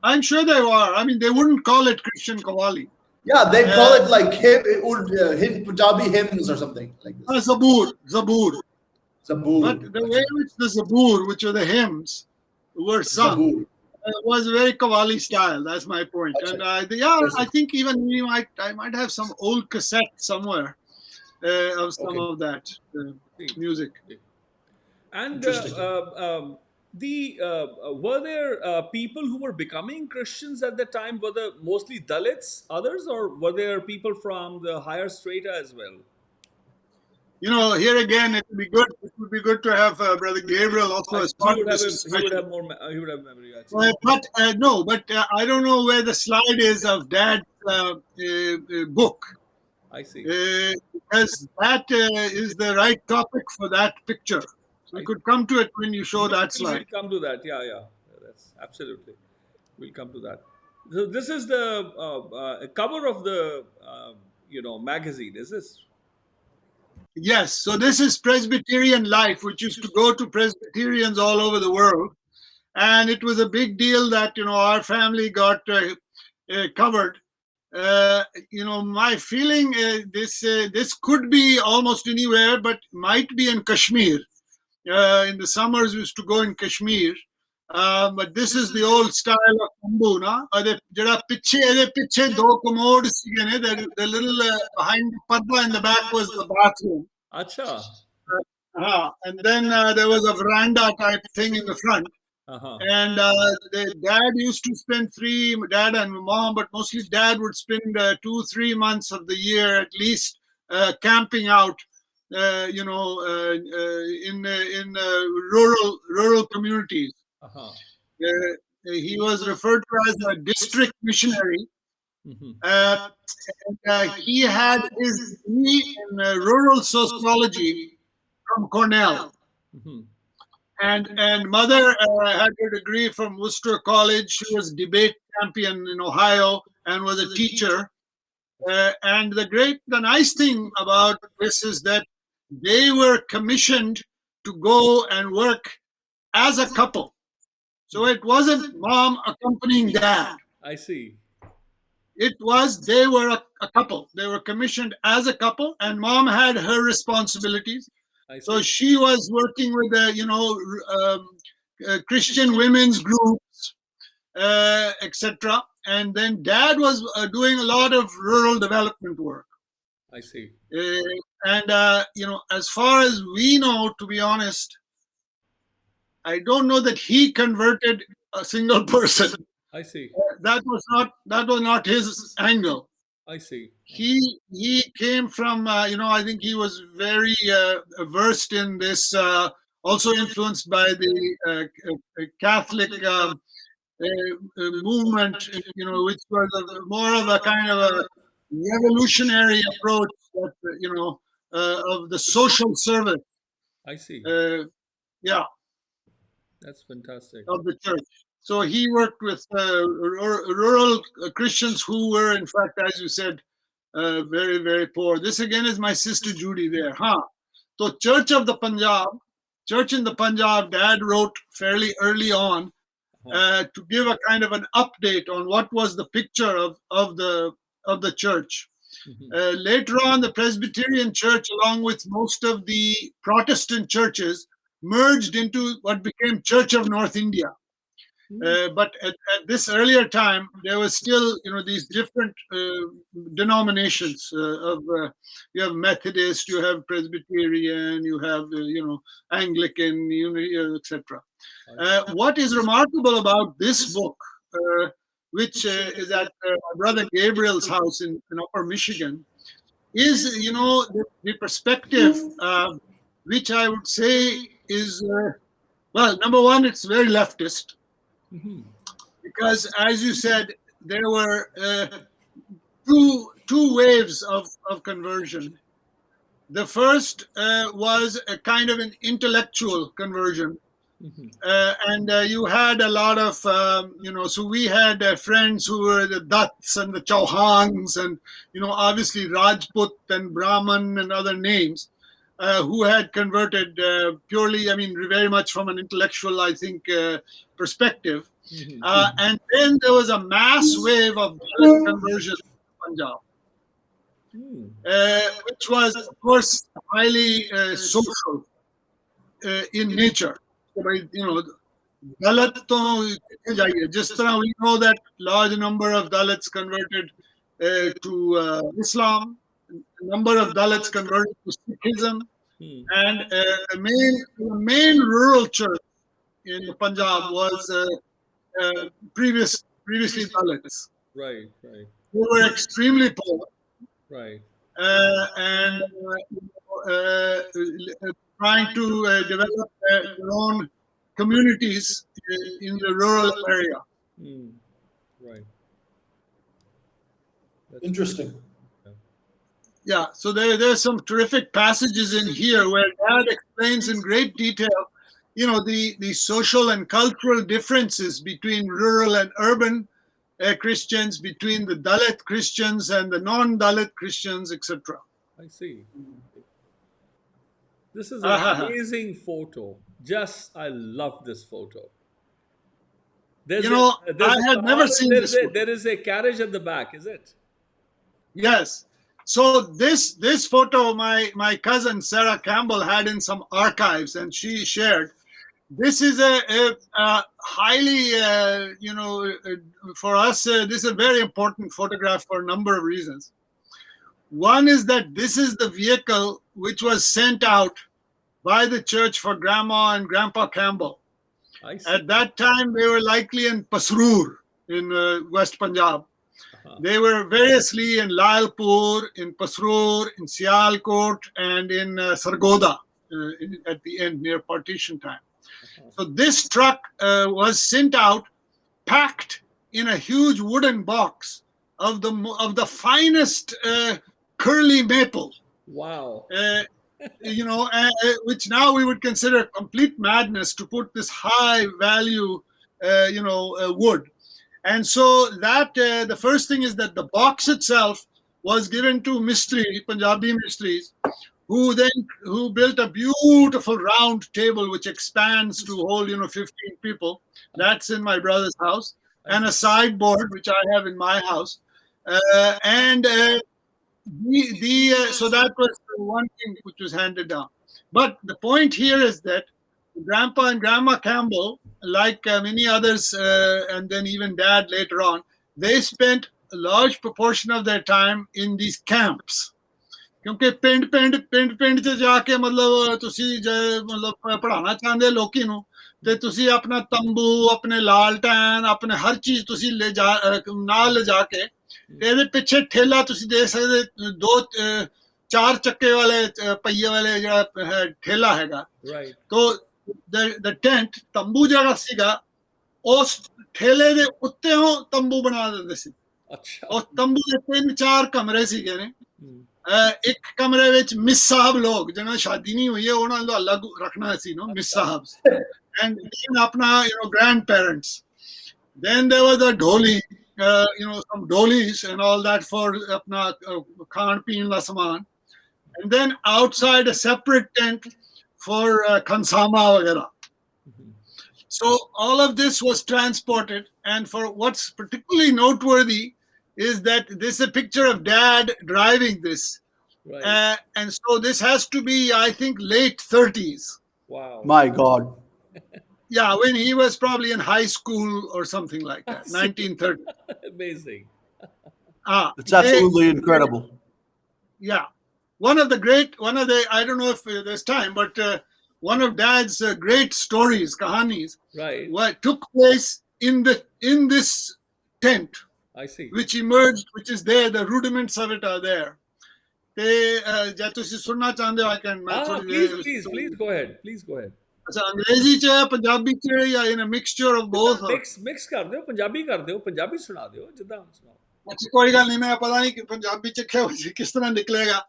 I'm sure there are. I mean, they wouldn't call it Christian Qawwali. Yeah, they call it like Punjabi hymns or something like this. Zabur. Zabur. But the way in which the Zabur, which are the hymns, were sung, was very Qawwali style. That's my point. And I think even I might have some old cassette somewhere of some of that music. And were there people who were becoming Christians at the time? Were there mostly Dalits, others, or were there people from the higher strata as well? here again, it would be good to have Brother Gabriel also as part of this discussion. He would have memory. But I don't know where the slide is of Dad's book. I see. Because that is the right topic for that picture. So we could come to it when you show that slide. We'll come to that. Yeah. That's absolutely. We'll come to that. So this is the cover of the magazine. Is this? Yes. So this is Presbyterian Life, which used to go to Presbyterians all over the world, and it was a big deal that our family got covered. My feeling this could be almost anywhere, but might be in Kashmir. In the summers, we used to go in Kashmir. But this is the old style of Tambu, na? Piche do commodes, the little behind the padla in the back was the bathroom. Acha. And then there was a veranda type thing in the front. And the dad used to spend dad and mom, but mostly dad would spend 2-3 months of the year at least camping out, in rural communities. He was referred to as a district missionary. He had his degree in rural sociology from Cornell. And mother had her degree from Worcester College. She was debate champion in Ohio and was a teacher. And the nice thing about this is that they were commissioned to go and work as a couple. So it wasn't mom accompanying dad. I see. They were a couple. They were commissioned as a couple, and mom had her responsibilities. So she was working with Christian women's groups, etc. And then dad was doing a lot of rural development work. I see. As far as we know, to be honest, I don't know that he converted a single person. I see. That was not his angle. I see. He came from, I think he was very versed in this, also influenced by the Catholic movement, which was more of a kind of a revolutionary approach that, of the social service. I see. Yeah. That's fantastic. Of the church. So he worked with rural Christians who were, in fact, as you said, very, very poor. This again is my sister Judy there. So Church in the Punjab, Dad wrote fairly early on to give a kind of an update on what was the picture of the church. Later on, the Presbyterian Church, along with most of the Protestant churches, merged into what became Church of North India. But at this earlier time, there was still, these different denominations you have Methodist, you have Presbyterian, you have, Anglican, etc. What is remarkable about this book, which is at Brother Gabriel's house in Upper Michigan, is, the perspective, which I would say is, number one, it's very leftist. Because, as you said, there were two waves of conversion. The first was a kind of an intellectual conversion. And you had a lot of, so we had friends who were the Dutts and the Chauhans and, obviously Rajput and Brahman and other names who had converted purely, very much from an intellectual, I think, perspective. And then there was a mass wave of conversion in Punjab, which was, of course, highly social in nature. Dalit just we know that large number of Dalits converted to Islam, a number of Dalits converted to Sikhism, and the main rural church in Punjab was previously Dalits. Right. They were extremely poor. Right. And trying to develop their own communities in the rural area. Right. Interesting. Yeah, so there's some terrific passages in here where Dad explains in great detail, the social and cultural differences between rural and urban Christians, between the Dalit Christians and the non-Dalit Christians, etc. I see. This is an amazing photo. I love this photo. I had never seen this. There is a carriage at the back, is it? Yes. So this photo my cousin Sarah Campbell had in some archives, and she shared. This is a highly, for us, this is a very important photograph for a number of reasons. One is that this is the vehicle which was sent out by the church for Grandma and Grandpa Campbell. At that time, they were likely in Pasroor in West Punjab. They were variously in Lalpur, in Pasroor, in Sialkot, and in Sargoda at the end near partition time. So this truck was sent out, packed in a huge wooden box of the finest curly maple. Wow. Which now we would consider complete madness to put this high value, wood. And so that the first thing is that the box itself was given to Mistri, Punjabi Mistris, who built a beautiful round table which expands to hold 15 people. That's in my brother's house, and a sideboard which I have in my house, so that was the one thing which was handed down. But the point here is that Grandpa and Grandma Campbell, like many others, and then even Dad later on, they spent a large proportion of their time in these camps. क्योंकि पिंड च जाके मतलब तुसी मतलब पढ़ाना चाहते लोकी नूं ते तुसी अपना तंबू अपने लालटैन अपने हर चीज तुसी नाल ले जाके ਇਹਦੇ ਪਿੱਛੇ ਠੇਲਾ ਤੁਸੀਂ ਦੇਖ ਸਕਦੇ 4 ਚੱਕੇ ਵਾਲੇ ਪਹੀਏ ਵਾਲੇ ਜਿਹੜਾ ਠੇਲਾ ਹੈਗਾ ਤੋ the tent ਤੰਬੂ ਜਿਹੜਾ ਸੀਗਾ ਉਸ ਠੇਲੇ ਦੇ ਉੱਤੇ ਉਹ ਤੰਬੂ ਬਣਾ ਦਿੰਦੇ ਸੀ ਅੱਛਾ ਉਸ ਤੰਬੂ ਦੇ 3-4 ਕਮਰੇ ਸੀਗੇ ਨੇ ਇੱਕ ਕਮਰੇ ਵਿੱਚ ਮਿਸ ਸਾਹਿਬ ਲੋਕ ਜਿਹਨਾਂ ਦੀ ਸ਼ਾਦੀ ਨਹੀਂ ਹੋਈ ਹੈ ਉਹਨਾਂ ਨੂੰ ਅਲੱਗ ਰੱਖਣਾ ਸੀ ਨਾ ਮਿਸ ਸਾਹਿਬ and then ਆਪਣਾ grandparents then there was a dholi some dolis and all that for apna khan peen da saman, and then outside a separate tent for khansama wagera. So all of this was transported, and for what's particularly noteworthy is that this is a picture of Dad driving this, and so this has to be, I think, late 30s. Wow, my God. Yeah, when he was probably in high school or something like that, 1930. Amazing. It's absolutely incredible. Yeah. One of the, I don't know if there's time, but one of Dad's great stories, kahanis, what took place in this tent. I see. Which emerged, which is there, the rudiments of it are there. Please go ahead. Please go ahead. अंग्रेजी च है पंजाबी च है या in a mixture of both mix कर दो पंजाबी सुना दो जिद्दां सुनाओ अच्छा कोई गल नहीं मैं पता नहीं कि पंजाबी च किस तरह निकलेगा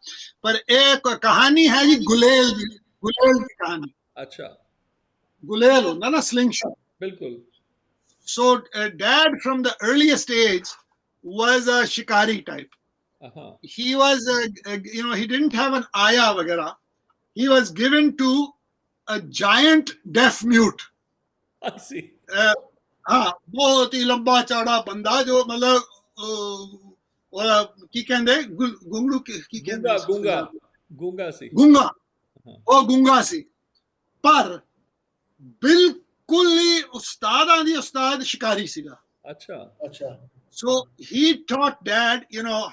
पर एक कहानी है जी गुलेल की कहानी अच्छा गुलेल होता ना slingshot बिल्कुल so Dad from the earliest age was a shikari type he was he didn't have an aya वगैरह he was given to a giant deaf mute. I see. बहुत ही लंबा चौड़ा बंदा जो मतलब की कहंदे गुंगड़ू की कहंदे गूंगा सी पर बिल्कुल ही उस्ताद शिकारी सीगा अच्छा so he taught Dad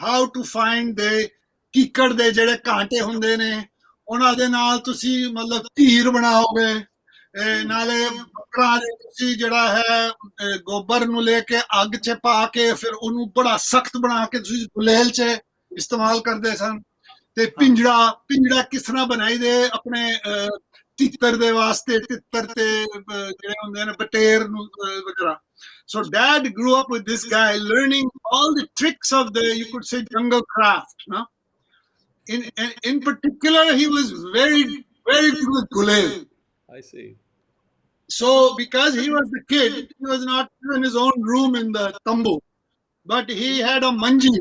how to find the कीकड़ दे ਜਿਹੜੇ ਕਾਂਟੇ ਹੁੰਦੇ ਨੇ ਉਹਨਾਂ ਦੇ ਨਾਲ ਤੁਸੀਂ ਮਤਲਬ ਧੀਰ ਬਣਾਓਗੇ ਨਾਲੇ ਬੱਕਰਾ ਦੇ ਤੁਸੀਂ ਜਿਹੜਾ ਹੈ ਗੋਬਰ ਨੂੰ ਲੈ ਕੇ ਅੱਗ 'ਚ ਪਾ ਕੇ ਫਿਰ ਉਹਨੂੰ ਬੜਾ ਸਖਤ ਬਣਾ ਕੇ ਤੁਸੀਂ ਗੁਲੇਲ 'ਚ ਇਸਤੇਮਾਲ ਕਰਦੇ ਸਨ ਤੇ ਪਿੰਜੜਾ ਕਿਸ ਤਰ੍ਹਾਂ ਬਣਾਈ ਦੇ ਆਪਣੇ ਤਿੱਤਰ ਦੇ ਵਾਸਤੇ ਤਿੱਤਰ ਤੇ ਜਿਹੜੇ ਹੁੰਦੇ ਨੇ ਬਟੇਰ ਨੂੰ ਵਗੈਰਾ. So dad grew up with this guy learning all the tricks of the, you could say, jungle craft. No? In particular, he was very, very good with gulel. I see. So because he was the kid, he was not in his own room in the tambu, but he had a manji,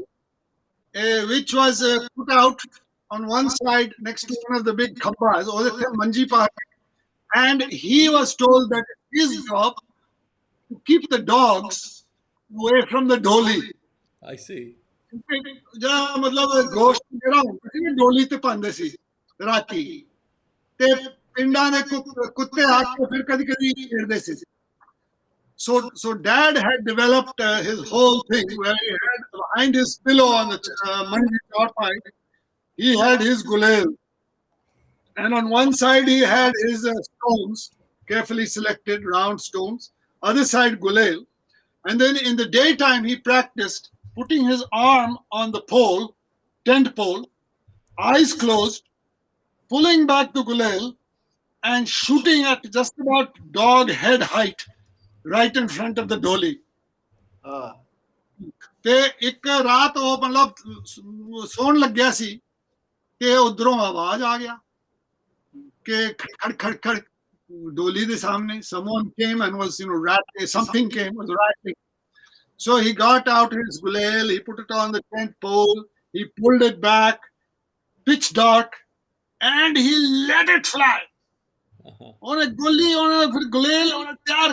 which was put out on one side next to one of the big khambas, or the manji part, and he was told that his job to keep the dogs away from the doli. I see. ਜਿਹੜਾ ਮਤਲਬ ਗੋਸ਼ਟ ਜਿਹੜਾ ਹੁੰਦਾ ਸੀ ਡੋਲੀ ਤੇ ਪਾਉਂਦੇ ਸੀ ਰਾਤੀ ਤੇ ਪਿੰਡਾਂ ਦੇ ਕੁੱਤੇ ਆ ਕੇ ਫਿਰ ਕਦੀ ਕਦੀ ਖੇਡਦੇ ਸੀ. So dad had developed his whole thing where he had behind his pillow on the manji tarpaulin, he had his gulel, and on one side he had his stones, carefully selected round stones, other side gulel, and then in the daytime he practiced putting his arm on the pole, tent pole, eyes closed, pulling back the gulel and shooting at just about dog head height right in front of the dolly. ਤੇ ਇੱਕ ਰਾਤ ਉਹ ਮਤਲਬ ਸੌਣ ਲੱਗਿਆ ਸੀ ਕਿ ਉਧਰੋਂ ਆਵਾਜ਼ ਆ ਗਿਆ ਕਿ ਖੜ ਖੜ ਖੜ dolly the samne. Someone came and was, rattling. Something came, was rattling. So he got out his gulel, he put it on the tent pole, he pulled it back, pitch dark, and he let it fly. On a gully, on a gulel, on a tyaar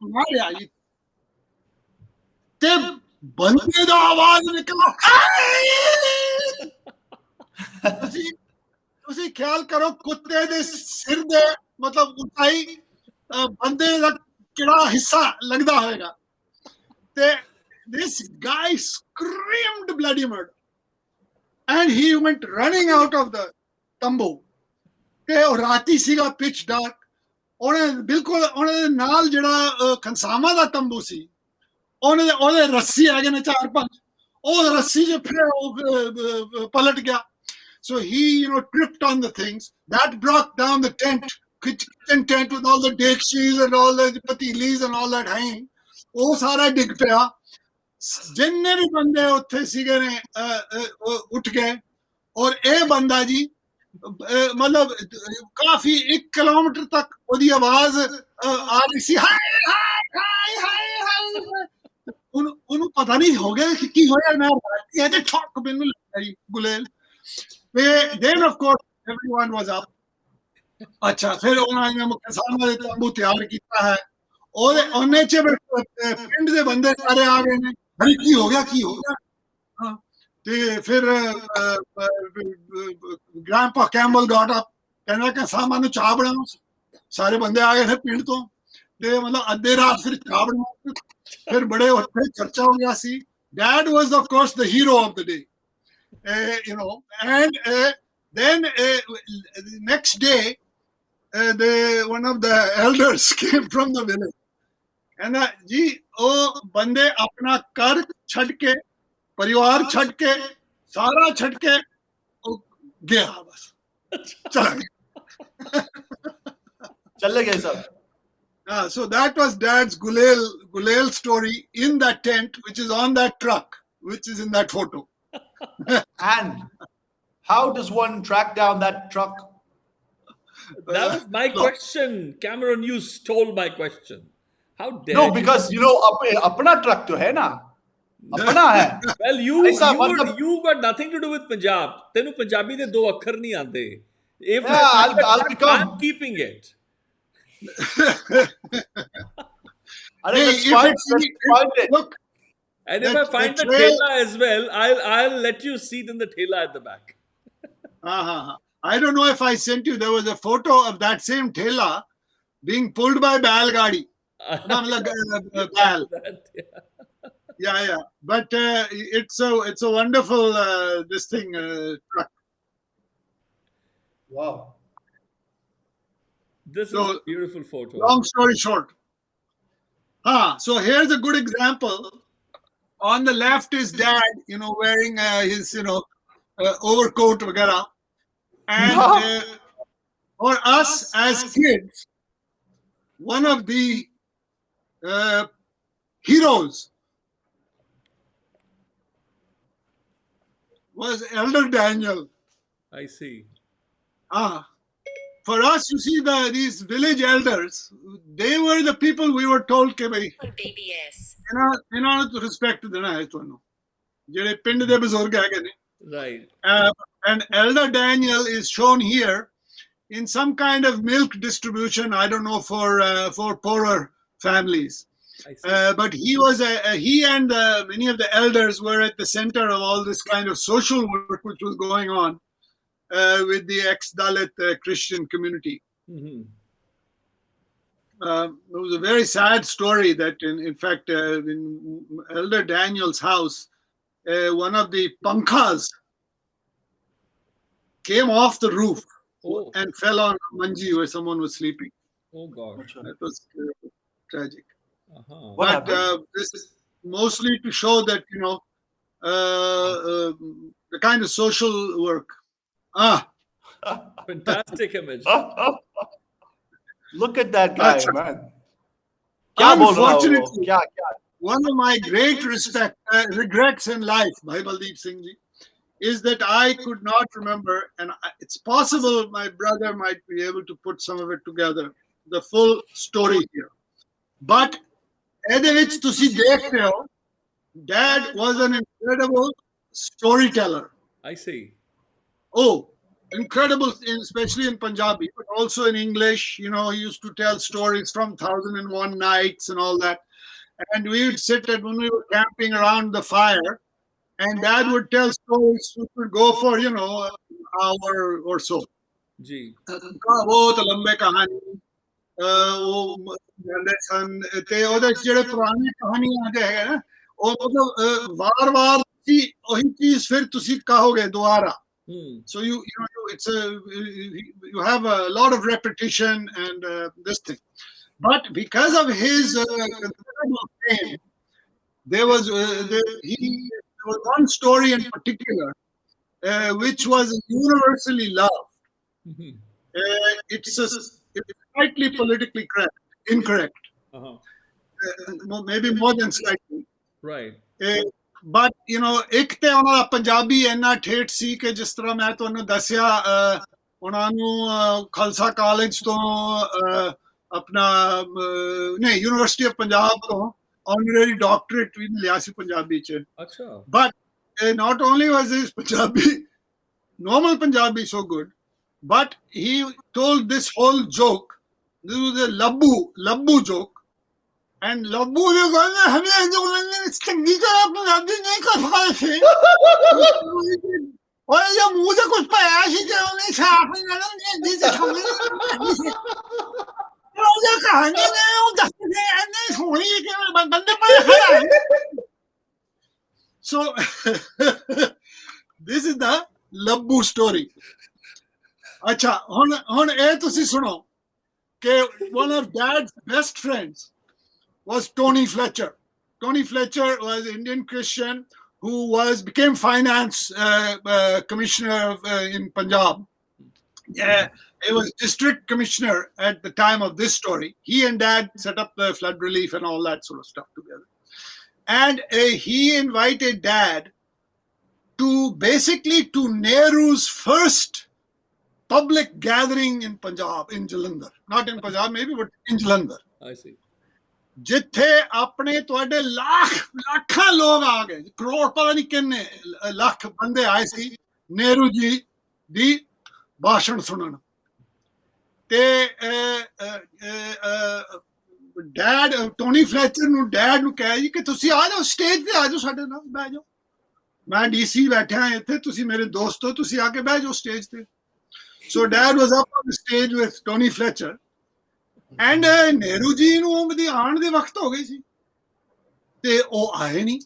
marya. Te bande da awaaz nikla. ਤੁਸੀਂ ਖਿਆਲ ਕਰੋ ਕੁੱਤੇ ਦੇ ਸਿਰ ਦੇ ਮਤਲਬ ਉਚਾਈ ਬੰਦੇ ਦਾ ਕਿਹੜਾ ਹਿੱਸਾ ਲੱਗਦਾ ਹੋਵੇਗਾ. ਤੇ this guy screamed bloody murder and he went running out of the tambu. ਤੇ ਉਹ ਰਾਤੀ ਸੀਗਾ pitch dark. ਉਹਨੇ ਬਿਲਕੁਲ ਉਹਨੇ ਨਾਲ ਜਿਹੜਾ ਖਨਸਾਮਾ ਦਾ ਤੰਬੂ ਸੀ ਉਹਦੇ ਰੱਸੀ ਆ ਗਏ ਨੇ 4-5 ਉਹ ਰੱਸੀ ਜੇ ਫਿਰ ਉਹ ਪਲਟ ਗਿਆ. So he, tripped on the things. That brought down the kitchen tent with all the dekshis and all the patilis and all that hanging. Oh, sara dig paya. Jinne bhi bande utthe sige ne uth gaye. Aur eh banda ji, matlab kafi 1 kilometer tak odi awaaz aa rahi si. Hi. Unu pata nahi ho gaya ki hoya main raati hai te thok mainu lagi gulel. Then of course everyone was up. अच्छा फिर उन्होंने किसानों ने तंबू तैयार किया है और ਉਹਨੇ ਚ ਪਿੰਡ ਦੇ ਬੰਦੇ ਸਾਰੇ ਆ ਗਏ ਨੇ. ਹਰੀ ਕੀ ਹੋ ਗਿਆ ਹਾਂ ਤੇ ਫਿਰ ਗ੍ਰੈਂਡਪਾ ਕੈਂਬਲ ਗਾਟ ਅਪ ਕਹਿੰਦਾ ਕਿ ਸਾਮਾਂ ਨੂੰ ਚਾਹ ਬਣਾਓ. ਸਾਰੇ ਬੰਦੇ ਆ ਗਏ ਨੇ ਪਿੰਡ ਤੋਂ ਤੇ ਮਤਲਬ ਅੱਧੇ ਰਾਤ ਫਿਰ ਚਾਹ ਬਣਾਓ. ਫਿਰ ਬੜੇ ਉੱਥੇ ਚਰਚਾ ਹੋ ਗਿਆ ਸੀ. Dad was of course the hero of the day. And then the next day, one of the elders came from the village. And ji, oh bande apna kar chhad ke, parivar chhad ke, sara chhad ke, gaya bas. Chale gaye sab. So that was Dad's gulel story in that tent, which is on that truck, which is in that photo. And how does one track down that truck? That was my question. Cameron, you stole my question. How dare No, you? because apna truck to hai na. Apna hai. Well, you got nothing to do with Punjab. Tenu Punjabi de 2 akhar nahi aande. If I'll become. I'm keeping it. Look. And if I find the thela as well, I'll let you see it in the thela at the back. I don't know if I sent you. There was a photo of that same thela being pulled by Bal Gadi. Yeah. But it's a wonderful this thing truck. Wow. This is a beautiful photo. Long story short. So here's a good example. On the left is Dad, wearing his, overcoat वगैरह. And for us as kids, one of the heroes was Elder Daniel. I see. For us, you see, these village elders, they were the people we were told ke bhai, to respect dena hai ਤੁਹਾਨੂੰ ਜਿਹੜੇ ਪਿੰਡ ਦੇ ਬਜ਼ੁਰਗ ਹੈਗੇ ਨੇ. Right. And Elder Daniel is shown here in some kind of milk distribution. I don't know, for poorer families. But he and many of the elders were at the center of all this kind of social work which was going on with the ex-Dalit Christian community. Mm-hmm. It was a very sad story that, in fact, in Elder Daniel's house, one of the pankhas came off the roof and fell on a manji where someone was sleeping. Oh, God. That was tragic. Uh-huh. But this is mostly to show that, the kind of social work. Fantastic image. Look at that guy, man. Unfortunately, one of my great regrets in life, Bhai Baldeep Singh ji, is that I could not remember, and it's possible my brother might be able to put some of it together, the full story here. But ਇਹਦੇ ਵਿੱਚ ਤੁਸੀਂ ਦੇਖਦੇ ਹੋ, Dad was an incredible storyteller. I see. Oh, incredible, especially in Punjabi, but also in English. He used to tell stories from 1001 Nights and all that. And we would sit when we were camping around the fire, and Dad would tell stories which would go for, an hour or so. Ji. बहुत लंबे कहानी वो कहते सन ते ਉਹਦੇ ਜਿਹੜੇ ਪੁਰਾਣੀ ਕਹਾਣੀਆਂ ਦੇ ਹੈ ਨਾ ਉਹ ਮਤਲਬ ਵਾਰ-ਵਾਰ ਉਹੀ ਚੀਜ਼ ਫਿਰ ਤੁਸੀਂ ਕਹੋਗੇ ਦੁਬਾਰਾ. So you have a lot of repetition and this thing. But because of his considerable fame, there was one story in particular which was universally loved. It's slightly politically incorrect. Maybe more than slightly. Right. But ਇੱਕ ਤੇ ਉਹਨਾਂ ਦਾ ਪੰਜਾਬੀ ਇੰਨਾ ਠੇਠ ਸੀ ਕਿ ਜਿਸ ਤਰ੍ਹਾਂ ਮੈਂ ਤੁਹਾਨੂੰ ਦੱਸਿਆ ਉਹਨਾਂ ਨੂੰ ਖਾਲਸਾ ਕਾਲਜ ਤੋਂ ਆਪਣਾ ਯੂਨੀਵਰਸਿਟੀ ਆਫ ਪੰਜਾਬ ਤੋਂ honorary doctorate ਵੀ ਲਿਆ ਸੀ ਪੰਜਾਬੀ ਚ. ਅੱਛਾ. But not only was his normal Punjabi so good, but he told this whole joke. This was a labbu joke. And labbu ne kaha hame jo चंगी तरह पंजाबी नहीं कर पाए थे और ये मुंह से कुछ पाया सी जो नहीं साफ नहीं से समझ ये कहानी ने वो दसते नहीं सोनी के बंदे पर खड़ा है. So this is the labbu story. अच्छा ਹੁਣ ਇਹ ਤੁਸੀਂ ਸੁਣੋ ਕਿ one of Dad's best friends was Tony Fletcher. Tony Fletcher was an Indian Christian who became finance commissioner in Punjab. He was district commissioner at the time of this story. He and Dad set up the flood relief and all that sort of stuff together. And he invited Dad to Nehru's first public gathering in Punjab, in Jalandhar. Not in Punjab maybe, but in Jalandhar. I see. ਜਿੱਥੇ ਆਪਣੇ ਤੁਹਾਡੇ ਲੱਖਾਂ ਲੋਕ ਆ ਗਏ, ਕਰੋੜ ਪਤਾ ਨਹੀਂ ਕਿੰਨੇ ਲੱਖ ਬੰਦੇ ਆਏ ਸੀ ਨਹਿਰੂ ਜੀ ਦੀ ਭਾਸ਼ਣ ਸੁਣਨ. ਤੇ ਡੈਡ ਟੋਨੀ ਫਲੈਚਰ ਨੂੰ ਡੈਡ ਨੂੰ ਕਿਹਾ ਜੀ ਕਿ ਤੁਸੀਂ ਆ ਜਾਓ ਸਟੇਜ ਤੇ ਆ ਜਾਓ ਸਾਡੇ ਨਾਲ ਬਹਿ ਜਾਓ. ਮੈਂ ਡੀਸੀ ਬੈਠਾ ਇੱਥੇ, ਤੁਸੀਂ ਮੇਰੇ ਦੋਸਤ ਹੋ, ਤੁਸੀਂ ਆ ਕੇ ਬਹਿ ਜਾਓ ਸਟੇਜ ਤੇ. So Dad was up on the stage with Tony Fletcher. And Nehru ji ਨੂੰ ਉਹਦੀ ਆਉਣ ਦੇ ਵਕਤ ਹੋ ਗਈ ਸੀ ਤੇ ਉਹ ਆਏ ਨਹੀਂ.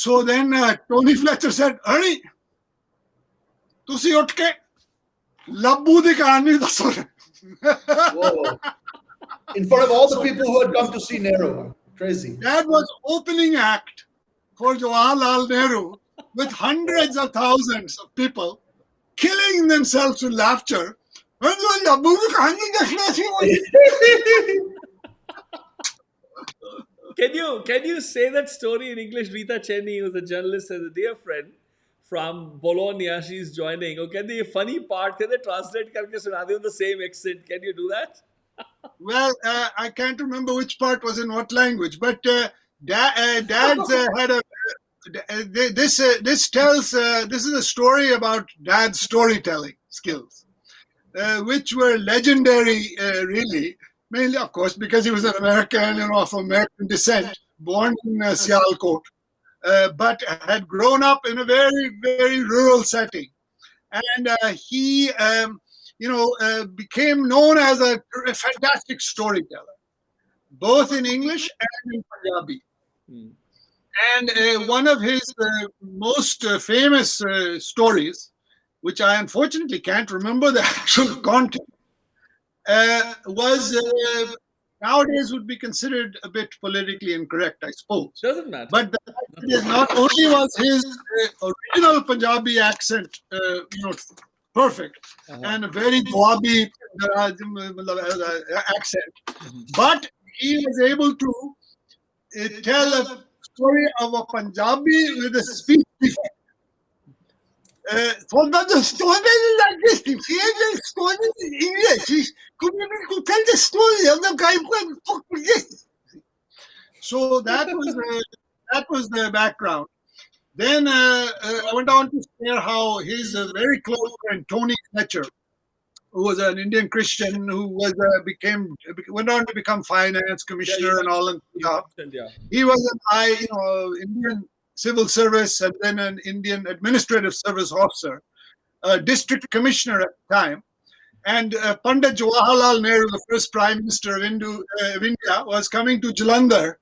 So then Tony Fletcher said, Ernie, ਤੁਸੀਂ ਉੱਠ ਕੇ ਲੱਭੂ ਦੀ ਕਹਾਣੀ ਦੱਸੋ. In front of all the people who had come to see Nehru. Crazy. That was opening act for Jawaharlal Nehru with hundreds of thousands of people killing themselves with laughter. Can you say that story in English? Rita Cheney, who's a journalist, has a dear friend from Bologna. She's joining. Okay, the funny part, can they translate karke suna de in the same accent? Can you do that? Well, I can't remember which part was in what language, but Dad's had a. This tells this is a story about Dad's storytelling skills, which were legendary, really. Mainly, of course, because he was an American, of American descent, born in Sialkot, but had grown up in a very, very rural setting, and he, became known as a fantastic storyteller, both in English and in Punjabi. And one of his most famous stories, which I unfortunately can't remember the actual content, was nowadays would be considered a bit politically incorrect, I suppose. Doesn't matter. But not only was his original Punjabi accent, perfect, and a very Doabi accent, but he was able to tell a story of a Punjabi with a speech defect. So the story is like this. If he had a story in English, he couldn't even tell the story of the guy who talked like this. So that was the background. Then I went on to share how his very close friend Tony Fletcher, who was an Indian Christian who was went on to become finance commissioner and all that. He was an Indian civil service and then an Indian administrative service officer, a district commissioner at the time. And Pandit Jawaharlal Nehru, the first Prime Minister of India, was coming to Jalandhar,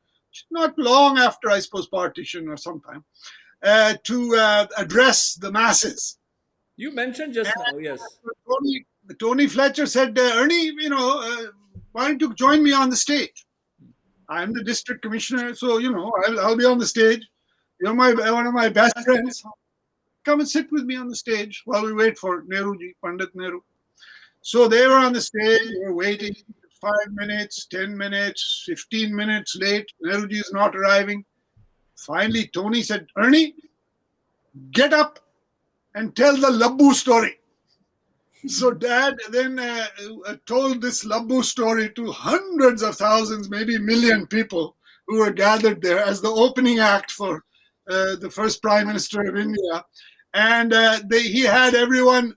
not long after, I suppose, partition or sometime, to address the masses. You mentioned just now, yes. Tony Fletcher said, Ernie, why don't you join me on the stage? I'm the district commissioner, so, I'll be on the stage. You're one of my best friends. Come and sit with me on the stage while we wait for Nehruji, Pandit Nehru. So they were on the stage, they were waiting 5 minutes, 10 minutes, 15 minutes late. Nehruji is not arriving. Finally, Tony said, Ernie, get up and tell the Labbu story. So Dad then told this Labbu story to hundreds of thousands, maybe a million people who were gathered there as the opening act for the first Prime Minister of India. And he had everyone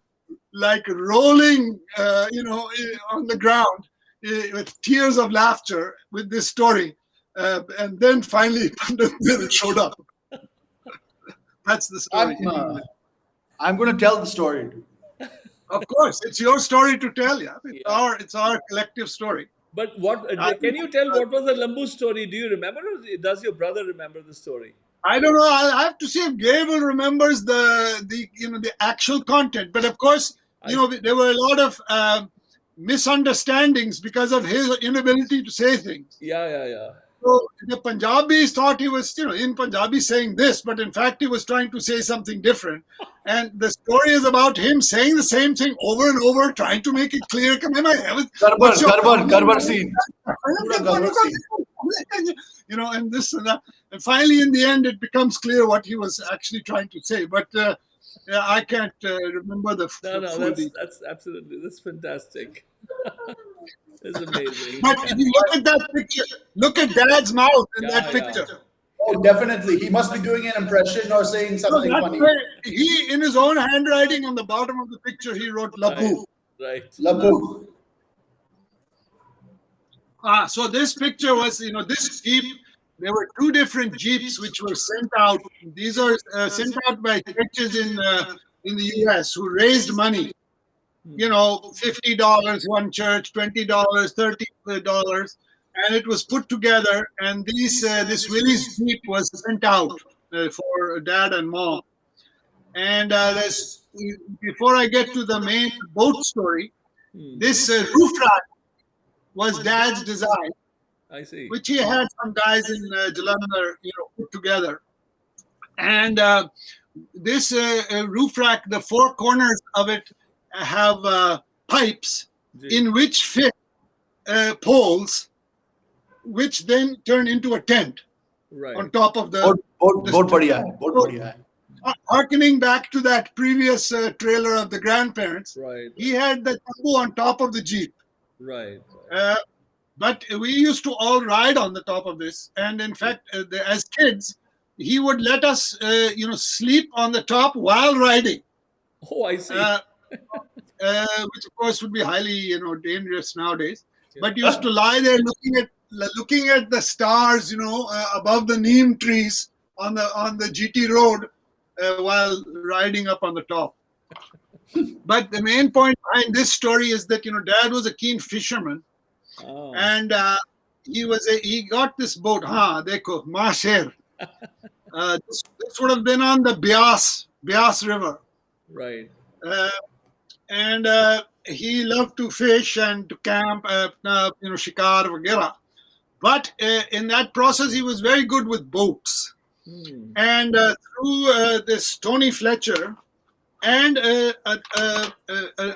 like rolling, on the ground with tears of laughter with this story. And then finally, Pandit Nehru showed up. That's the story. I'm going to tell the story. Of course, it's your story to tell. Yeah, it's our collective story. But can you tell what was the Lambu story? Do you remember? Or does your brother remember the story? I don't know. I'll have to see if Gabriel remembers the actual content. But of course, there were a lot of misunderstandings because of his inability to say things. Yeah. So the Punjabis thought he was, in Punjabi saying this, but in fact he was trying to say something different. And the story is about him saying the same thing over and over, trying to make it clear. Garbar scene. And this and that. And finally, in the end, it becomes clear what he was actually trying to say. But I can't remember the that's absolutely, that's fantastic. It's amazing. But if you look at that picture, look at Dad's mouth in that picture. Yeah. Oh, definitely. He must be doing an impression or saying something funny. He, in his own handwriting on the bottom of the picture, he wrote Labbu. Right. Labbu. So this picture was, this Jeep, there were two different Jeeps which were sent out. These are sent out by churches in the US who raised money. $50 one church, $20, $30, and it was put together. And this Willie's Jeep was sent out for Dad and Mom. And before I get to the main boat story, this roof rack was Dad's design. I see. Which he had some guys in Jalandhar, put together. And this roof rack, the four corners of it have pipes in which fit poles, which then turn into a tent on top of the. बहुत बढ़िया है, बहुत बढ़िया है. Harkening back to that previous trailer of the grandparents, he had the tambu on top of the Jeep. Right. But we used to all ride on the top of this, and in fact, as kids, he would let us, sleep on the top while riding. Oh, I see. Which of course would be highly, dangerous nowadays. But used to lie there looking at the stars, above the neem trees on the GT road while riding up on the top. But the main point behind this story is that Dad was a keen fisherman, and he got this boat. Dekho, Masher. This would have been on the Beas River. Right. And he loved to fish and to camp, shikar, vagera. But in that process, he was very good with boats. And through this Tony Fletcher and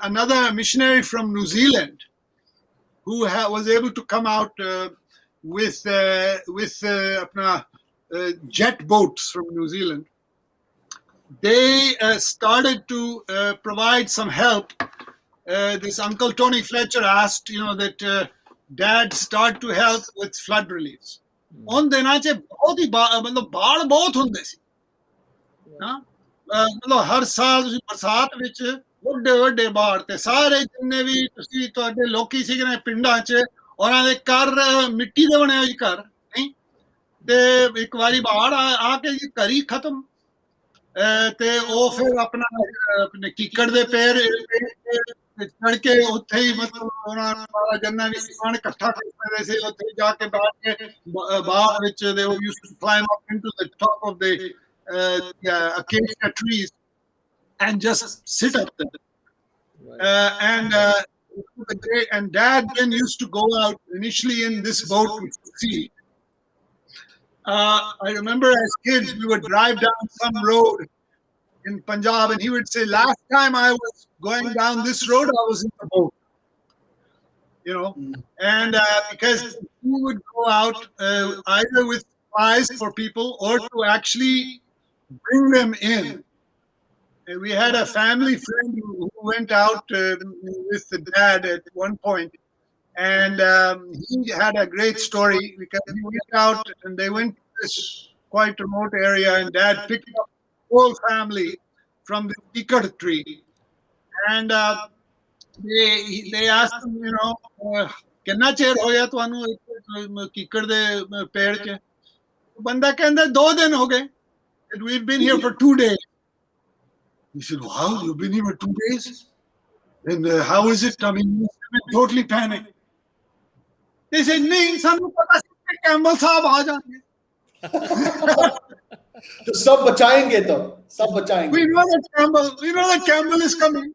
another missionary from New Zealand who was able to come out with jet boats from New Zealand, they started to provide some help. This Uncle Tony Fletcher asked, that Dad start to help with flood reliefs. उन दिनों च बहुत ही बाढ़ बहुत होंदे सी मतलब हर साल बरसात विच ਵੱਡੇ बाढ़ ते सारे जिन्ने भी तुसी तुहाडे लोकी सीगे ने पिंडां च ਉਹਨਾਂ ਦੇ ਘਰ ਮਿੱਟੀ ਦੇ ਬਣੇ ਹੋਏ ਘਰ ਨਹੀਂ ਤੇ ਇੱਕ ਵਾਰੀ ਬਾੜ ਆ ਕੇ ਜੀ ਘਰ ਹੀ ਖਤਮ ਤੇ ਉਹ ਫਿਰ ਆਪਣੇ ਕੀਕੜ ਦੇ ਪੈਰ ਚੜ ਕੇ ਉੱਥੇ ਹੀ ਮਤਲਬ ਉਹਨਾਂ ਜੰਨਾ ਵੀ ਸਮਾਨ ਇਕੱਠਾ ਕਰਦੇ ਸੀ ਉੱਥੇ ਜਾ ਕੇ ਬੈਠ ਕੇ ਬਾਗ ਵਿੱਚ they used to climb up into the top of the acacia trees and just sit up there. And Dad then used to go out initially in this boat to sea. I remember as kids we would drive down some road in Punjab and he would say, last time I was going down this road I was in the boat, and because he would go out either with supplies for people or to actually bring them in. We had a family friend who went out with the Dad at one point, and he had a great story because he went out and they went to this quite remote area, and Dad picked up the whole family from the tikad tree, and they asked him, कितना chair हो गया तुहानू कीकड़ दे पेड़ च बंदा कहंदा 2 दिन हो गए, that we've been here for 2 days. He said, wow, you've been here for 2 days? And how is it? I mean, totally panicked. They said, nahi, sanu pata si Campbell sahab aa jayenge. तो सब बचाएंगे तो सब बचाएंगे. We know that Campbell is coming.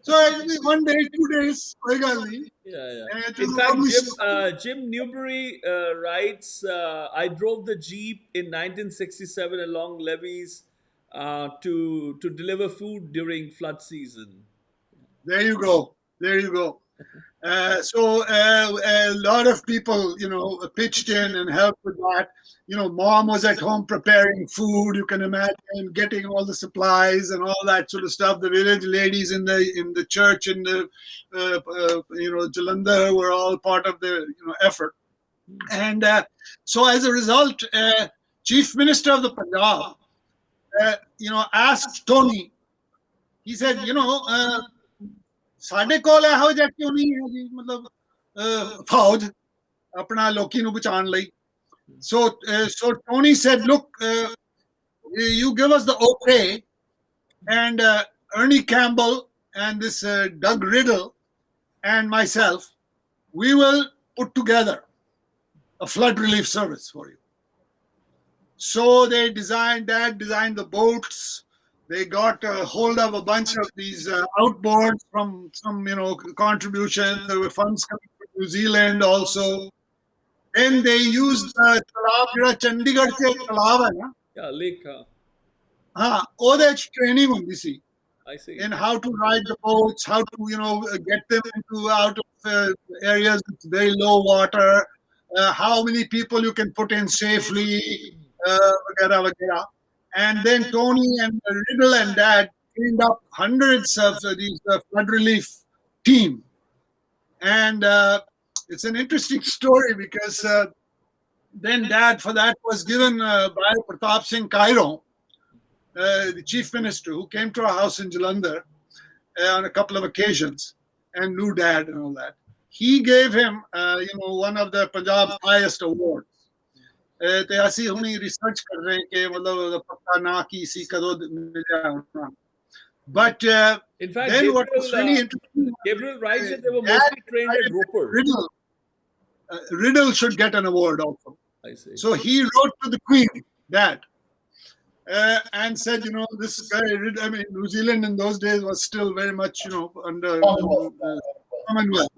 So actually 1 day, 2 days, koi gal nahi. Yeah. In fact, Jim Newbury writes, I drove the Jeep in 1967 along levees to deliver food during flood season. There you go. So a lot of people, pitched in and helped with that. Mom was at home preparing food. You can imagine getting all the supplies and all that sort of stuff. The village ladies in the church in the Jalandhar were all part of the effort. And so as a result, Chief Minister of the Punjab, asked Tony. He said, ਸਾਡੇ ਕੋਲ ਇਹੋ ਜਿਹਾ ਕਿਉਂ ਨਹੀਂ ਹੈ ਜੀ ਮਤਲਬ ਫੌਜ ਆਪਣਾ ਲੋਕੀ ਨੂੰ ਬਚਾਉਣ ਲਈ. So Tony said, look, you give us the okay, and Ernie Campbell and this Doug Riddle and myself, we will put together a flood relief service for you. So Dad designed the boats. They got a hold of a bunch of these outboards from some, contributions. There were funds coming from New Zealand also. Then they used Talab, Chandigarh ke talab hai na? Yeah, lake. ਉਹਦੇ ਚ training ਹੁੰਦੀ ਸੀ. I see. In how to ride the boats, how to get them out of areas with very low water, how many people you can put in safely, vagara, vagara. And then Tony and Riddle and Dad cleaned up hundreds of these flood relief team. And it's an interesting story because then Dad for that was given by Pratap Singh Cairo, the chief minister, who came to our house in Jalandhar on a couple of occasions and knew Dad and all that. He gave him, one of the Punjab's highest awards. ਤੇ ਅਸੀਂ ਹੁਣੀ research ਕਰ ਰਹੇ ਕਿ ਮਤਲਬ ਪਤਾ ਨਾ ਕੀ ਸੀ ਕਦੋਂ ਮਿਲਿਆ ਉਹਨਾਂ. But in fact, then what was really interesting, Gabriel writes that they were mostly trained at Roper. Riddle should get an award also. I see. So he wrote to the Queen, Dad, and said, this guy, I mean, New Zealand in those days was still very much, under Commonwealth.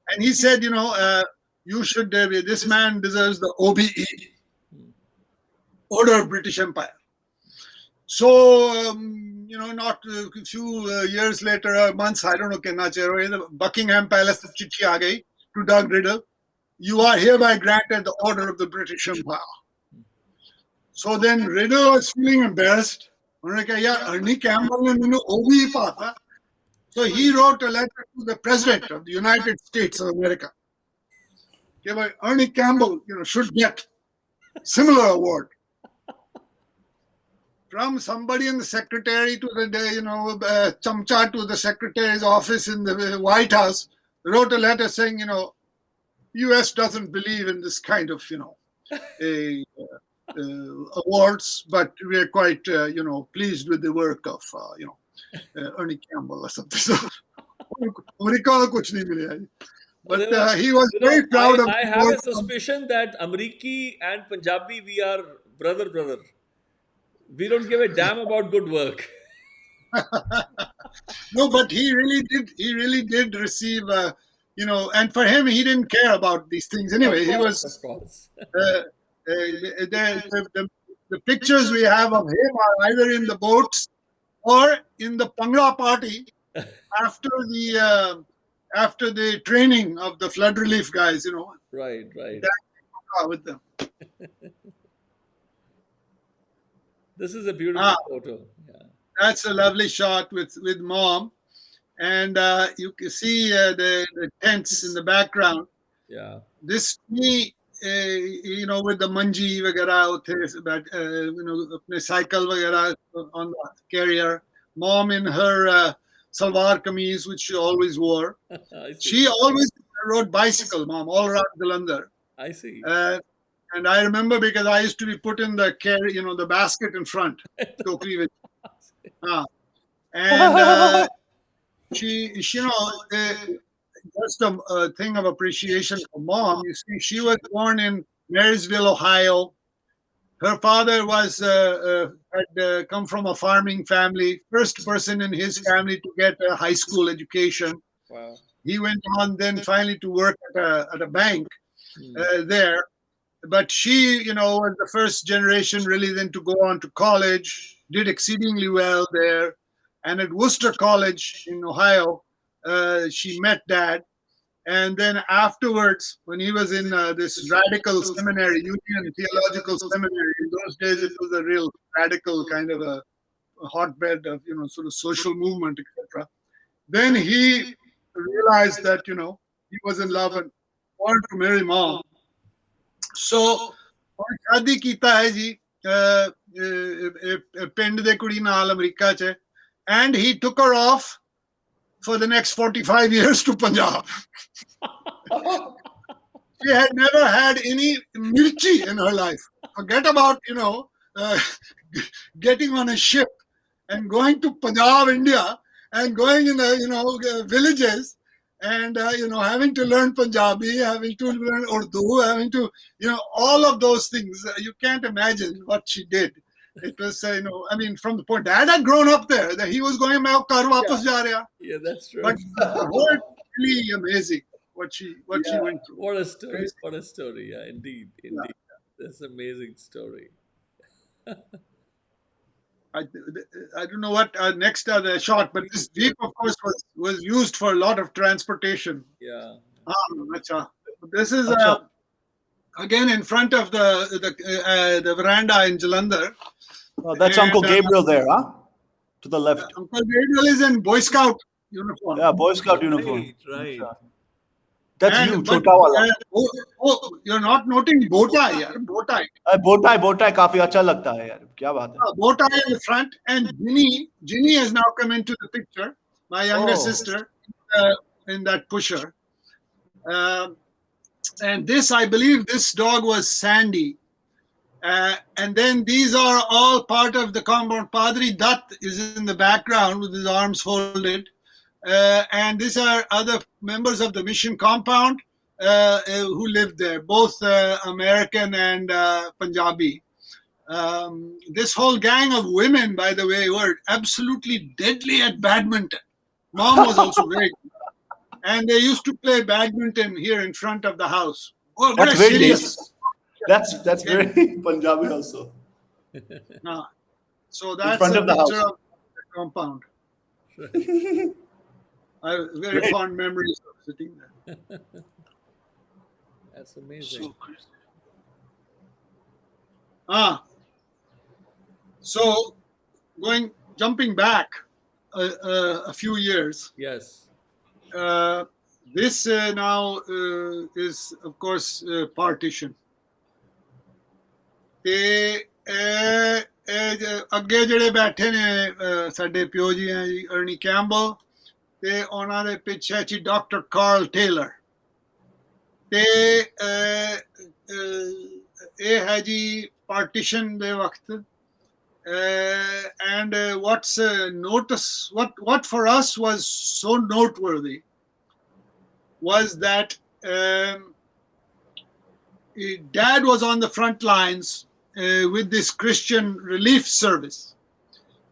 And he said, you should, this man deserves the OBE, Order of British Empire. So, not a few years later, months, I don't know, the Buckingham Palace chithi aa gayi to Doug Riddle. You are hereby granted the Order of the British Empire. So then Riddle was feeling embarrassed. Ernie Campbell ne OBE paata. So he wrote a letter to the President of the United States of America. Ernie Campbell, should get similar award. From somebody in the secretary to the, chamcha to the secretary's office in the White House, wrote a letter saying, U.S. doesn't believe in this kind of, awards, but we are quite, pleased with the work of, Ernie Campbell or something. So, but he was very proud of. I have a suspicion that Amriki and Punjabi, we are brother. We don't give a damn about good work. No, but he really did receive, and for him, he didn't care about these things anyway. He was, of course. The pictures we have of him are either in the boats or in the Pangra party after the training of the flood relief guys, Right. With them. This is a beautiful photo. Yeah. That's a lovely shot with Mom. And you can see the tents in the background. Yeah. This me, with the manji vagara, apne cycle vagara on the carrier. Mom in her salwar kameez, which she always wore. She always rode bicycle, Mom, all around Jalandhar. I see. And I remember because I used to be put in the carry, the basket in front. And she, just a thing of appreciation for Mom. You see, she was born in Marysville, Ohio. Her father had come from a farming family, first person in his family to get a high school education. Wow. He went on then finally to work at a bank there. But she, was the first generation really then to go on to college, did exceedingly well there. And at Worcester College in Ohio, she met Dad. And then afterwards, when he was in this radical seminary, Union Theological Seminary, in those days it was a real radical kind of a hotbed of, sort of social movement, etc. Then he realized that, he was in love and wanted to marry Mom. So, शादी कीता है जी पिंड दे कुड़ी नाल America च, and he took her off for the next 45 years to Punjab. She had never had any mirchi in her life. Forget about, getting on a ship and going to Punjab, India, and going in the, villages and, having to learn Punjabi, having to learn Urdu, having to, all of those things. You can't imagine what she did. It was, from the point, Dad had grown up there, that he was going, Yeah, that's true. But really amazing what she went through. What a story. What a story. Yeah, indeed. Yeah. That's an amazing story. I don't know what next the shot, but this jeep, of course, was used for a lot of transportation. Yeah. Acha. This is Acha. again in front of the veranda in Jalandhar. Oh, that's And, Uncle Gabriel there, huh? To the left. Uncle Gabriel is in Boy Scout uniform. Yeah, Boy Scout uniform. Right. Acha. That's And, you, but, Chota wala. you're not noting bow tie, yaar. Bow tie. Bow tie काफी अच्छा लगता है यार. क्या बात है? Bow tie in the front, and Ginny has now come into the picture. My younger sister in that pusher. And this, I believe, this dog was Sandy. And then these are all part of the compound. Padri Dutt is in the background with his arms folded. And these are other members of the mission compound who lived there, both American and Punjabi. This whole gang of women, by the way, were absolutely deadly at badminton. Mom was also very good. And they used to play badminton here in front of the house. Oh, That's very very serious. That's very Punjabi also. So that's front a of the picture house. of the compound. I have very Great. fond memories of sitting there. That's amazing. So jumping back a few years. Yes. This now is, of course, partition. ਤੇ ਅੱਗੇ ਜਿਹੜੇ ਬੈਠੇ ਨੇ ਸਾਡੇ ਪਿਓ ਜੀ ਆ ਜੀ ਅਰਨੀ ਕੈਂਬਲ ਤੇ ਉਹਨਾਂ ਦੇ ਪਿੱਛੇ ਜੀ ਡਾਕਟਰ ਕਾਰਲ ਟੇਲਰ ਤੇ ਇਹ ਹੈ ਜੀ ਪਾਰਟੀਸ਼ਨ ਦੇ ਵਕਤ and what for us was so noteworthy was that Dad was on the front lines with this Christian relief service,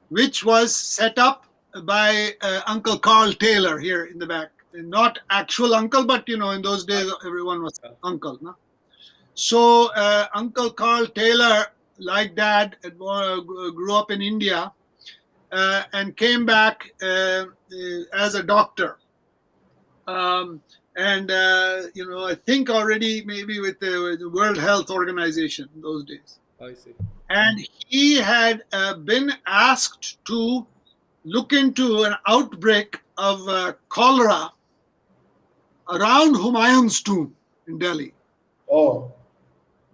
which was set up by Uncle Carl Taylor here in the back. Not actual uncle, but in those days everyone was uncle. No? So Uncle Carl Taylor, like Dad, grew up in India and came back as a doctor. And I think already maybe with the World Health Organization in those days. I see. And he had been asked to look into an outbreak of cholera around Humayun's tomb in Delhi. Oh.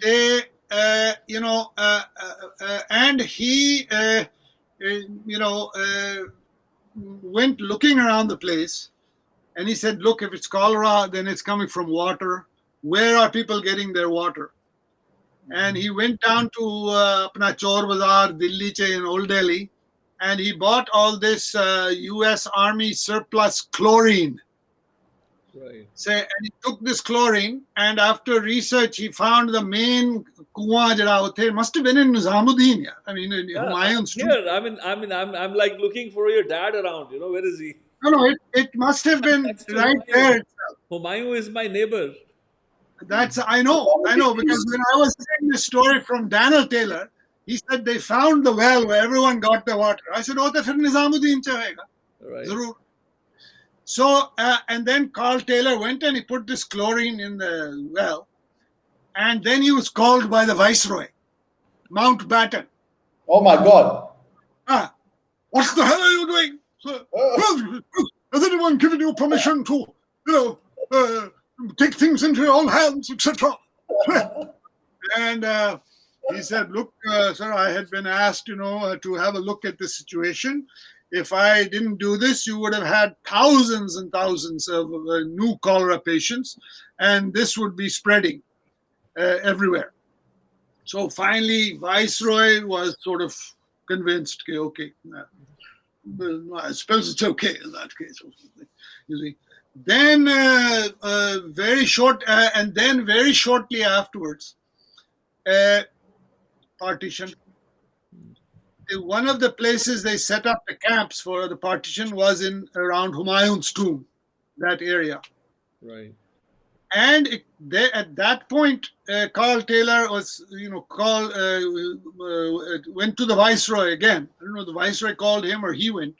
They, and he, went looking around the place. And he said, look, if it's cholera, then it's coming from water. Where are people getting their water? And he went down to Apna Chor Bazaar, Delhi in Old Delhi, and he bought all this US Army surplus chlorine. Right. And he took this chlorine, and after research, he found the main kuwa jada hote must have been in Nizamuddin. I mean, in Humayun's tomb. Here, I'm like looking for your dad around. Where is he? No, it must have been right there itself. Humayun is my neighbor. I know, because when I was hearing this story from Daniel Taylor, he said they found the well where everyone got the water. I said, oh, to fir Nizamuddin chahega. Right. Zarur. So, and then Carl Taylor went and he put this chlorine in the well, and then he was called by the Viceroy, Mountbatten. Oh my God. What the hell are you doing? Has anyone given you permission to, take things into your own hands, etc.? And he said, look, sir, I had been asked, to have a look at this situation. If I didn't do this, you would have had thousands and thousands of new cholera patients, and this would be spreading everywhere. So finally, Viceroy was sort of convinced, okay, I suppose it's okay in that case. You see. Then very shortly afterwards, partition. One of the places they set up the camps for the partition was around Humayun's tomb, that area. Right. And at that point, Carl Taylor was, went to the Viceroy again. I don't know, the Viceroy called him or he went.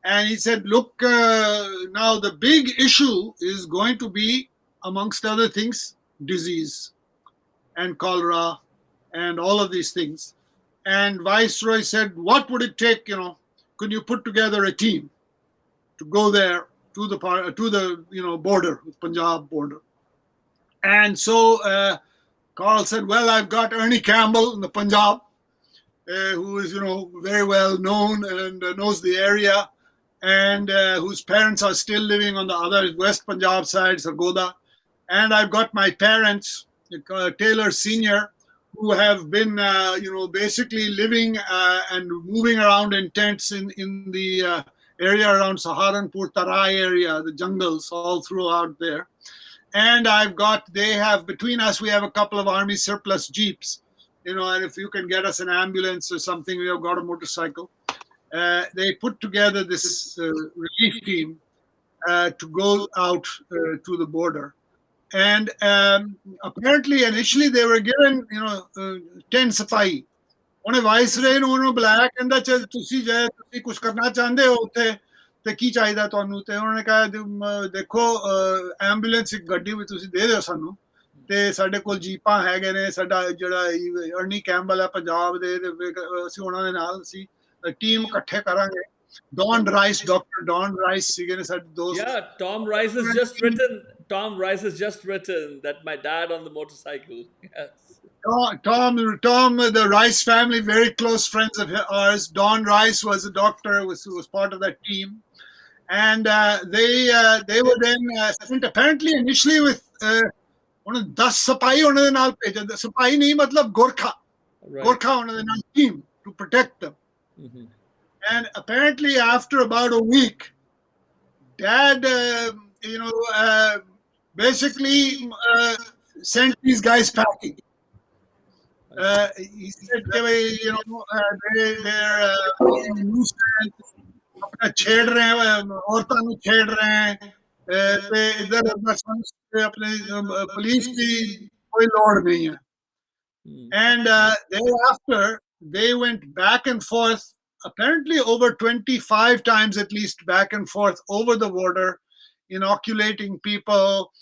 And he said, look, now the big issue is going to be, amongst other things, disease and cholera and all of these things. And Viceroy said, what would it take, could you put together a team to go there to the border, Punjab border? And so Carl said, well, I've got Ernie Campbell in the Punjab, who is, very well known and knows the area, and whose parents are still living on the other West Punjab side, Sargodha. And I've got my parents, Taylor Sr., who have been, basically living and moving around in tents in the area around Saharanpur, Tarai area, the jungles all throughout there. And between us, we have a couple of army surplus jeeps, and if you can get us an ambulance or something, we have got a motorcycle. They put together this relief team to go out to the border. And apparently, initially, they were given, 10 sipahi. ਉਹਨੇ ਵਾਇਸਰੇ ਨੂੰ ਉਹਨੂੰ ਬੁਲਾਇਆ, ਕਹਿੰਦਾ ਚਲ ਤੁਸੀਂ ਕੁਝ ਕਰਨਾ ਚਾਹੁੰਦੇ ਹੋ ਉੱਥੇ ਤੇ ਕੀ ਚਾਹੀਦਾ ਤੁਹਾਨੂੰ? ਤੇ ਉਹਨਾਂ ਨੇ ਕਿਹਾ ਦੇਖੋ ਐਂਬੂਲੈਂਸ ਇੱਕ ਗੱਡੀ ਵੀ ਤੁਸੀਂ ਦੇ ਦਿਓ ਸਾਨੂੰ, ਤੇ ਸਾਡੇ ਕੋਲ ਜੀਪਾਂ ਹੈਗੇ ਨੇ, ਸਾਡਾ ਜਿਹੜਾ ਅਰਨੀ ਕੈਂਬਲ ਹੈ ਪੰਜਾਬ ਦੇ, ਅਸੀਂ ਉਹਨਾਂ ਦੇ ਨਾਲ ਅਸੀਂ ਟੀਮ ਇਕੱਠੇ ਕਰਾਂਗੇ. Don Rice, Dr. Don Rice ਸੀਗੇ ਨੇ ਸਾਡੇ ਦੋਸਤ. Yeah, Tom Rice has just written that my dad on the motorcycle. Yes. Tom, the Rice family, very close friends of ours. Don Rice was a doctor, was part of that team. And they were then sent apparently initially with 10 sipahi ਉਹਨਾਂ ਦੇ ਨਾਲ ਭੇਜੇ. ਸਿਪਾਹੀ ਨਹੀਂ ਮਤਲਬ Gorkha. Gorkha ਉਹਨਾਂ ਦੇ ਨਾਲ team to protect them. Mm-hmm. And apparently after about a week, Dad, basically sent these guys packing. He said, they're अपना छेड़ रहे हैं, औरतों को छेड़ रहे हैं, इधर अपने पुलिस की कोई लोड़ नहीं है. And thereafter, they went back and forth, apparently over 25 times at least, back and forth over the border, inoculating people,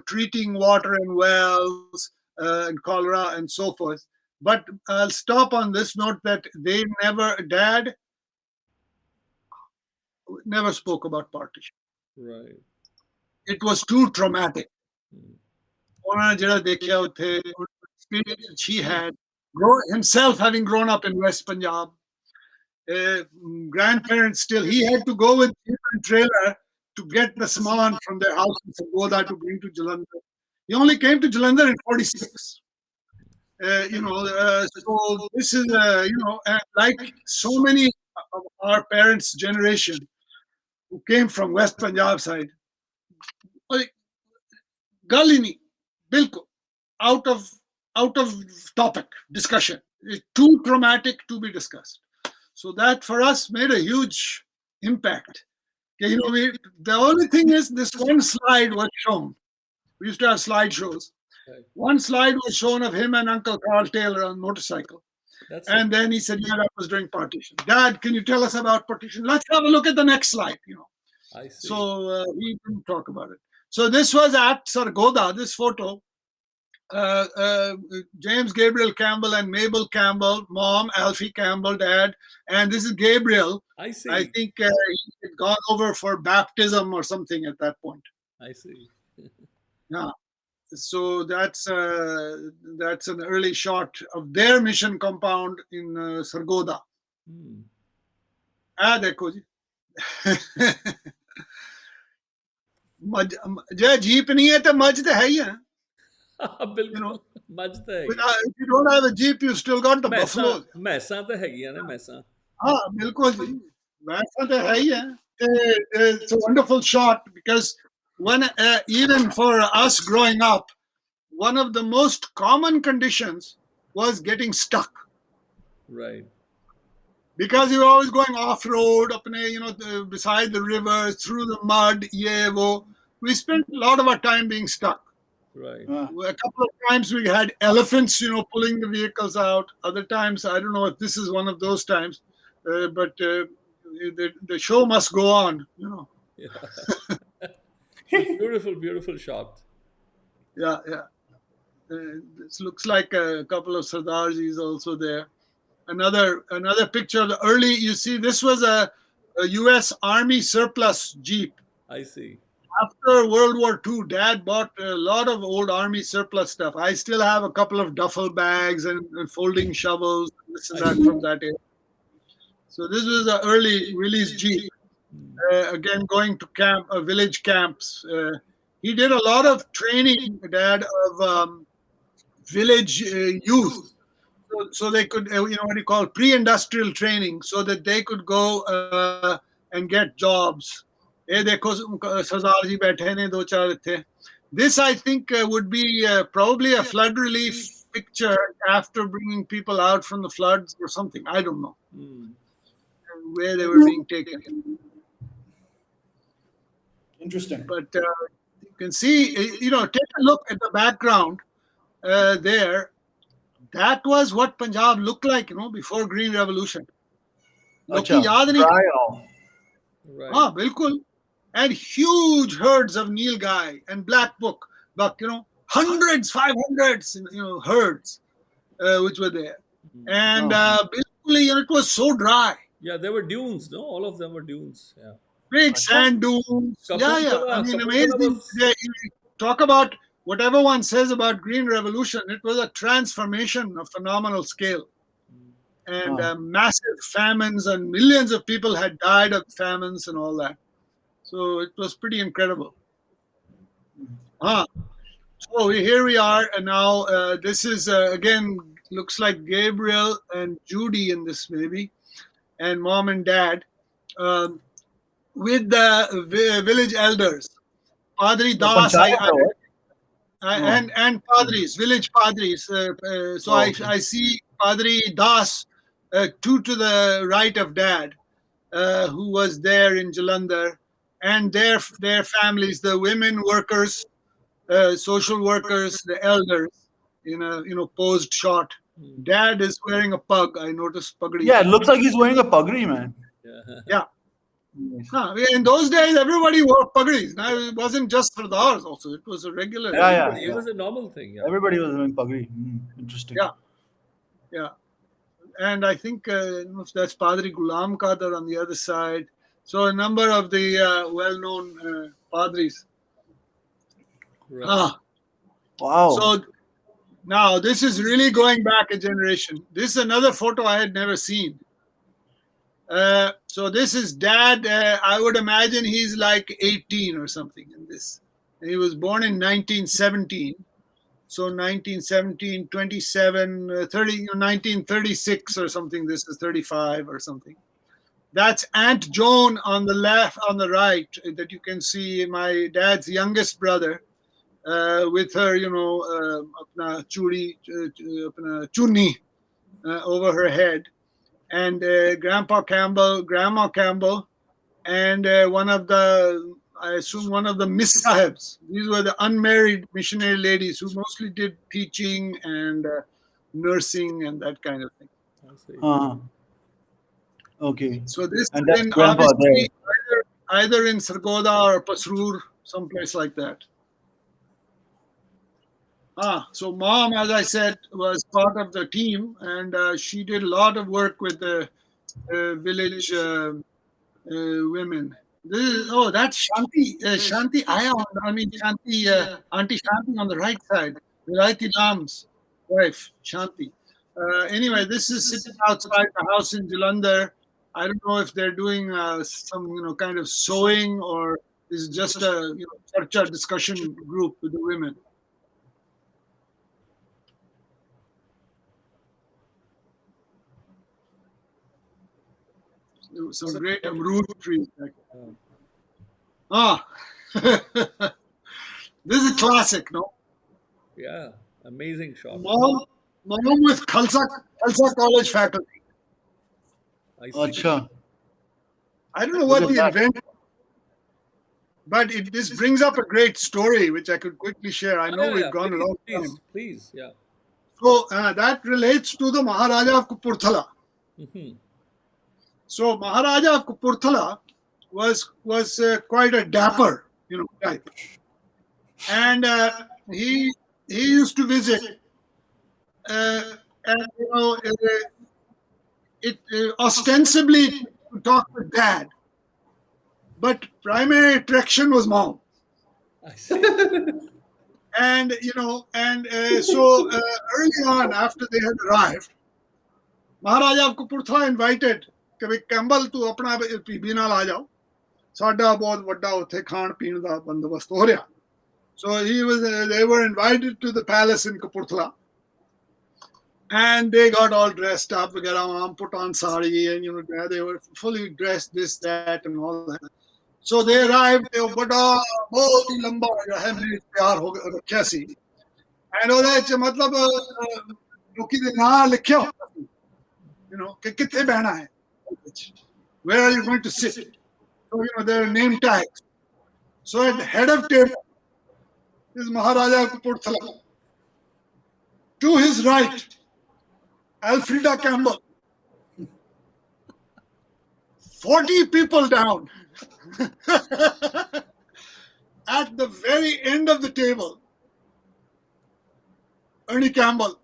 treating water in wells, and cholera and so forth. But I'll stop on this note that Dad never spoke about partition. Right. It was too traumatic. He had himself having grown up in West Punjab. Grandparents still, he had to go with a trailer to get the saman from their house in Sargodha to bring to Jalandhar. He only came to Jalandhar in 46. So this is, like so many of our parents' generation who came from West Punjab side. Galini, bilkul, out of topic discussion. It's too traumatic to be discussed. So that for us made a huge impact. The only thing is this one slide was shown. We used to have slideshows. Right. One slide was shown of him and Uncle Carl Taylor on a motorcycle. And then he said, yeah, that was during partition. Dad, can you tell us about partition? Let's have a look at the next slide. I see. So we didn't talk about it. So this was at Sargodha, this photo. James Gabriel Campbell and Mabel Campbell, mom, Alfie Campbell, dad. And this is Gabriel. I see. I think he had gone over for baptism or something at that point. I see. Yeah. So that's an early shot of their mission compound in Sargodha. देखो जी. जो jeep नहीं है तो मज तो है ही है. मज तो है. If you don't have a jeep, you still got the buffalo. मैसां तो हैगियां ने मैसां. हाँ बिल्कुल जी. मैसां तो है ही है. It's a wonderful shot because even for us growing up, one of the most common conditions was getting stuck. Right. Because you're always going off-road, beside the river, through the mud, we spent a lot of our time being stuck. Right. A couple of times we had elephants, pulling the vehicles out. Other times, I don't know if this is one of those times, but the show must go on, Yeah. Beautiful, beautiful shot. Yeah. This looks like a couple of Sardarjis also there. Another picture of the early. You see, this was a U.S. Army surplus Jeep. I see. After World War II, Dad bought a lot of old Army surplus stuff. I still have a couple of duffel bags and folding shovels, this and that from that era. So this was an early Willie's Jeep. Again, going to village camps. He did a lot of training, Dad, of village youth. So they could, what you call pre-industrial training, so that they could go and get jobs. This, I think, would be probably a flood relief picture after bringing people out from the floods or something. I don't know where they were being taken. Interesting. But you can see, take a look at the background there. That was what Punjab looked like, before Green Revolution. Right. Bilkul. And huge herds of Nilgai and black buck, hundreds, 500s, herds, which were there. And it was so dry. Yeah, there were dunes, no? All of them were dunes. Yeah. Big sand dunes. I mean, amazing. Talk about whatever one says about Green Revolution, it was a transformation of phenomenal scale. And massive famines, and millions of people had died of famines and all that. So it was pretty incredible. So here we are, and now this is, again, looks like Gabriel and Judy in this maybe, and Mom and Dad, with the village elders, Padri Das, and Padris, village Padris. I see Padri Das, two to the right of Dad, who was there in Jalandhar, and their families, the women workers, social workers, the elders, in a posed shot. Dad is wearing a pug. I noticed pagdi. Yeah, it looks like he's wearing a pagdi, man. Yeah. In those days, everybody wore pagdis. Now, it wasn't just Sardars also. It was a regular. It was a normal thing. Yeah. Everybody was wearing pagdi. Interesting. Yeah. And I think that's Padri Ghulam Qadir on the other side. So a number of the well-known Padris. Right. Wow. So now this is really going back a generation. This is another photo I had never seen. So this is Dad. I would imagine he's like 18 or something in this. He was born in 1917. So 1917, 27, 30, 1936 or something. This is 35 or something. That's Aunt Joan on the left, on the right, that you can see, my dad's youngest brother, with her, apna chuni over her head, and Grandma Campbell, and one of the Miss Sahibs. These were the unmarried missionary ladies who mostly did teaching and nursing and that kind of thing. I see. Okay. So this and is that's Grandpa there. Either in Sargodha or Pasrur, someplace like that. So Mom, as I said, was part of the team, and she did a lot of work with the village women. That's Shanti. Shanti Shanti, Auntie Shanti on the right side. Vilayati Ram's wife, Shanti. Anyway, this is sitting outside the house in Jalandhar. I don't know if they're doing some kind of sewing, or is just a charcha discussion group with the women. Some great amrood trees. This is a classic, no? Yeah, amazing shot. Mom with Khalsa College faculty. Achha. I don't know what the event. But this brings up a great story, which I could quickly share. I know we've gone a long time. Please, yeah. So that relates to the Maharaja of Kapurthala. Mm-hmm. So Maharaja of Kapurthala was quite a dapper, type, and he used to visit, and ostensibly to talk with Dad, but primary attraction was Mom. I see. And so early on, after they had arrived, Maharaja of Kapurthala invited कि Campbell तू अपना बीबी नाल आ जाओ, साडा बहुत वड्डा उत्थे खान पीन दा बंदोबस्त हो रहा. So they were invited to the palace in Kapurthala, and they got all dressed up, put on sari, and they were fully dressed, this, that, and all that. So they arrived, they were बहुत ही लंबा है मेरे प्यार हो रखा सी, and ਉਹਦੇ ਚ ਮਤਲਬ ਲੋਕੀ ਦੇ ਨਾਂ ਲਿਖਿਆ ਕਿ ਕਿੱਥੇ ਬਹਿਣਾ ਹੈ, where are you going to sit. So there are name tags. So at the head of table is Maharaja Kapurthala. To his right, Alfreda Campbell. 40 people down. At the very end of the table, Ernie Campbell,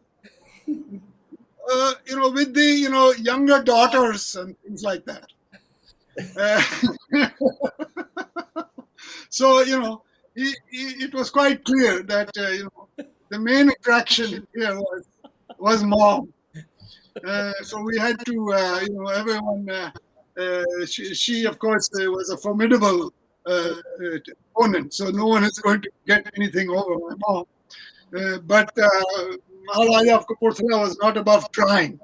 with the younger daughters and things like that. So it was quite clear that the main attraction here was Mom. So we had to everyone. She of course was a formidable opponent, so no one is going to get anything over my Mom. But Maharaja of Kapurthala was not above trying.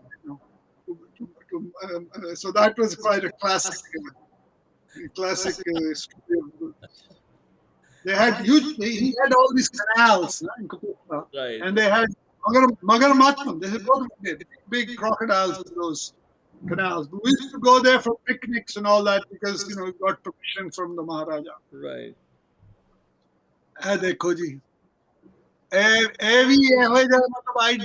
So that was quite a classic story. They had he had all these canals in Kapurthala, Right. and they had Magar Matman. They had both big crocodiles in those canals. But we used to go there for picnics and all that because we got permission from the Maharaja. Right. देखो जी, I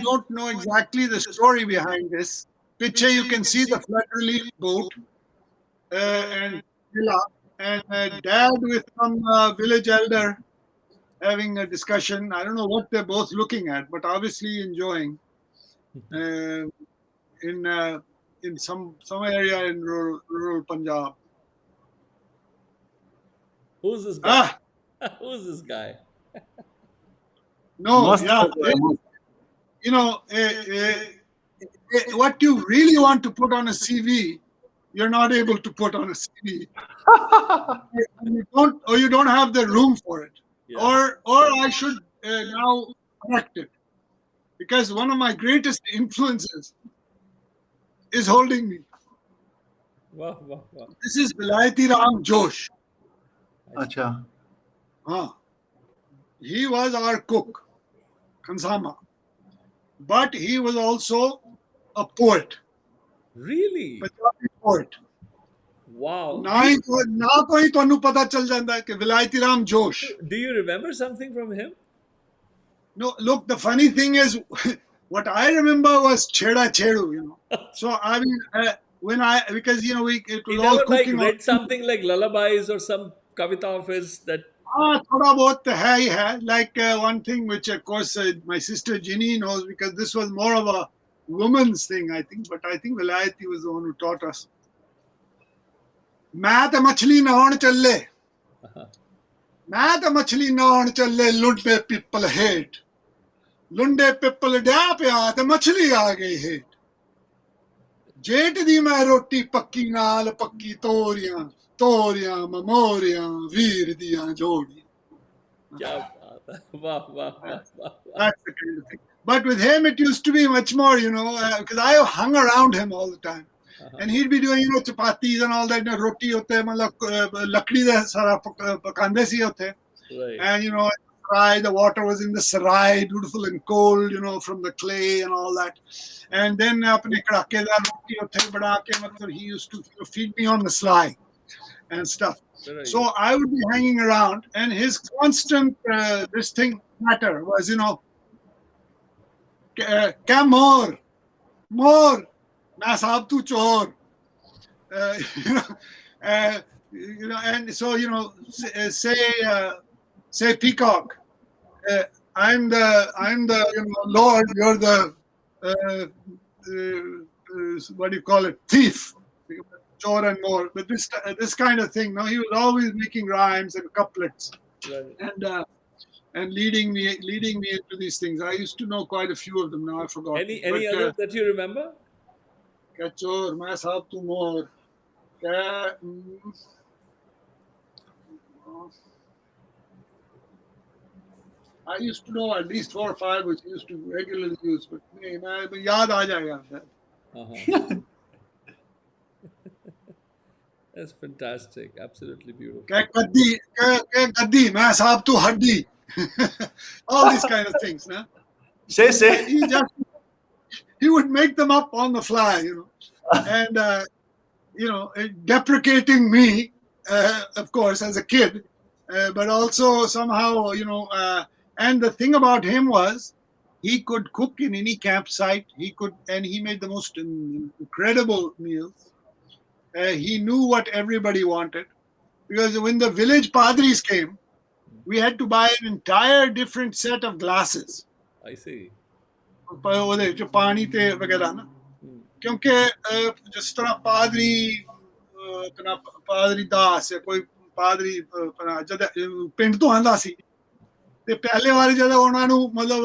don't know exactly the story behind this. Picture you can see the flood relief boat and Mēlā, and Dad with some village elder having a discussion. I don't know what they're both looking at, but obviously enjoying in some area in rural Punjab. Who's this guy? Who's this guy? No, what you really want to put on a CV, you're not able to put on a CV. you don't have the room for it. Yeah. Or I should now correct it, because one of my greatest influences is holding me. Wow. This is Vilayati Ram Josh. Acha. He was our cook, Khansama, but he was also a poet. Really? Punjabi poet. Wow. ना कोई ਤੁਹਾਨੂੰ पता चल जाता है कि विलायती राम जोश. Do you remember something from him? No, look, the funny thing is, what I remember was Cheda Chedu, So I mean, because it was all cooking. Read something like lullabies or some kavita of his that. Thoda bahut hai hai. Like one thing which of course my sister Ginny knows, because this was more of a woman's thing, I think. But I think Vilayati was the one who taught us. मैं तो मछली नहाउण चले, मैं तो मछली नहाउण चले लुंडे पिपल हेठ, लुंडे पिपल डा पिया ते मछली आ गई हेठ, जेठ दी मैं रोटी पक्की नाल पक्की तोरियां ममोरियां वीर दियां जोड़ियां. Wow. That's the kind of thing. But with him it used to be much more, because I hung around him all the time. And he'd be doing, chapatis and all that, roti hote, lakdi da sara pakande si hote. And, the water was in the sarai, beautiful and cold, from the clay and all that. And then apne kadake da roti hote bada ke, he used to feed me on the sly. and stuff. Very So good. I would be hanging around, and his constant this thing matter was, "Come more, main saab tu chor." You know, and so say peacock. I'm the Lord. You're the what do you call it? Thief. Chor and more. But this kind of thing. No, he was always making rhymes and couplets, Right. and leading me into these things. I used to know quite a few of them. Now I forgot. Any others that you remember? Chor, main saab tu more. I used to know at least 4 or 5 which I used to regularly use, but yaad aa jayega. Uh-huh. That's fantastic. Absolutely beautiful. Gaddi, main saab tu haddi. All these kind of things. Nah? Say. He would make them up on the fly, and deprecating me, of course, as a kid, but also somehow, and the thing about him was he could cook in any campsite. And he made the most incredible meals. He knew what everybody wanted, because when the village padris came, we had to buy an entire different set of glasses. I see. ਉਹਦੇ ਚ ਪਾਣੀ ਤੇ ਵਗੈਰਾ ਨਾ ਕਿਉਂਕਿ ਜਿਸ ਤਰ੍ਹਾਂ ਪਾਦਰੀ ਦਾਸ ਕੋਈ ਪਾਦਰੀ ਜਦ ਪਿੰਡ ਤੋਂ ਆਂਦਾ ਸੀ ਤੇ ਪਹਿਲੇ ਵਾਰੀ ਜਦੋਂ ਉਹਨਾਂ ਨੂੰ ਮਤਲਬ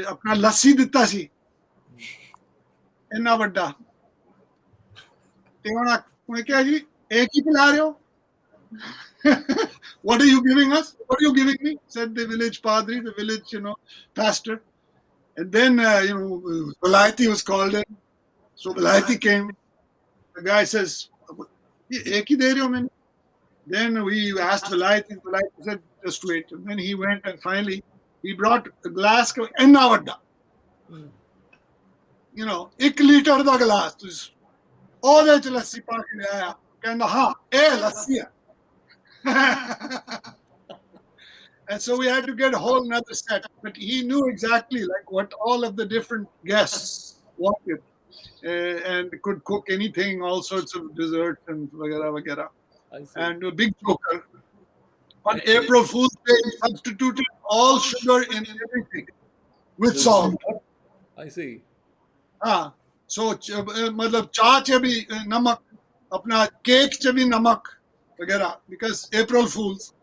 ਆਪਣਾ ਲੱਸੀ ਦਿੱਤਾ ਸੀ ਇੰਨਾ ਵੱਡਾ ਤੇ ਉਹਨੇ ਕਿਹਾ ਜੀ ਇਹ ਕੀ ਪਿਲਾ ਰਹੇ ਹੋ what are you giving us? What are you giving me? Said the village padri, the village, pastor. And then, Baiṭhak was called in. So Baiṭhak came. The guy says, "Ek hi de rahe ho maine?" Then we asked Baiṭhak. Baiṭhak said, "Just wait." And then he went and finally he brought a glass. Enna vadda. 1 liter da glass. ਉਹਦੇ ਚ ਲੱਸੀ ਪਾ ਕੇ ਲਿਆਇਆ ਕਹਿੰਦਾ ਹਾਂ ਇਹ ਲੱਸੀ ਹੈ. And so we had to get a whole another set, but he knew exactly what all of the different guests wanted, and could cook anything, all sorts of desserts and vagara. And a big joker. On April Fool's Day, he substituted all sugar in everything with salt. I see. So मतलब चाह च भी नमक, अपना cake च भी नमक वगैरह, because April Fools.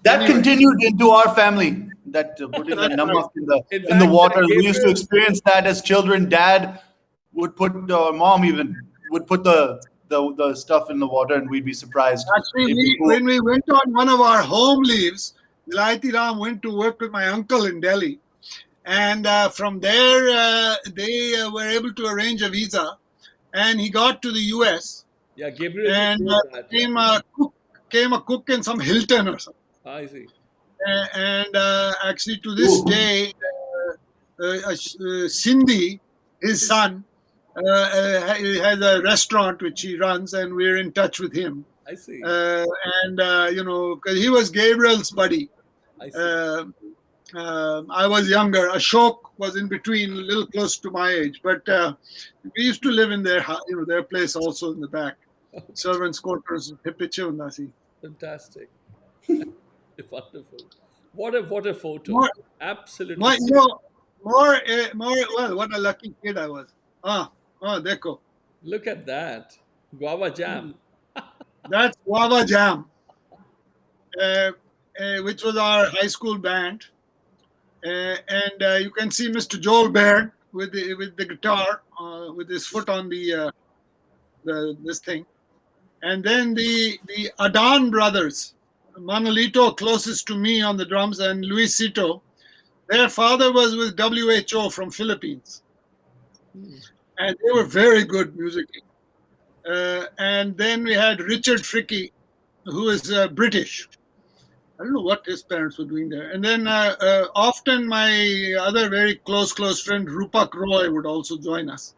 That continued into our family. That putting the namak in the water. We used to experience that as children. Dad would put, mom even would put the stuff in the water, and we'd be surprised. Actually, when we went on one of our home leaves, Vilayati Ram went to work with my uncle in Delhi. And from there, they were able to arrange a visa, and he got to the U.S. Yeah, Gabriel. And came a cook in some Hilton or something. I see. And actually, to this day, Sindhi, his son, has a restaurant which he runs, and we're in touch with him. I see. Because he was Gabriel's buddy. I see. I was younger. Ashok was in between, a little close to my age, but we used to live in their place also in the back, servants' quarters. Fantastic, wonderful. What a photo! Absolutely. More. Well, what a lucky kid I was. Dekho. Look at that, guava jam. That's guava jam, which was our high school band. And you can see Mr. Joel Baird with the guitar, with his foot on this thing, and then the Adan brothers, Manolito closest to me on the drums, and Luisito. Their father was with WHO from Philippines, and they were very good musically. And then we had Richard Fricke, who is British. I don't know what his parents were doing there. And then often my other very close friend, Rupak Roy, would also join us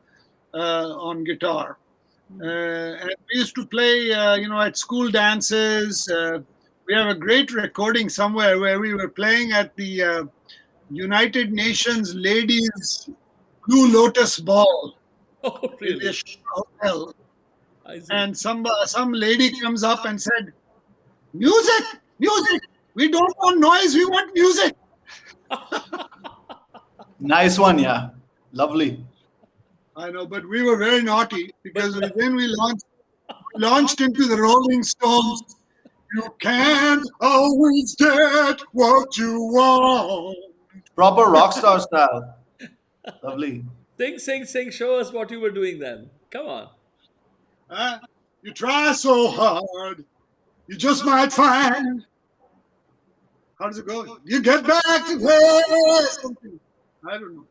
on guitar. And we used to play, at school dances. We have a great recording somewhere where we were playing at the United Nations Ladies Blue Lotus Ball Oh, in really? the hotel. I see. And some lady comes up and said, "Music, music. We don't want noise. We want music." Nice one, yeah. Lovely. I know, but we were very naughty because then we launched into the Rolling Stones. You can't always get what you want. Proper rock star style. Lovely. Sing. Show us what you were doing then. Come on. You try so hard, you just might find. How does it go? You get back to there. Something. I don't know.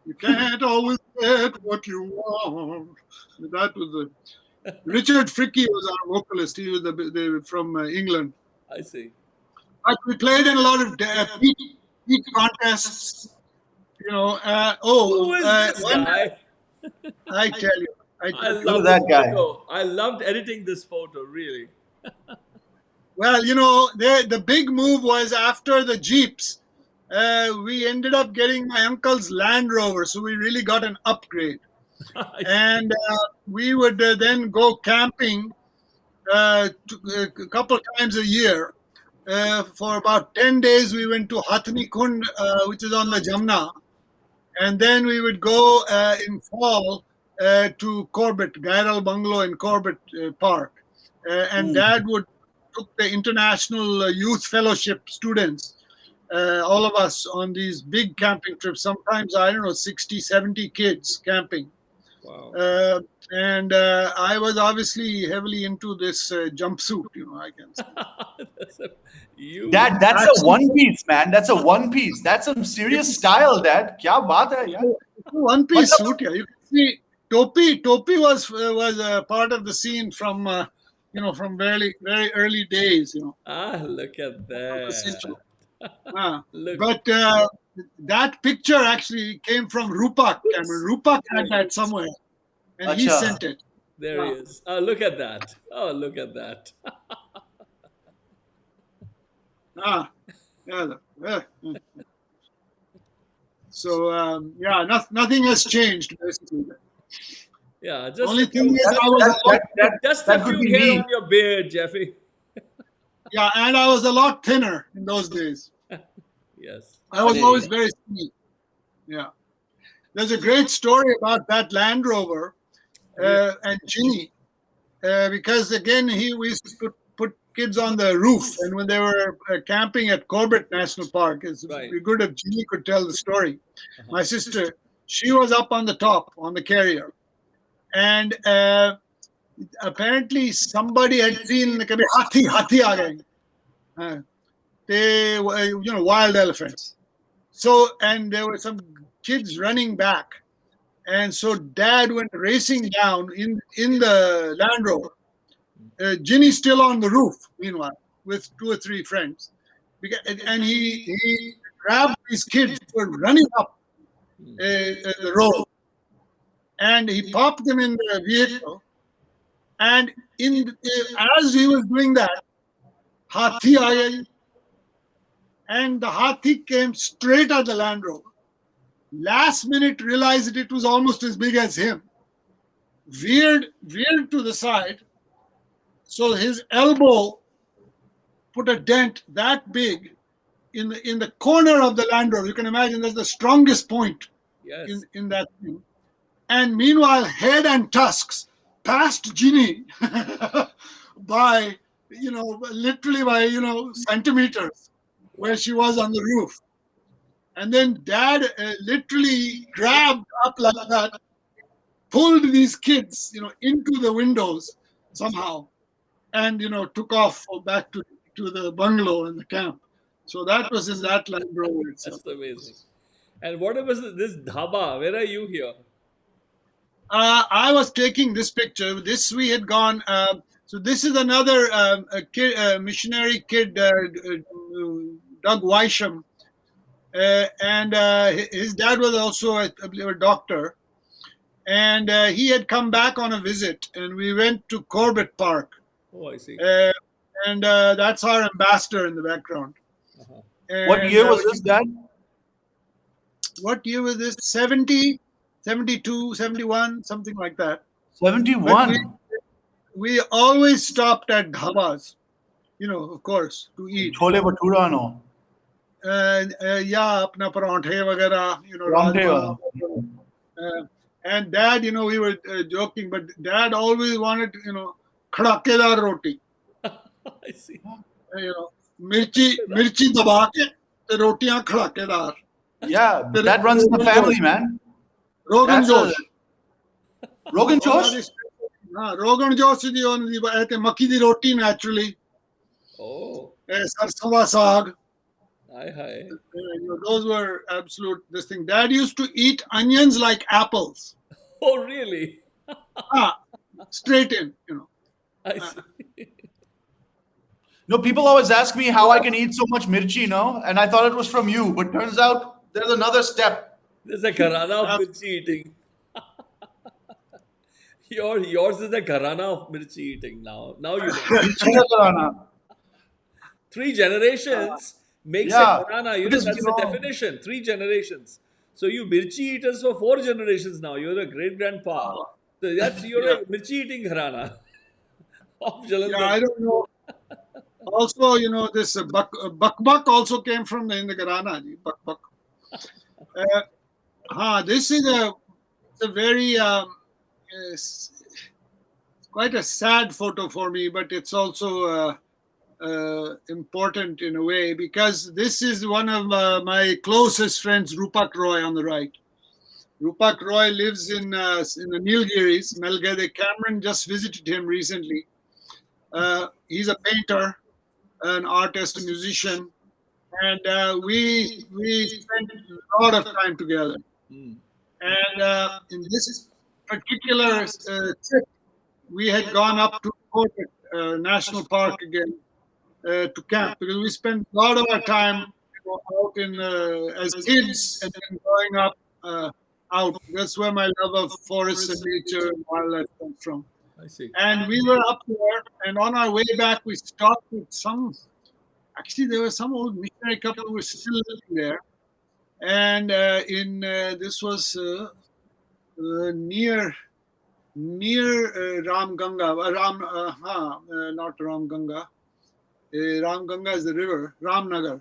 You can't always get what you want. That was Richard Fricke was our vocalist. He was from England. I see. But we played in a lot of beat contests. Who is this guy? I tell you. I Look love at that this guy. photo. I loved editing this photo, really. Well, the big move was after the Jeeps. We ended up getting my uncle's Land Rover, so we really got an upgrade. And we would then go camping a couple times a year. For about 10 days, we went to Hathni Kund, which is on the Jamna. And then we would go in fall to Corbett, Gairal Bungalow in Corbett Park. And Dad would took the International Youth Fellowship students, all of us, on these big camping trips. Sometimes, 60, 70 kids camping. Wow. And I was obviously heavily into this jumpsuit, I can say. That's a one piece, man. That's a one piece. That's some serious style, Dad. Kya baat hai, yaar? One piece suit, yeah. You can see Topi was part of the scene from from very, very early days, Look at that. But that picture actually came from Rupak. Rupak had that somewhere, and he sent it. There he is. Oh, look at that. Oh, look at that. So nothing has changed basically. Yeah, just Only a few, thing is just a few hair on your beard, Jeffy. Yeah, and I was a lot thinner in those days. Yes. I was always very skinny. Yeah. There's a great story about that Land Rover and Ginny, because again, we used to put kids on the roof, and when they were camping at Corbett National Park, it's good if Ginny could tell the story. My sister, she was up on the top, on the carrier, and apparently somebody had seen hathi aa gaye. They were, wild elephants. So, and there were some kids running back. And so Dad went racing down in the Land Rover. Ginny's still on the roof, meanwhile, with 2 or 3 friends. And he grabbed these kids who were running up the road. And he popped them in the vehicle. And as he was doing that, hathi aaya. And the hathi came straight at the Land Rover. Last minute realized it was almost as big as him. Veered to the side. So his elbow put a dent that big in the corner of the Land Rover. You can imagine that's the strongest point in that thing. And meanwhile, head and tusks passed Ginny by, literally by, centimeters, where she was on the roof. And then Dad literally grabbed up like that, pulled these kids, into the windows somehow, and, took off back to the bungalow in the camp. So that was in that Land Rover itself. That's amazing. And what was this dhaba? Where are you here? I was taking this picture. This we had gone. So this is another missionary kid, Doug Weisham, and his dad was also, I believe, a doctor. And he had come back on a visit, and we went to Corbett Park. Oh, I see. And that's our ambassador in the background. What And, year was this, Dad? What year was this? 70, 72, 71, something like that. 71. We always stopped at dhabas, of course, to eat. Chole bhatura, no. Yeah, apna paranthe vagara, Paranthe, rajma. And Dad, we were joking, but Dad always wanted, khadakedar roti. I see. Mirchi daba ke, te rotiyan khadakedar. Yeah, that runs in the family, man. Rogan Josh. Rogan Josh? Rogan Josh is the only makki di roti naturally. Oh. Sarson da saag. Hi. Those were absolute this thing. Dad used to eat onions like apples. Oh, really? Straight in, I see. No, people always ask me how I can eat so much mirchi, and I thought it was from you, but turns out there's another step. There's a gharana of mirchi eating. Yours is a gharana of mirchi eating now. Now you know. 3 generations makes a gharana. That's the definition. 3 generations. So you mirchi eaters for 4 generations now. You're a great grandpa. So you're a mirchi eating gharana of Jalandhar. Yeah, I don't know. Also, this Bak also came from in the Gharana. Bak. This is a very quite a sad photo for me, but it's also important in a way because this is one of my closest friends, Rupak Roy, on the right. Rupak Roy lives in the Nilgiris. Melgade Cameron just visited him recently. He's a painter, an artist, a musician, and we spent a lot of time together. And in this particular trip, we had gone up to Corbett National Park again to camp because we spent a lot of our time out in as kids and then growing up out. That's where my love of forests and nature and wildlife comes from. I see. And we were up there, and on our way back, we stopped with actually, there was some old missionary couple who were still living there. And this was near Ram Ganga, not Ram Ganga. Ram Ganga is the river, Ramnagar.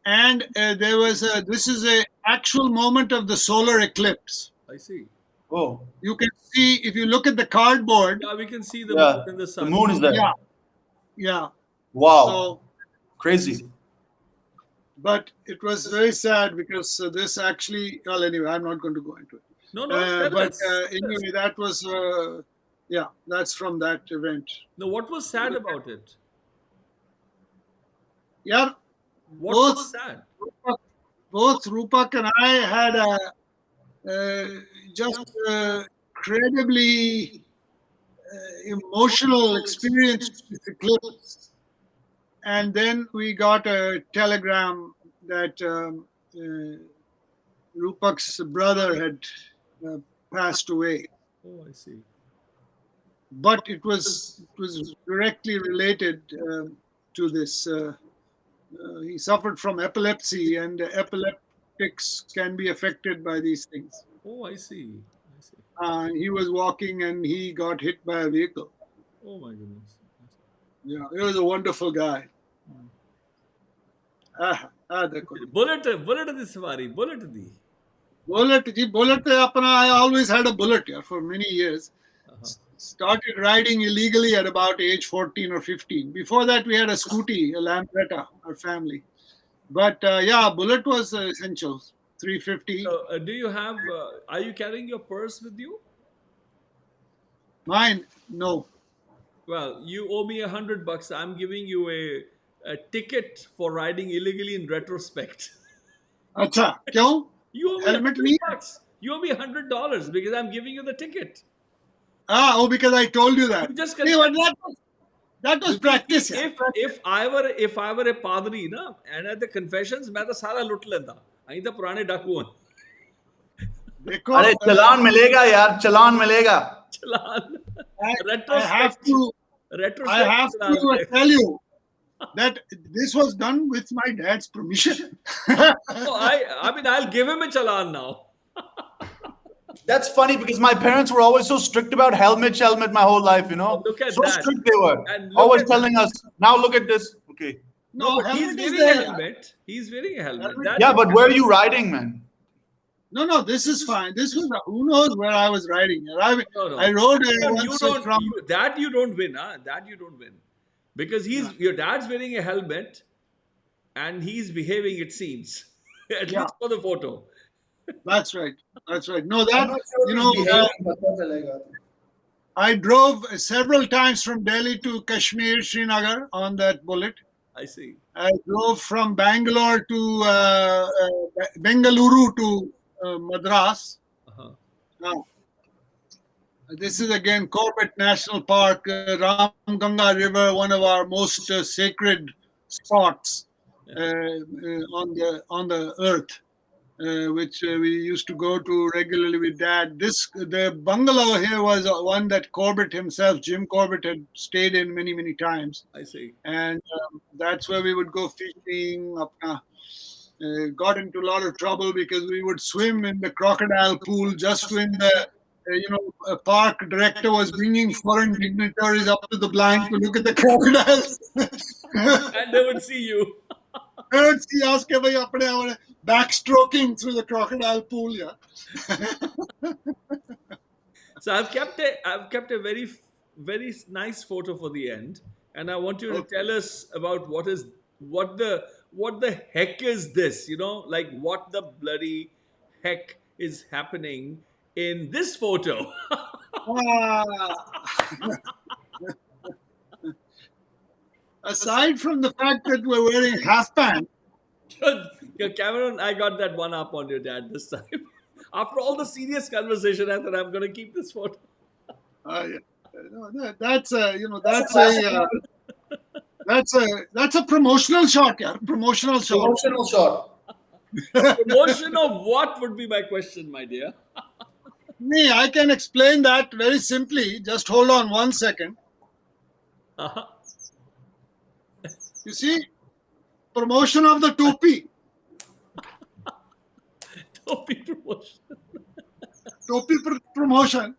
And there was this is a actual moment of the solar eclipse. I see. Oh. You can see, if you look at the cardboard. Yeah, we can see the moon in the sun. The moon is there. Yeah. Wow. So, crazy. But it was very sad because this actually, well, anyway, I'm not going to go into it. No, but anyway, that was, that's from that event. No, what was sad about it? Yeah. What was sad? Both Rupak and I had just incredibly emotional experience with the eclipse. And then we got a telegram that Rupak's brother had passed away. Oh, I see. But it was directly related to this. He suffered from epilepsy, and epileptics can be affected by these things. Oh, I see. He was walking and he got hit by a vehicle. Oh my goodness. Yeah, he was a wonderful guy. Bullet di sawari, bullet di. Bullet I always had a bullet for many years. Started riding illegally at about age 14 or 15. Before that, we had a scooty, a Lambretta, our family. But bullet was essential. 350. So, do you have? Are you carrying your purse with you? Mine, no. Well, you owe me $100. I'm giving you a ticket for riding illegally in retrospect. Acha, kyun? You owe me $100. You owe me $100 because I'm giving you the ticket. Because I told you that. You just that was practice. If I were a padri, na, and at the confessions, मैं तो सारा लुट लेता. अहीं तो पुराने डाकू हैं. देखो, अरे चालान मिलेगा यार, चालान मिलेगा. Chalan. I have to tell you that this was done with my dad's permission. Oh, I mean, I'll give him a chalan now. That's funny because my parents were always so strict about helmet my whole life, you know. Oh, look at so that. strict they were. And look Always at telling us, now look at this. Okay. No, but he's helmet is wearing a there. helmet. He's wearing a helmet. Helmet. That- Yeah, but where are you riding, man? No, this is fine. This was who knows where I was riding. No. I rode No, once you don't. from. That you don't win, huh? That you don't win, because your dad's wearing a helmet, and he's behaving. It seems, at least for the photo. That's right. No, I'm that not sure you if know. he's behaving, but that's illegal. I drove several times from Delhi to Kashmir, Srinagar on that bullet. I see. I drove from Bangalore to Bengaluru to Madras. Uh-huh. Now, this is again Corbett National Park, Ram Ganga River, one of our most sacred spots on the earth, which we used to go to regularly with Dad. The bungalow here was one that Corbett himself, Jim Corbett, had stayed in many times. I see. And that's where we would go fishing. Got into a lot of trouble because we would swim in the crocodile pool just when the park director was bringing foreign dignitaries up to the blind to look at the crocodiles. And they would see you. I would see us backstroking through the crocodile pool. Yeah. So I've kept a very nice photo for the end, and I want you to tell us about what the heck is this? Like what the bloody heck is happening in this photo? Aside from the fact that we're wearing half pants. Cameron, I got that one up on your dad this time. After all the serious conversation, I thought I'm going to keep this photo. That's a promotional shot, yeah. Promotional shot. Promotion of what would be my question, my dear? Me, I can explain that very simply. Just hold on 1 second. Uh-huh. You see, promotion of the topi. Topi promotion. Topi promotion.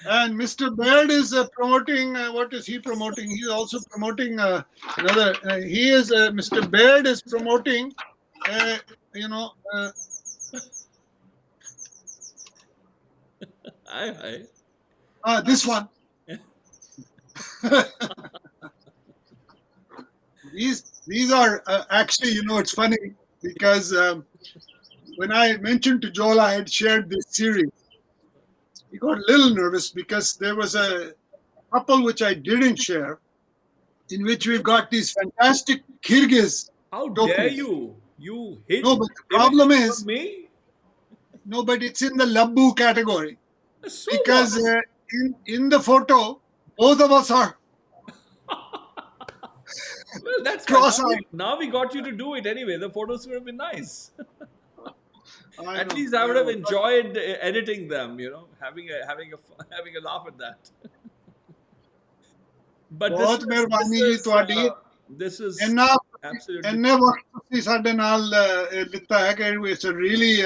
And Mr. Baird is promoting, what is he promoting? He's also promoting another, Mr. Baird is promoting, Hi. This one. These are actually, it's funny because when I mentioned to Joel I had shared this series, he got a little nervous because there was a couple which I didn't share, in which we've got these fantastic Kyrgyz. How dare you? You hit. No, but the problem is me. No, but it's in the Labbu category So because in the photo, both of us are. Well, that's cross-eyed. Now we got you to do it anyway. The photos would have been nice. At know, least I would have enjoyed editing them. Having a laugh at that. But this is absolutely. It's a really.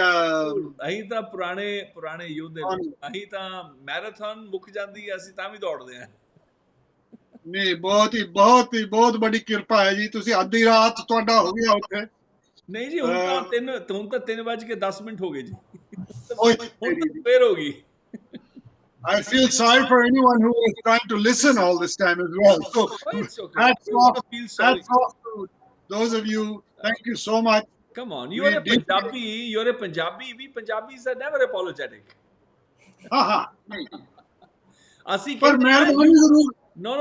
ਅਸੀਂ ਤਾਂ ਪੁਰਾਣੇ ਯੁੱਧ ਦੇ ਅਸੀਂ ਤਾਂ marathon ਮੁੱਕ ਜਾਂਦੀ ਹੈ ਅਸੀਂ ਤਾਂ ਵੀ ਦੌੜਦੇ ਹਾਂ ਨਹੀਂ ਬਹੁਤ ਬੜੀ ਕਿਰਪਾ ਹੈ ਜੀ ਤੁਸੀਂ ਅੱਧੀ ਰਾਤ ਤੁਹਾਡਾ ਹੋ ਗਿਆ ਉੱਥੇ ਨਹੀਂ ਜੀ ਹੁਣ ਤਾਂ 3:10 ਹੋ ਗਏ ਜੀ ਹੁਣ ਤਾਂ ਫੇਰ ਹੋ ਗਈ I feel sorry for anyone who is trying to listen all this time as well. So hats off to those of you. Thank you so much. Come on, you're a Punjabi. We Punjabis are never apologetic. No,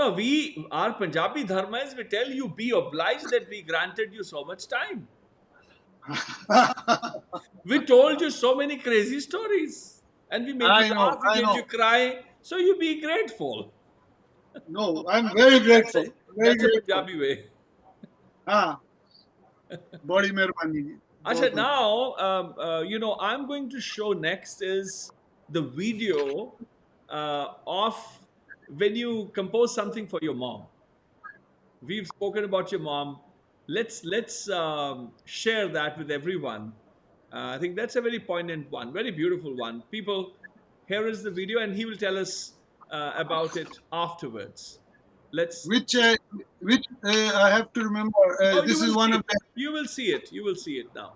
our Punjabi dharma is we tell you be obliged that we granted you so much time. We told you so many crazy stories. And we made you laugh, we made you cry. So you be grateful. No, I'm very grateful. That's a Punjabi way. Body meherbani. Acha, now, I'm going to show next is the video of when you compose something for your mom. We've spoken about your mom. Let's share that with everyone. I think that's a very poignant one, very beautiful one. People, here is the video, and he will tell us about it afterwards. Let's. Which I have to remember. Oh, This is one of the. you will see it. You will see it now.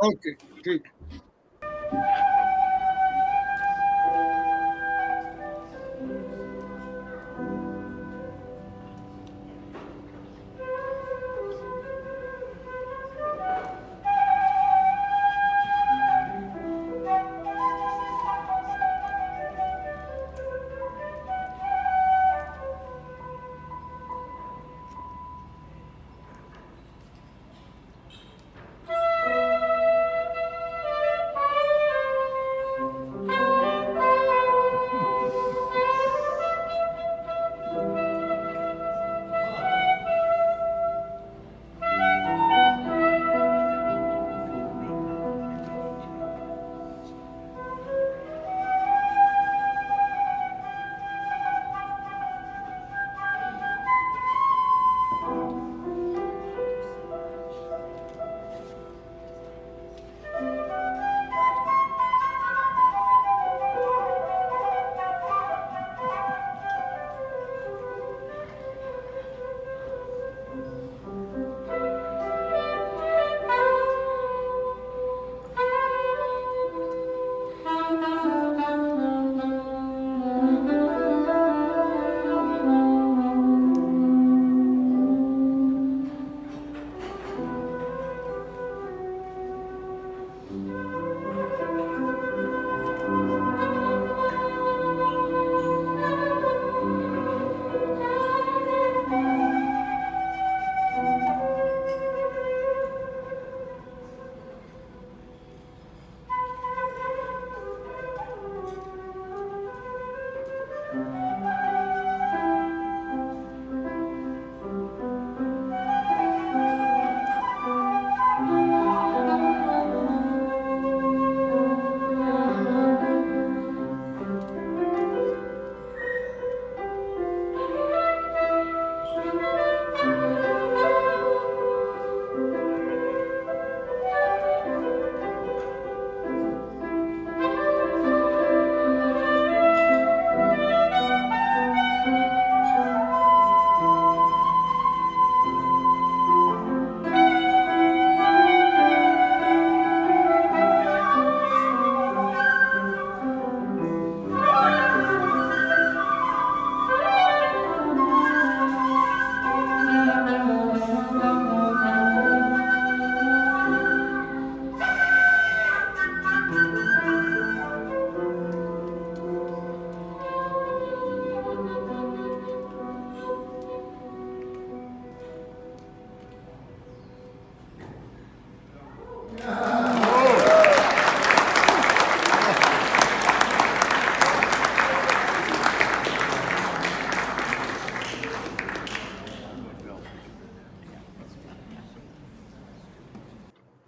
Okay, great.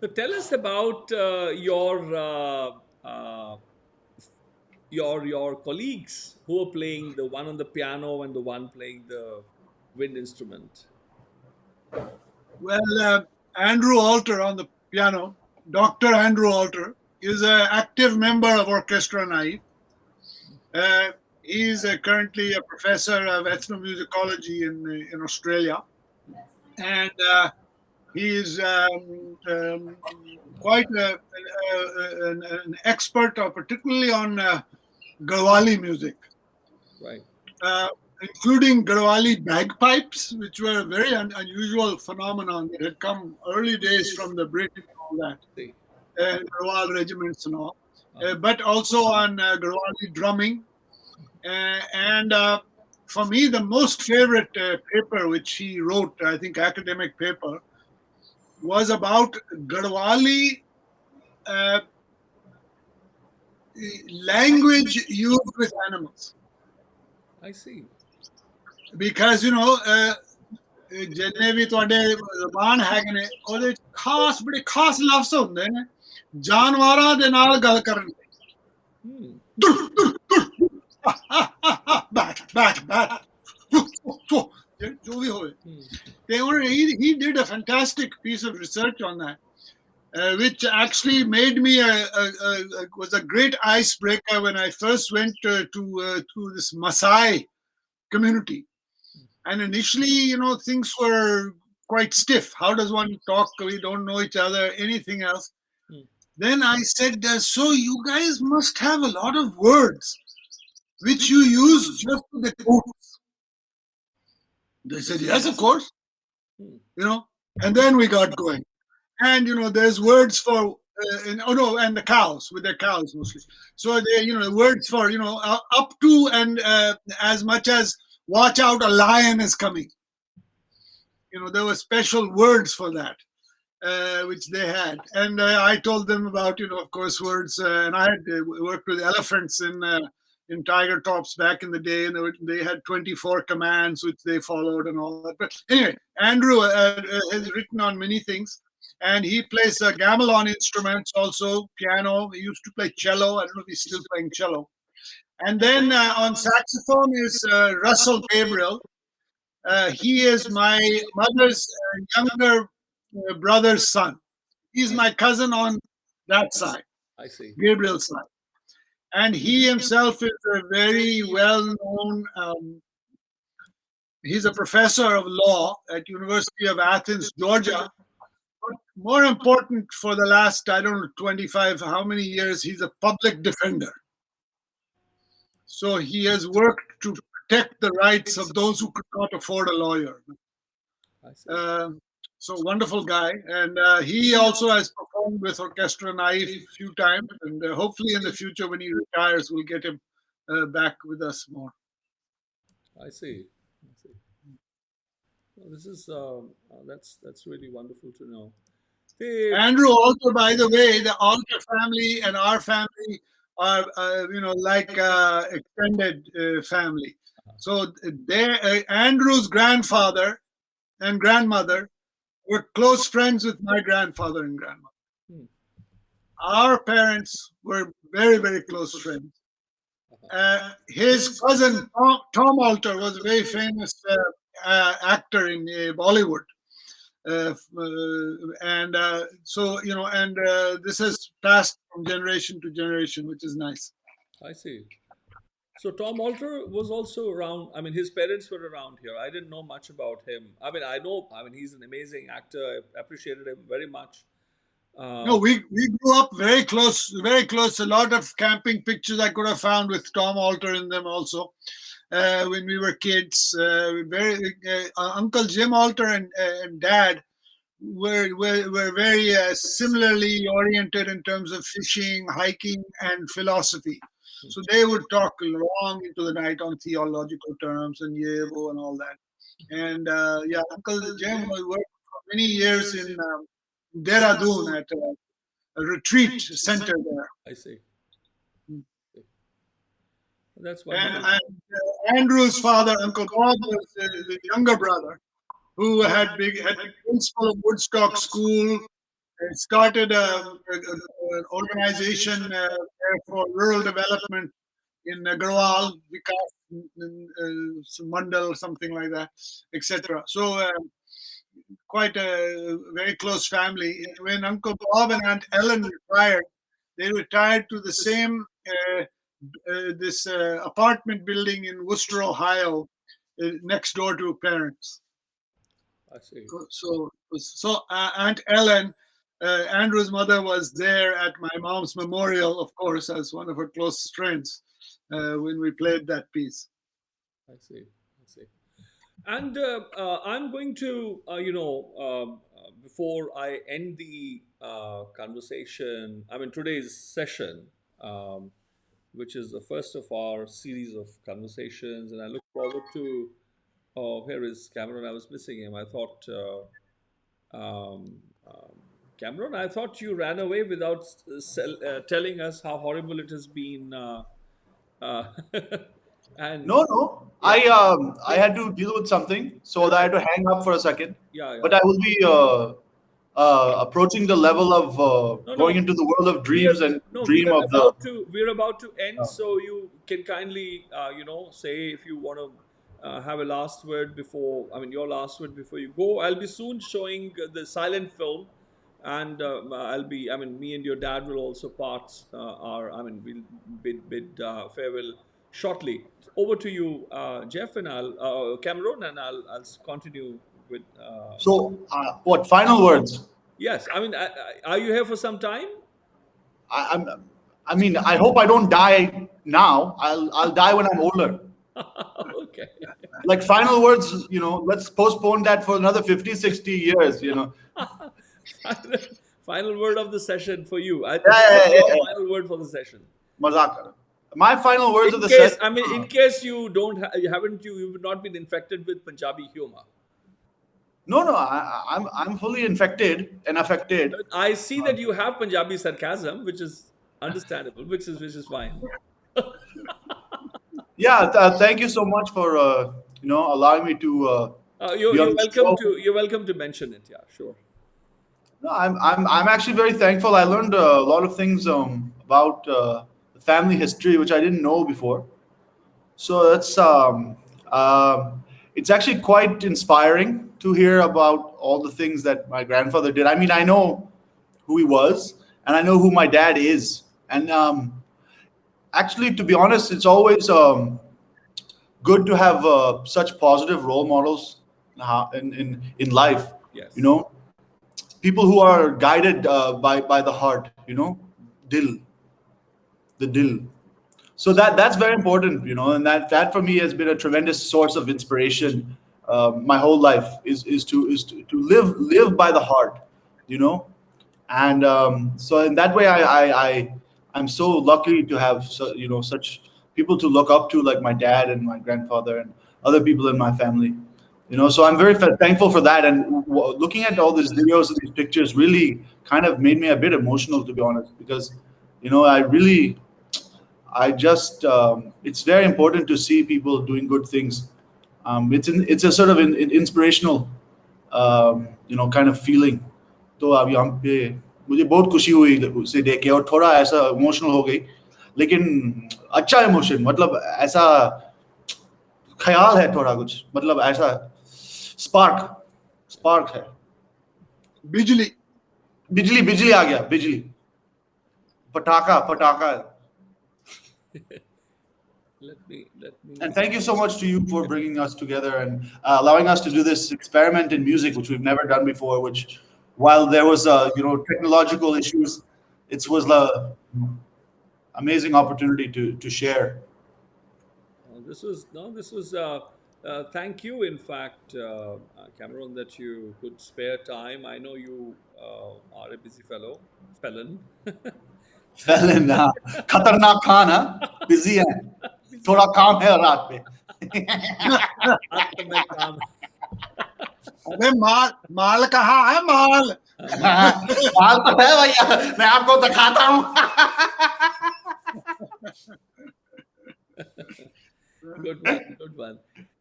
So tell us about your colleagues who are playing, the one on the piano and the one playing the wind instrument. Well, Andrew Alter on the piano, Dr. Andrew Alter, is an active member of Orchestra naïF. He is currently a professor of ethnomusicology in Australia, and he is quite an expert, particularly on Garhwali music. Right. Including Garhwali bagpipes, which were a very unusual phenomenon that had come early days from the British and all that, Garhwal regiments and all, but also on Garhwali drumming. And for me, the most favorite paper which he wrote, I think academic paper, was about Garhwali language used with animals. I see. Because, ਜਿੰਨੇ ਵੀ ਤੁਹਾਡੇ ਜ਼ਬਾਨ ਹੈਗੇ ਨੇ ਉਹਦੇ ਖਾਸ ਬੜੇ ਖਾਸ ਲਫ਼ਜ਼ ਹੁੰਦੇ ਨੇ ਜਾਨਵਰਾਂ ਦੇ ਨਾਲ ਗੱਲ ਕਰਨ ਬੈਠ ਬੈਠ ਬੈਠ ਜੋ ਵੀ ਹੋਵੇ ਤੇ ਹੁਣ he did a fantastic piece of research on that which actually made me was a great icebreaker when I first went to this Maasai community. And initially, you know, things were quite stiff. How does one talk? We don't know each other, anything else. Then I said, so you guys must have a lot of words which you use just for the quotes. They said, yes, of course. You know, and then we got going. And, you know, there's words for, and the cows, with their cows mostly. So, they, you know, words for, you know, up to and as much as watch out, a lion is coming. You know, there were special words for that, which they had. And I told them about, you know, of course, words. And I had worked with elephants in tiger tops back in the day, and they had 24 commands which they followed and all that. But anyway, Andrew has written on many things. And he plays gamelan instruments also, piano. He used to play cello. I don't know if he's still playing cello. And then on saxophone is Russell Gabriel. He is my mother's younger brother's son. He's my cousin on that side, I see. Gabriel's side. And he himself is a very well-known, he's a professor of law at University of Athens, Georgia. But more important, for the last, I don't know, 25, how many years, he's a public defender. So he has worked to protect the rights of those who could not afford a lawyer. I see. So wonderful guy. And he also has performed with Orchestra naïF a few times. And hopefully in the future, when he retires, we'll get him back with us more. I see. Well, this is that's really wonderful to know. Andrew, also, by the way, the Alter family and our family are, you know, like extended family. So Andrew's grandfather and grandmother were close friends with my grandfather and grandmother. Our parents were very, very close friends. His cousin, Tom Alter, was a very famous actor in Bollywood. So, you know, and this has passed from generation to generation, which is nice. I see. So Tom Alter was also around. I mean, his parents were around here. I didn't know much about him. I mean, he's an amazing actor. I appreciated him very much. No, we grew up very close, very close. A lot of camping pictures I could have found with Tom Alter in them also. When we were kids, Uncle Jim Alter and Dad were very similarly oriented in terms of fishing, hiking, and philosophy. So they would talk long into the night on theological terms and Yevo and all that. And yeah, Uncle Jim worked for many years in Dehradun at a retreat center there. I see. That's wonderful. And Andrew's father, Uncle Bob, was the younger brother who had the principal of Woodstock School, started an organization for rural development in Garhwal, Vikas Mandal, something like that, etc. So quite a very close family. When Uncle Bob and Aunt Ellen retired, they retired to the same this apartment building in Worcester, Ohio, next door to parents. I see. So Aunt Ellen, Andrew's mother, was there at my mom's memorial, of course, as one of her close friends when we played that piece. I see. And I'm going to, before I end the conversation, I mean, today's session, which is the first of our series of conversations, and I look forward to. Oh, here is Cameron. I was missing him. I thought, Cameron, I thought you ran away without telling us how horrible it has been And No. I had to deal with something, so that I had to hang up for a second. yeah. But I will be approaching the level of going into the world of dreams and dream of the. We're about to end, so you can kindly say if you want to have a last word before. I mean, your last word before you go. I'll be soon showing the silent film, and me and your dad will also part we'll bid farewell shortly. Over to you, Jeff, and I'll Cameron, and I'll continue with. So, what final words? Yes, I mean, are you here for some time? I hope I don't die now. I'll die when I'm older. Okay. Like final words, let's postpone that for another 50, 60 years, Final word of the session for you. Final word for the session. Mazak. My final words of the session. session. I mean, in case you you've not been infected with Punjabi humor. No, I'm fully infected and affected. I see that you have Punjabi sarcasm, which is understandable, which is fine. Yeah, thank you so much for allowing me to. You're welcome to mention it. Yeah, sure. No, I'm actually very thankful. I learned a lot of things about the family history, which I didn't know before. So that's it's actually quite inspiring to hear about all the things that my grandfather did. I mean, I know who he was, and I know who my dad is. And actually, to be honest, it's always good to have such positive role models in life. Yes. People who are guided by the heart. The dil. So that's very important. And that for me has been a tremendous source of inspiration. My whole life is to live by the heart. And so in that way, I'm so lucky to have such people to look up to, like my dad and my grandfather and other people in my family. So I'm very thankful for that. And looking at all these videos and these pictures really kind of made me a bit emotional, to be honest, because it's very important to see people doing good things. It's a sort of an inspirational kind of feeling. तो अब यहाँ पे मुझे बहुत खुशी हुई उसे देख के और थोड़ा ऐसा इमोशनल हो गई, लेकिन अच्छा इमोशन, मतलब ऐसा ख्याल है थोड़ा कुछ, मतलब ऐसा स्पार्क है. बिजली आ गया, बिजली पटाखा. Let me. And thank you so much to you for bringing us together and allowing us to do this experiment in music, which we've never done before. Which, while there was technological issues, it was an amazing opportunity to share. This was. Thank you, in fact, Cameron, that you could spare time. I know you are a busy felon. Felon, खतरनाक Khan, busy है, थोड़ा काम है रात पे. अबे माल कहाँ है माल? माल तो है भैया, मैं आपको दिखाता हूँ. Good one.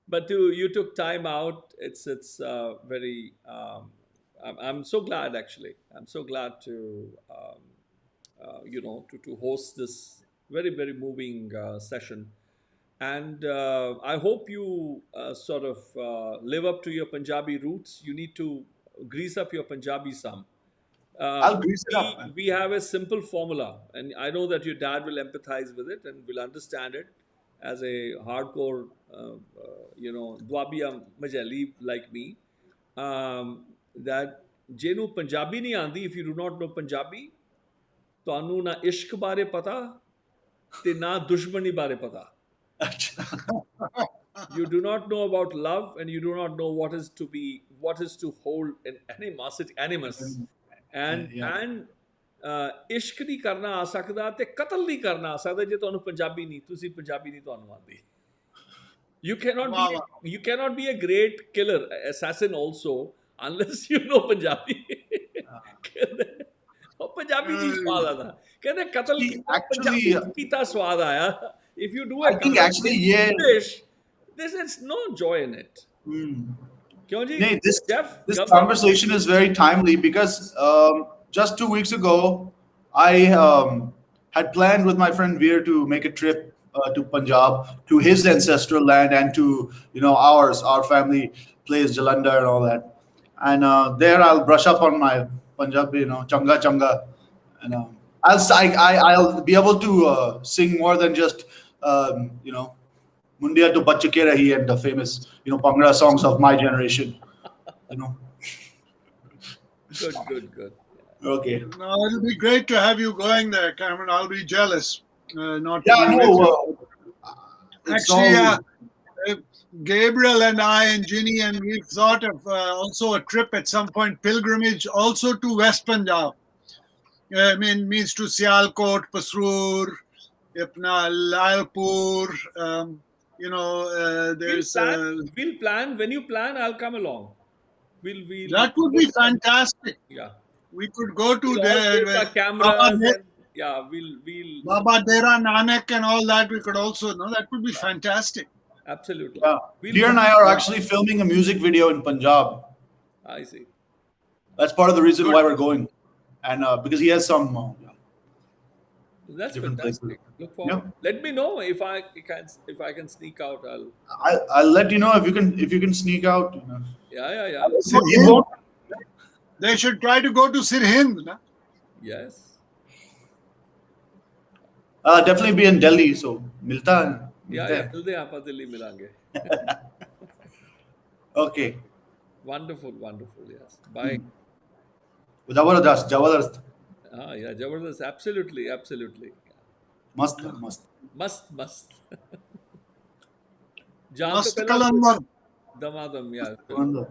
But you took time out. It's very. I'm so glad, actually. I'm so glad to host this very, very moving session. And I hope you sort of live up to your Punjabi roots. You need to grease up your Punjabi some. I'll grease it up. Man. We have a simple formula, and I know that your dad will empathize with it and will understand it as a hardcore, Dwabiya Majali like me. That jenu Punjabi nahi aandi, if you do not know Punjabi, ਤੁਹਾਨੂੰ ਨਾ ਇਸ਼ਕ ਬਾਰੇ ਪਤਾ ਤੇ ਨਾ ਦੁਸ਼ਮਣੀ ਬਾਰੇ ਪਤਾ. You do not know about love, and you do not know what is to hold an animus. And ਇਸ਼ਕ ਨਹੀਂ ਕਰਨਾ ਆ ਸਕਦਾ ਤੇ ਕਤਲ ਨਹੀਂ ਕਰਨਾ ਆ ਸਕਦਾ ਜੇ ਤੁਹਾਨੂੰ ਪੰਜਾਬੀ ਨਹੀਂ, ਤੁਸੀਂ ਪੰਜਾਬੀ ਨਹੀਂ ਤੁਹਾਨੂੰ ਆਉਂਦੀ. You cannot be a great killer, assassin also, unless you know Punjabi. ਉਹ ਪੰਜਾਬੀ ਜੀ ਸਵਾਦ ਆਦਾ, ਕਹਿੰਦੇ ਕਤਲ ਪੰਜਾਬੀ ਕੀਤਾ ਸਵਾਦ ਆਇਆ if you do I a think actually, yeah. English, there's no joy in it. क्यों जी? Nee, this Jeff, conversation is very timely because just 2 weeks ago, I had planned with my friend Veer to make a trip to Punjab, to his ancestral land, and to ours. Our family plays Jalandhar and all that. And there I'll brush up on my Punjabi, changa changa, and I'll be able to sing more than just Mundia to Bach Ke Rahi and the famous Bhangra songs of my generation. Good. Okay. No, it'll be great to have you going there, Cameron. I'll be jealous. Not to Yeah, be with you. no. Actually, Gabriel and I and Ginny, and we've thought of also a trip at some point, pilgrimage also to West Punjab. Means to Sialkot, Pasroor, Ipna, Lalpur. There's. We'll plan. When you plan, I'll come along. We'll That would be fantastic. Yeah. We could go to We'll all there. take our cameras and we'll Baba Dera Nanak and all that. We could also that would be fantastic. absolutely. Yeah. Veer and I are actually filming a music video in Punjab. I see. That's part of the reason why we're going, and because he has some. That's Different fantastic. places. Look forward. Let me know if I can sneak out. I'll let you know if you can sneak out. Yeah. You won't. They should try to go to Sirhind. Na? Yes. Definitely be in Delhi. So milta. Yeah. Till the aapa Delhi milange. Okay. Wonderful. Yes. Bye. Jabardast. Yeah. Jabardast. Absolutely. Mast. Must. Mast Kalandar. Damadam. Yeah. Kalandar.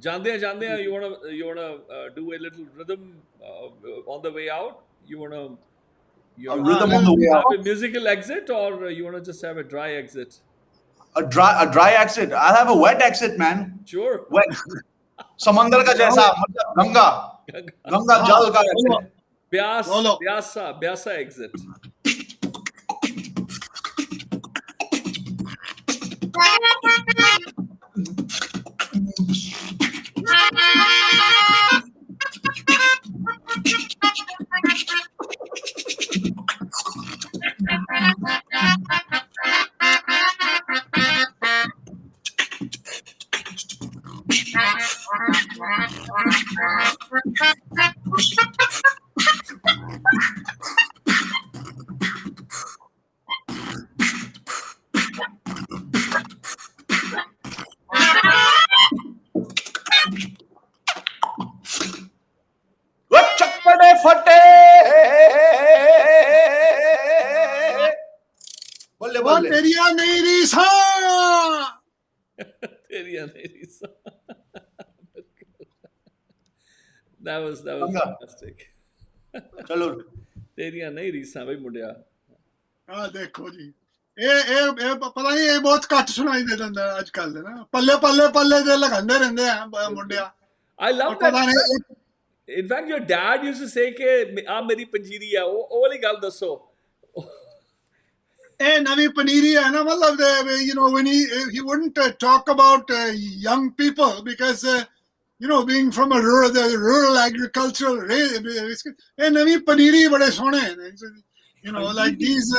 Jandya, you wanna do a little rhythm on the way out? You wanna Rhythm on the way have out. a musical exit, or you wanna just have a dry exit? A dry exit. I'll have a wet exit, man. Sure. Wet. Samandar ka jaisa. Ganga jal ka exit. Byasa exit. Chakpade fate. Balle Oh, balle. Teriya nahi risa. That was fantastic. Chalo. तेरियां नहीं रीसा भाई मुंडिया. देखो जी ये पता नहीं ये बहुत घट सुनाई दे दिंदा आजकल ना पल्ले दे लगांदे रहंदे हैं मुंडिया. I love that. In fact, your dad used to say कि आ मेरी पंजीरी है वो वाली गल दसो. ए नवी पनीरी है ना मतलब when he wouldn't talk about young people because being from a rural agricultural नवी पनीरी बड़े सोने हैं like these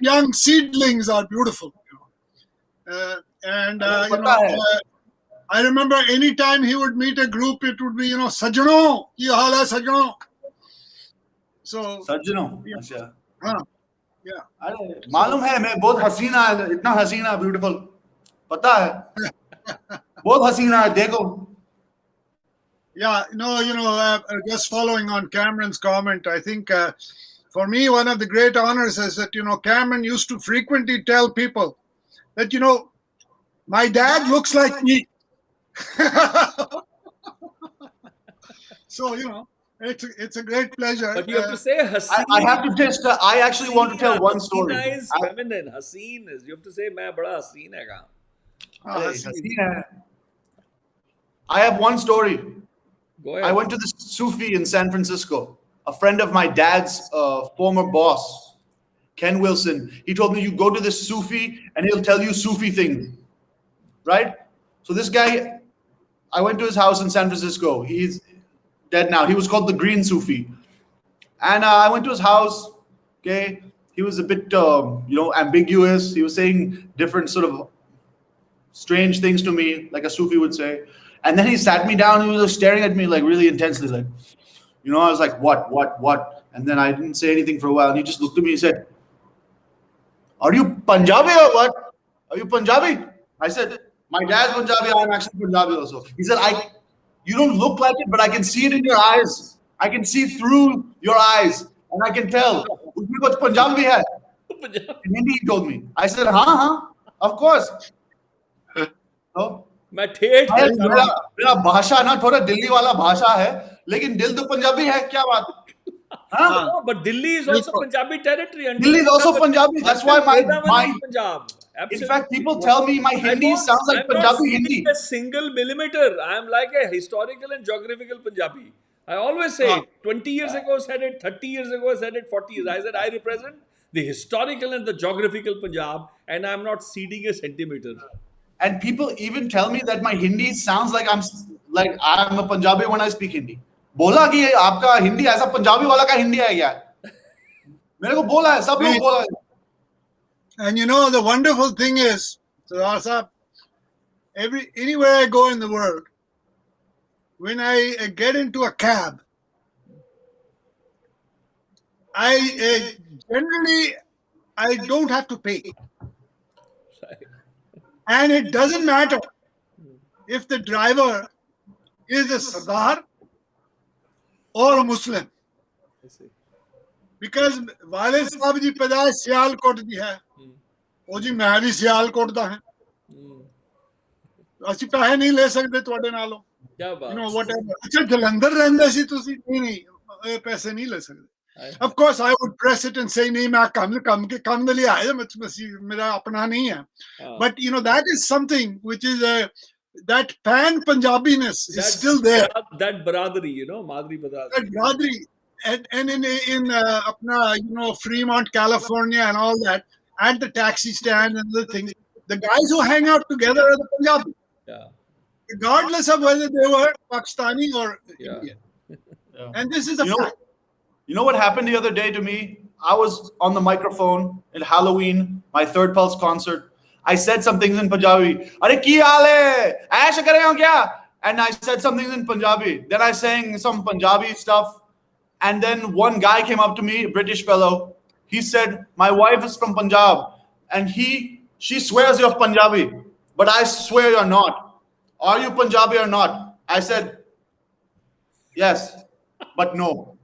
young seedlings are beautiful and I remember any time he would meet a group it would be sajno ki haal hai sajno so Sajno. अच्छा. हाँ yeah अरे मालूम है मैं बहुत हसीना है इतना हसीना ब्यूटीफुल पता है बहुत हसीना है देखो. Yeah, just following on Cameron's comment, I think for me, one of the great honors is that, Cameron used to frequently tell people that, my dad looks like me. So, it's a great pleasure. But you have to say Haseen. I have to just I actually want to tell one story. Haseen is feminine. Haseen is. You have to say मैं बड़ा हसीन है का. हसीन है. I have one story. Go ahead. I went to this Sufi in San Francisco. A friend of my dad's former boss Ken Wilson. He told me, you go to this Sufi and he'll tell you Sufi things, right? So this guy, I went to his house in San Francisco. He's dead now. He was called the Green Sufi. And I went to his house, okay? He was a bit, ambiguous. He was saying different sort of strange things to me, like a Sufi would say. And then he sat me down. He was staring at me like really intensely, like, I was like, what? And then I didn't say anything for a while. And he just looked at me and said, are you Punjabi or what? Are you Punjabi? I said, my dad's Punjabi. I'm actually Punjabi also. He said, you don't look like it, but I can see it in your eyes. I can see through your eyes. And I can tell. Usme kuch Punjabi hai. In Hindi he told me. I said, हाँ, of course. So, मेरा भाषा ना थोड़ा दिल्ली वाला भाषा है, लेकिन दिल तो पंजाबी है, क्या बात है? No, but Delhi is also Punjabi territory. And Delhi is also Punjabi. That's why my Punjab. In fact, people tell me my Hindi sounds like Punjabi Hindi. A single millimeter. I am like a historical and geographical Punjabi. I always say 20 years ago said it, 30 years ago said it, 40 years. I said I represent the historical and the geographical Punjab, and I am not ceding a centimeter. And people even tell me that my Hindi sounds like I'm a Punjabi when I speak Hindi. बोला कि आपका हिंदी ऐसा पंजाबी वाला का हिंदी है क्या? मेरे को बोला है, सब लोग बोला है. And the wonderful thing is, Sardar Sahab, anywhere I go in the world, when I get into a cab, I generally don't have to pay. And it doesn't matter if the driver is a Sardar or a Muslim. Because वाले साहब जी पैदाइश सियालकोट दी है, वो जी मैं भी सियालकोट दा है, ਅਸੀਂ ਪੈਸੇ ਨਹੀਂ ਲੈ ਸਕਦੇ ਤੁਹਾਡੇ ਨਾਲੋਂ, whatever. अच्छा जलंधर रहंदा सी ਤੁਸੀਂ, नहीं पैसे नहीं ले सकते. Of course I would press it and say नहीं, मैं काम के लिए आया, मेरा अपना नहीं है. But that is something which is that pan Punjabiness is still there. That Baradari, Madri Baradari. That Baradari. And in apna, Fremont, California and all that, at the taxi stand and the things, the guys who hang out together are the Punjabi. Yeah. Regardless of whether they were Pakistani or Indian. Yeah. And this is a fact. You know what happened the other day to me? I was on the microphone at Halloween, my Third Pulse concert. I said some things in Punjabi. Are ki haal hai? Aisha kar rahe ho kya? And I said some things in Punjabi. Then I sang some Punjabi stuff. And then one guy came up to me, a British fellow. He said, my wife is from Punjab. And she swears you're Punjabi. But I swear you're not. Are you Punjabi or not? I said, yes, but no.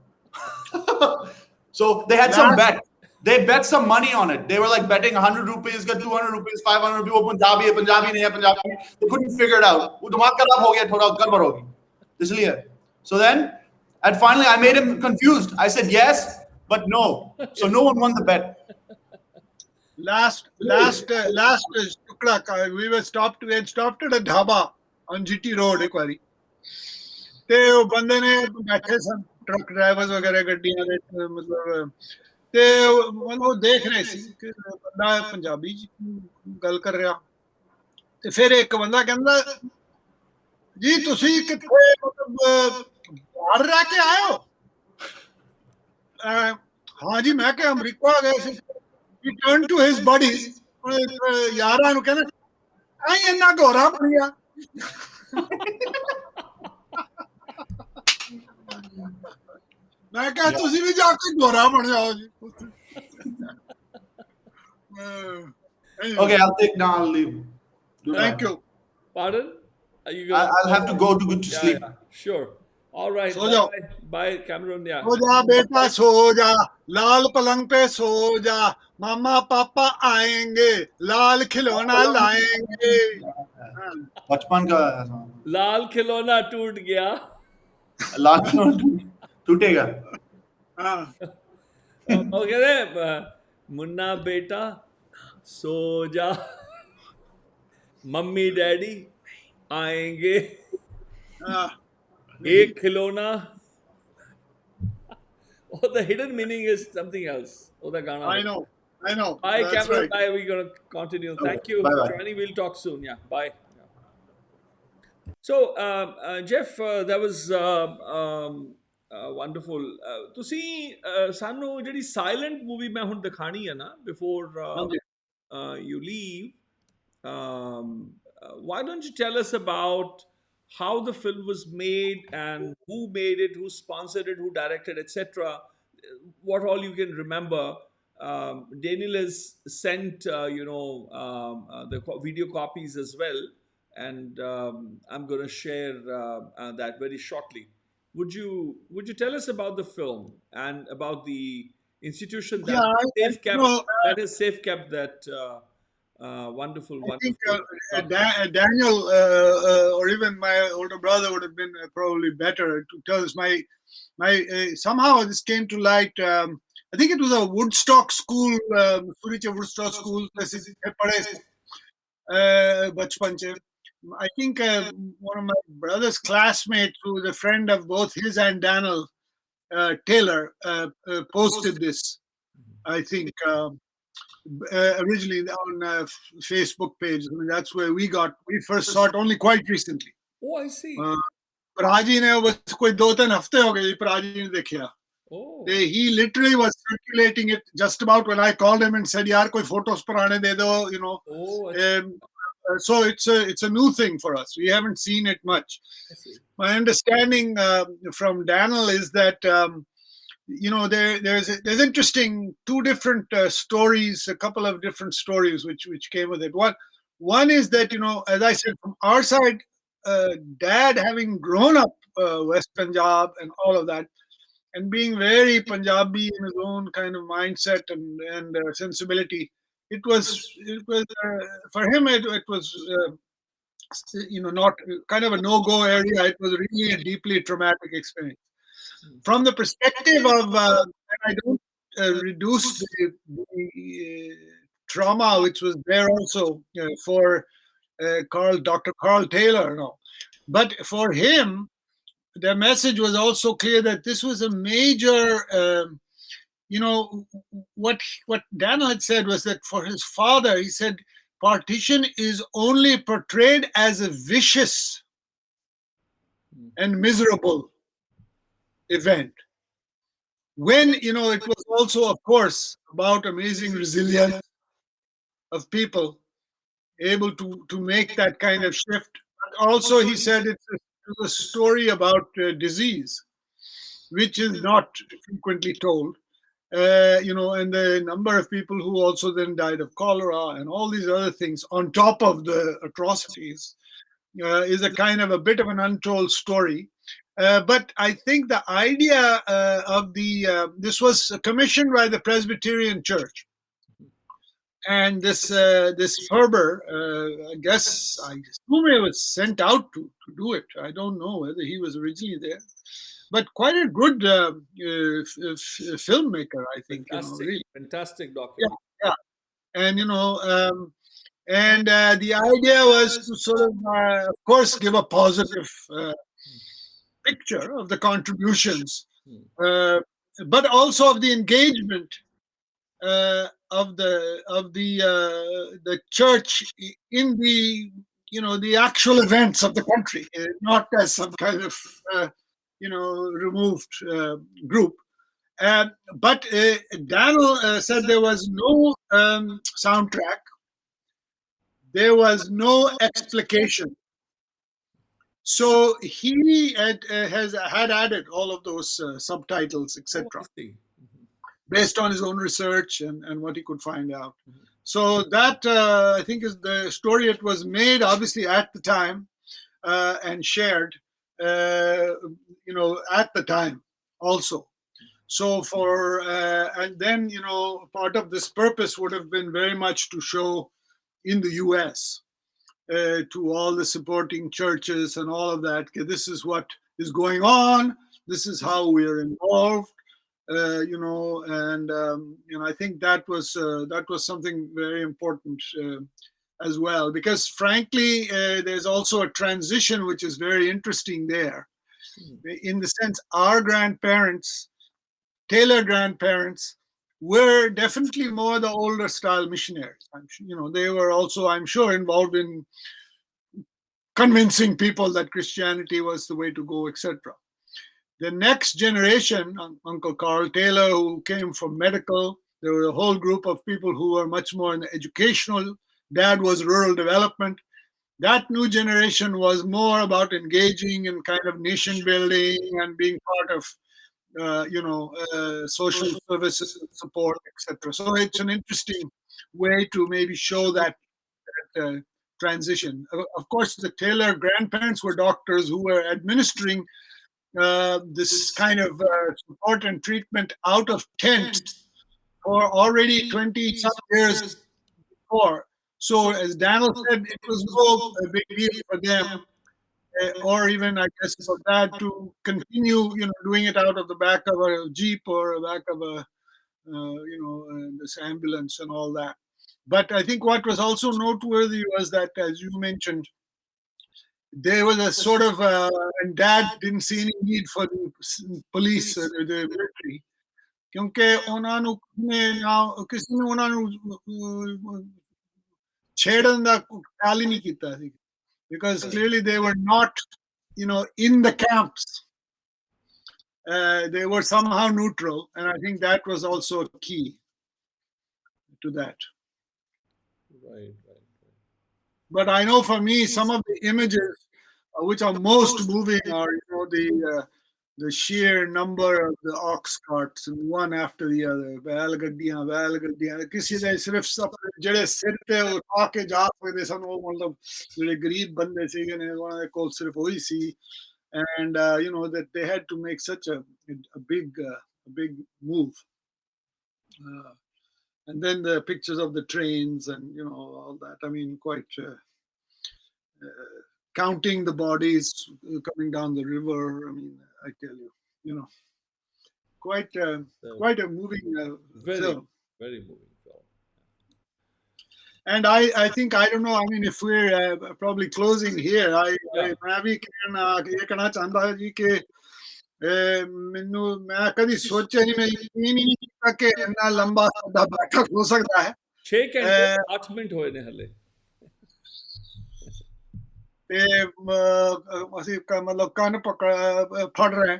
So they had some bet. They bet some money on it. They were like betting 100 rupees, 200 rupees, 500 rupees. Punjabi hai, Punjabi nahi hai, Punjabi. They couldn't figure it out. वो दिमाग खराब हो गया, थोड़ा गड़बड़ होगी. इसलिए. So then, and finally I made him confused. I said yes, but no. So no one won the bet. Last Shukla, we had stopped at a dhaba on GT Road एक बारी. ते वो बंदे ने बैठे सन ट्रक ड्राइवर्स वगैरह गड्डियां दे, मतलब ते वो देख रहे सी कि बंदा पंजाबी गल कर रहा. ते फिर एक बंदा कहंदा जी तुसी किथे मतलब बाहर रह के आए हो? हाँ जी, मैं क्या अमेरिका गए सी. He turned to his buddies, यारां नु कहना आई इन्ना गोरा बन गया. मैं क्या तुसी भी जाके गोरा बन जाओ जी. Okay, I'll leave. Thank you. Pardon? Are you going? I'll have to go to sleep. Yeah. Sure. All right. सो जाओ. Bye, Cameron. Yeah. सो जा बेटा, सो जा, लाल पलंग पे सो जा, मामा पापा आएंगे, लाल खिलौना लाएंगे. बचपन का लाल खिलौना टूट गया. लाल खिलौना टूटेगा. Okay, मुन्ना बेटा सो जा, मम्मी डैडी आएंगे, एक खिलौना. Oh, the hidden meaning is something else. Oh, the Ghana. I know. I know. Bye, That's Cameron. right. Bye. We're gonna continue. Okay. Thank you Bye-bye. for joining. We'll talk soon. Yeah. Bye. So, Jeff, that was wonderful. ਤੁਸੀਂ ਸਾਨੂੰ ਜਿਹੜੀ silent movie ਮੈਂ ਹੁਣ ਦਿਖਾਣੀ ਹੈ ਨਾ before you leave. Why don't you tell us about how the film was made and who made it, who sponsored it, who directed, etc. What all you can remember. Daniel has sent, the video copies as well, and I'm going to share that very shortly. Would you tell us about the film and about the institution that has safe kept that wonderful, I think wonderful. Daniel or even my older brother would have been probably better to tell us. Somehow this came to light. I think it was a Woodstock school, Mussoorie Woodstock school. I think one of my brother's classmates, who was a friend of both his and Daniel Taylor, posted this. I think originally on Facebook page. I mean, that's where we first saw it only quite recently. Oh, I see. Praji ne was koi 2-3 hafte ho gaye Praji ne dekhiya. Oh. He literally was circulating it just about when I called him and said, "Yaar, koi photos purane de do," you know. Oh, so it's a new thing for us. We haven't seen it much. My understanding from Daniel is that there's interesting 2 different stories, a couple of different stories which came with it. One is that, as I said, from our side, Dad having grown up West Punjab and all of that, and being very Punjabi in his own kind of mindset and sensibility, it was for him it was not kind of a no-go area. It was really a deeply traumatic experience. From the perspective of, and I don't reduce the trauma which was there also for Dr. Carl Taylor, no, but for him, the message was also clear that this was a major, what Daniel had said was that for his father, he said, partition is only portrayed as a vicious and miserable event. When, it was also, of course, about amazing resilience of people able to make that kind of shift. But also, he said it's a story about disease, which is not frequently told. And the number of people who also then died of cholera and all these other things on top of the atrocities is a kind of a bit of an untold story. But I think the idea of this was commissioned by the Presbyterian Church. And this Ferber, I assume he was sent out to do it. I don't know whether he was originally there. But quite a good filmmaker, I think. Fantastic, really. Fantastic document. Yeah. And, the idea was to sort of course, give a positive picture of the contributions, but also of the engagement of the church in the actual events of the country, not as some kind of removed group. But Daniel said there was no soundtrack, there was no explication. So he had added all of those subtitles, etc., based on his own research and what he could find out. So that I think is the story. It was made obviously at the time and shared, at the time also. So and then part of this purpose would have been very much to show in the U.S. To all the supporting churches and all of that. This is what is going on. This is how we are involved. And I think that was something very important as well, because frankly, there's also a transition which is very interesting there, in the sense our grandparents, Taylor grandparents, were definitely more the older style missionaries. They were also, I'm sure, involved in convincing people that Christianity was the way to go, etc. The next generation, Uncle Carl Taylor, who came from medical, there were a whole group of people who were much more in the educational. Dad was rural development. That new generation was more about engaging in kind of nation building and being part of social services support, etc. So it's an interesting way to maybe show that transition. Of course, the Taylor grandparents were doctors who were administering this kind of support and treatment out of tents for already 20 some years before. So as Daniel said, it was no big deal for them, or even I guess for Dad to continue, doing it out of the back of a jeep or the back of a, this ambulance and all that. But I think what was also noteworthy was that, as you mentioned, there was a sort of, and Dad didn't see any need for the police, the military, ਕਿਉਂਕਿ ਉਹਨਾਂ ਨੂੰ ਕਿਸੇ ਨੇ ਉਹਨਾਂ ਨੂੰ ਛੇੜਨ ਦਾ ਖਿਆਲ ਹੀ ਨਹੀਂ ਕੀਤਾ ਸੀ, because clearly they were not, in the camps. They were somehow neutral, and I think that was also a key to that. Right. But I know for me, some of the images which are most moving are, the sheer number of the ox carts, and one after the other. बैल गड्डियां किसी ने सिर्फ सब ਜਿਹੜੇ ਸਿਰ ਤੇ ਉਠਾ ਕੇ ਜਾ ਸਕਦੇ ਸਨ, ਉਹ ਮਤਲਬ ਜਿਹੜੇ ਗਰੀਬ ਬੰਦੇ ਸੀਗੇ ਨੇ ਉਹਨਾਂ ਦੇ ਕੋਲ ਸਿਰਫ ਉਹੀ ਸੀ. And that they had to make such a big move. And then the pictures of the trains and all that. I mean, quite counting the bodies coming down the river. I mean, I tell you, quite a moving film. Very moving film. And I think, I don't know, I mean, if we're probably closing here, मैं भी ये कहना चाहता जी कि मैं कभी सोचा नहीं, मैं यकीन ही नहीं किया कि इतना लंबा सादा बैठक हो सकता है. 6 घंटे 8 मिनट होए ने हले. ਤੇ ਅਸੀਂ ਮਤਲਬ ਕੰਨ ਫੜ ਰਹੇ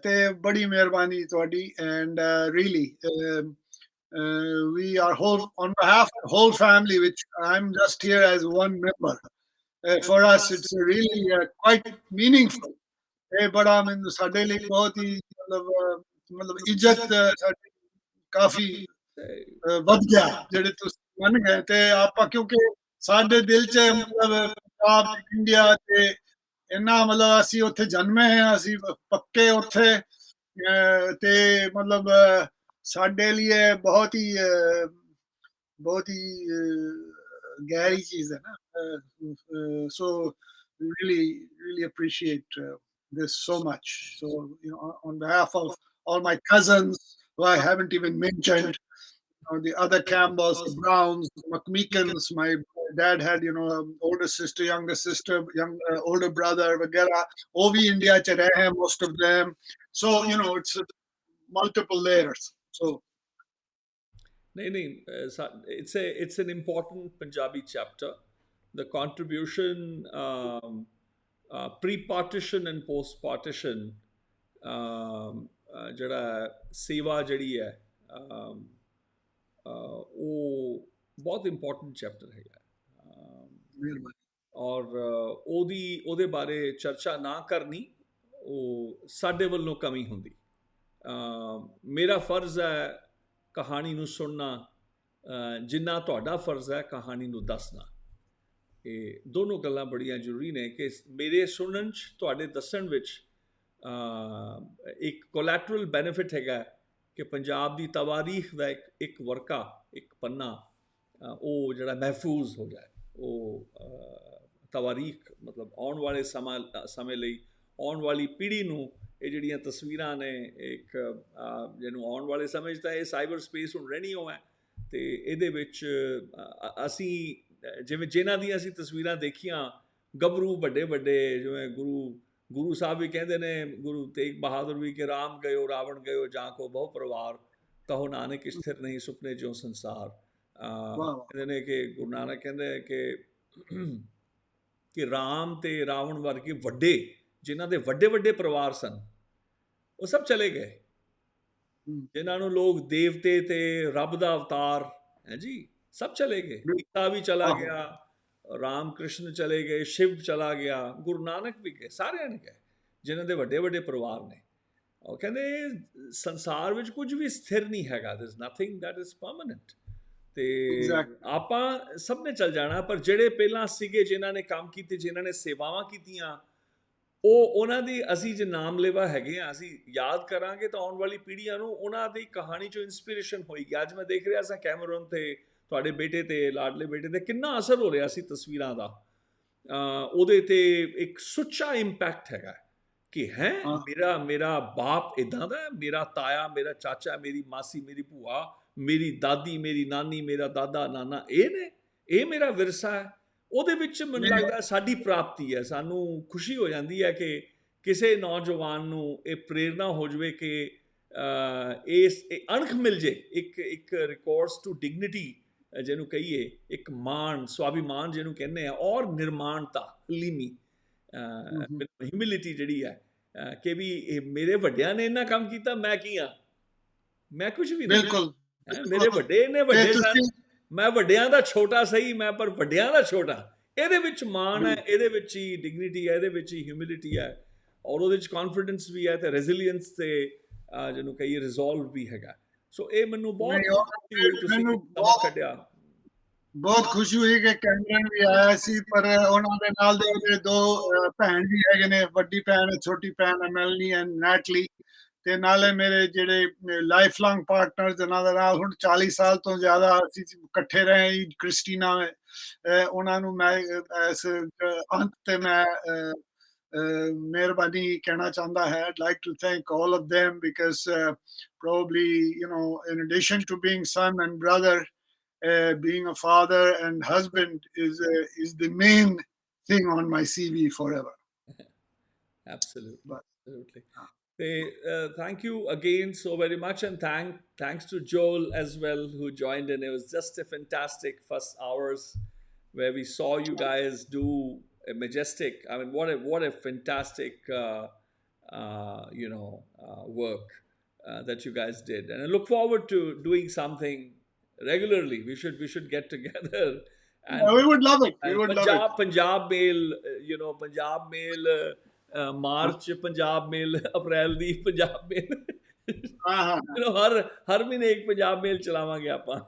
ਤੇ ਬੜੀ ਮਿਹਰਬਾਨੀ ਤੁਹਾਡੀ. And really, we are on behalf of the whole family, which I'm just here as one member. For us, it's really quite meaningful. ਬੜਾ ਮੈਨੂੰ ਸਾਡੇ ਲਈ ਬਹੁਤ ਹੀ ਮਤਲਬ ਇੱਜ਼ਤ ਸਾਡੀ ਕਾਫੀ ਵੱਧ ਗਿਆ ਜਿਹੜੇ ਤੁਸੀਂ ਮੰਨ ਗਏ. ਤੇ ਆਪਾਂ ਕਿਉਂਕਿ ਸਾਡੇ ਦਿਲ 'ਚ ਮਤਲਬ ਪੰਜਾਬ ਇੰਡੀਆ ਤੇ ਇੰਨਾ ਮਤਲਬ ਅਸੀਂ ਉੱਥੇ ਜਨਮੇ ਹਾਂ, ਅਸੀਂ ਪੱਕੇ ਉੱਥੇ, ਤੇ ਮਤਲਬ ਸਾਡੇ ਲਈ ਬਹੁਤ ਹੀ ਗਹਿਰੀ ਚੀਜ਼ ਹੈ ਨਾ. So really appreciate this so much. So on behalf of all my cousins who I haven't even mentioned, the other Campbells, the Browns, McMeekans, my dad had older sister, younger sister, older brother, वगैरह, वो भी India च रहे हैं, most of them. So it's multiple layers. So it's an important Punjabi chapter. The contribution pre-partition and post-partition, ਜਿਹੜਾ ਸੇਵਾ ਜਿਹੜੀ ਹੈ, ਉਹ ਬਹੁਤ ਇੰਪੋਰਟੈਂਟ ਚੈਪਟਰ ਹੈਗਾ. ਔਰ ਉਹਦੇ ਬਾਰੇ ਚਰਚਾ ਨਾ ਕਰਨੀ ਉਹ ਸਾਡੇ ਵੱਲੋਂ ਕਮੀ ਹੁੰਦੀ. ਮੇਰਾ ਫਰਜ਼ ਹੈ ਕਹਾਣੀ ਨੂੰ ਸੁਣਨਾ, ਜਿੰਨਾ ਤੁਹਾਡਾ ਫਰਜ਼ ਹੈ ਕਹਾਣੀ ਨੂੰ ਦੱਸਣਾ. ਇਹ ਦੋਨੋਂ ਗੱਲਾਂ ਬੜੀਆਂ ਜ਼ਰੂਰੀ ਨੇ ਕਿ ਮੇਰੇ ਸੁਣਨ 'ਚ ਤੁਹਾਡੇ ਦੱਸਣ ਵਿੱਚ ਇੱਕ ਕੋਲੈਟਰਲ ਬੈਨੀਫਿਟ ਹੈਗਾ ਕਿ ਪੰਜਾਬ ਦੀ ਤਵਾਰੀਖ ਦਾ ਇੱਕ ਵਰਕਾ, ਇੱਕ ਪੰਨਾ, ਉਹ ਜਿਹੜਾ ਮਹਿਫੂਜ਼ ਹੋ ਜਾਏ. ਉਹ ਤਵਾਰੀਖ ਮਤਲਬ ਆਉਣ ਵਾਲੇ ਸਮੇਂ ਲਈ, ਆਉਣ ਵਾਲੀ ਪੀੜ੍ਹੀ ਨੂੰ ਇਹ ਜਿਹੜੀਆਂ ਤਸਵੀਰਾਂ ਨੇ, ਇੱਕ ਜਿਹਨੂੰ ਆਉਣ ਵਾਲੇ ਸਮੇਂ 'ਚ ਤਾਂ ਇਹ ਸਾਈਬਰ ਸਪੇਸ ਹੁਣ ਰਹਿਣੀ ਹੋ ਹੈ, ਅਤੇ ਇਹਦੇ ਵਿੱਚ ਅਸੀਂ ਜਿਵੇਂ ਜਿਨ੍ਹਾਂ ਦੀਆਂ ਅਸੀਂ ਤਸਵੀਰਾਂ ਦੇਖੀਆਂ, ਗੱਭਰੂ ਵੱਡੇ ਜਿਵੇਂ ਗੁਰੂ ਸਾਹਿਬ ਵੀ ਕਹਿੰਦੇ ਨੇ, ਗੁਰੂ ਤੇਗ ਬਹਾਦਰ ਵੀ, ਕਿ ਰਾਮ ਗਇਓ ਰਾਵਣ ਗਇਓ ਜਾਂ ਕੋ ਬਹੁ ਪਰਿਵਾਰ, ਕਹੋ ਨਾਨਕ ਸਥਿਰ ਨਹੀਂ ਸੁਪਨੇ ਜਿਉ ਸੰਸਾਰ। ਕਹਿੰਦੇ ਨੇ ਕਿ ਗੁਰੂ ਨਾਨਕ ਕਹਿੰਦੇ ਕਿ ਰਾਮ ਤੇ ਰਾਵਣ ਵਰਗੇ ਵੱਡੇ, ਜਿਨ੍ਹਾਂ ਦੇ ਵੱਡੇ ਵੱਡੇ ਪਰਿਵਾਰ ਸਨ, ਉਹ ਸਭ ਚਲੇ ਗਏ। ਜਿਨ੍ਹਾਂ ਨੂੰ ਲੋਕ ਦੇਵਤੇ ਤੇ ਰੱਬ ਦਾ ਅਵਤਾਰ ਹੈ ਜੀ, ਸਭ ਚਲੇ ਗਏ। ਗੀਤਾ ਵੀ ਚਲਾ ਗਿਆ, ਰਾਮ ਕ੍ਰਿਸ਼ਨ ਚਲੇ ਗਏ, ਸ਼ਿਵ ਚਲਾ ਗਿਆ, ਗੁਰੂ ਨਾਨਕ ਵੀ ਗਏ, ਸਾਰਿਆਂ ਨੇ ਗਏ ਜਿਨ੍ਹਾਂ ਦੇ ਵੱਡੇ ਵੱਡੇ ਪਰਿਵਾਰ ਨੇ। ਉਹ ਕਹਿੰਦੇ ਸੰਸਾਰ ਵਿੱਚ ਕੁਝ ਵੀ ਸਥਿਰ ਨਹੀਂ ਹੈਗਾ, there is nothing that is permanent। ਤੇ ਆਪਾਂ ਸਭ ਨੇ ਚੱਲ ਜਾਣਾ, ਪਰ ਜਿਹੜੇ ਪਹਿਲਾਂ ਸੀਗੇ, ਜਿਨ੍ਹਾਂ ਨੇ ਕੰਮ ਕੀਤੇ, ਜਿਨ੍ਹਾਂ ਨੇ ਸੇਵਾਵਾਂ ਕੀਤੀਆਂ, ਉਹਨਾਂ ਦੀ ਅਸੀਂ ਜੇ ਨਾਮ ਲੇਵਾ ਹੈਗੇ ਆ, ਅਸੀਂ ਯਾਦ ਕਰਾਂਗੇ ਤਾਂ ਆਉਣ ਵਾਲੀ ਪੀੜ੍ਹੀਆਂ ਨੂੰ ਉਹਨਾਂ ਦੀ ਕਹਾਣੀ 'ਚੋਂ ਇੰਸਪੀਰੇਸ਼ਨ ਹੋਏਗੀ। ਅੱਜ ਮੈਂ ਦੇਖ ਰਿਹਾ ਸਾਂ ਕੈਮਰਨ ਤੇ ਤੁਹਾਡੇ ਬੇਟੇ ਤੇ, ਲਾਡਲੇ ਬੇਟੇ ਤੇ ਕਿੰਨਾ ਅਸਰ ਹੋ ਰਿਹਾ ਸੀ ਤਸਵੀਰਾਂ ਦਾ। ਉਹਦੇ ਤੇ ਇੱਕ ਸੁੱਚਾ ਇੰਪੈਕਟ ਹੈਗਾ ਕਿ ਮੇਰਾ ਬਾਪ ਇੱਦਾਂ ਦਾ, ਮੇਰਾ ਤਾਇਆ, ਮੇਰਾ ਚਾਚਾ, ਮੇਰੀ ਮਾਸੀ, ਮੇਰੀ ਭੂਆ, ਮੇਰੀ ਦਾਦੀ, ਮੇਰੀ ਨਾਨੀ, ਮੇਰਾ ਦਾਦਾ ਨਾਨਾ, ਇਹ ਮੇਰਾ ਵਿਰਸਾ ਹੈ। ਉਹਦੇ ਵਿੱਚ ਮੈਨੂੰ ਲੱਗਦਾ ਸਾਡੀ ਪ੍ਰਾਪਤੀ ਹੈ। ਸਾਨੂੰ ਖੁਸ਼ੀ ਹੋ ਜਾਂਦੀ ਹੈ ਕਿ ਕਿਸੇ ਨੌਜਵਾਨ ਨੂੰ ਇਹ ਪ੍ਰੇਰਨਾ ਹੋ ਜਾਵੇ ਕਿ ਇਹ ਅਣਖ ਮਿਲ ਜੇ, ਇੱਕ ਰਿਕੋਰਸ ਟੂ ਡਿਗਨਿਟੀ ਜਿਹਨੂੰ ਕਹੀਏ, ਇੱਕ ਮਾਣ, ਸਵਾਭਿਮਾਨ ਜਿਹਨੂੰ ਕਹਿੰਦੇ ਆ, ਔਰ ਨਿਰਮਾਣਤਾ, ਹਲੀਮੀ, ਹਿਊਮਿਲਿਟੀ ਜਿਹੜੀ ਹੈ ਕਿ ਵੀ ਮੇਰੇ ਵੱਡਿਆਂ ਨੇ ਇੰਨਾ ਕੰਮ ਕੀਤਾ, ਮੈਂ ਕੀ ਹਾਂ, ਮੈਂ ਕੁਝ ਵੀ ਨਹੀਂ। ਬਿਲਕੁਲ, ਮੇਰੇ ਵੱਡੇ ਇੰਨੇ ਵੱਡੇ ਸਨ, ਮੈਂ ਵੱਡਿਆਂ ਦਾ ਛੋਟਾ ਸਹੀ, ਮੈਂ ਪਰ ਵੱਡਿਆਂ ਦਾ ਛੋਟਾ। ਇਹਦੇ ਵਿੱਚ ਮਾਣ ਹੈ, ਇਹਦੇ ਵਿੱਚ ਹੀ ਡਿਗਨਿਟੀ ਹੈ, ਇਹਦੇ ਵਿੱਚ ਹੀ ਹਿਊਮਿਲਿਟੀ ਹੈ, ਔਰ ਉਹਦੇ ਵਿੱਚ ਕੌਨਫੀਡੈਂਸ ਵੀ ਹੈ, ਤੇ ਰੈਜ਼ੀਲੀਅੰਸ ਤੇ ਜਿਹਨੂੰ ਕਹੀਏ ਰਿਜ਼ੋਲਵ ਵੀ ਹੈਗਾ। ਸੋ ਇਹ ਮੈਨੂੰ ਬਹੁਤ ਕੱਢਿਆ, ਬਹੁਤ ਖੁਸ਼ੀ ਹੋਈ ਕਿ ਕੈਮਰਨ ਵੀ ਆਇਆ ਸੀ, ਪਰ ਉਹਨਾਂ ਦੇ ਨਾਲ ਦੇ ਉਹਦੇ ਦੋ ਭੈਣ ਵੀ ਹੈਗੇ ਨੇ, ਵੱਡੀ ਭੈਣ, ਛੋਟੀ ਭੈਣ ਮੈਲਨੀ ਐਂਡ ਨੈਟਲੀ, ਤੇ ਨਾਲੇ ਮੇਰੇ ਜਿਹੜੇ ਲਾਈਫ ਲੌਂਗ ਪਾਰਟਨਰ, ਜਿਨ੍ਹਾਂ ਦੇ ਨਾਲ ਹੁਣ 40 ਸਾਲ ਤੋਂ ਜ਼ਿਆਦਾ ਅਸੀਂ ਇਕੱਠੇ ਰਹੇ, ਕ੍ਰਿਸਟੀਨਾ, ਉਹਨਾਂ ਨੂੰ ਮੈਂ ਇਸ ਅੰਤ ਤੇ ਮੈਂ ਮਿਹਰਬਾਨੀ ਕਹਿਣਾ ਚਾਹੁੰਦਾ ਹੈ। I'd like to thank all of them because probably, in addition to being son and brother, being a father and husband is the main thing on my CV forever. Absolutely. Thank you again so very much, and thanks to Joel as well, who joined in. It was just a fantastic first hours where we saw you guys do a majestic, I mean, what a fantastic work that you guys did, and I look forward to doing something regularly. We should get together, and we would love it. We would love it. Punjab Mail, Punjab Mail, March Punjab Mail, April ਦੀ Punjab Mail, ਹਰ ਮਹੀਨੇ ਇੱਕ ਪੰਜਾਬ ਮੇਲ ਚਲਾਵਾਂਗੇ ਆਪਾਂ।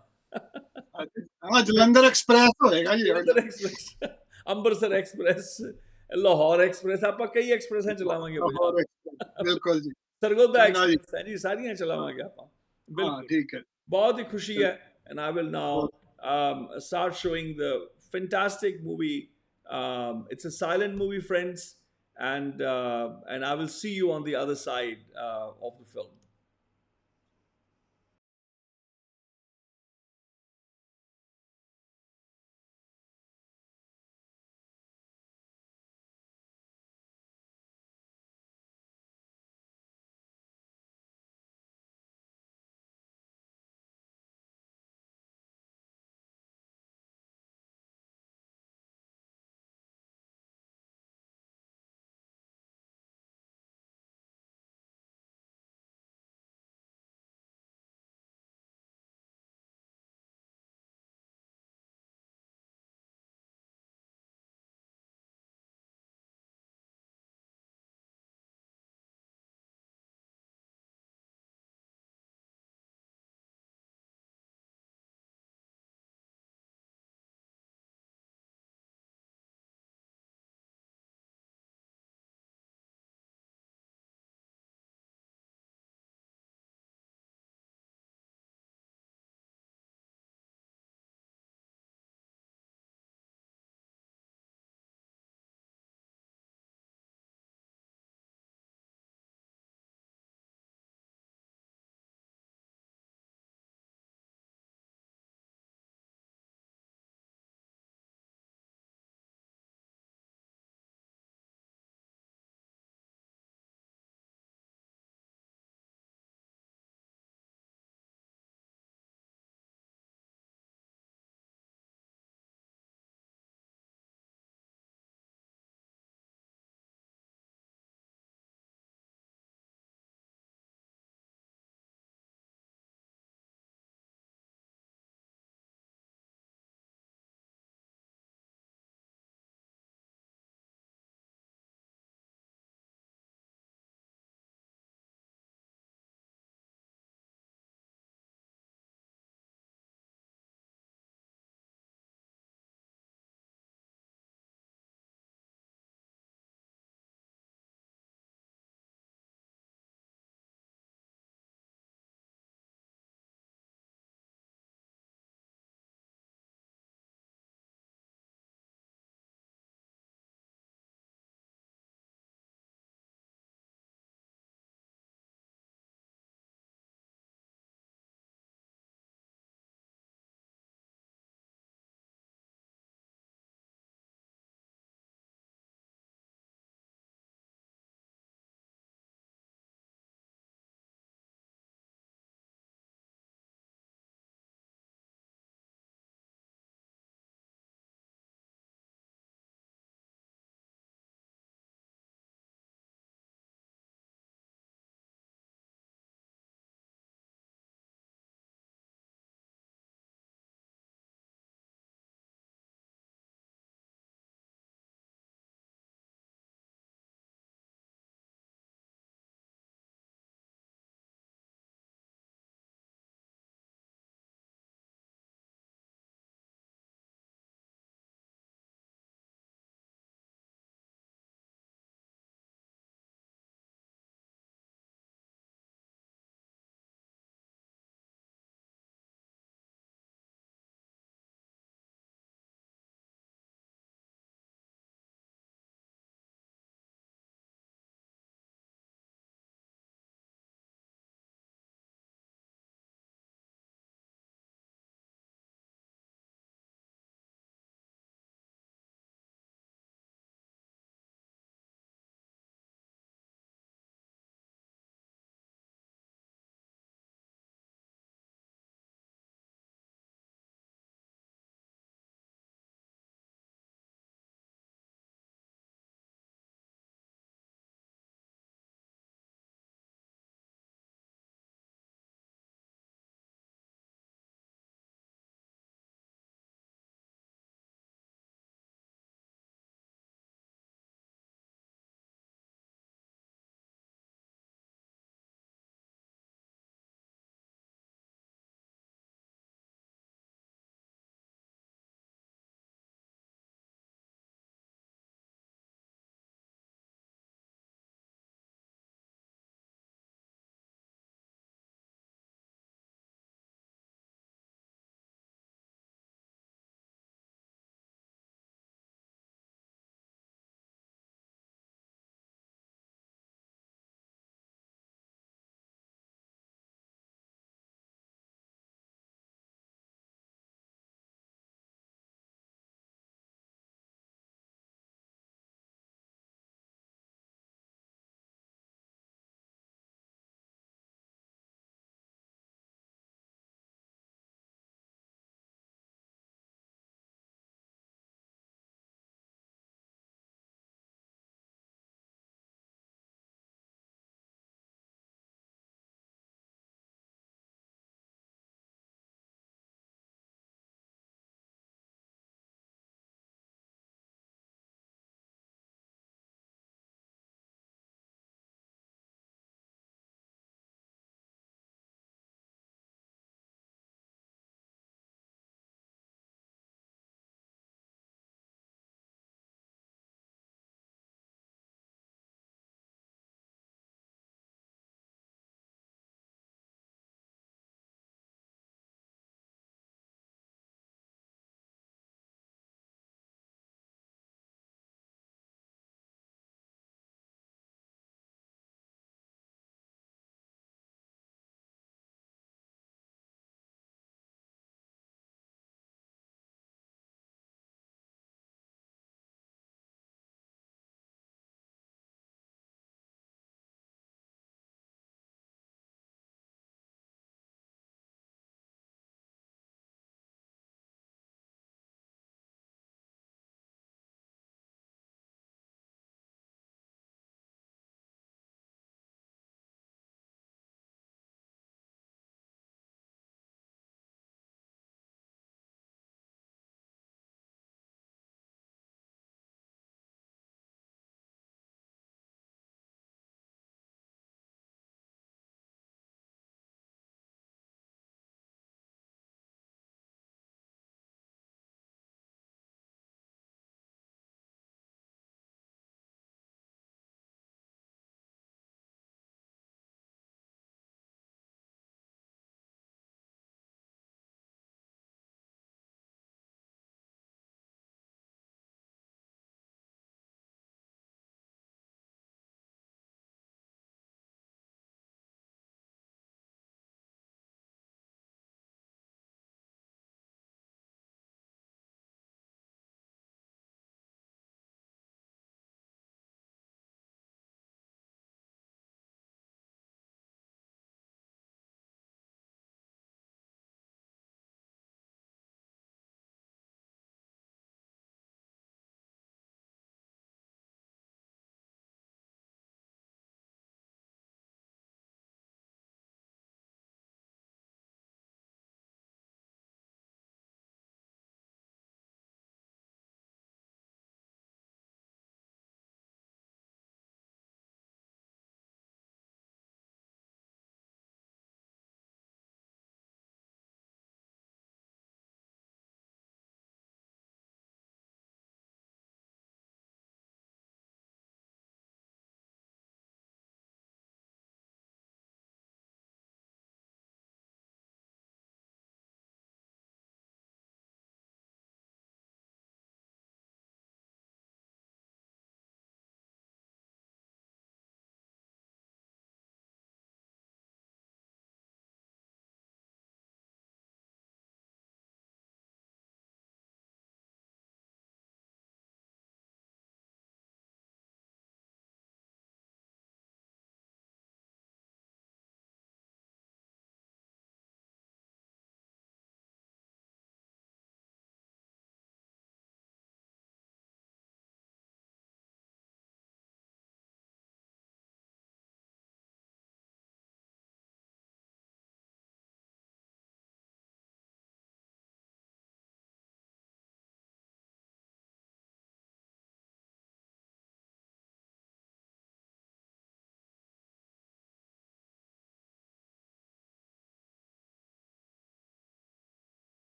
Jalandhar express ਹੋਏਗਾ ਜੀ, Jalandhar express, Amritsar express, Lahore express, ਆਪਾਂ ਕਈ ਐਕਸਪ੍ਰੈਸਾਂ ਚਲਾਵਾਂਗੇ। ਬਿਲਕੁਲ ਜੀ, ਸਰਗੋਦਾ ਐਕਸਪ੍ਰੈਸ ਹੈ ਜੀ, ਸਾਰੀਆਂ ਚਲਾਵਾਂਗੇ ਆਪਾਂ। ਬਿਲਕੁਲ, ਠੀਕ ਹੈ, ਬਹੁਤ ਹੀ ਖੁਸ਼ੀ ਹੈ। And I will now start showing the fantastic movie. It's a silent movie, friends. And I will see you on the other side of the film.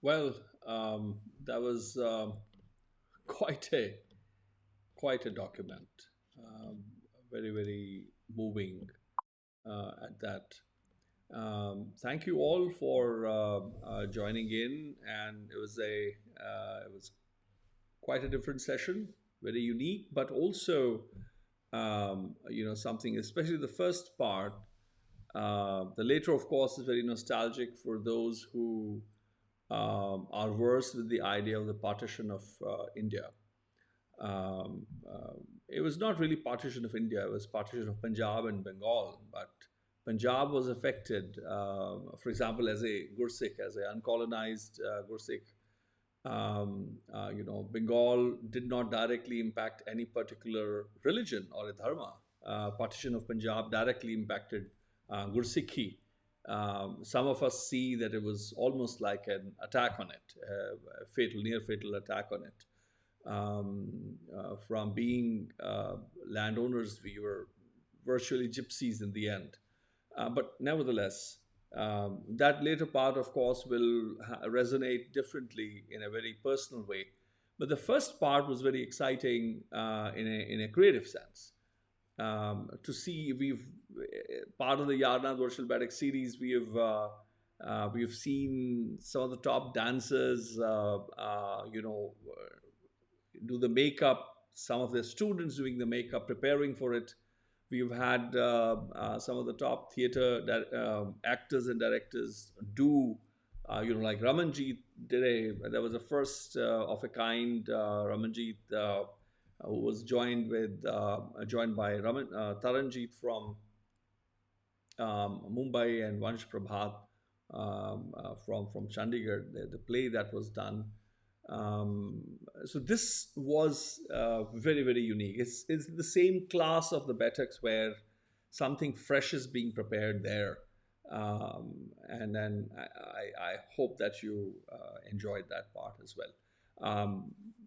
Well, that was quite a quite a document. Very, very moving at that. Thank you all for joining in, and it was quite a different session, very unique, but also something, especially the first part. The later, of course, is very nostalgic for those who are versed with the idea of the partition of India. It was not really partition of India; it was partition of Punjab and Bengal. But Punjab was affected, for example, as a Gursikh, as an uncolonized Gursikh. Bengal did not directly impact any particular religion or a dharma. Partition of Punjab directly impacted Gursikhi. Some of us see that it was almost like an attack on it, a fatal, near fatal attack on it. From being landowners, we were virtually gypsies in the end. But nevertheless, that later part, of course, will resonate differently in a very personal way. But the first part was very exciting in a creative sense. To see, we've part of the YaarAnād Virtual Baiṭhak series. We've seen some of the top dancers, do the makeup. Some of the students doing the makeup, preparing for it. We've had some of the top theater actors and directors do, like Ramanjeet there was a first of a kind Ramanjeet who was joined by Taranjeet from Mumbai and Vansh Prabhat from Chandigarh, the play that was done. So this was very, very unique. It's the same class of the Baiṭhaks where something fresh is being prepared there. And then I hope that you enjoyed that part as well.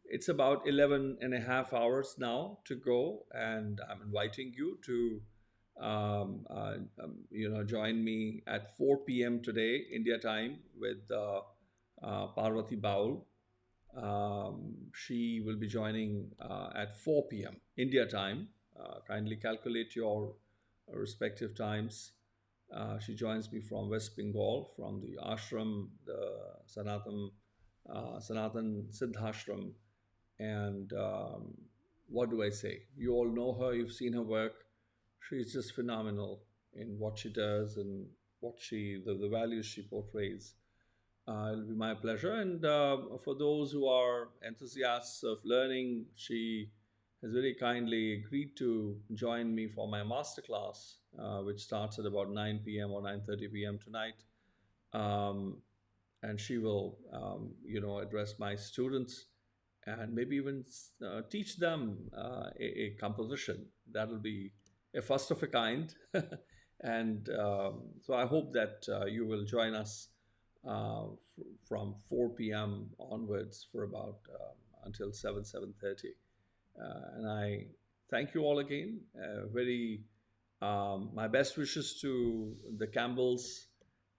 It's about 11 and a half hours now to go, and I'm inviting you to join me at 4 p.m. today, India time, with Parvati Baul. She will be joining at 4 p.m. India time. Kindly calculate your respective times. She joins me from West Bengal, from the ashram, the Sanatan Siddhashram. And what do I say? You all know her, you've seen her work. She's just phenomenal in what she does and the values she portrays. It'll be my pleasure. And for those who are enthusiasts of learning, she has very kindly agreed to join me for my masterclass, which starts at about 9 p.m. or 9:30 p.m. tonight. And she will, address my students and maybe even teach them a composition. That'll be a first of a kind. And so I hope that you will join us from 4 p.m. onwards for about until 7:30. And I thank you all again. My best wishes to the Campbells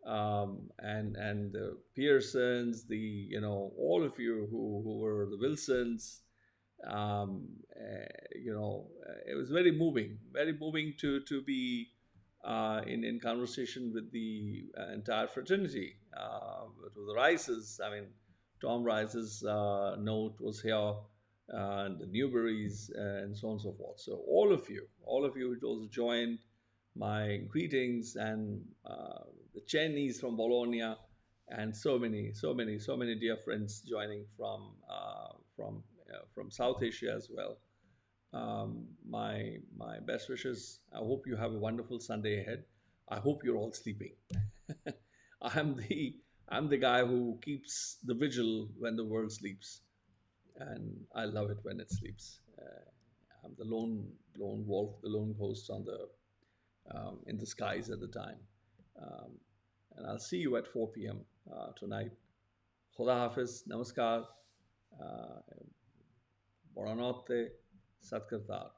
and the Pearsons, all of you who were the Wilsons. It was very moving to be in conversation with the entire fraternity, with the Rices. I mean, Tom Rice's note was here, and the Newberries, and so on and so forth. So all of you who also joined, my greetings, and the Chennies from Bologna, and so many dear friends joining from South Asia as well. My best wishes. I hope you have a wonderful Sunday ahead. I hope you're all sleeping. I'm the guy who keeps the vigil when the world sleeps, and I love it when it sleeps. I'm the lone wolf, the lone ghost in the skies at the time. And I'll see you at 4 p.m. Tonight. Khuda Hafiz, Namaskar, Buona notte, Sat Kartar.